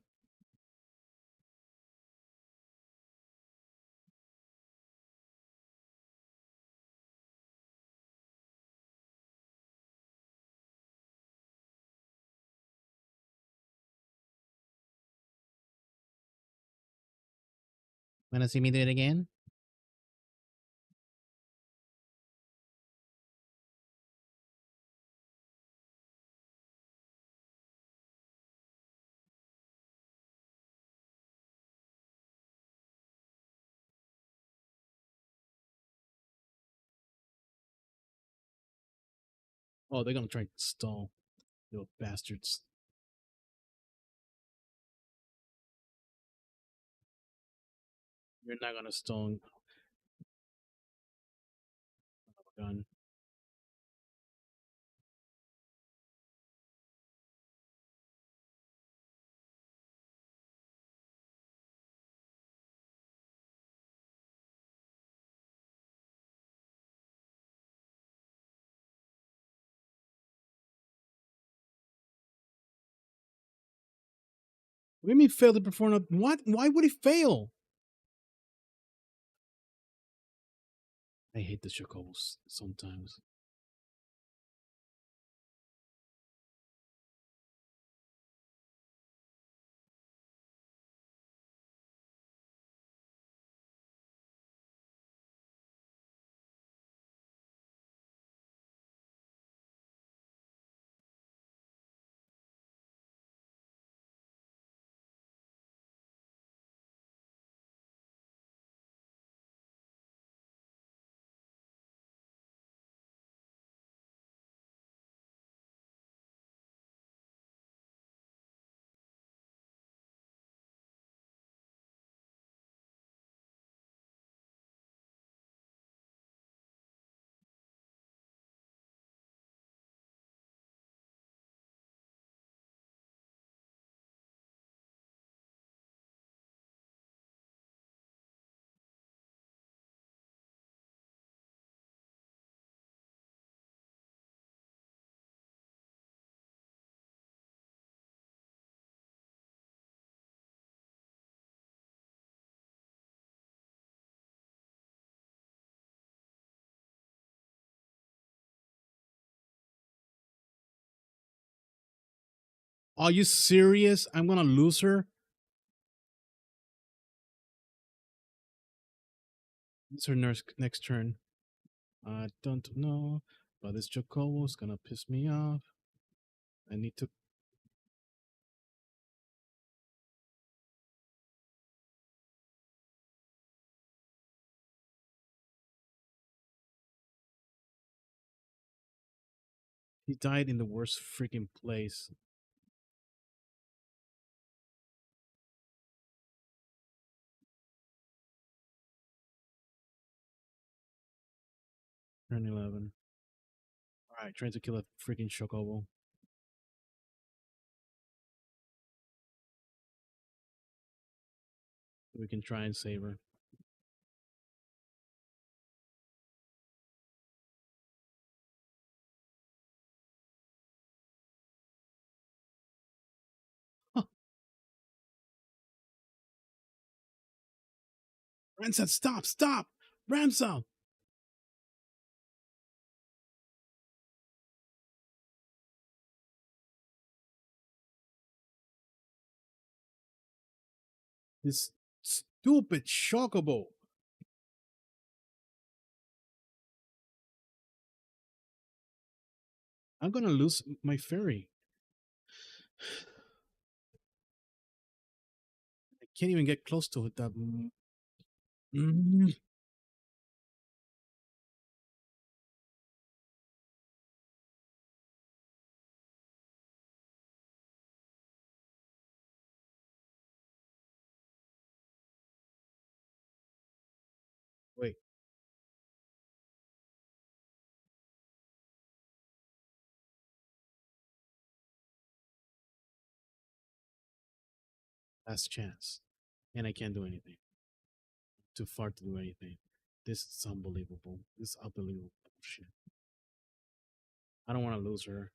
wanna see me do it again? Oh, they're gonna try to stall, little bastards. You're not gonna stall a gun. What do you mean fail to perform? What? Why would he fail? I hate the chocobos sometimes. Are you serious? I'm gonna lose her. It's her next turn. I don't know, but this Chocobo's gonna piss me off. I need to. He died in the worst freaking place. Turn 11. Alright, trying to kill a freaking Chocobo. We can try and save her. Huh. Ramsat, stop, stop! Ramsat! This stupid Chocobo! I'm gonna lose my ferry. I can't even get close to it. That. Mm. Wait, last chance. And I can't do anything. Too far to do anything. This is unbelievable. This is unbelievable bullshit. I don't want to lose her.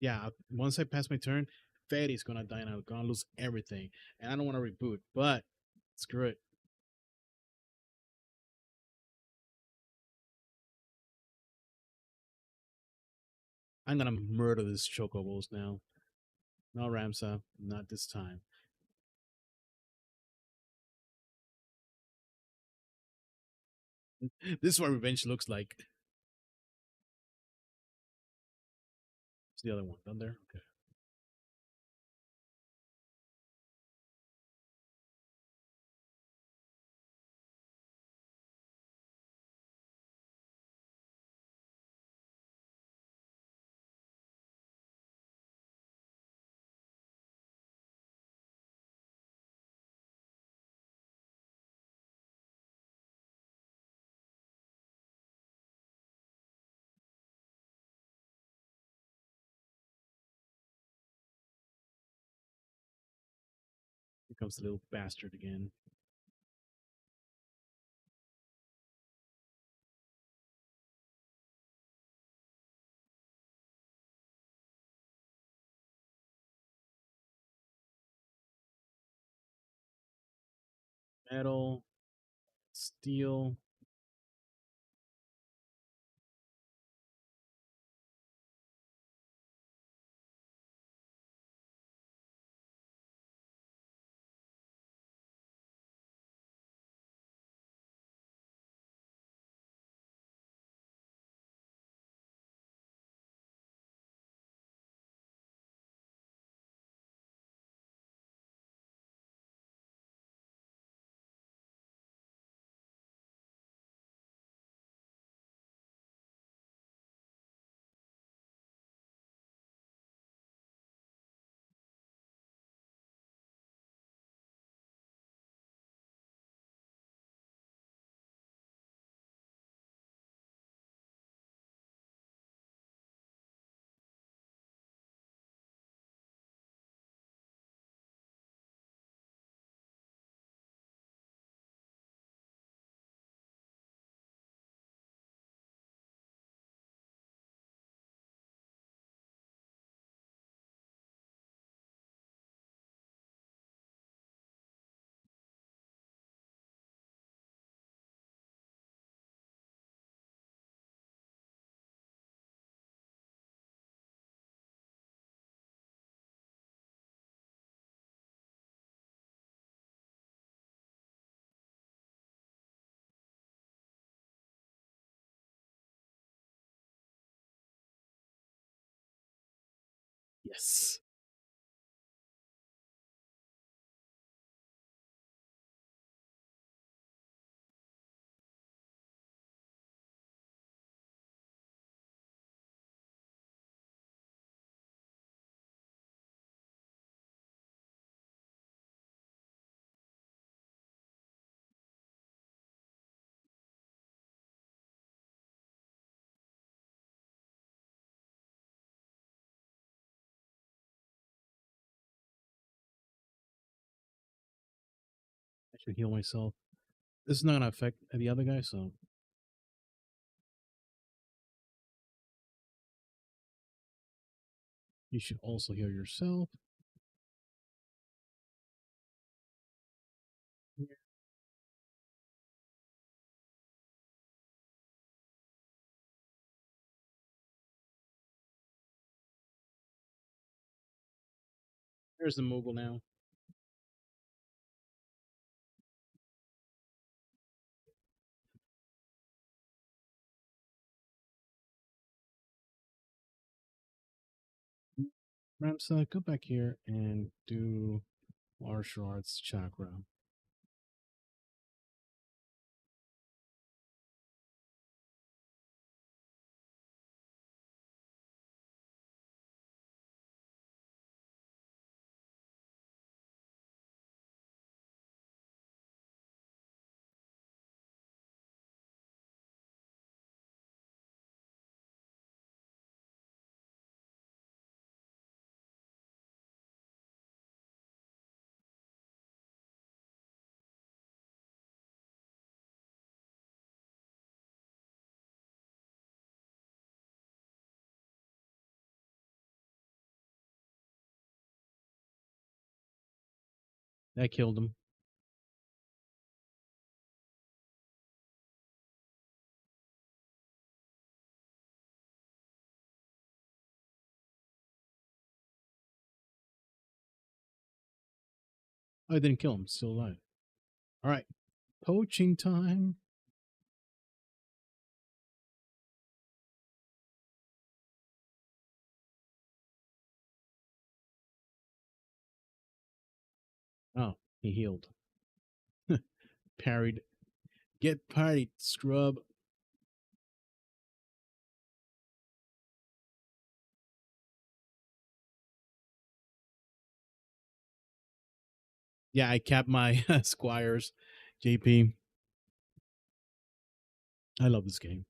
Yeah, once I pass my turn, Freddy's gonna die and I'm gonna lose everything. And I don't want to reboot, but screw it. I'm gonna murder these chocobos now. No, Ramsa, not this time. This is what revenge looks like. It's the other one down there. Okay. Here comes the little bastard again. Metal, steel. Yes. I should heal myself. This is not gonna affect the other guy, so you should also heal yourself. There's the mogul now. Ramsa, go back here and do martial arts chakra. That killed him. Oh, I didn't kill him. Still alive. All right. Poaching time. Oh, he healed. Parried. Get parried, scrub. Yeah, I capped my squires. JP. I love this game.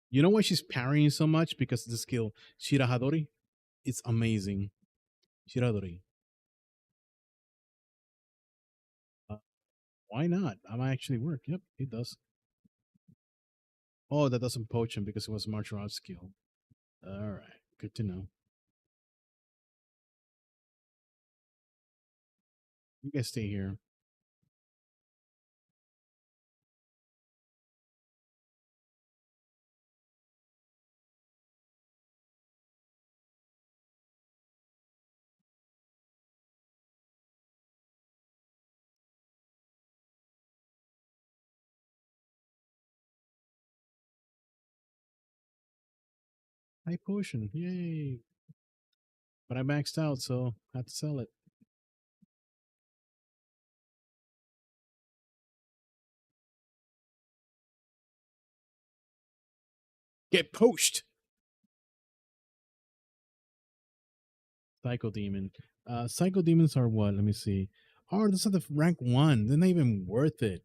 You know why she's parrying so much? Because the skill Shirahadori. It's amazing. Shirahadori. Why not? I might actually work. Yep, it does. Oh, that doesn't poach him because it was martial arts skill. All right, good to know. You guys stay here. High potion, yay! But I maxed out, so I had to sell it. Get poached. Psycho demon. Psycho demons are what? Let me see. Oh, this is the rank one. They're not even worth it.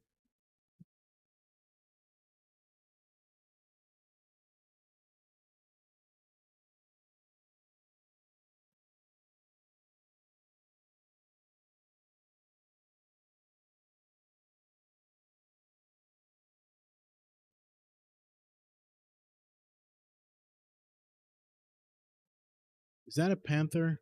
Is that a panther?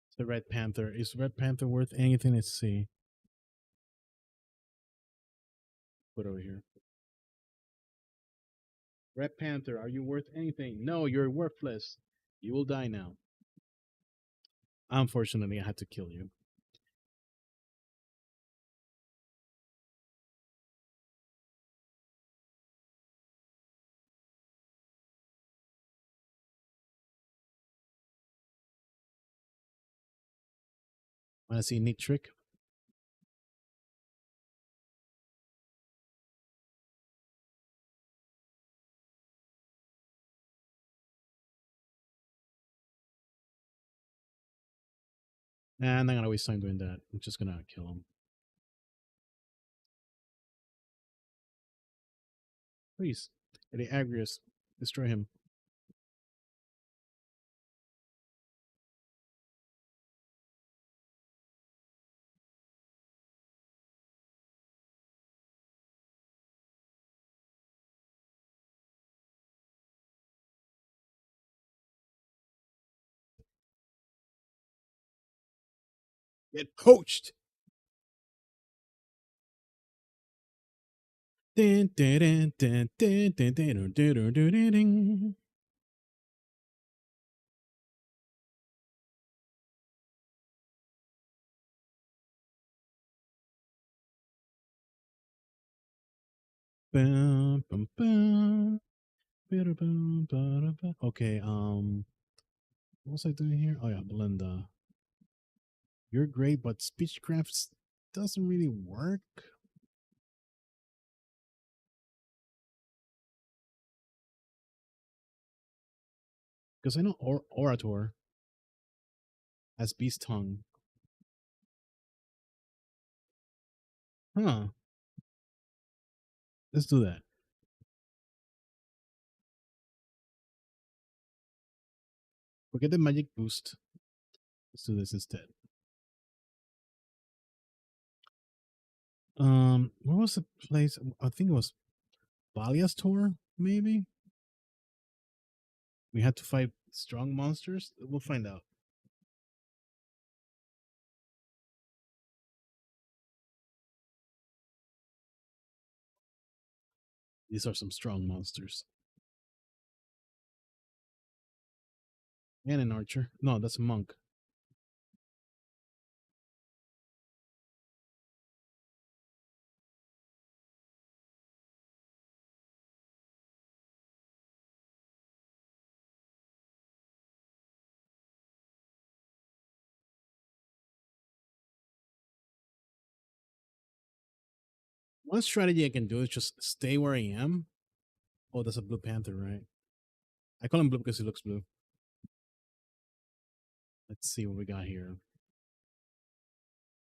It's a red panther. Is red panther worth anything? Let's see. Put over here. Red panther, are you worth anything? No, you're worthless. You will die now. Unfortunately, I had to kill you. Want to see a neat trick? Nah, I'm not gonna waste time doing that. I'm just gonna kill him. Please, the Agrius, destroy him. Get poached. Dun, dun, dun, dun, dun, dun, dun, dun, dun, dun, dun, dun. Bum, bum, bum. Ba-da-bum, ba-da-ba. Okay, what was I doing here? Oh yeah, Belinda. You're great, but speechcraft doesn't really work. Because I know Orator has Beast Tongue. Huh. Let's do that. Forget the magic boost. Let's do this instead. Where was the place? I think it was Balia's tour, maybe? We had to fight strong monsters? We'll find out. These are some strong monsters. And an archer. No, that's a monk. One strategy I can do is just stay where I am. Oh, that's a blue panther, right? I call him blue because he looks blue. Let's see what we got here.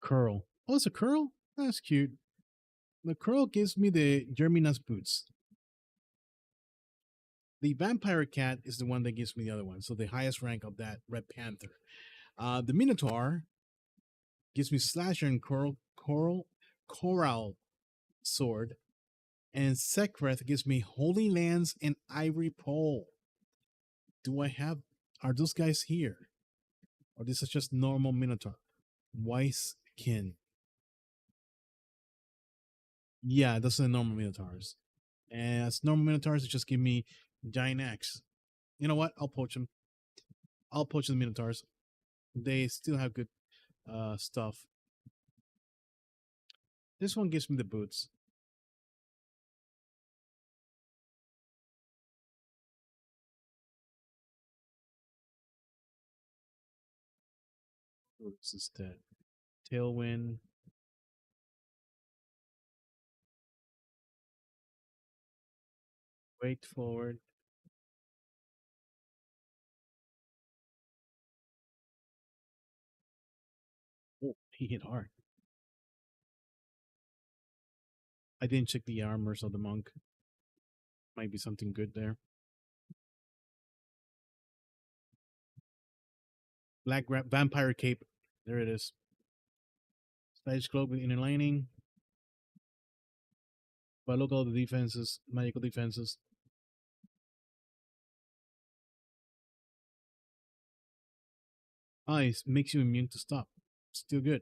Curl. Oh, it's a curl? That's cute. The curl gives me the Germinas boots. The vampire cat is the one that gives me the other one. So the highest rank of that red panther. The Minotaur gives me Slasher and Coral Sword, and Sekreth gives me Holy Lands and Ivory Pole. Do I have? Are those guys here, or this is just normal Minotaur? Weiss Kin. Yeah, those are the normal Minotaurs. And as normal Minotaurs, just give me Giant Axe. You know what? I'll poach them. I'll poach the Minotaurs. They still have good stuff. This one gives me the boots. Boots instead. Tailwind. Wait forward. Oh, he hit hard. I didn't check the armors of the monk. Might be something good there. Black Vampire Cape. There it is. Stylish cloak with inner lining. But look at all the defenses, magical defenses. Ice makes you immune to stop. Still good.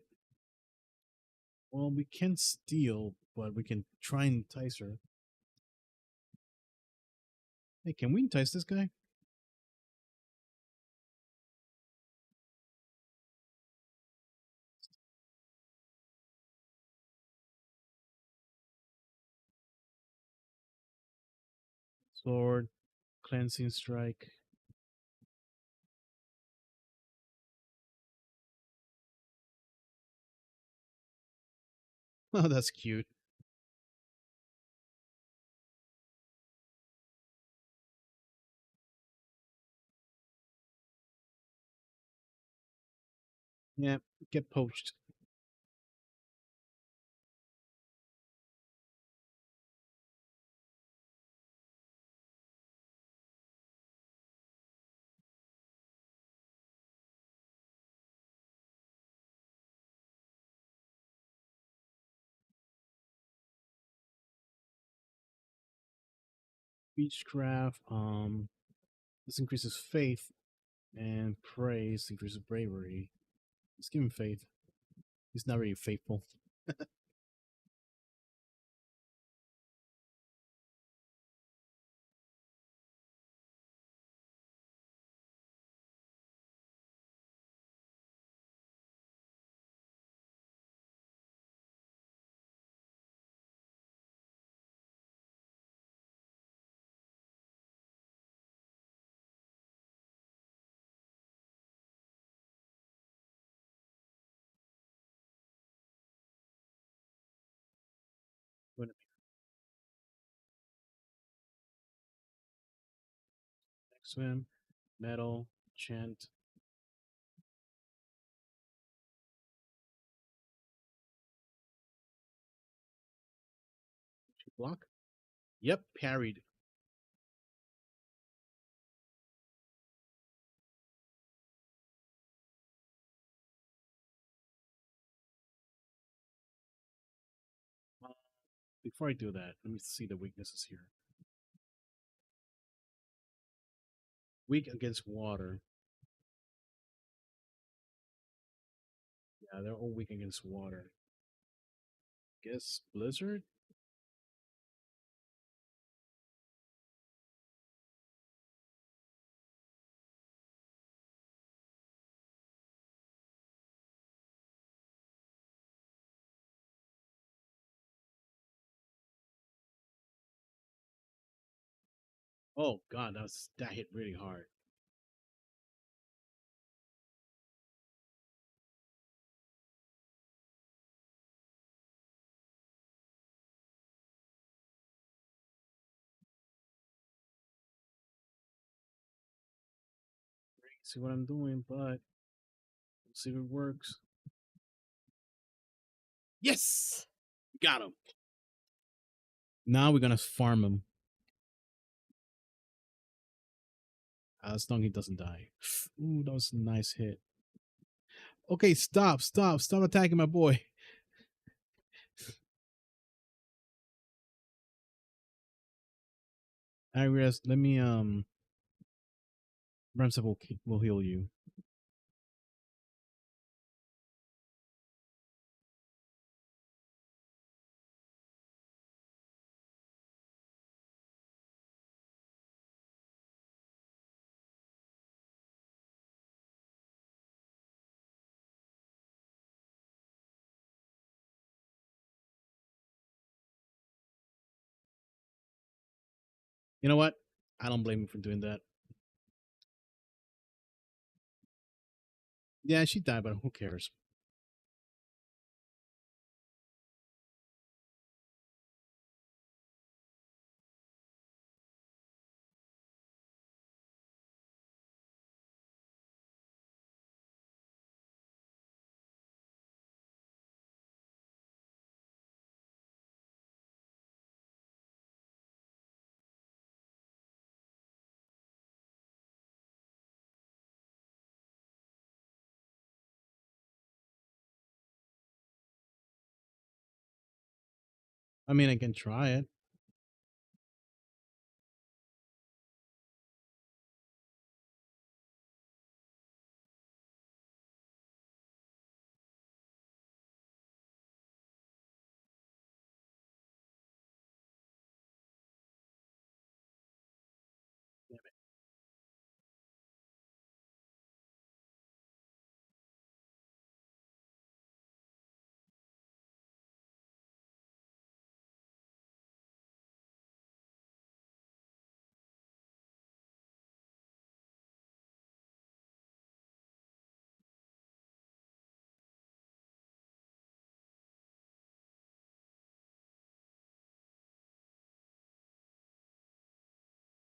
Well, we can't steal, but we can try and entice her. Hey, can we entice this guy? Sword, cleansing strike. Oh, that's cute. Yeah, get poached. Beechcraft, this increases faith, and praise increases bravery. Let's give him faith. He's not really faithful. When swim, metal, chant, block. Yep, parried. Before I do that, let me see the weaknesses here. Weak against water. Yeah, they're all weak against water. Guess blizzard? Oh god, that hit really hard. See what I'm doing, but let's see if it works. Yes! Got him. Now we're gonna farm him. As long as he doesn't die. Ooh, that was a nice hit. Okay, stop attacking my boy. Iris, let me Ramsep will heal you. You know what? I don't blame him for doing that. Yeah, she died, but who cares? I mean, I can try it.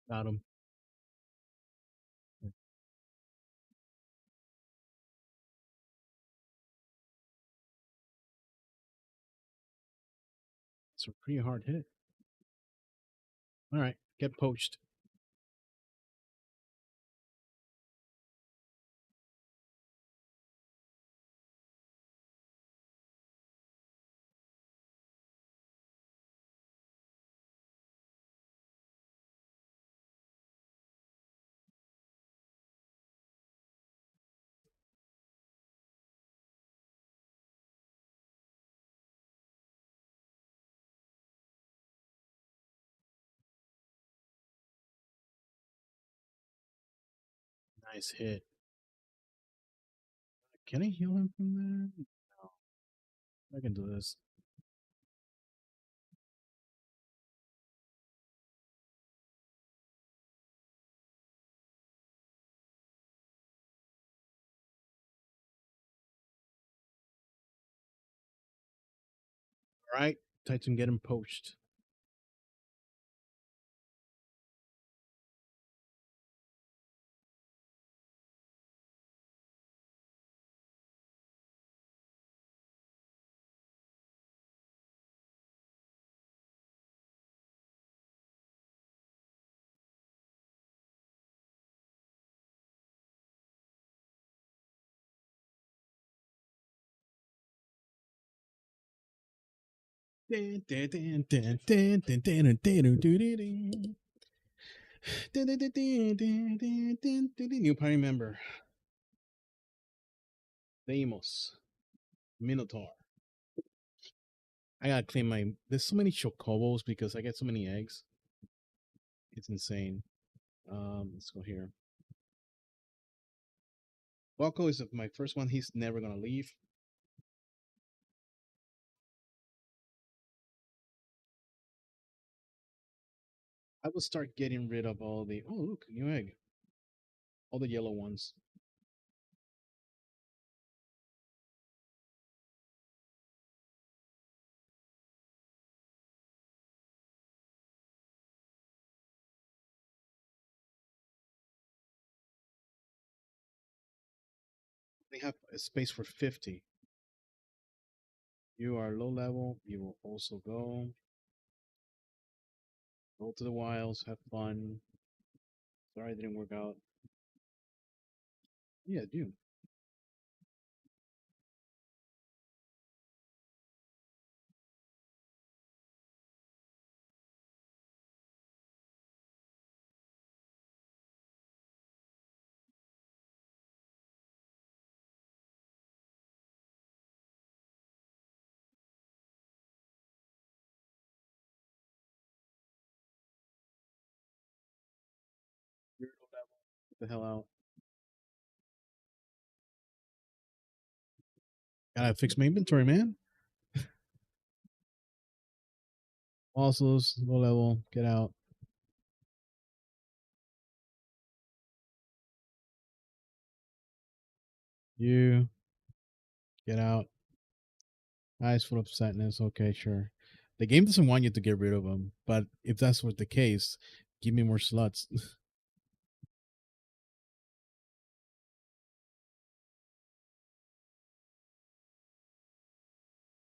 Got him. It's a pretty hard hit. All right, get poached. Nice hit. Can I heal him from that? No, I can do this. All right, Titan, get him poached. New party member, Deimos, Minotaur. I gotta clean my. There's so many chocobos because I get so many eggs. It's insane. Let's go here. Walko is my first one. He's never gonna leave. I will start getting rid of all the. Oh, look, new egg. All the yellow ones. They have a space for 50. You are low level. You will also go. Go to the wilds. Have fun. Sorry, it didn't work out. Yeah, do. Get the hell out. Gotta fix my inventory, man. Also, low level. Get out. You get out. Eyes full of sadness. Okay, sure. The game doesn't want you to get rid of them, but if that's what the case, give me more slots.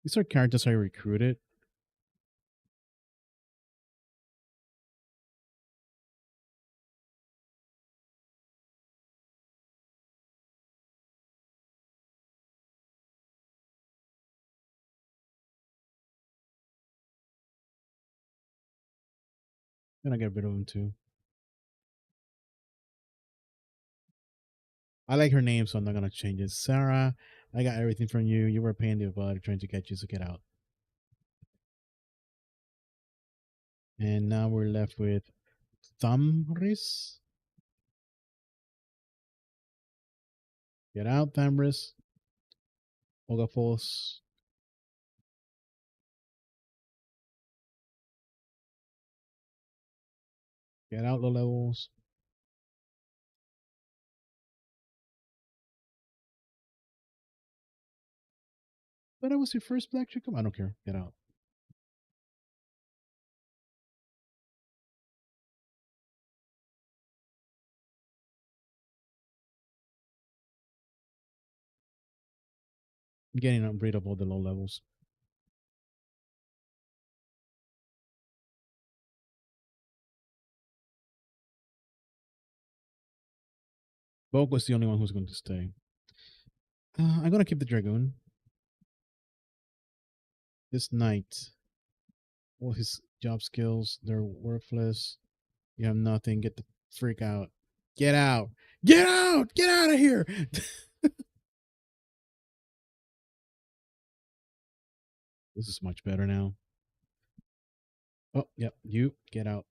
These are characters I recruited. Gonna get rid of them too. I like her name, so I'm not gonna change it. Sarah, I got everything from you. You were a pain in the butt trying to get you to get out. And now we're left with Thamris. Get out, Thamris. Ogafos. Get out, low levels. But I was your first black chick. I don't care. Get out. I'm getting rid of all the low levels. Vogue was the only one who's going to stay. I'm gonna keep the Dragoon. This knight. All his job skills, they're worthless. You have nothing. Get the freak out. Get out. Get out. Get out of here. This is much better now. Oh, yep. You get out.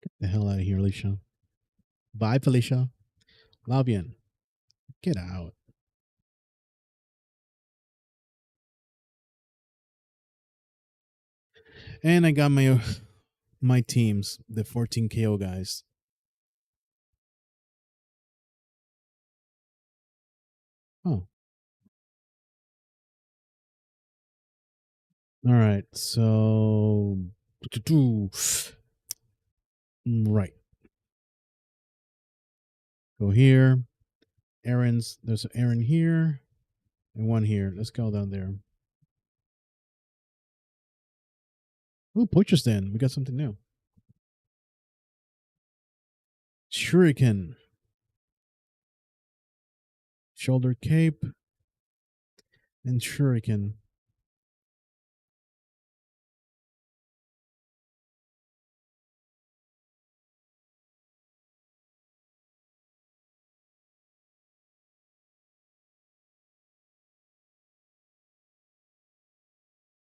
Get the hell out of here, Alicia. Bye, Felicia. Lavian. Get out. And I got my teams, the 14 KO guys. Oh. All right. So right. Go here. Aaron's there's an Aaron here and one here. Let's go down there. Oh, Poacher's Den. We got something new. Shuriken. Shoulder cape. And Shuriken.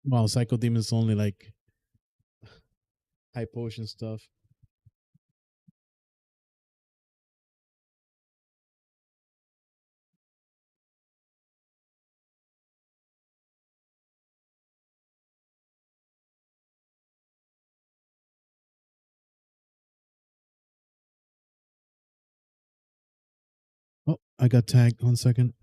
Wow, Psycho Demon's only like high potion stuff. Oh, I got tagged. 1 second.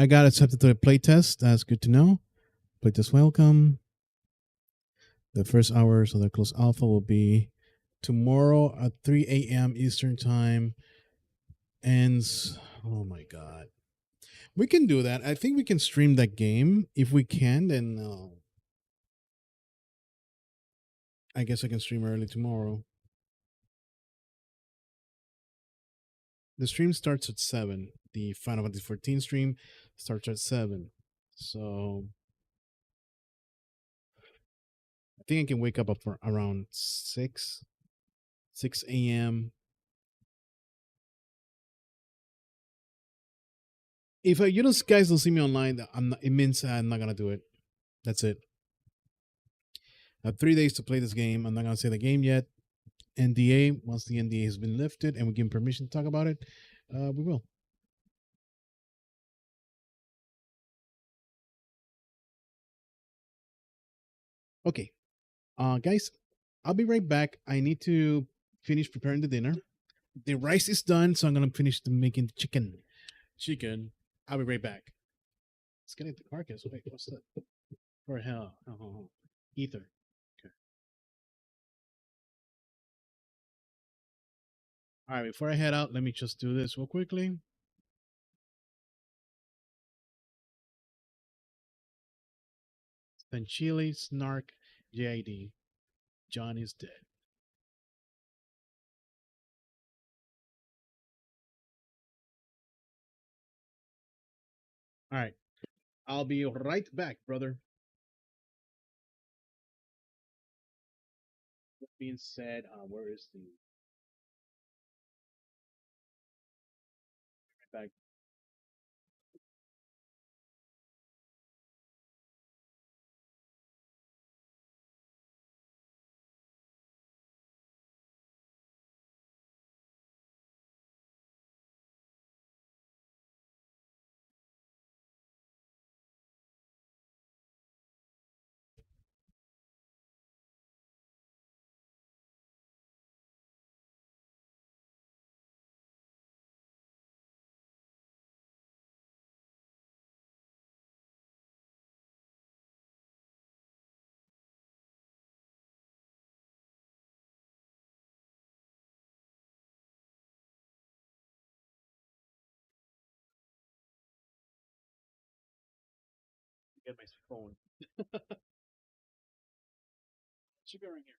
I got accepted to the playtest. That's good to know. Playtest welcome. The first hours of the closed alpha will be tomorrow at 3 a.m. Eastern time. Ends. Oh my god. We can do that. I think we can stream that game. If we can, then I guess I can stream early tomorrow. The stream starts at 7. The Final Fantasy 14 stream starts at 7. So I think I can wake up for around 6 a.m. If you don't guys don't see me online, it means I'm not gonna do it. That's it. I have 3 days to play this game. I'm not gonna say the game yet. NDA. Once the NDA has been lifted and we give permission to talk about it, we will. Okay, guys, I'll be right back. I need to finish preparing the dinner. The rice is done, so I'm gonna finish making the chicken. Chicken. I'll be right back. Let's get into the carcass. Wait, what's that? For hell, ether. Okay. All right. Before I head out, let me just do this real quickly. Then Chile, Snark, JID. John is dead. All right. I'll be right back, brother. That being said, where is the back? Get my phone. Should be right here.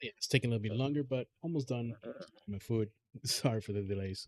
Yeah, it's taking a little bit longer, but almost done. My food. Sorry for the delays.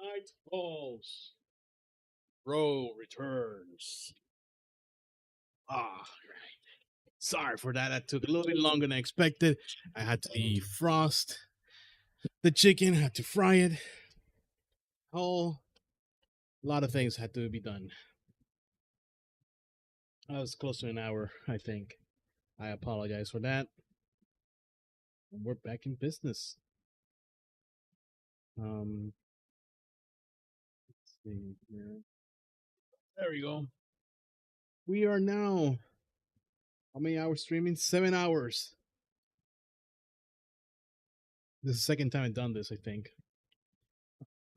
Night falls. Bro returns. Ah, sorry for that. That took a little bit longer than expected. I had to defrost the chicken, had to fry it. Oh, a lot of things had to be done. That was close to an hour, I think. I apologize for that. We're back in business. Let's see here. There we go. We are now. How many hours streaming? 7 hours. This is the second time I've done this, I think.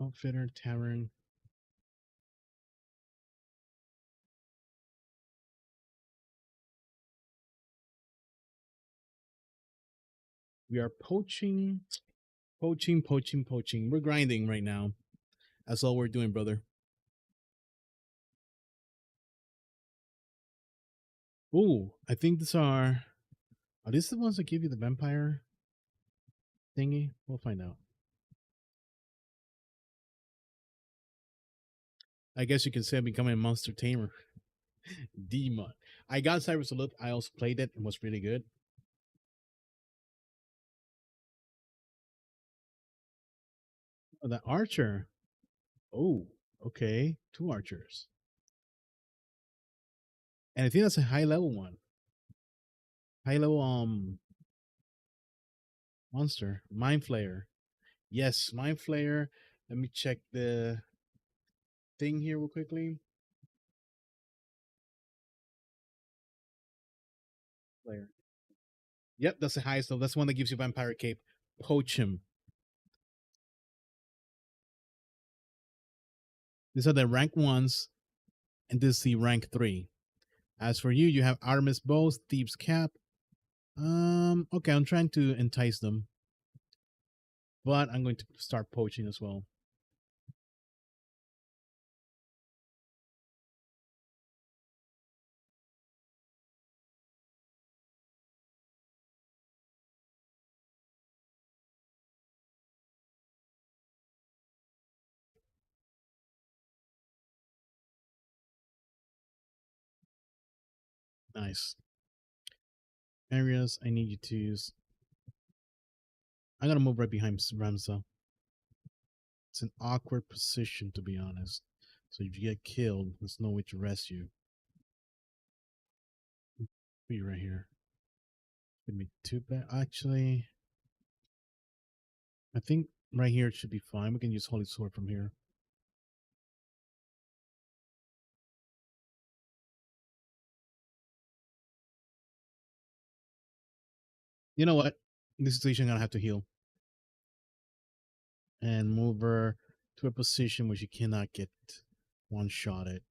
Outfitter, Tavern. We are poaching. Poaching. We're grinding right now. That's all we're doing, brother. Ooh, I think these are these the ones that give you the vampire thingy? We'll find out. I guess you can say I'm becoming a monster tamer. Demon. I got Cyber Salute. I also played it and was really good. Oh, the archer. Oh, okay. 2 archers. And I think that's a high level one. High level monster. Mind Flayer. Yes, Mind Flayer. Let me check the thing here real quickly. Flayer. Yep, that's the highest level. That's the one that gives you Vampire Cape. Poach him. These are the rank 1s, and this is the rank 3. As for you, you have Artemis Bows, Thieves Cap. Okay, I'm trying to entice them. But I'm going to start poaching as well. Nice. Areas I need you to use. I'm gonna move right behind Ramza. It's an awkward position, to be honest. So if you get killed, there's no way to rest you. Be right here. Give me 2 bad. Actually, I think right here it should be fine. We can use Holy Sword from here. You know what? In this situation, I'm gonna have to heal and move her to a position where she cannot get one shot at.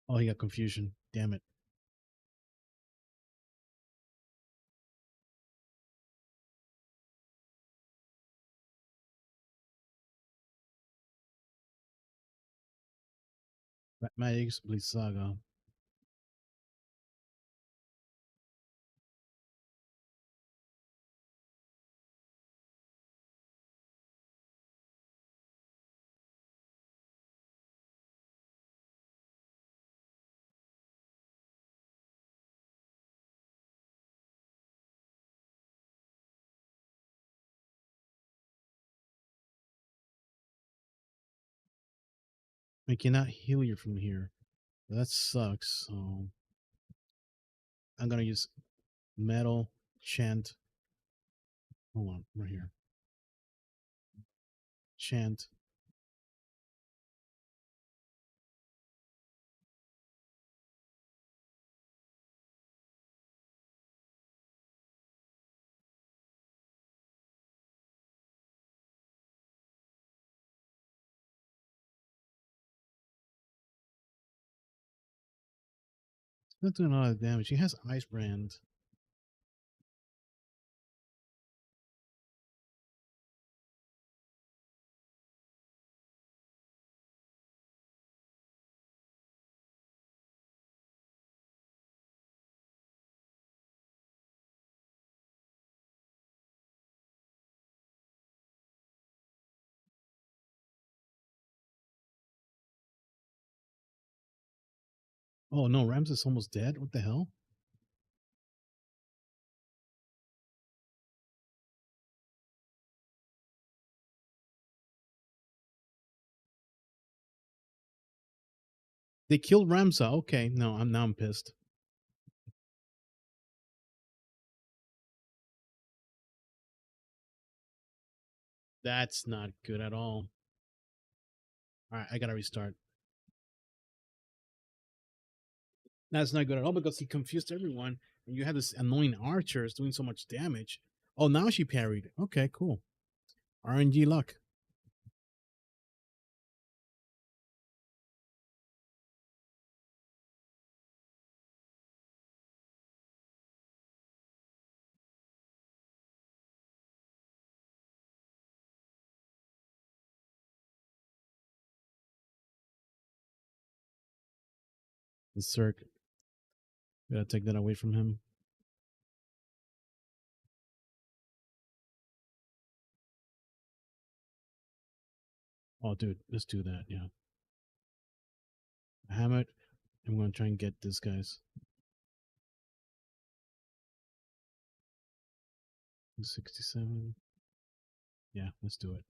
Oh, he got confusion. Damn it. Magic's Blitz Saga. I cannot heal you from here. That sucks. So I'm gonna use metal chant. Hold on, right here. Chant. It's not doing a lot of damage. He has Ice Brand. Oh no, Rams is almost dead. What the hell? They killed Ramza. Okay, no, I'm pissed. That's not good at all. All right, I gotta restart. That's not good at all because he confused everyone, and you had this annoying archers doing so much damage. Oh, now she parried. Okay, cool. RNG luck. The Cirque. Gotta take that away from him. Oh, dude, let's do that. Yeah. Hammer. I'm gonna try and get this guys. 67. Yeah, let's do it.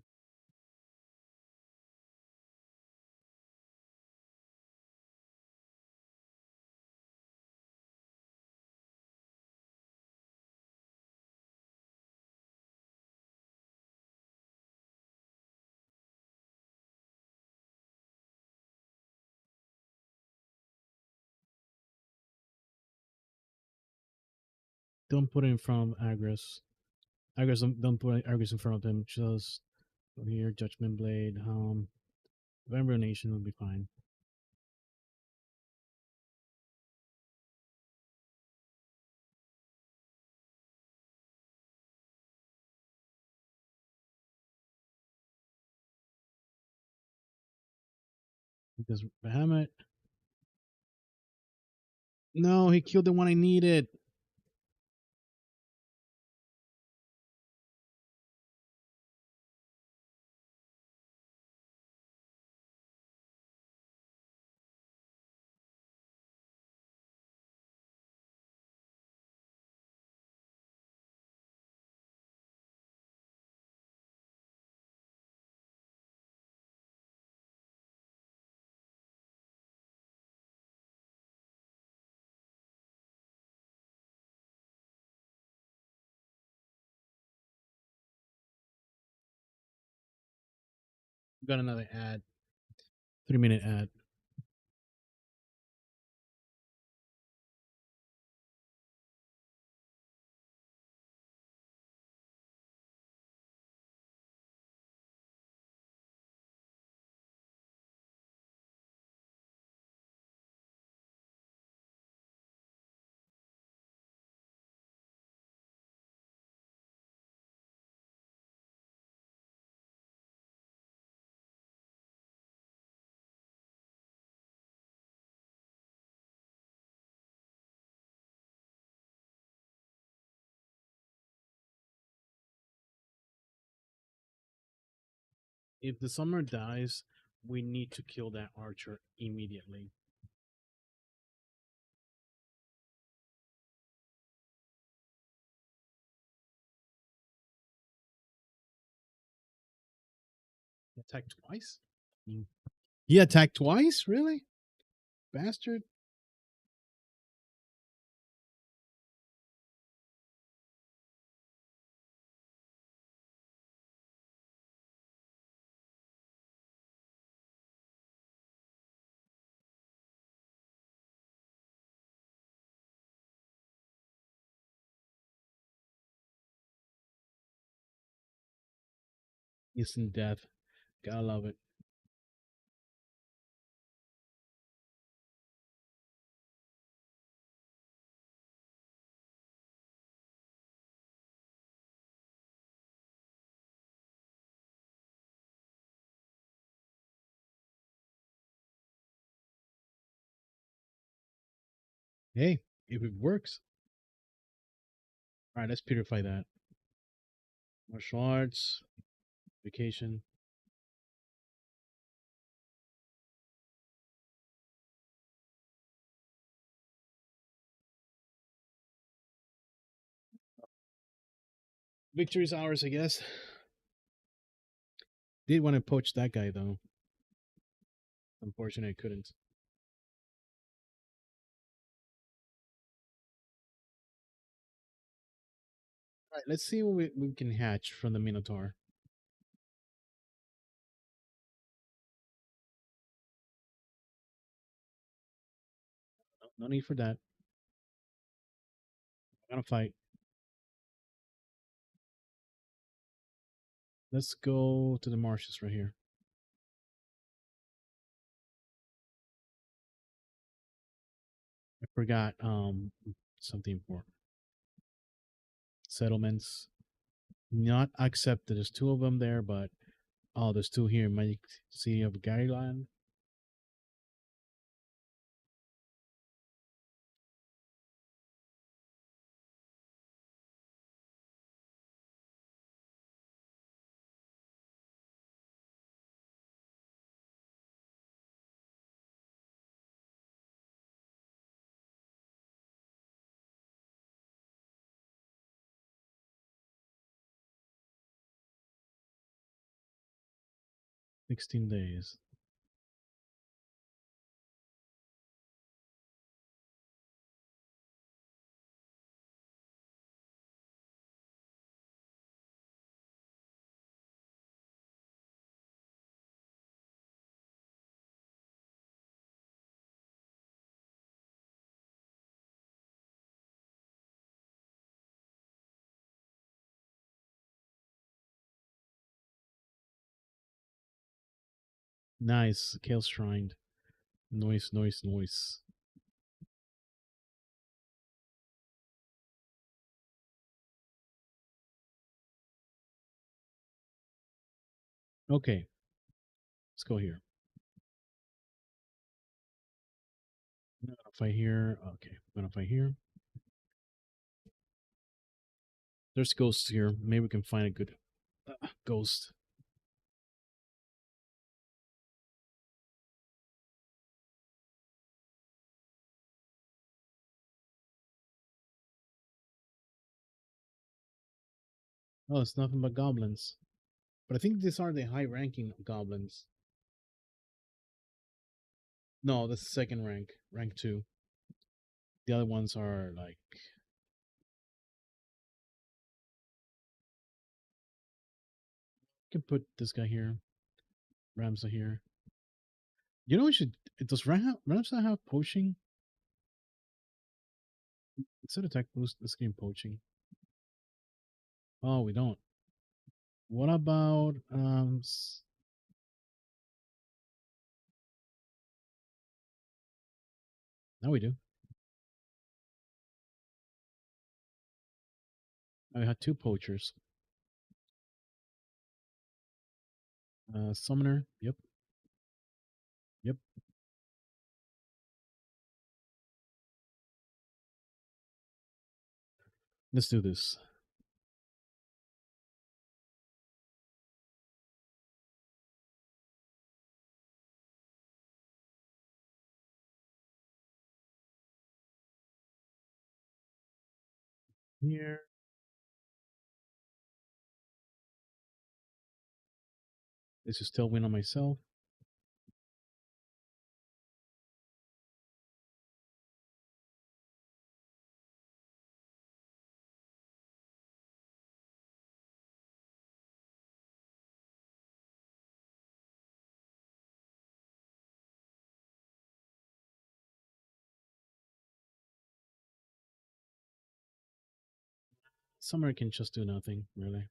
Don't put it in front of Agris. Agris, don't put Agris in front of him. Just over here, Judgment Blade. November Nation will be fine. Because Bahamut. No, he killed the one I needed. Got another ad. 3-minute ad. If the summer dies, we need to kill that archer immediately. He attacked twice? He attacked twice? Really? Bastard. Instant death. Gotta love it. Hey, if it works. All right, let's purify that. Martial arts, vacation. Victory's ours, I guess. Did want to poach that guy though. Unfortunately, I couldn't. All right, let's see what we can hatch from the Minotaur. No need for that. I'm gonna fight. Let's go to the marshes right here. I forgot something important. Settlements. Not accepted. There's two of them there, but oh, there's two here in Magic City of Garyland. $16. Nice. Kale Shrine. Noise, noise, noise. Okay. Let's go here. I'm gonna fight here. Okay. I'm gonna fight here. There's ghosts here. Maybe we can find a good ghost. Oh, it's nothing but goblins. But I think these are the high ranking goblins. No, that's second rank, rank 2. The other ones are like. You can put this guy here. Ramsa here. You know, we should. Does Ramsa have poaching? Instead of attack boost, let's game poaching. Oh, we don't. What about now we do. I had two poachers. Summoner. Yep. Yep. Let's do this. Here. This is still win on myself. Summoner can just do nothing, really.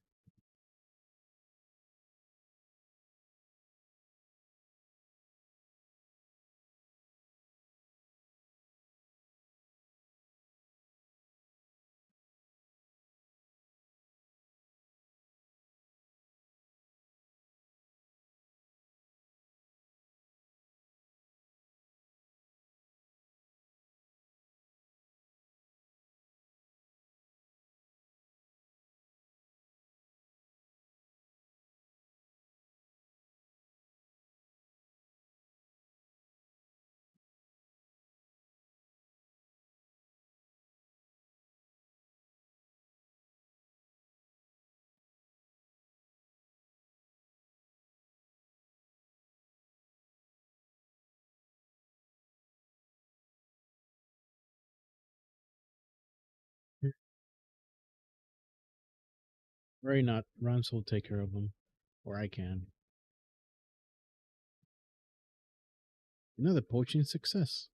Worry not. Rams will take care of them. Or I can. Another poaching success.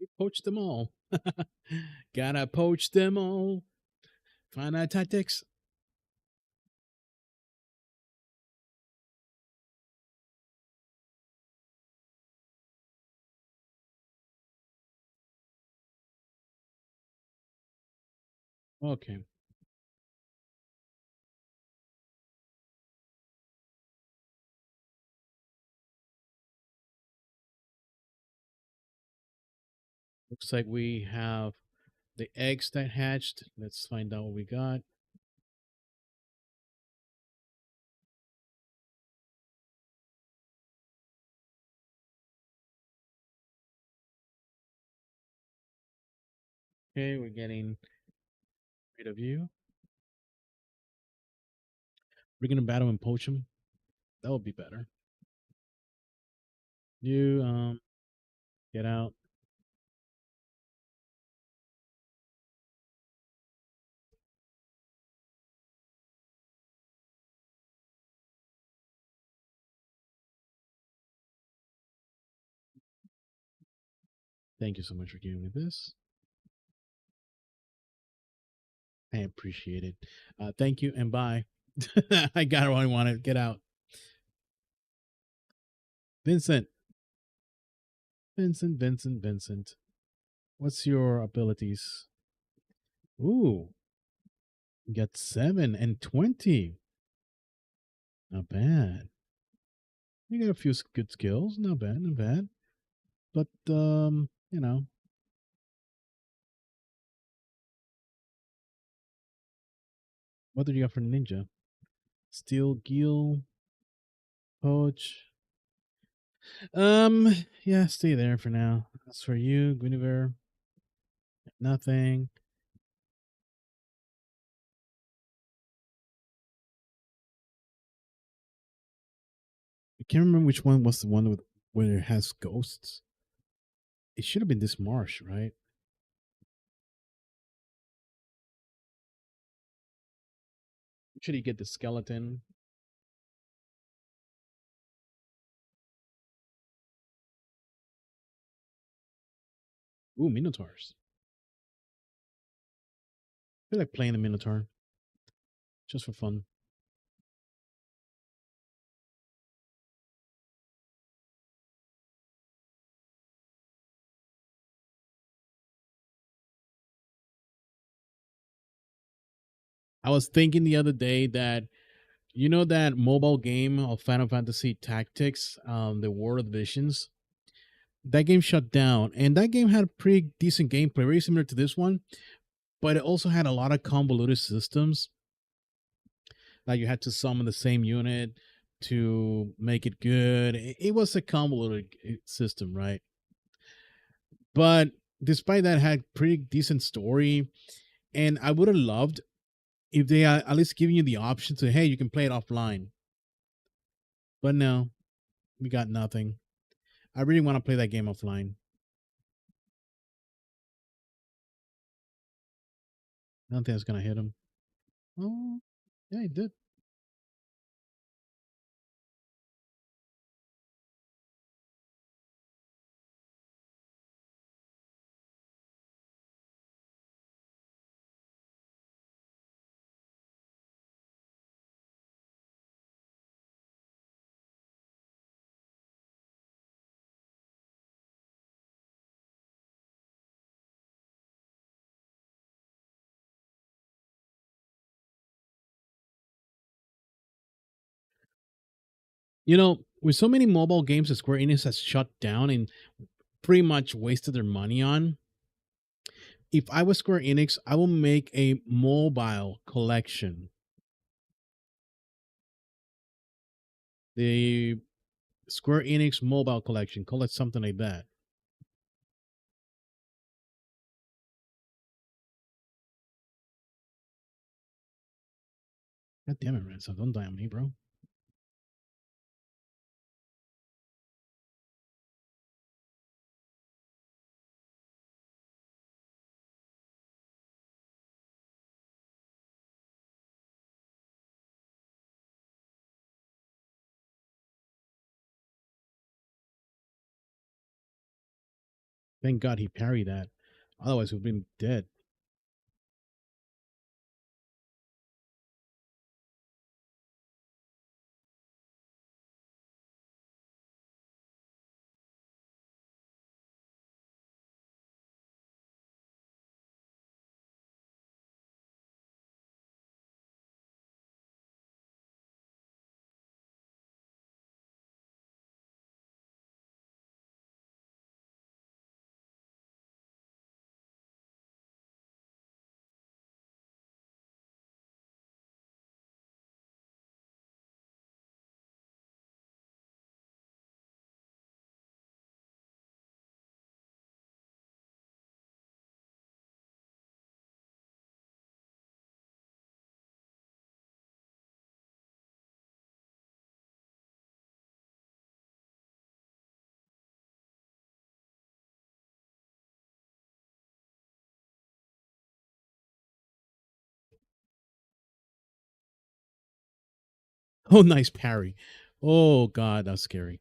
We poached them all. Gotta poach them all. Find out tactics. Okay. Looks like we have the eggs that hatched. Let's find out what we got. Okay, we're getting rid of you. We're gonna battle and poach them. That would be better. You get out. Thank you so much for giving me this. I appreciate it. Thank you and bye. I got what I wanted. Get out. Vincent. Vincent, Vincent, Vincent. What's your abilities? Ooh, you got 7 and 20. Not bad. You got a few good skills. Not bad, not bad. But you know, what do you got for ninja? Steel, Gil, Poach. Yeah, stay there for now. As for you, Guinevere, nothing. I can't remember which one was the one with where it has ghosts. It should have been this marsh, right? Should he get the skeleton? Ooh, Minotaurs. I feel like playing a Minotaur just for fun. I was thinking the other day that you know that mobile game of Final Fantasy Tactics, the War of the Visions. That game shut down, and that game had pretty decent gameplay, very similar to this one, but it also had a lot of convoluted systems. Like you had to summon the same unit to make it good. It was a convoluted system, right? But despite that, it had pretty decent story, and I would have loved if they are at least giving you the option to, hey, you can play it offline. But no, we got nothing. I really want to play that game offline. I don't think it's gonna hit him. Oh, yeah, he did. With so many mobile games that Square Enix has shut down and pretty much wasted their money on, if I was Square Enix, I will make a mobile collection. The Square Enix mobile collection, call it something like that. God damn it, Ransom. Don't die on me, bro. Thank God he parried that. Otherwise, we've been dead. Oh, nice parry. Oh, God, that's scary.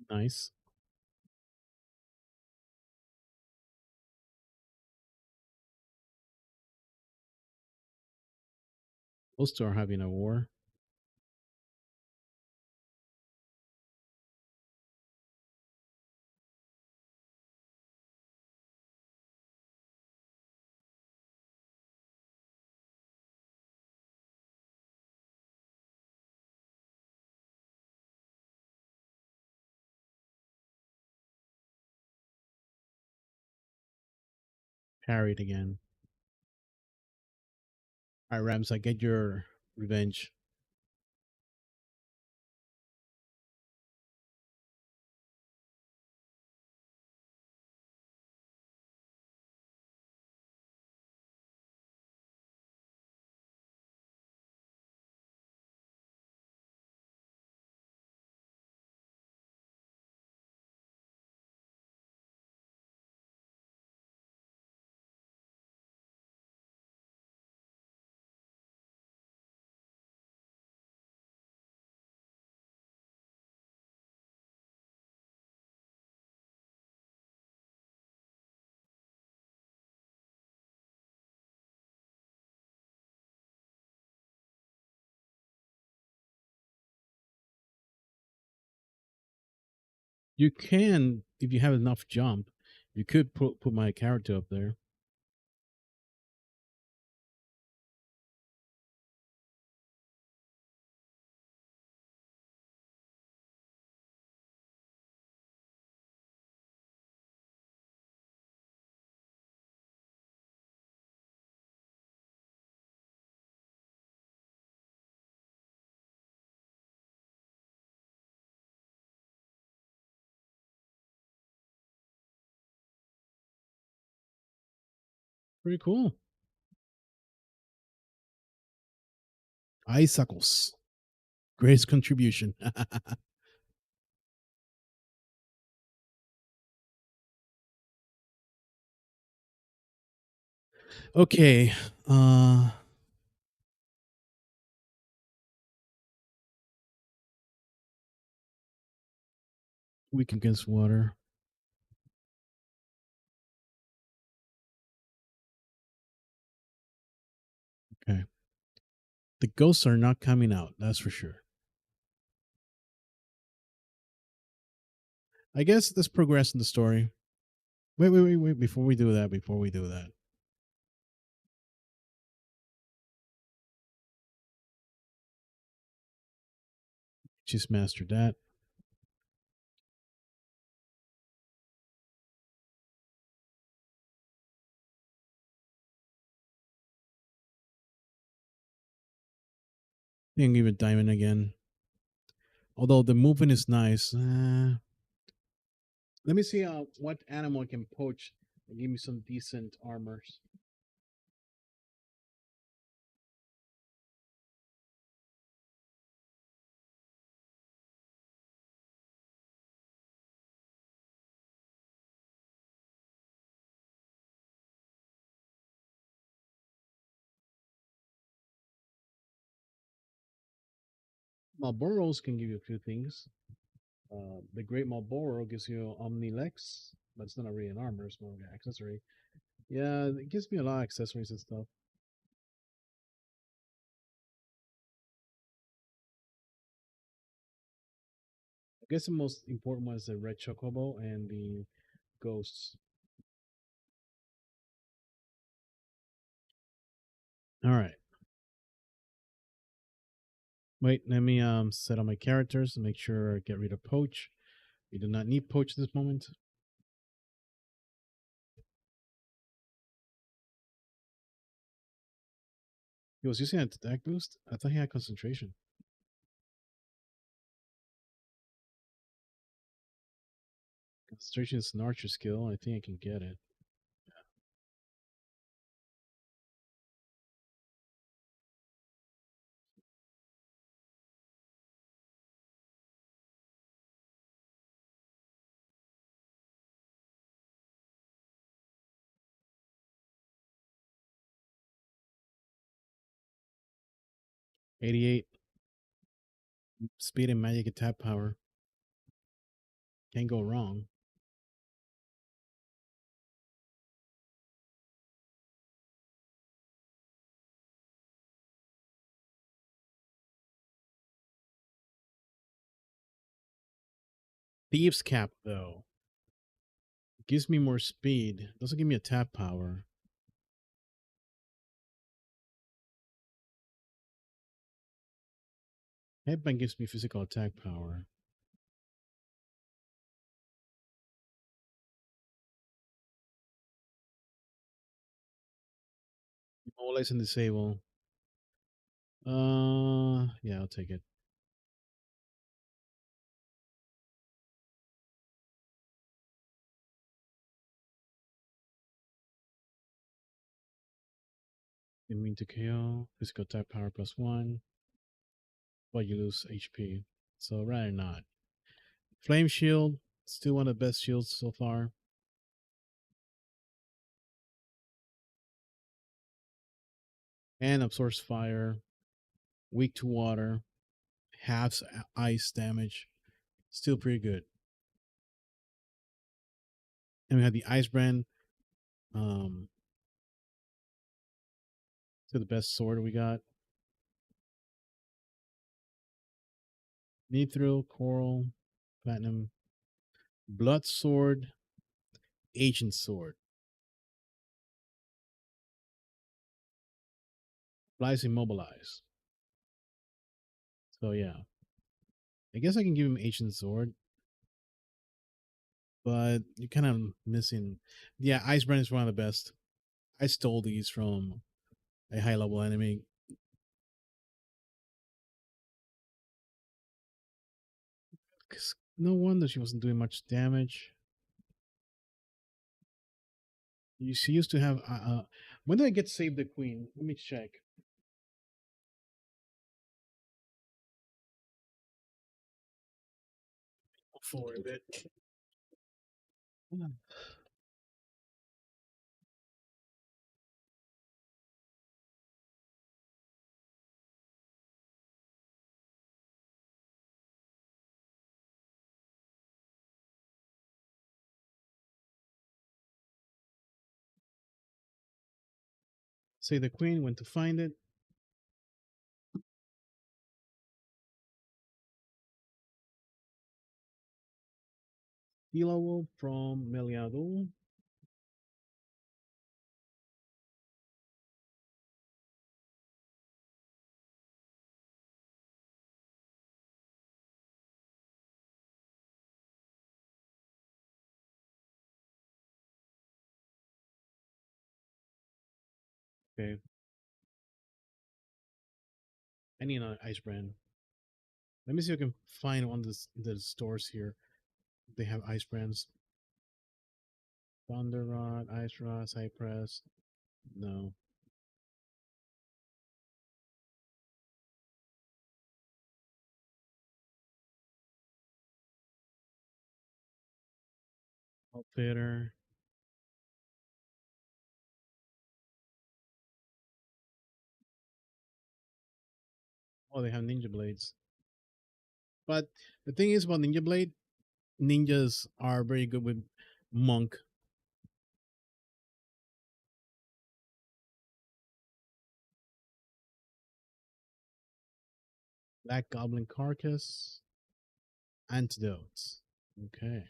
Nice. Those two are having a war. Parried again. All right, Rams, I get your revenge. You can, if you have enough jump, you could put my character up there. Pretty cool. Icicles. Greatest contribution. Okay. Weak against water. Okay. The ghosts are not coming out, that's for sure. I guess let's progress in the story. Wait. Before we do that. Just mastered that. You can give it diamond again. Although the movement is nice. Let me see what animal I can poach and give me some decent armors. Malboros can give you a few things. The Great Marlboro gives you Omnilex, but it's not really an armor, it's more of an accessory. Yeah, it gives me a lot of accessories and stuff. I guess the most important one is the Red Chocobo and the Ghosts. All right. Wait, let me set up my characters and make sure I get rid of Poach. We do not need Poach this moment. He was using an attack boost? I thought he had concentration. Concentration is an archer skill. I think I can get it. 88. Speed and magic attack power. Can't go wrong. Thieves Cap, though. Gives me more speed. Doesn't give me attack power. Headband gives me physical attack power. Immobilize and disable. Yeah, I'll take it. Immune to KO. Physical attack power +1. But you lose HP. So rather not. Flame Shield. Still one of the best shields so far. And absorbs fire. Weak to water. Halves ice damage. Still pretty good. And we have the Ice Brand. So the best sword we got. Mithril, Coral, Platinum, Blood Sword, Ancient Sword. Flies Immobilize. So yeah. I guess I can give him Ancient Sword. But you're kind of missing. Yeah, Icebrand is one of the best. I stole these from a high level enemy. No wonder she wasn't doing much damage. She used to have. When did I get Save the Queen? Let me check. For a bit. Say the queen when to find it. Dilawol from Meliadul. Okay. I need an ice brand. Let me see if I can find one of the stores here. They have ice brands. Thunder Rod, Ice Rod, Cypress. No. Outfitter. Oh, they have ninja blades. But the thing is about Ninja Blade, ninjas are very good with monk. Black Goblin Carcass. Antidotes. Okay.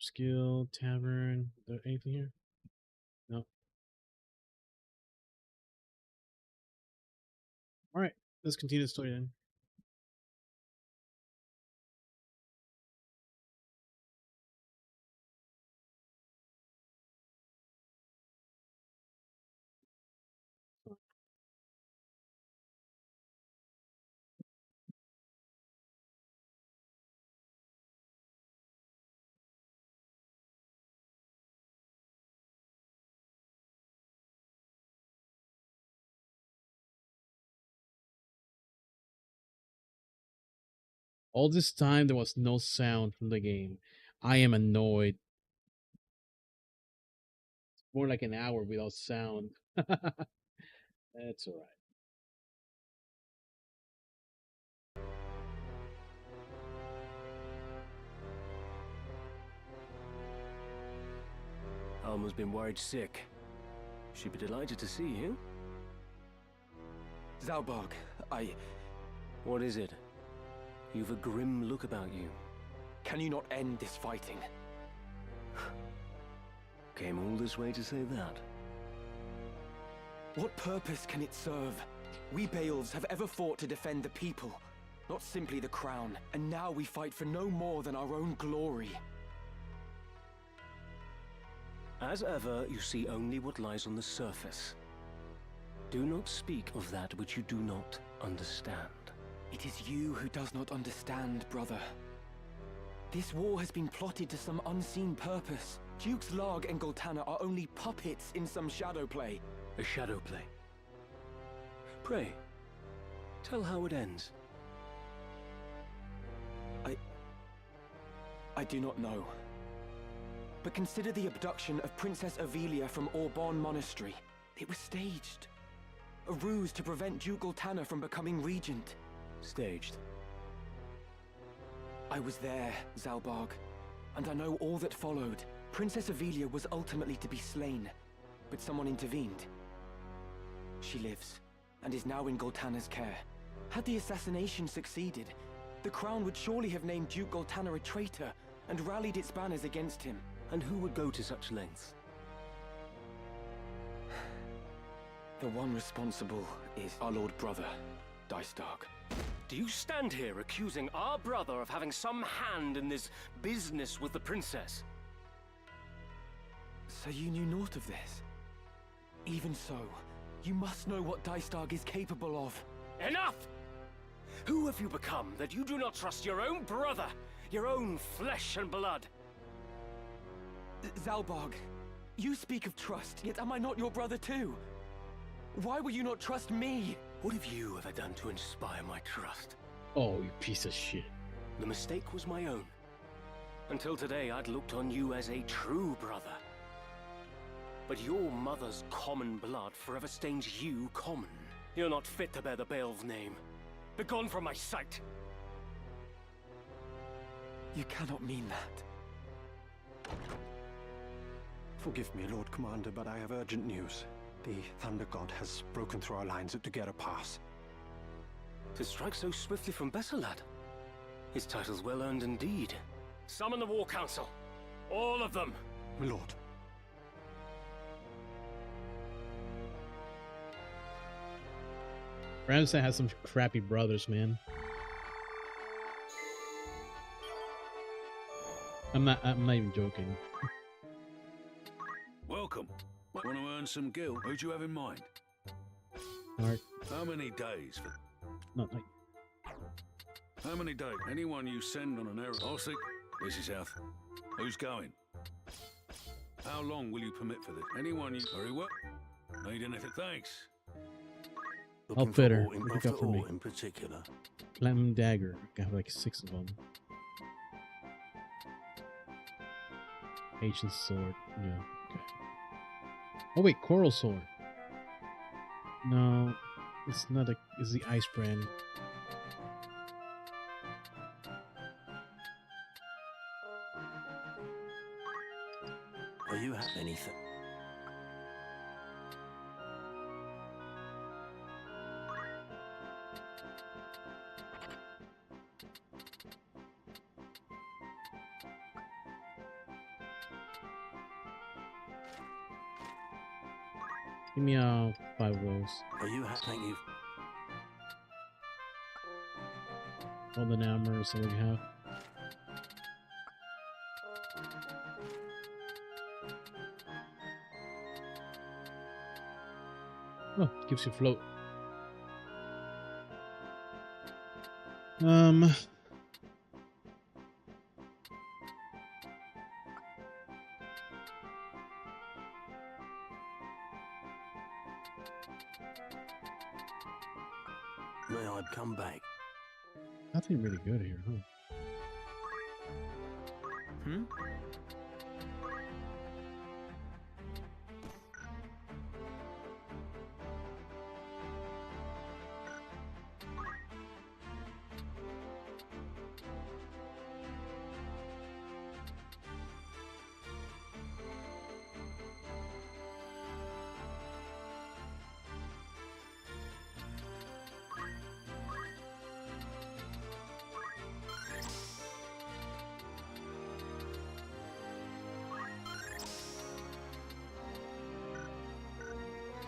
Skill, Tavern. There anything here? No. Alright. Let's continue the story then. All this time there was no sound from the game. I am annoyed. More like an hour without sound. That's alright. Alma's been worried sick. She'd be delighted to see you. Zalbarg, What is it? You've a grim look about you. Can you not end this fighting? Came all this way to say that. What purpose can it serve? We Baals have ever fought to defend the people, not simply the crown, and now we fight for no more than our own glory. As ever, you see only what lies on the surface. Do not speak of that which you do not understand. It is you who does not understand, brother. This war has been plotted to some unseen purpose. Dukes Larg and Goltana are only puppets in some shadow play. A shadow play. Pray, tell how it ends. I do not know. But consider the abduction of Princess Avelia from Orbonne Monastery. It was staged. A ruse to prevent Duke Goltana from becoming regent. Staged. I was there, Zalbarg, and I know all that followed. Princess Avelia was ultimately to be slain, but someone intervened. She lives, and is now in Goltana's care. Had the assassination succeeded, the crown would surely have named Duke Goltana a traitor and rallied its banners against him. And who would go to such lengths? The one responsible is our Lord Brother, Dystark. Do you stand here accusing our brother of having some hand in this business with the princess? So you knew naught of this? Even so, you must know what Dystark is capable of. Enough! Who have you become that you do not trust your own brother, your own flesh and blood? Zalbog, you speak of trust, yet am I not your brother too? Why will you not trust me? What have you ever done to inspire my trust? Oh, you piece of shit. The mistake was my own. Until today, I'd looked on you as a true brother. But your mother's common blood forever stains you common. You're not fit to bear the Bael's name. Begone from my sight! You cannot mean that. Forgive me, Lord Commander, but I have urgent news. The Thunder God has broken through our lines at Daguerre Pass. To strike so swiftly from Bessalad? His title's well earned indeed. Summon the War Council. All of them. Lord. Ramsay has some crappy brothers, man. I'm not even joking. Welcome. Want to earn some gil? Who'd you have in mind? Alright. How many days for... Not like How many days? Anyone you send on an errand... I'll see. This is South. Who's going? How long will you permit for this? Anyone you... Very well. Need anything? Thanks. Outfitter. Look out for me. In particular. Platinum dagger. I have like 6 of them. Ancient sword. Yeah. Okay. Oh wait, coral sword. No, it's not a. It's the ice brand. Are you have anything? Give me 5 of those. Are you thank you. Golden hammer is what we have. Oh, gives you float. May I come back? Nothing really good here, huh? Hmm?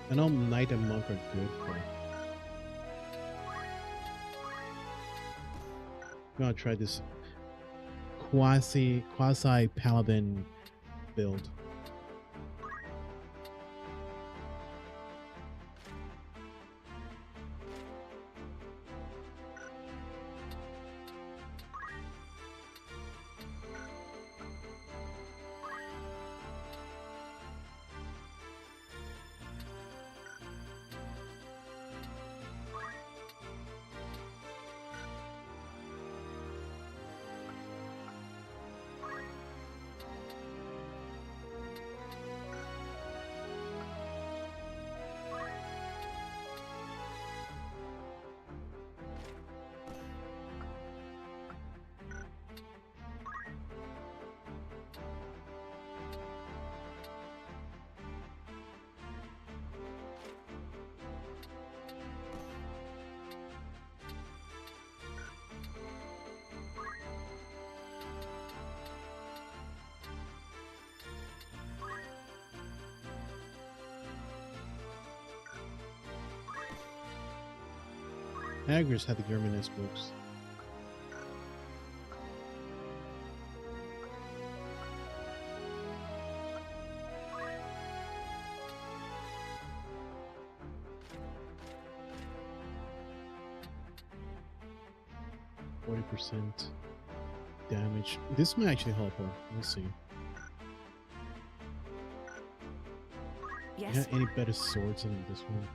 I know knight and monk are good, but I'm gonna try this quasi paladin build. Haggers had the Germanes books. 40% damage. This might actually help her. We'll see. Yes. You have any better swords than this one?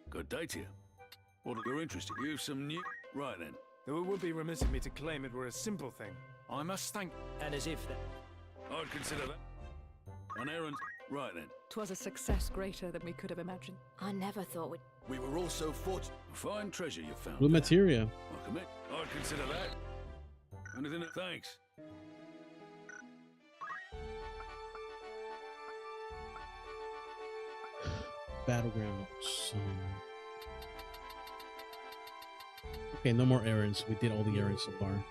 Good day to you. What you're interested? You've some new. Right then. Though it would be remiss of me to claim it were a simple thing. I must thank. And as if that. I'd consider that. An errand. Right then. 'Twas a success greater than we could have imagined. I never thought we'd. We were also fortunate. Fine treasure you found. Blue there. materia. I commit. I'd consider that. Anything? Thanks. Battlegrounds. Okay, no more errands. We did all the errands so far.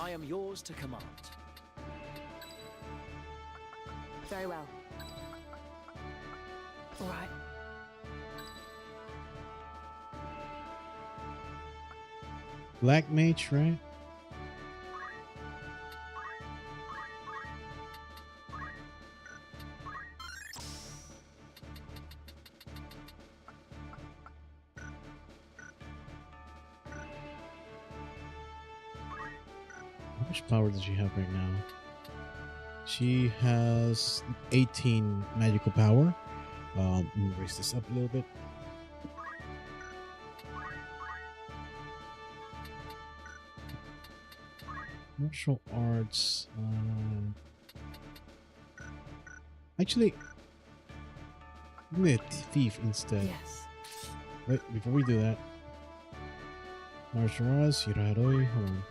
I am yours to command. Very well. All right. Black mage, right? How much power does she have right now? She has 18 magical power. Let me raise this up a little bit. Martial arts. Actually, give me a thief instead. Yes. Wait, before we do that. Martial arts, Hiraroi, hold on.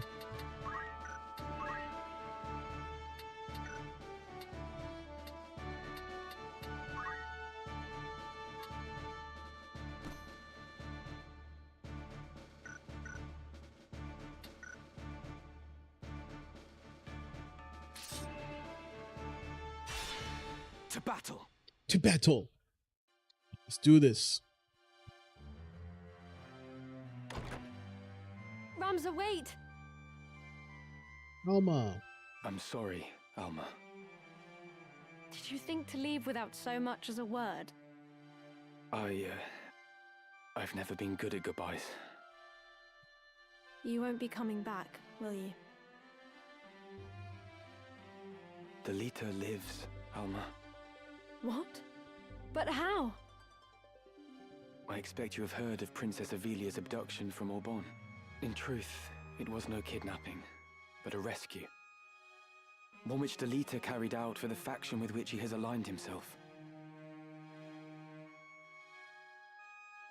To battle. To battle! Let's do this. Ramza, wait! Alma. I'm sorry, Alma. Did you think to leave without so much as a word? I've never been good at goodbyes. You won't be coming back, will you? The Lita lives, Alma. What? But how? I expect you have heard of Princess Avelia's abduction from Orbon. In truth, it was no kidnapping, but a rescue. One which Delita carried out for the faction with which he has aligned himself.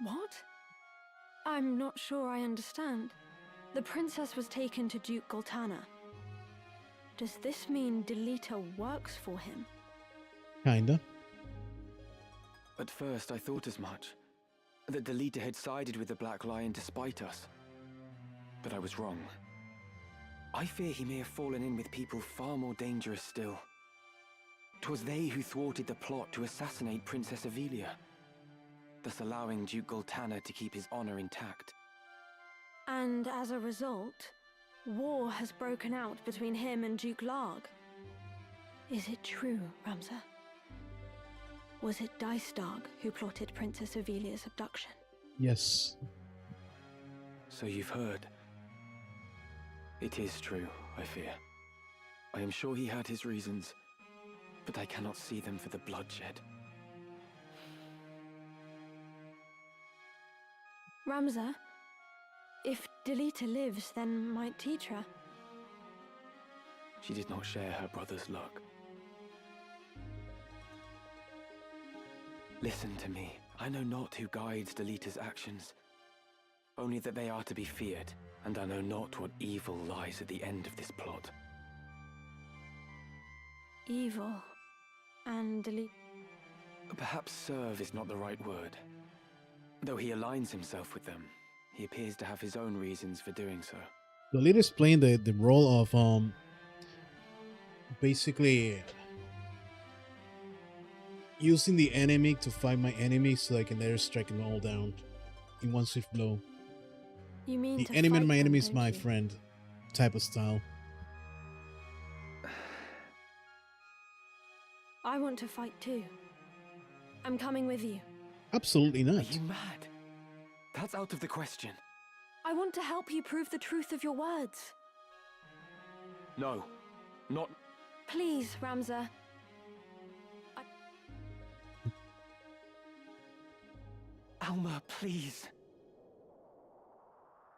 What? I'm not sure I understand. The princess was taken to Duke Goltana. Does this mean Delita works for him? Kinda. At first, I thought as much. That Delita had sided with the Black Lion to spite us. But I was wrong. I fear he may have fallen in with people far more dangerous still. 'Twas they who thwarted the plot to assassinate Princess Avelia, thus allowing Duke Goltana to keep his honor intact. And as a result, war has broken out between him and Duke Larg. Is it true, Ramza? Was it Dystarg who plotted Princess Avelia's abduction? Yes. So you've heard. It is true, I fear. I am sure he had his reasons, but I cannot see them for the bloodshed. Ramza, if Delita lives, then might Titra. She did not share her brother's luck. Listen to me. I know not who guides Delita's actions, only that they are to be feared, and I know not what evil lies at the end of this plot. Evil. And Delita. Perhaps serve is not the right word. Though he aligns himself with them, he appears to have his own reasons for doing so. The leader's playing the role of basically using the enemy to fight my enemy so I can later strike them all down in one swift blow. You mean The to enemy of fight my them, enemy is don't my you? friend type of style. I want to fight too. I'm coming with you. Absolutely Are not. you mad? That's out of the question. I want to help you prove the truth of your words. No, not... Please, Ramza. Alma, please.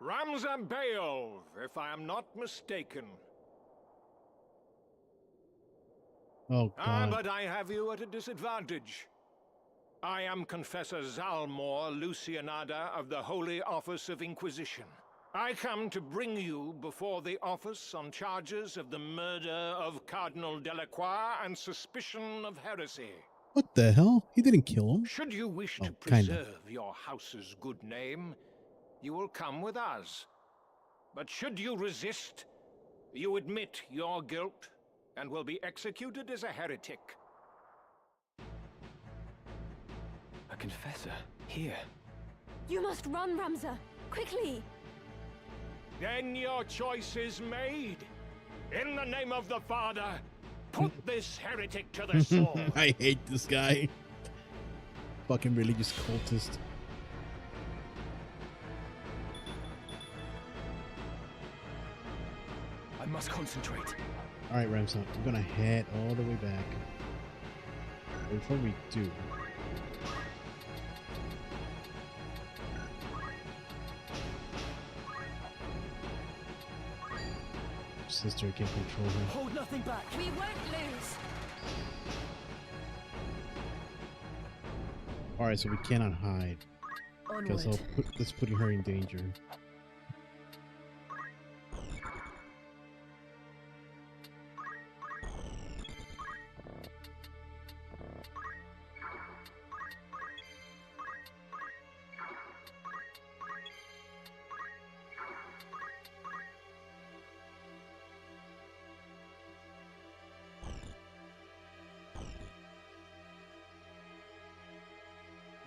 Ramza Beov, if I am not mistaken. Oh god. But I have you at a disadvantage. I am Confessor Zalmor Lucianada of the Holy Office of Inquisition. I come to bring you before the office on charges of the murder of Cardinal Delacroix and suspicion of heresy. What the hell? He didn't kill him. Should you wish Oh, to kinda. preserve your house's good name, you will come with us. But should you resist, you admit your guilt and will be executed as a heretic. A confessor? Here? You must run, Ramza. Quickly. Then your choice is made. In the name of the Father, put this heretic to the sword. I hate this guy. Fucking religious cultist. I must concentrate. Alright, Ramson, I'm gonna head all the way back. Before we do, sister can control her. Hold nothing back. We won't lose. Alright, so we cannot hide. Because Onward. that's putting her in danger.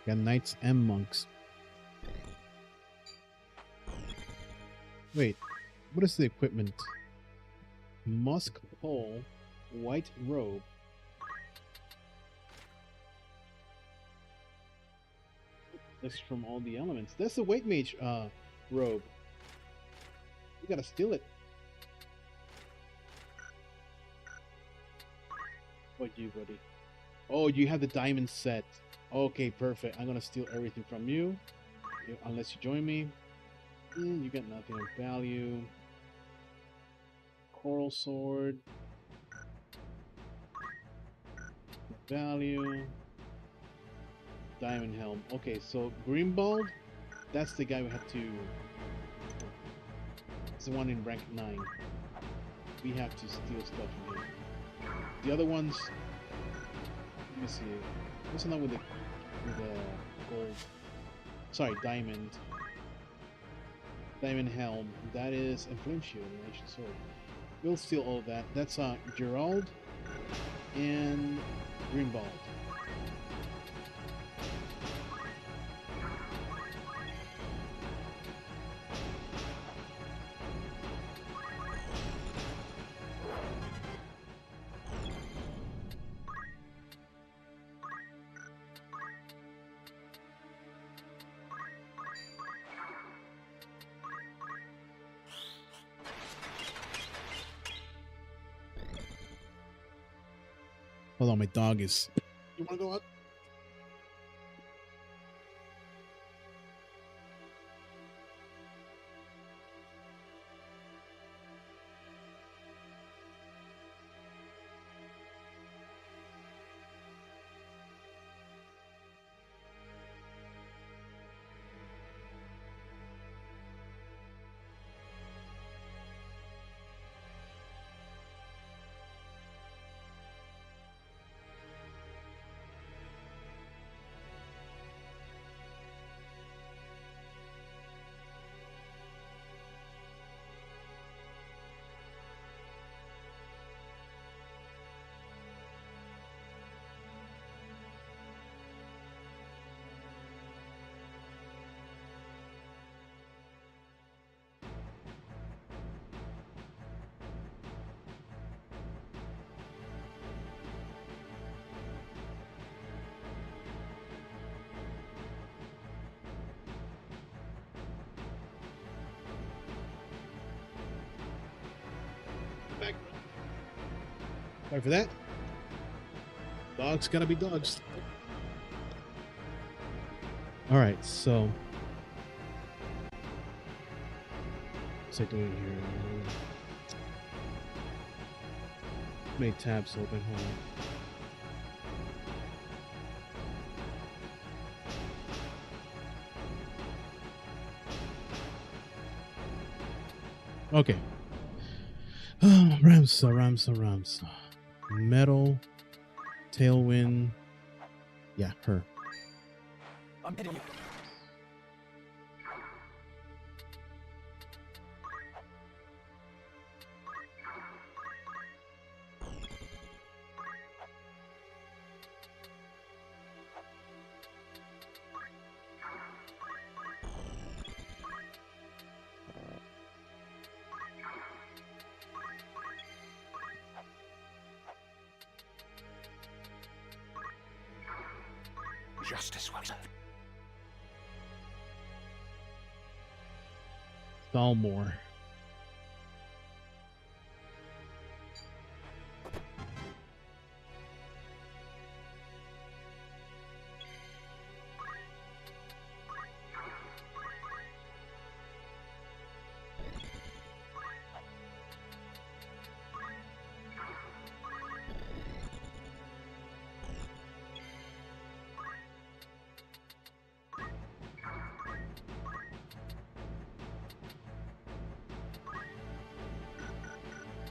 Got knights and monks. Wait, what is the equipment? Musk pole, white robe. That's from all the elements. That's the white mage robe. You gotta steal it. What you, buddy? Oh, you have the diamond set. Okay, perfect. I'm gonna steal everything from you, unless you join me. You got nothing of value. Coral sword. Value. Diamond helm. Okay, so Greenbald, that's the guy we have to. It's the one in rank 9. We have to steal stuff from him. The other ones. Let me see. What's the one with the gold? Sorry, diamond. Diamond helm. That is a flame shield, an ancient sword. We'll steal all of that. That's Gerald and Greenbald. Hold on, my dog is. You want to go out? back. Sorry for that. Dogs gotta be dogs. All right, so what's I doing here? Many tabs open. Hold on. Okay. Ramsa. Metal, Tailwind. Yeah, her. I'm hitting you. Justice will serve. Thalmor.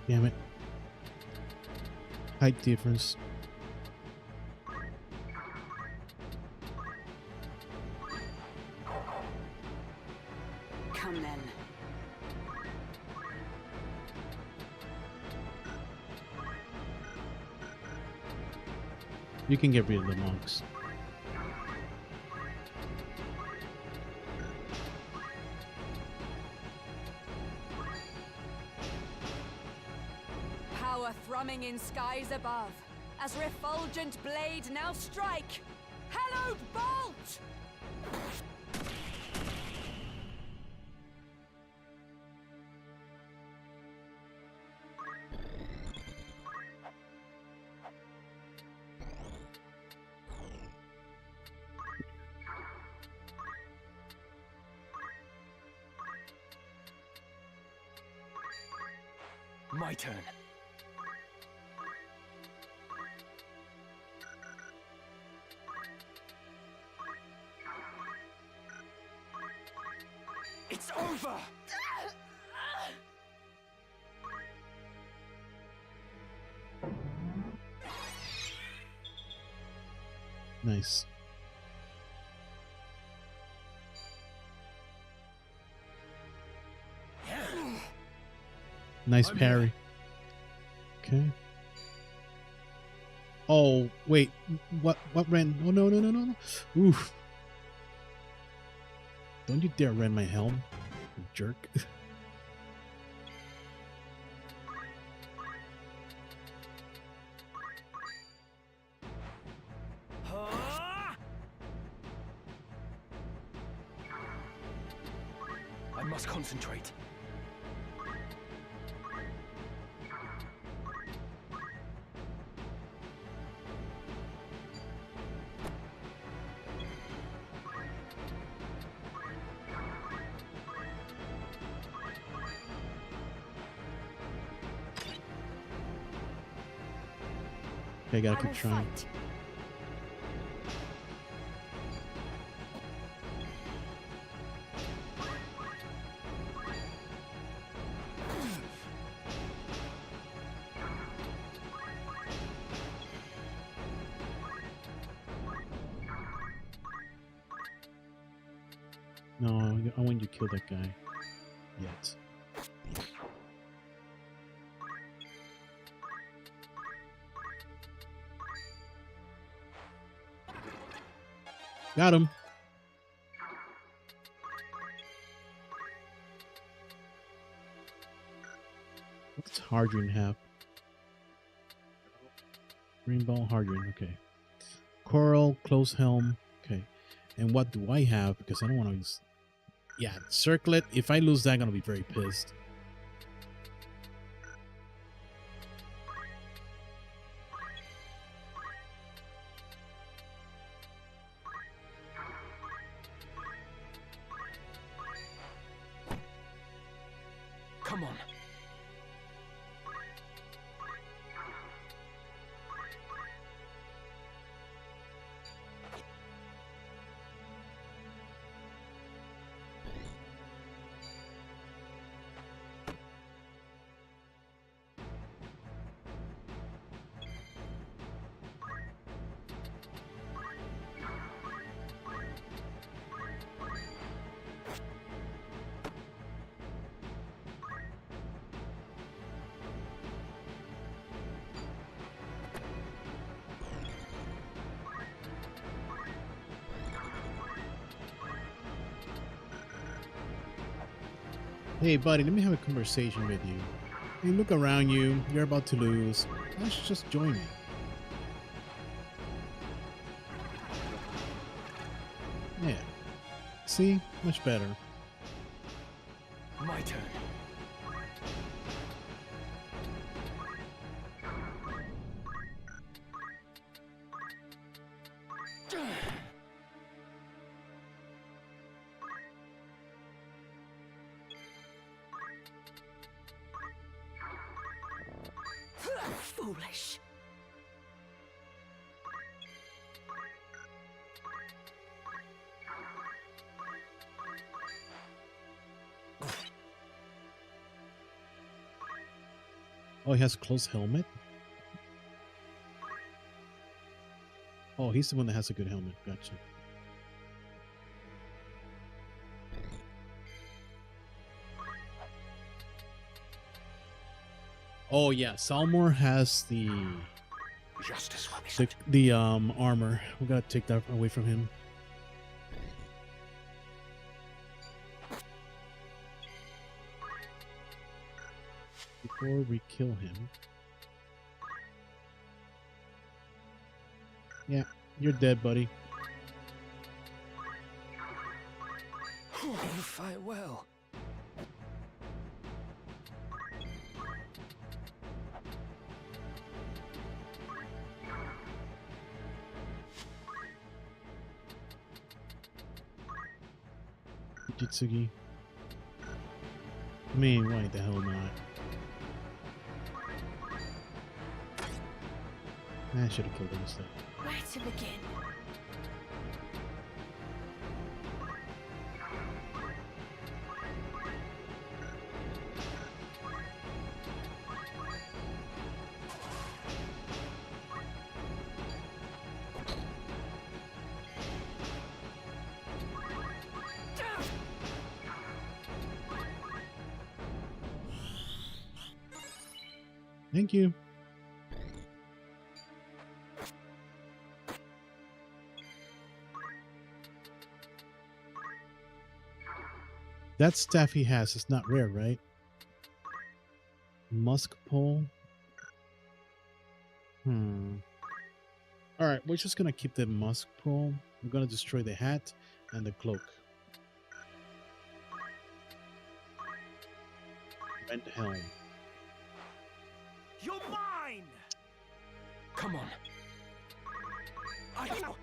Damn it. Height difference. Come then. You can get rid of the monks. Power thrumming in skies above, as refulgent blade now strike. Hallowed bolt! My turn. It's over! Nice. Nice parry. Okay. Oh, wait. What ran? Oh, no. Oof. Don't you dare rend my helm, you jerk. I must concentrate. Okay, I gotta I keep will trying. fight. No, I want you to kill that guy. Yet. Got him. What's Hardrin have? Green ball, Hardrin. Okay. Coral, close helm. Okay. And what do I have? Because I don't want to use. Yeah, circlet. If I lose that, I'm gonna be very pissed. Come on. Hey, buddy, let me have a conversation with you. Hey, look around you. You're about to lose. Why don't you just join me? Yeah. See? Much better. My turn. Foolish. Oh, he has a closed helmet? Oh, he's the one that has a good helmet. Gotcha. Oh yeah, Salmore has the Justice will be the armor. We gotta take that away from him. Before we kill him. Yeah, you're dead, buddy. You fight well. Jitsugi. I mean, why the hell not? I should have killed him instead. Where to begin? Thank you. That staff he has is not rare, right? Musk pole. Alright, we're just gonna keep the musk pole. We're gonna destroy the hat and the cloak. Bent helm. You're mine! Come on. I know.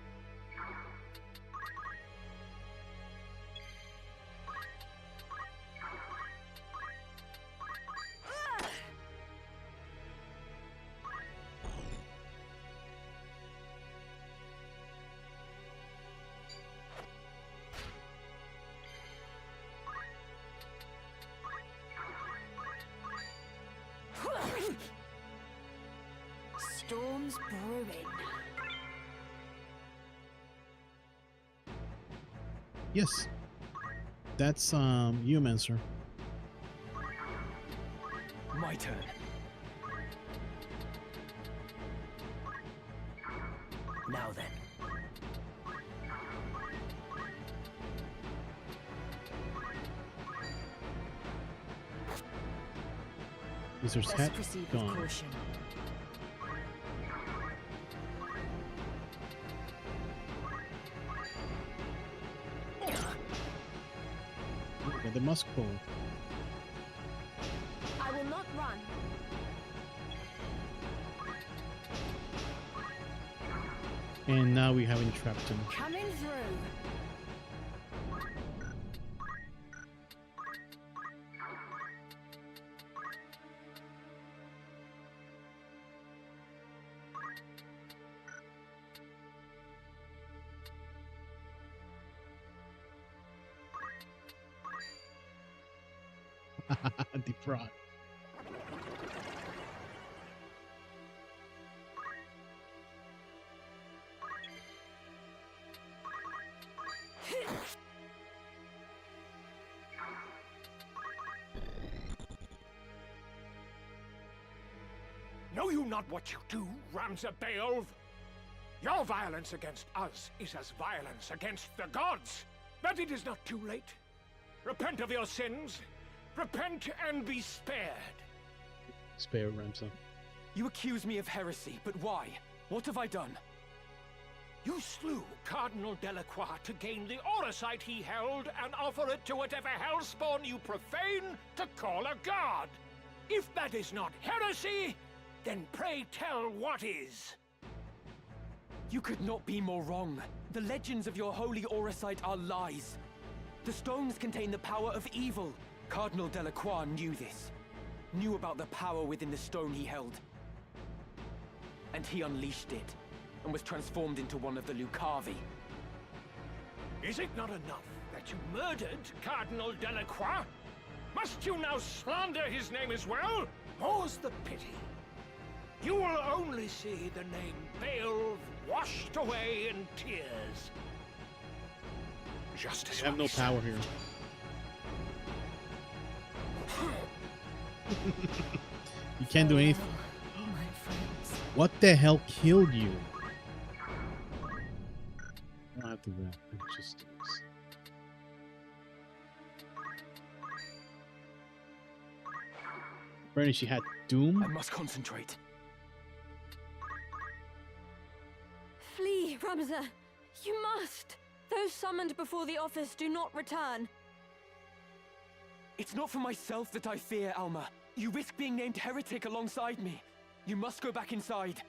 Storms brewing. Yes. That's Humancer. My turn. Now then. Wizard's Best hat proceed with gone. caution. Look at the musk pole. I will not run. And now we haven't trapped him. Coming through. Defraud. Know you not what you do, Ramza Beowulf? Your violence against us is as violence against the gods. But it is not too late. Repent of your sins. Repent and be spared. Spare Ramza. You accuse me of heresy, but why? What have I done? You slew Cardinal Delacroix to gain the Oracite he held and offer it to whatever hellspawn you profane to call a god. If that is not heresy, then pray tell what is. You could not be more wrong. The legends of your holy Oracite are lies. The stones contain the power of evil. Cardinal Delacroix knew this. Knew about the power within the stone he held. And he unleashed it, and was transformed into one of the Lucavi. Is it not enough that you murdered Cardinal Delacroix? Must you now slander his name as well? More's the pity. You will only see the name Beowulf washed away in tears. Justice. I have no power here. You can't do anything. What the hell killed you? I don't have to rap. I just do this. Apparently she had Doom. I must concentrate. Flee, Ramza! You must! Those summoned before the office do not return. It's not for myself that I fear, Alma. You risk being named heretic alongside me. You must go back inside.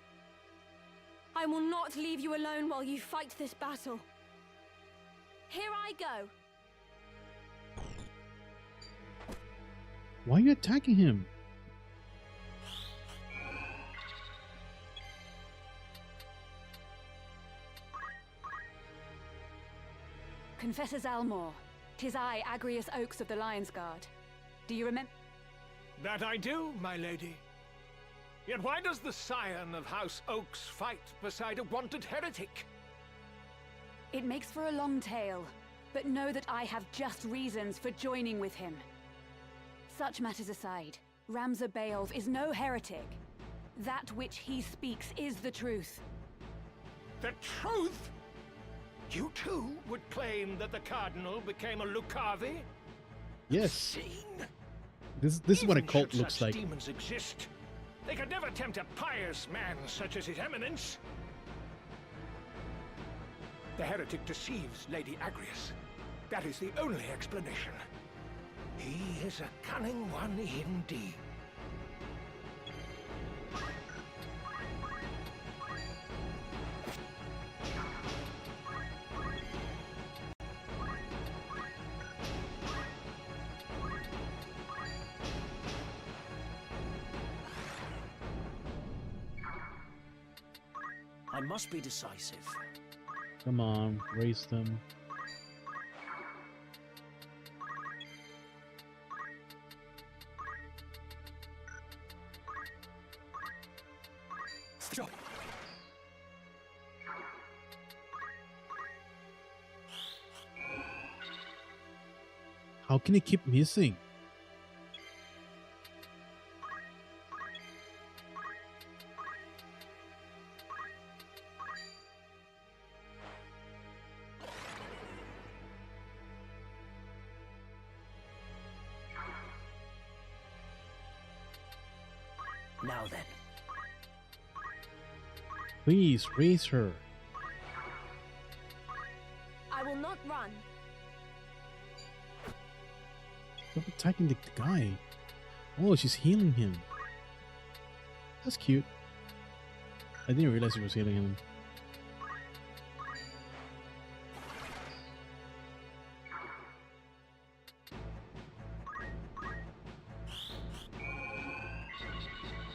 I will not leave you alone while you fight this battle. Here I go. Why are you attacking him? Confessor Zalmor, 'tis I, Agrius Oaks of the Lion's Guard. Do you remember? That I do, my lady. Yet why does the scion of House Oaks fight beside a wanted heretic? It makes for a long tale, but know that I have just reasons for joining with him. Such matters aside, Ramza Beowulf is no heretic. That which he speaks is the truth. The truth? You too would claim that the Cardinal became a Lucavi? Yes. Obscene. This is what a Even cult should looks such like. demons exist, they could never tempt a pious man such as His Eminence. The heretic deceives Lady Agrius. That is the only explanation. He is a cunning one indeed. I must be decisive. Come on, race them. Stop. How can he keep missing? Now then. Please raise her. I will not run. Stop attacking the guy. Oh, she's healing him. That's cute. I didn't realize she was healing him.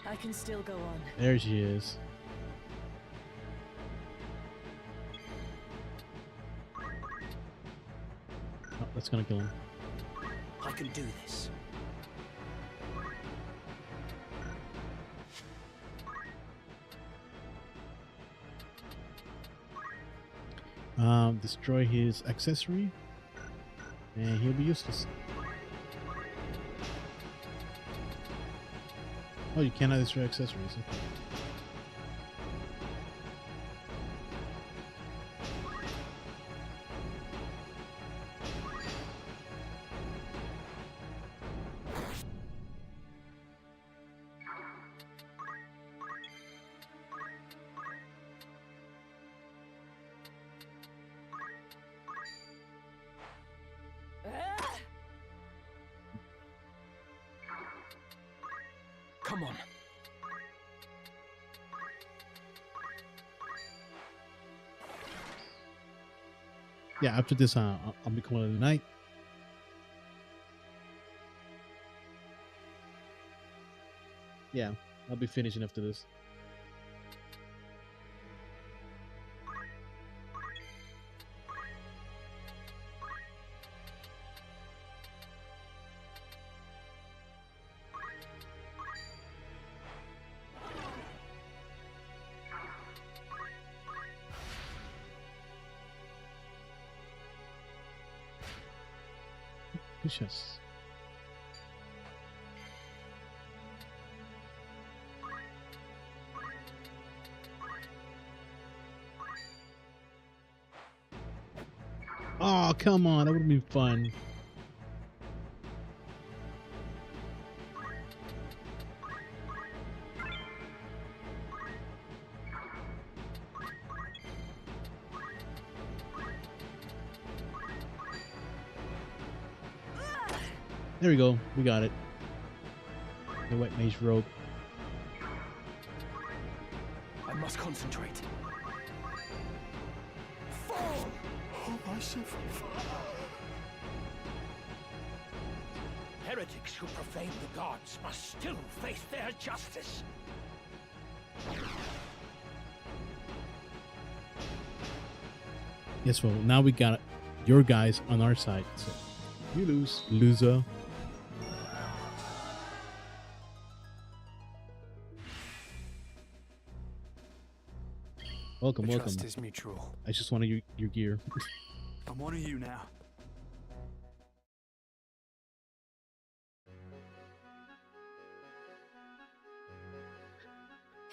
I can still go on. There she is. Oh, that's gonna kill him. I can do this. Destroy his accessory, and he'll be useless. Oh, you cannot destroy accessories. Okay. Come on. Yeah, after this, I'll be calling it a night. Yeah, I'll be finishing after this. Yes. Oh, come on. That would have been fun. There we go. We got it. The White Mage Robe. I must concentrate. Fall! Oh, my Ffxiv. Heretics who profane the gods must still face their justice. Yes, well, now we got your guys on our side. So you lose. Loser. Welcome, The welcome. trust is mutual. I just wanted your gear. I'm one of you now.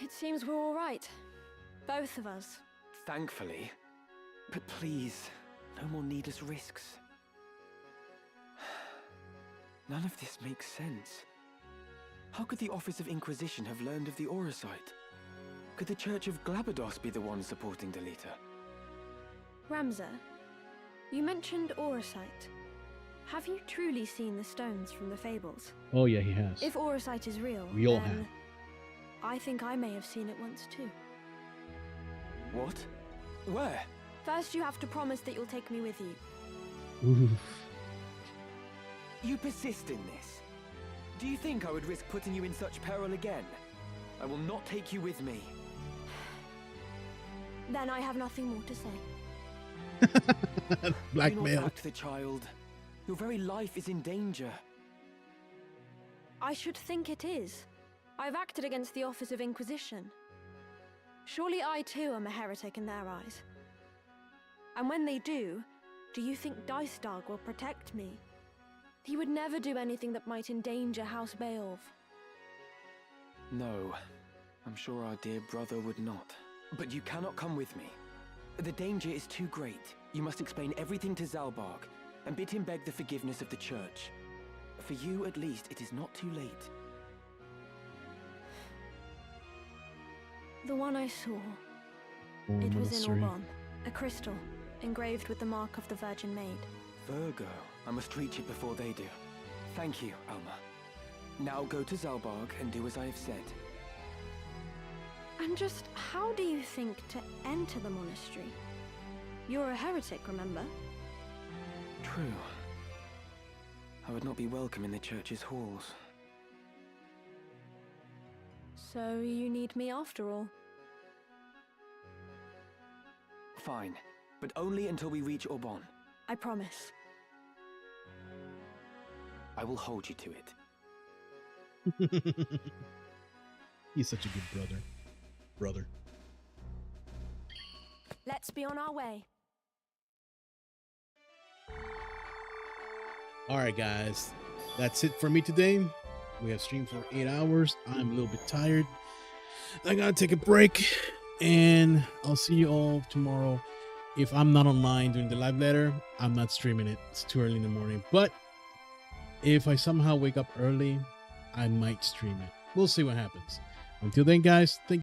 It seems we're all right. Both of us. Thankfully. But please, no more needless risks. None of this makes sense. How could the Office of Inquisition have learned of the Aura site? Could the Church of Glabados be the one supporting Delita? Ramza, you mentioned Auracite. Have you truly seen the stones from the fables? Oh yeah, he has. If Auracite is real, We all then have. I think I may have seen it once too. What? Where? First, you have to promise that you'll take me with you. Oof. You persist in this. Do you think I would risk putting you in such peril again? I will not take you with me. Then I have nothing more to say. Do not Blackmail. act the child. Your very life is in danger. I should think it is. I've acted against the Office of Inquisition. Surely I too am a heretic in their eyes. And when they do you think Dicedog will protect me? He would never do anything that might endanger House Beowulf. No, I'm sure our dear brother would not. But you cannot come with me. The danger is too great. You must explain everything to Zalbarg, and bid him beg the forgiveness of the Church. For you, at least, it is not too late. The one I saw, Born it was in monastery. Auban, a crystal, engraved with the mark of the Virgin Maid. Virgo, I must reach it before they do. Thank you, Alma. Now go to Zalbarg and do as I have said. And just how do you think to enter the monastery? You're a heretic, remember? True. I would not be welcome in the church's halls. So you need me after all. Fine, but only until we reach Auban. I promise. I will hold you to it. He's such a good brother. Let's be on our way. All right, guys, that's it for me today. We have streamed for 8 hours. I'm a little bit tired. I gotta take a break, and I'll see you all tomorrow. If I'm not online during the live letter, I'm not streaming it. It's too early in the morning. But if I somehow wake up early, I might stream it. We'll see what happens. Until then, guys, thank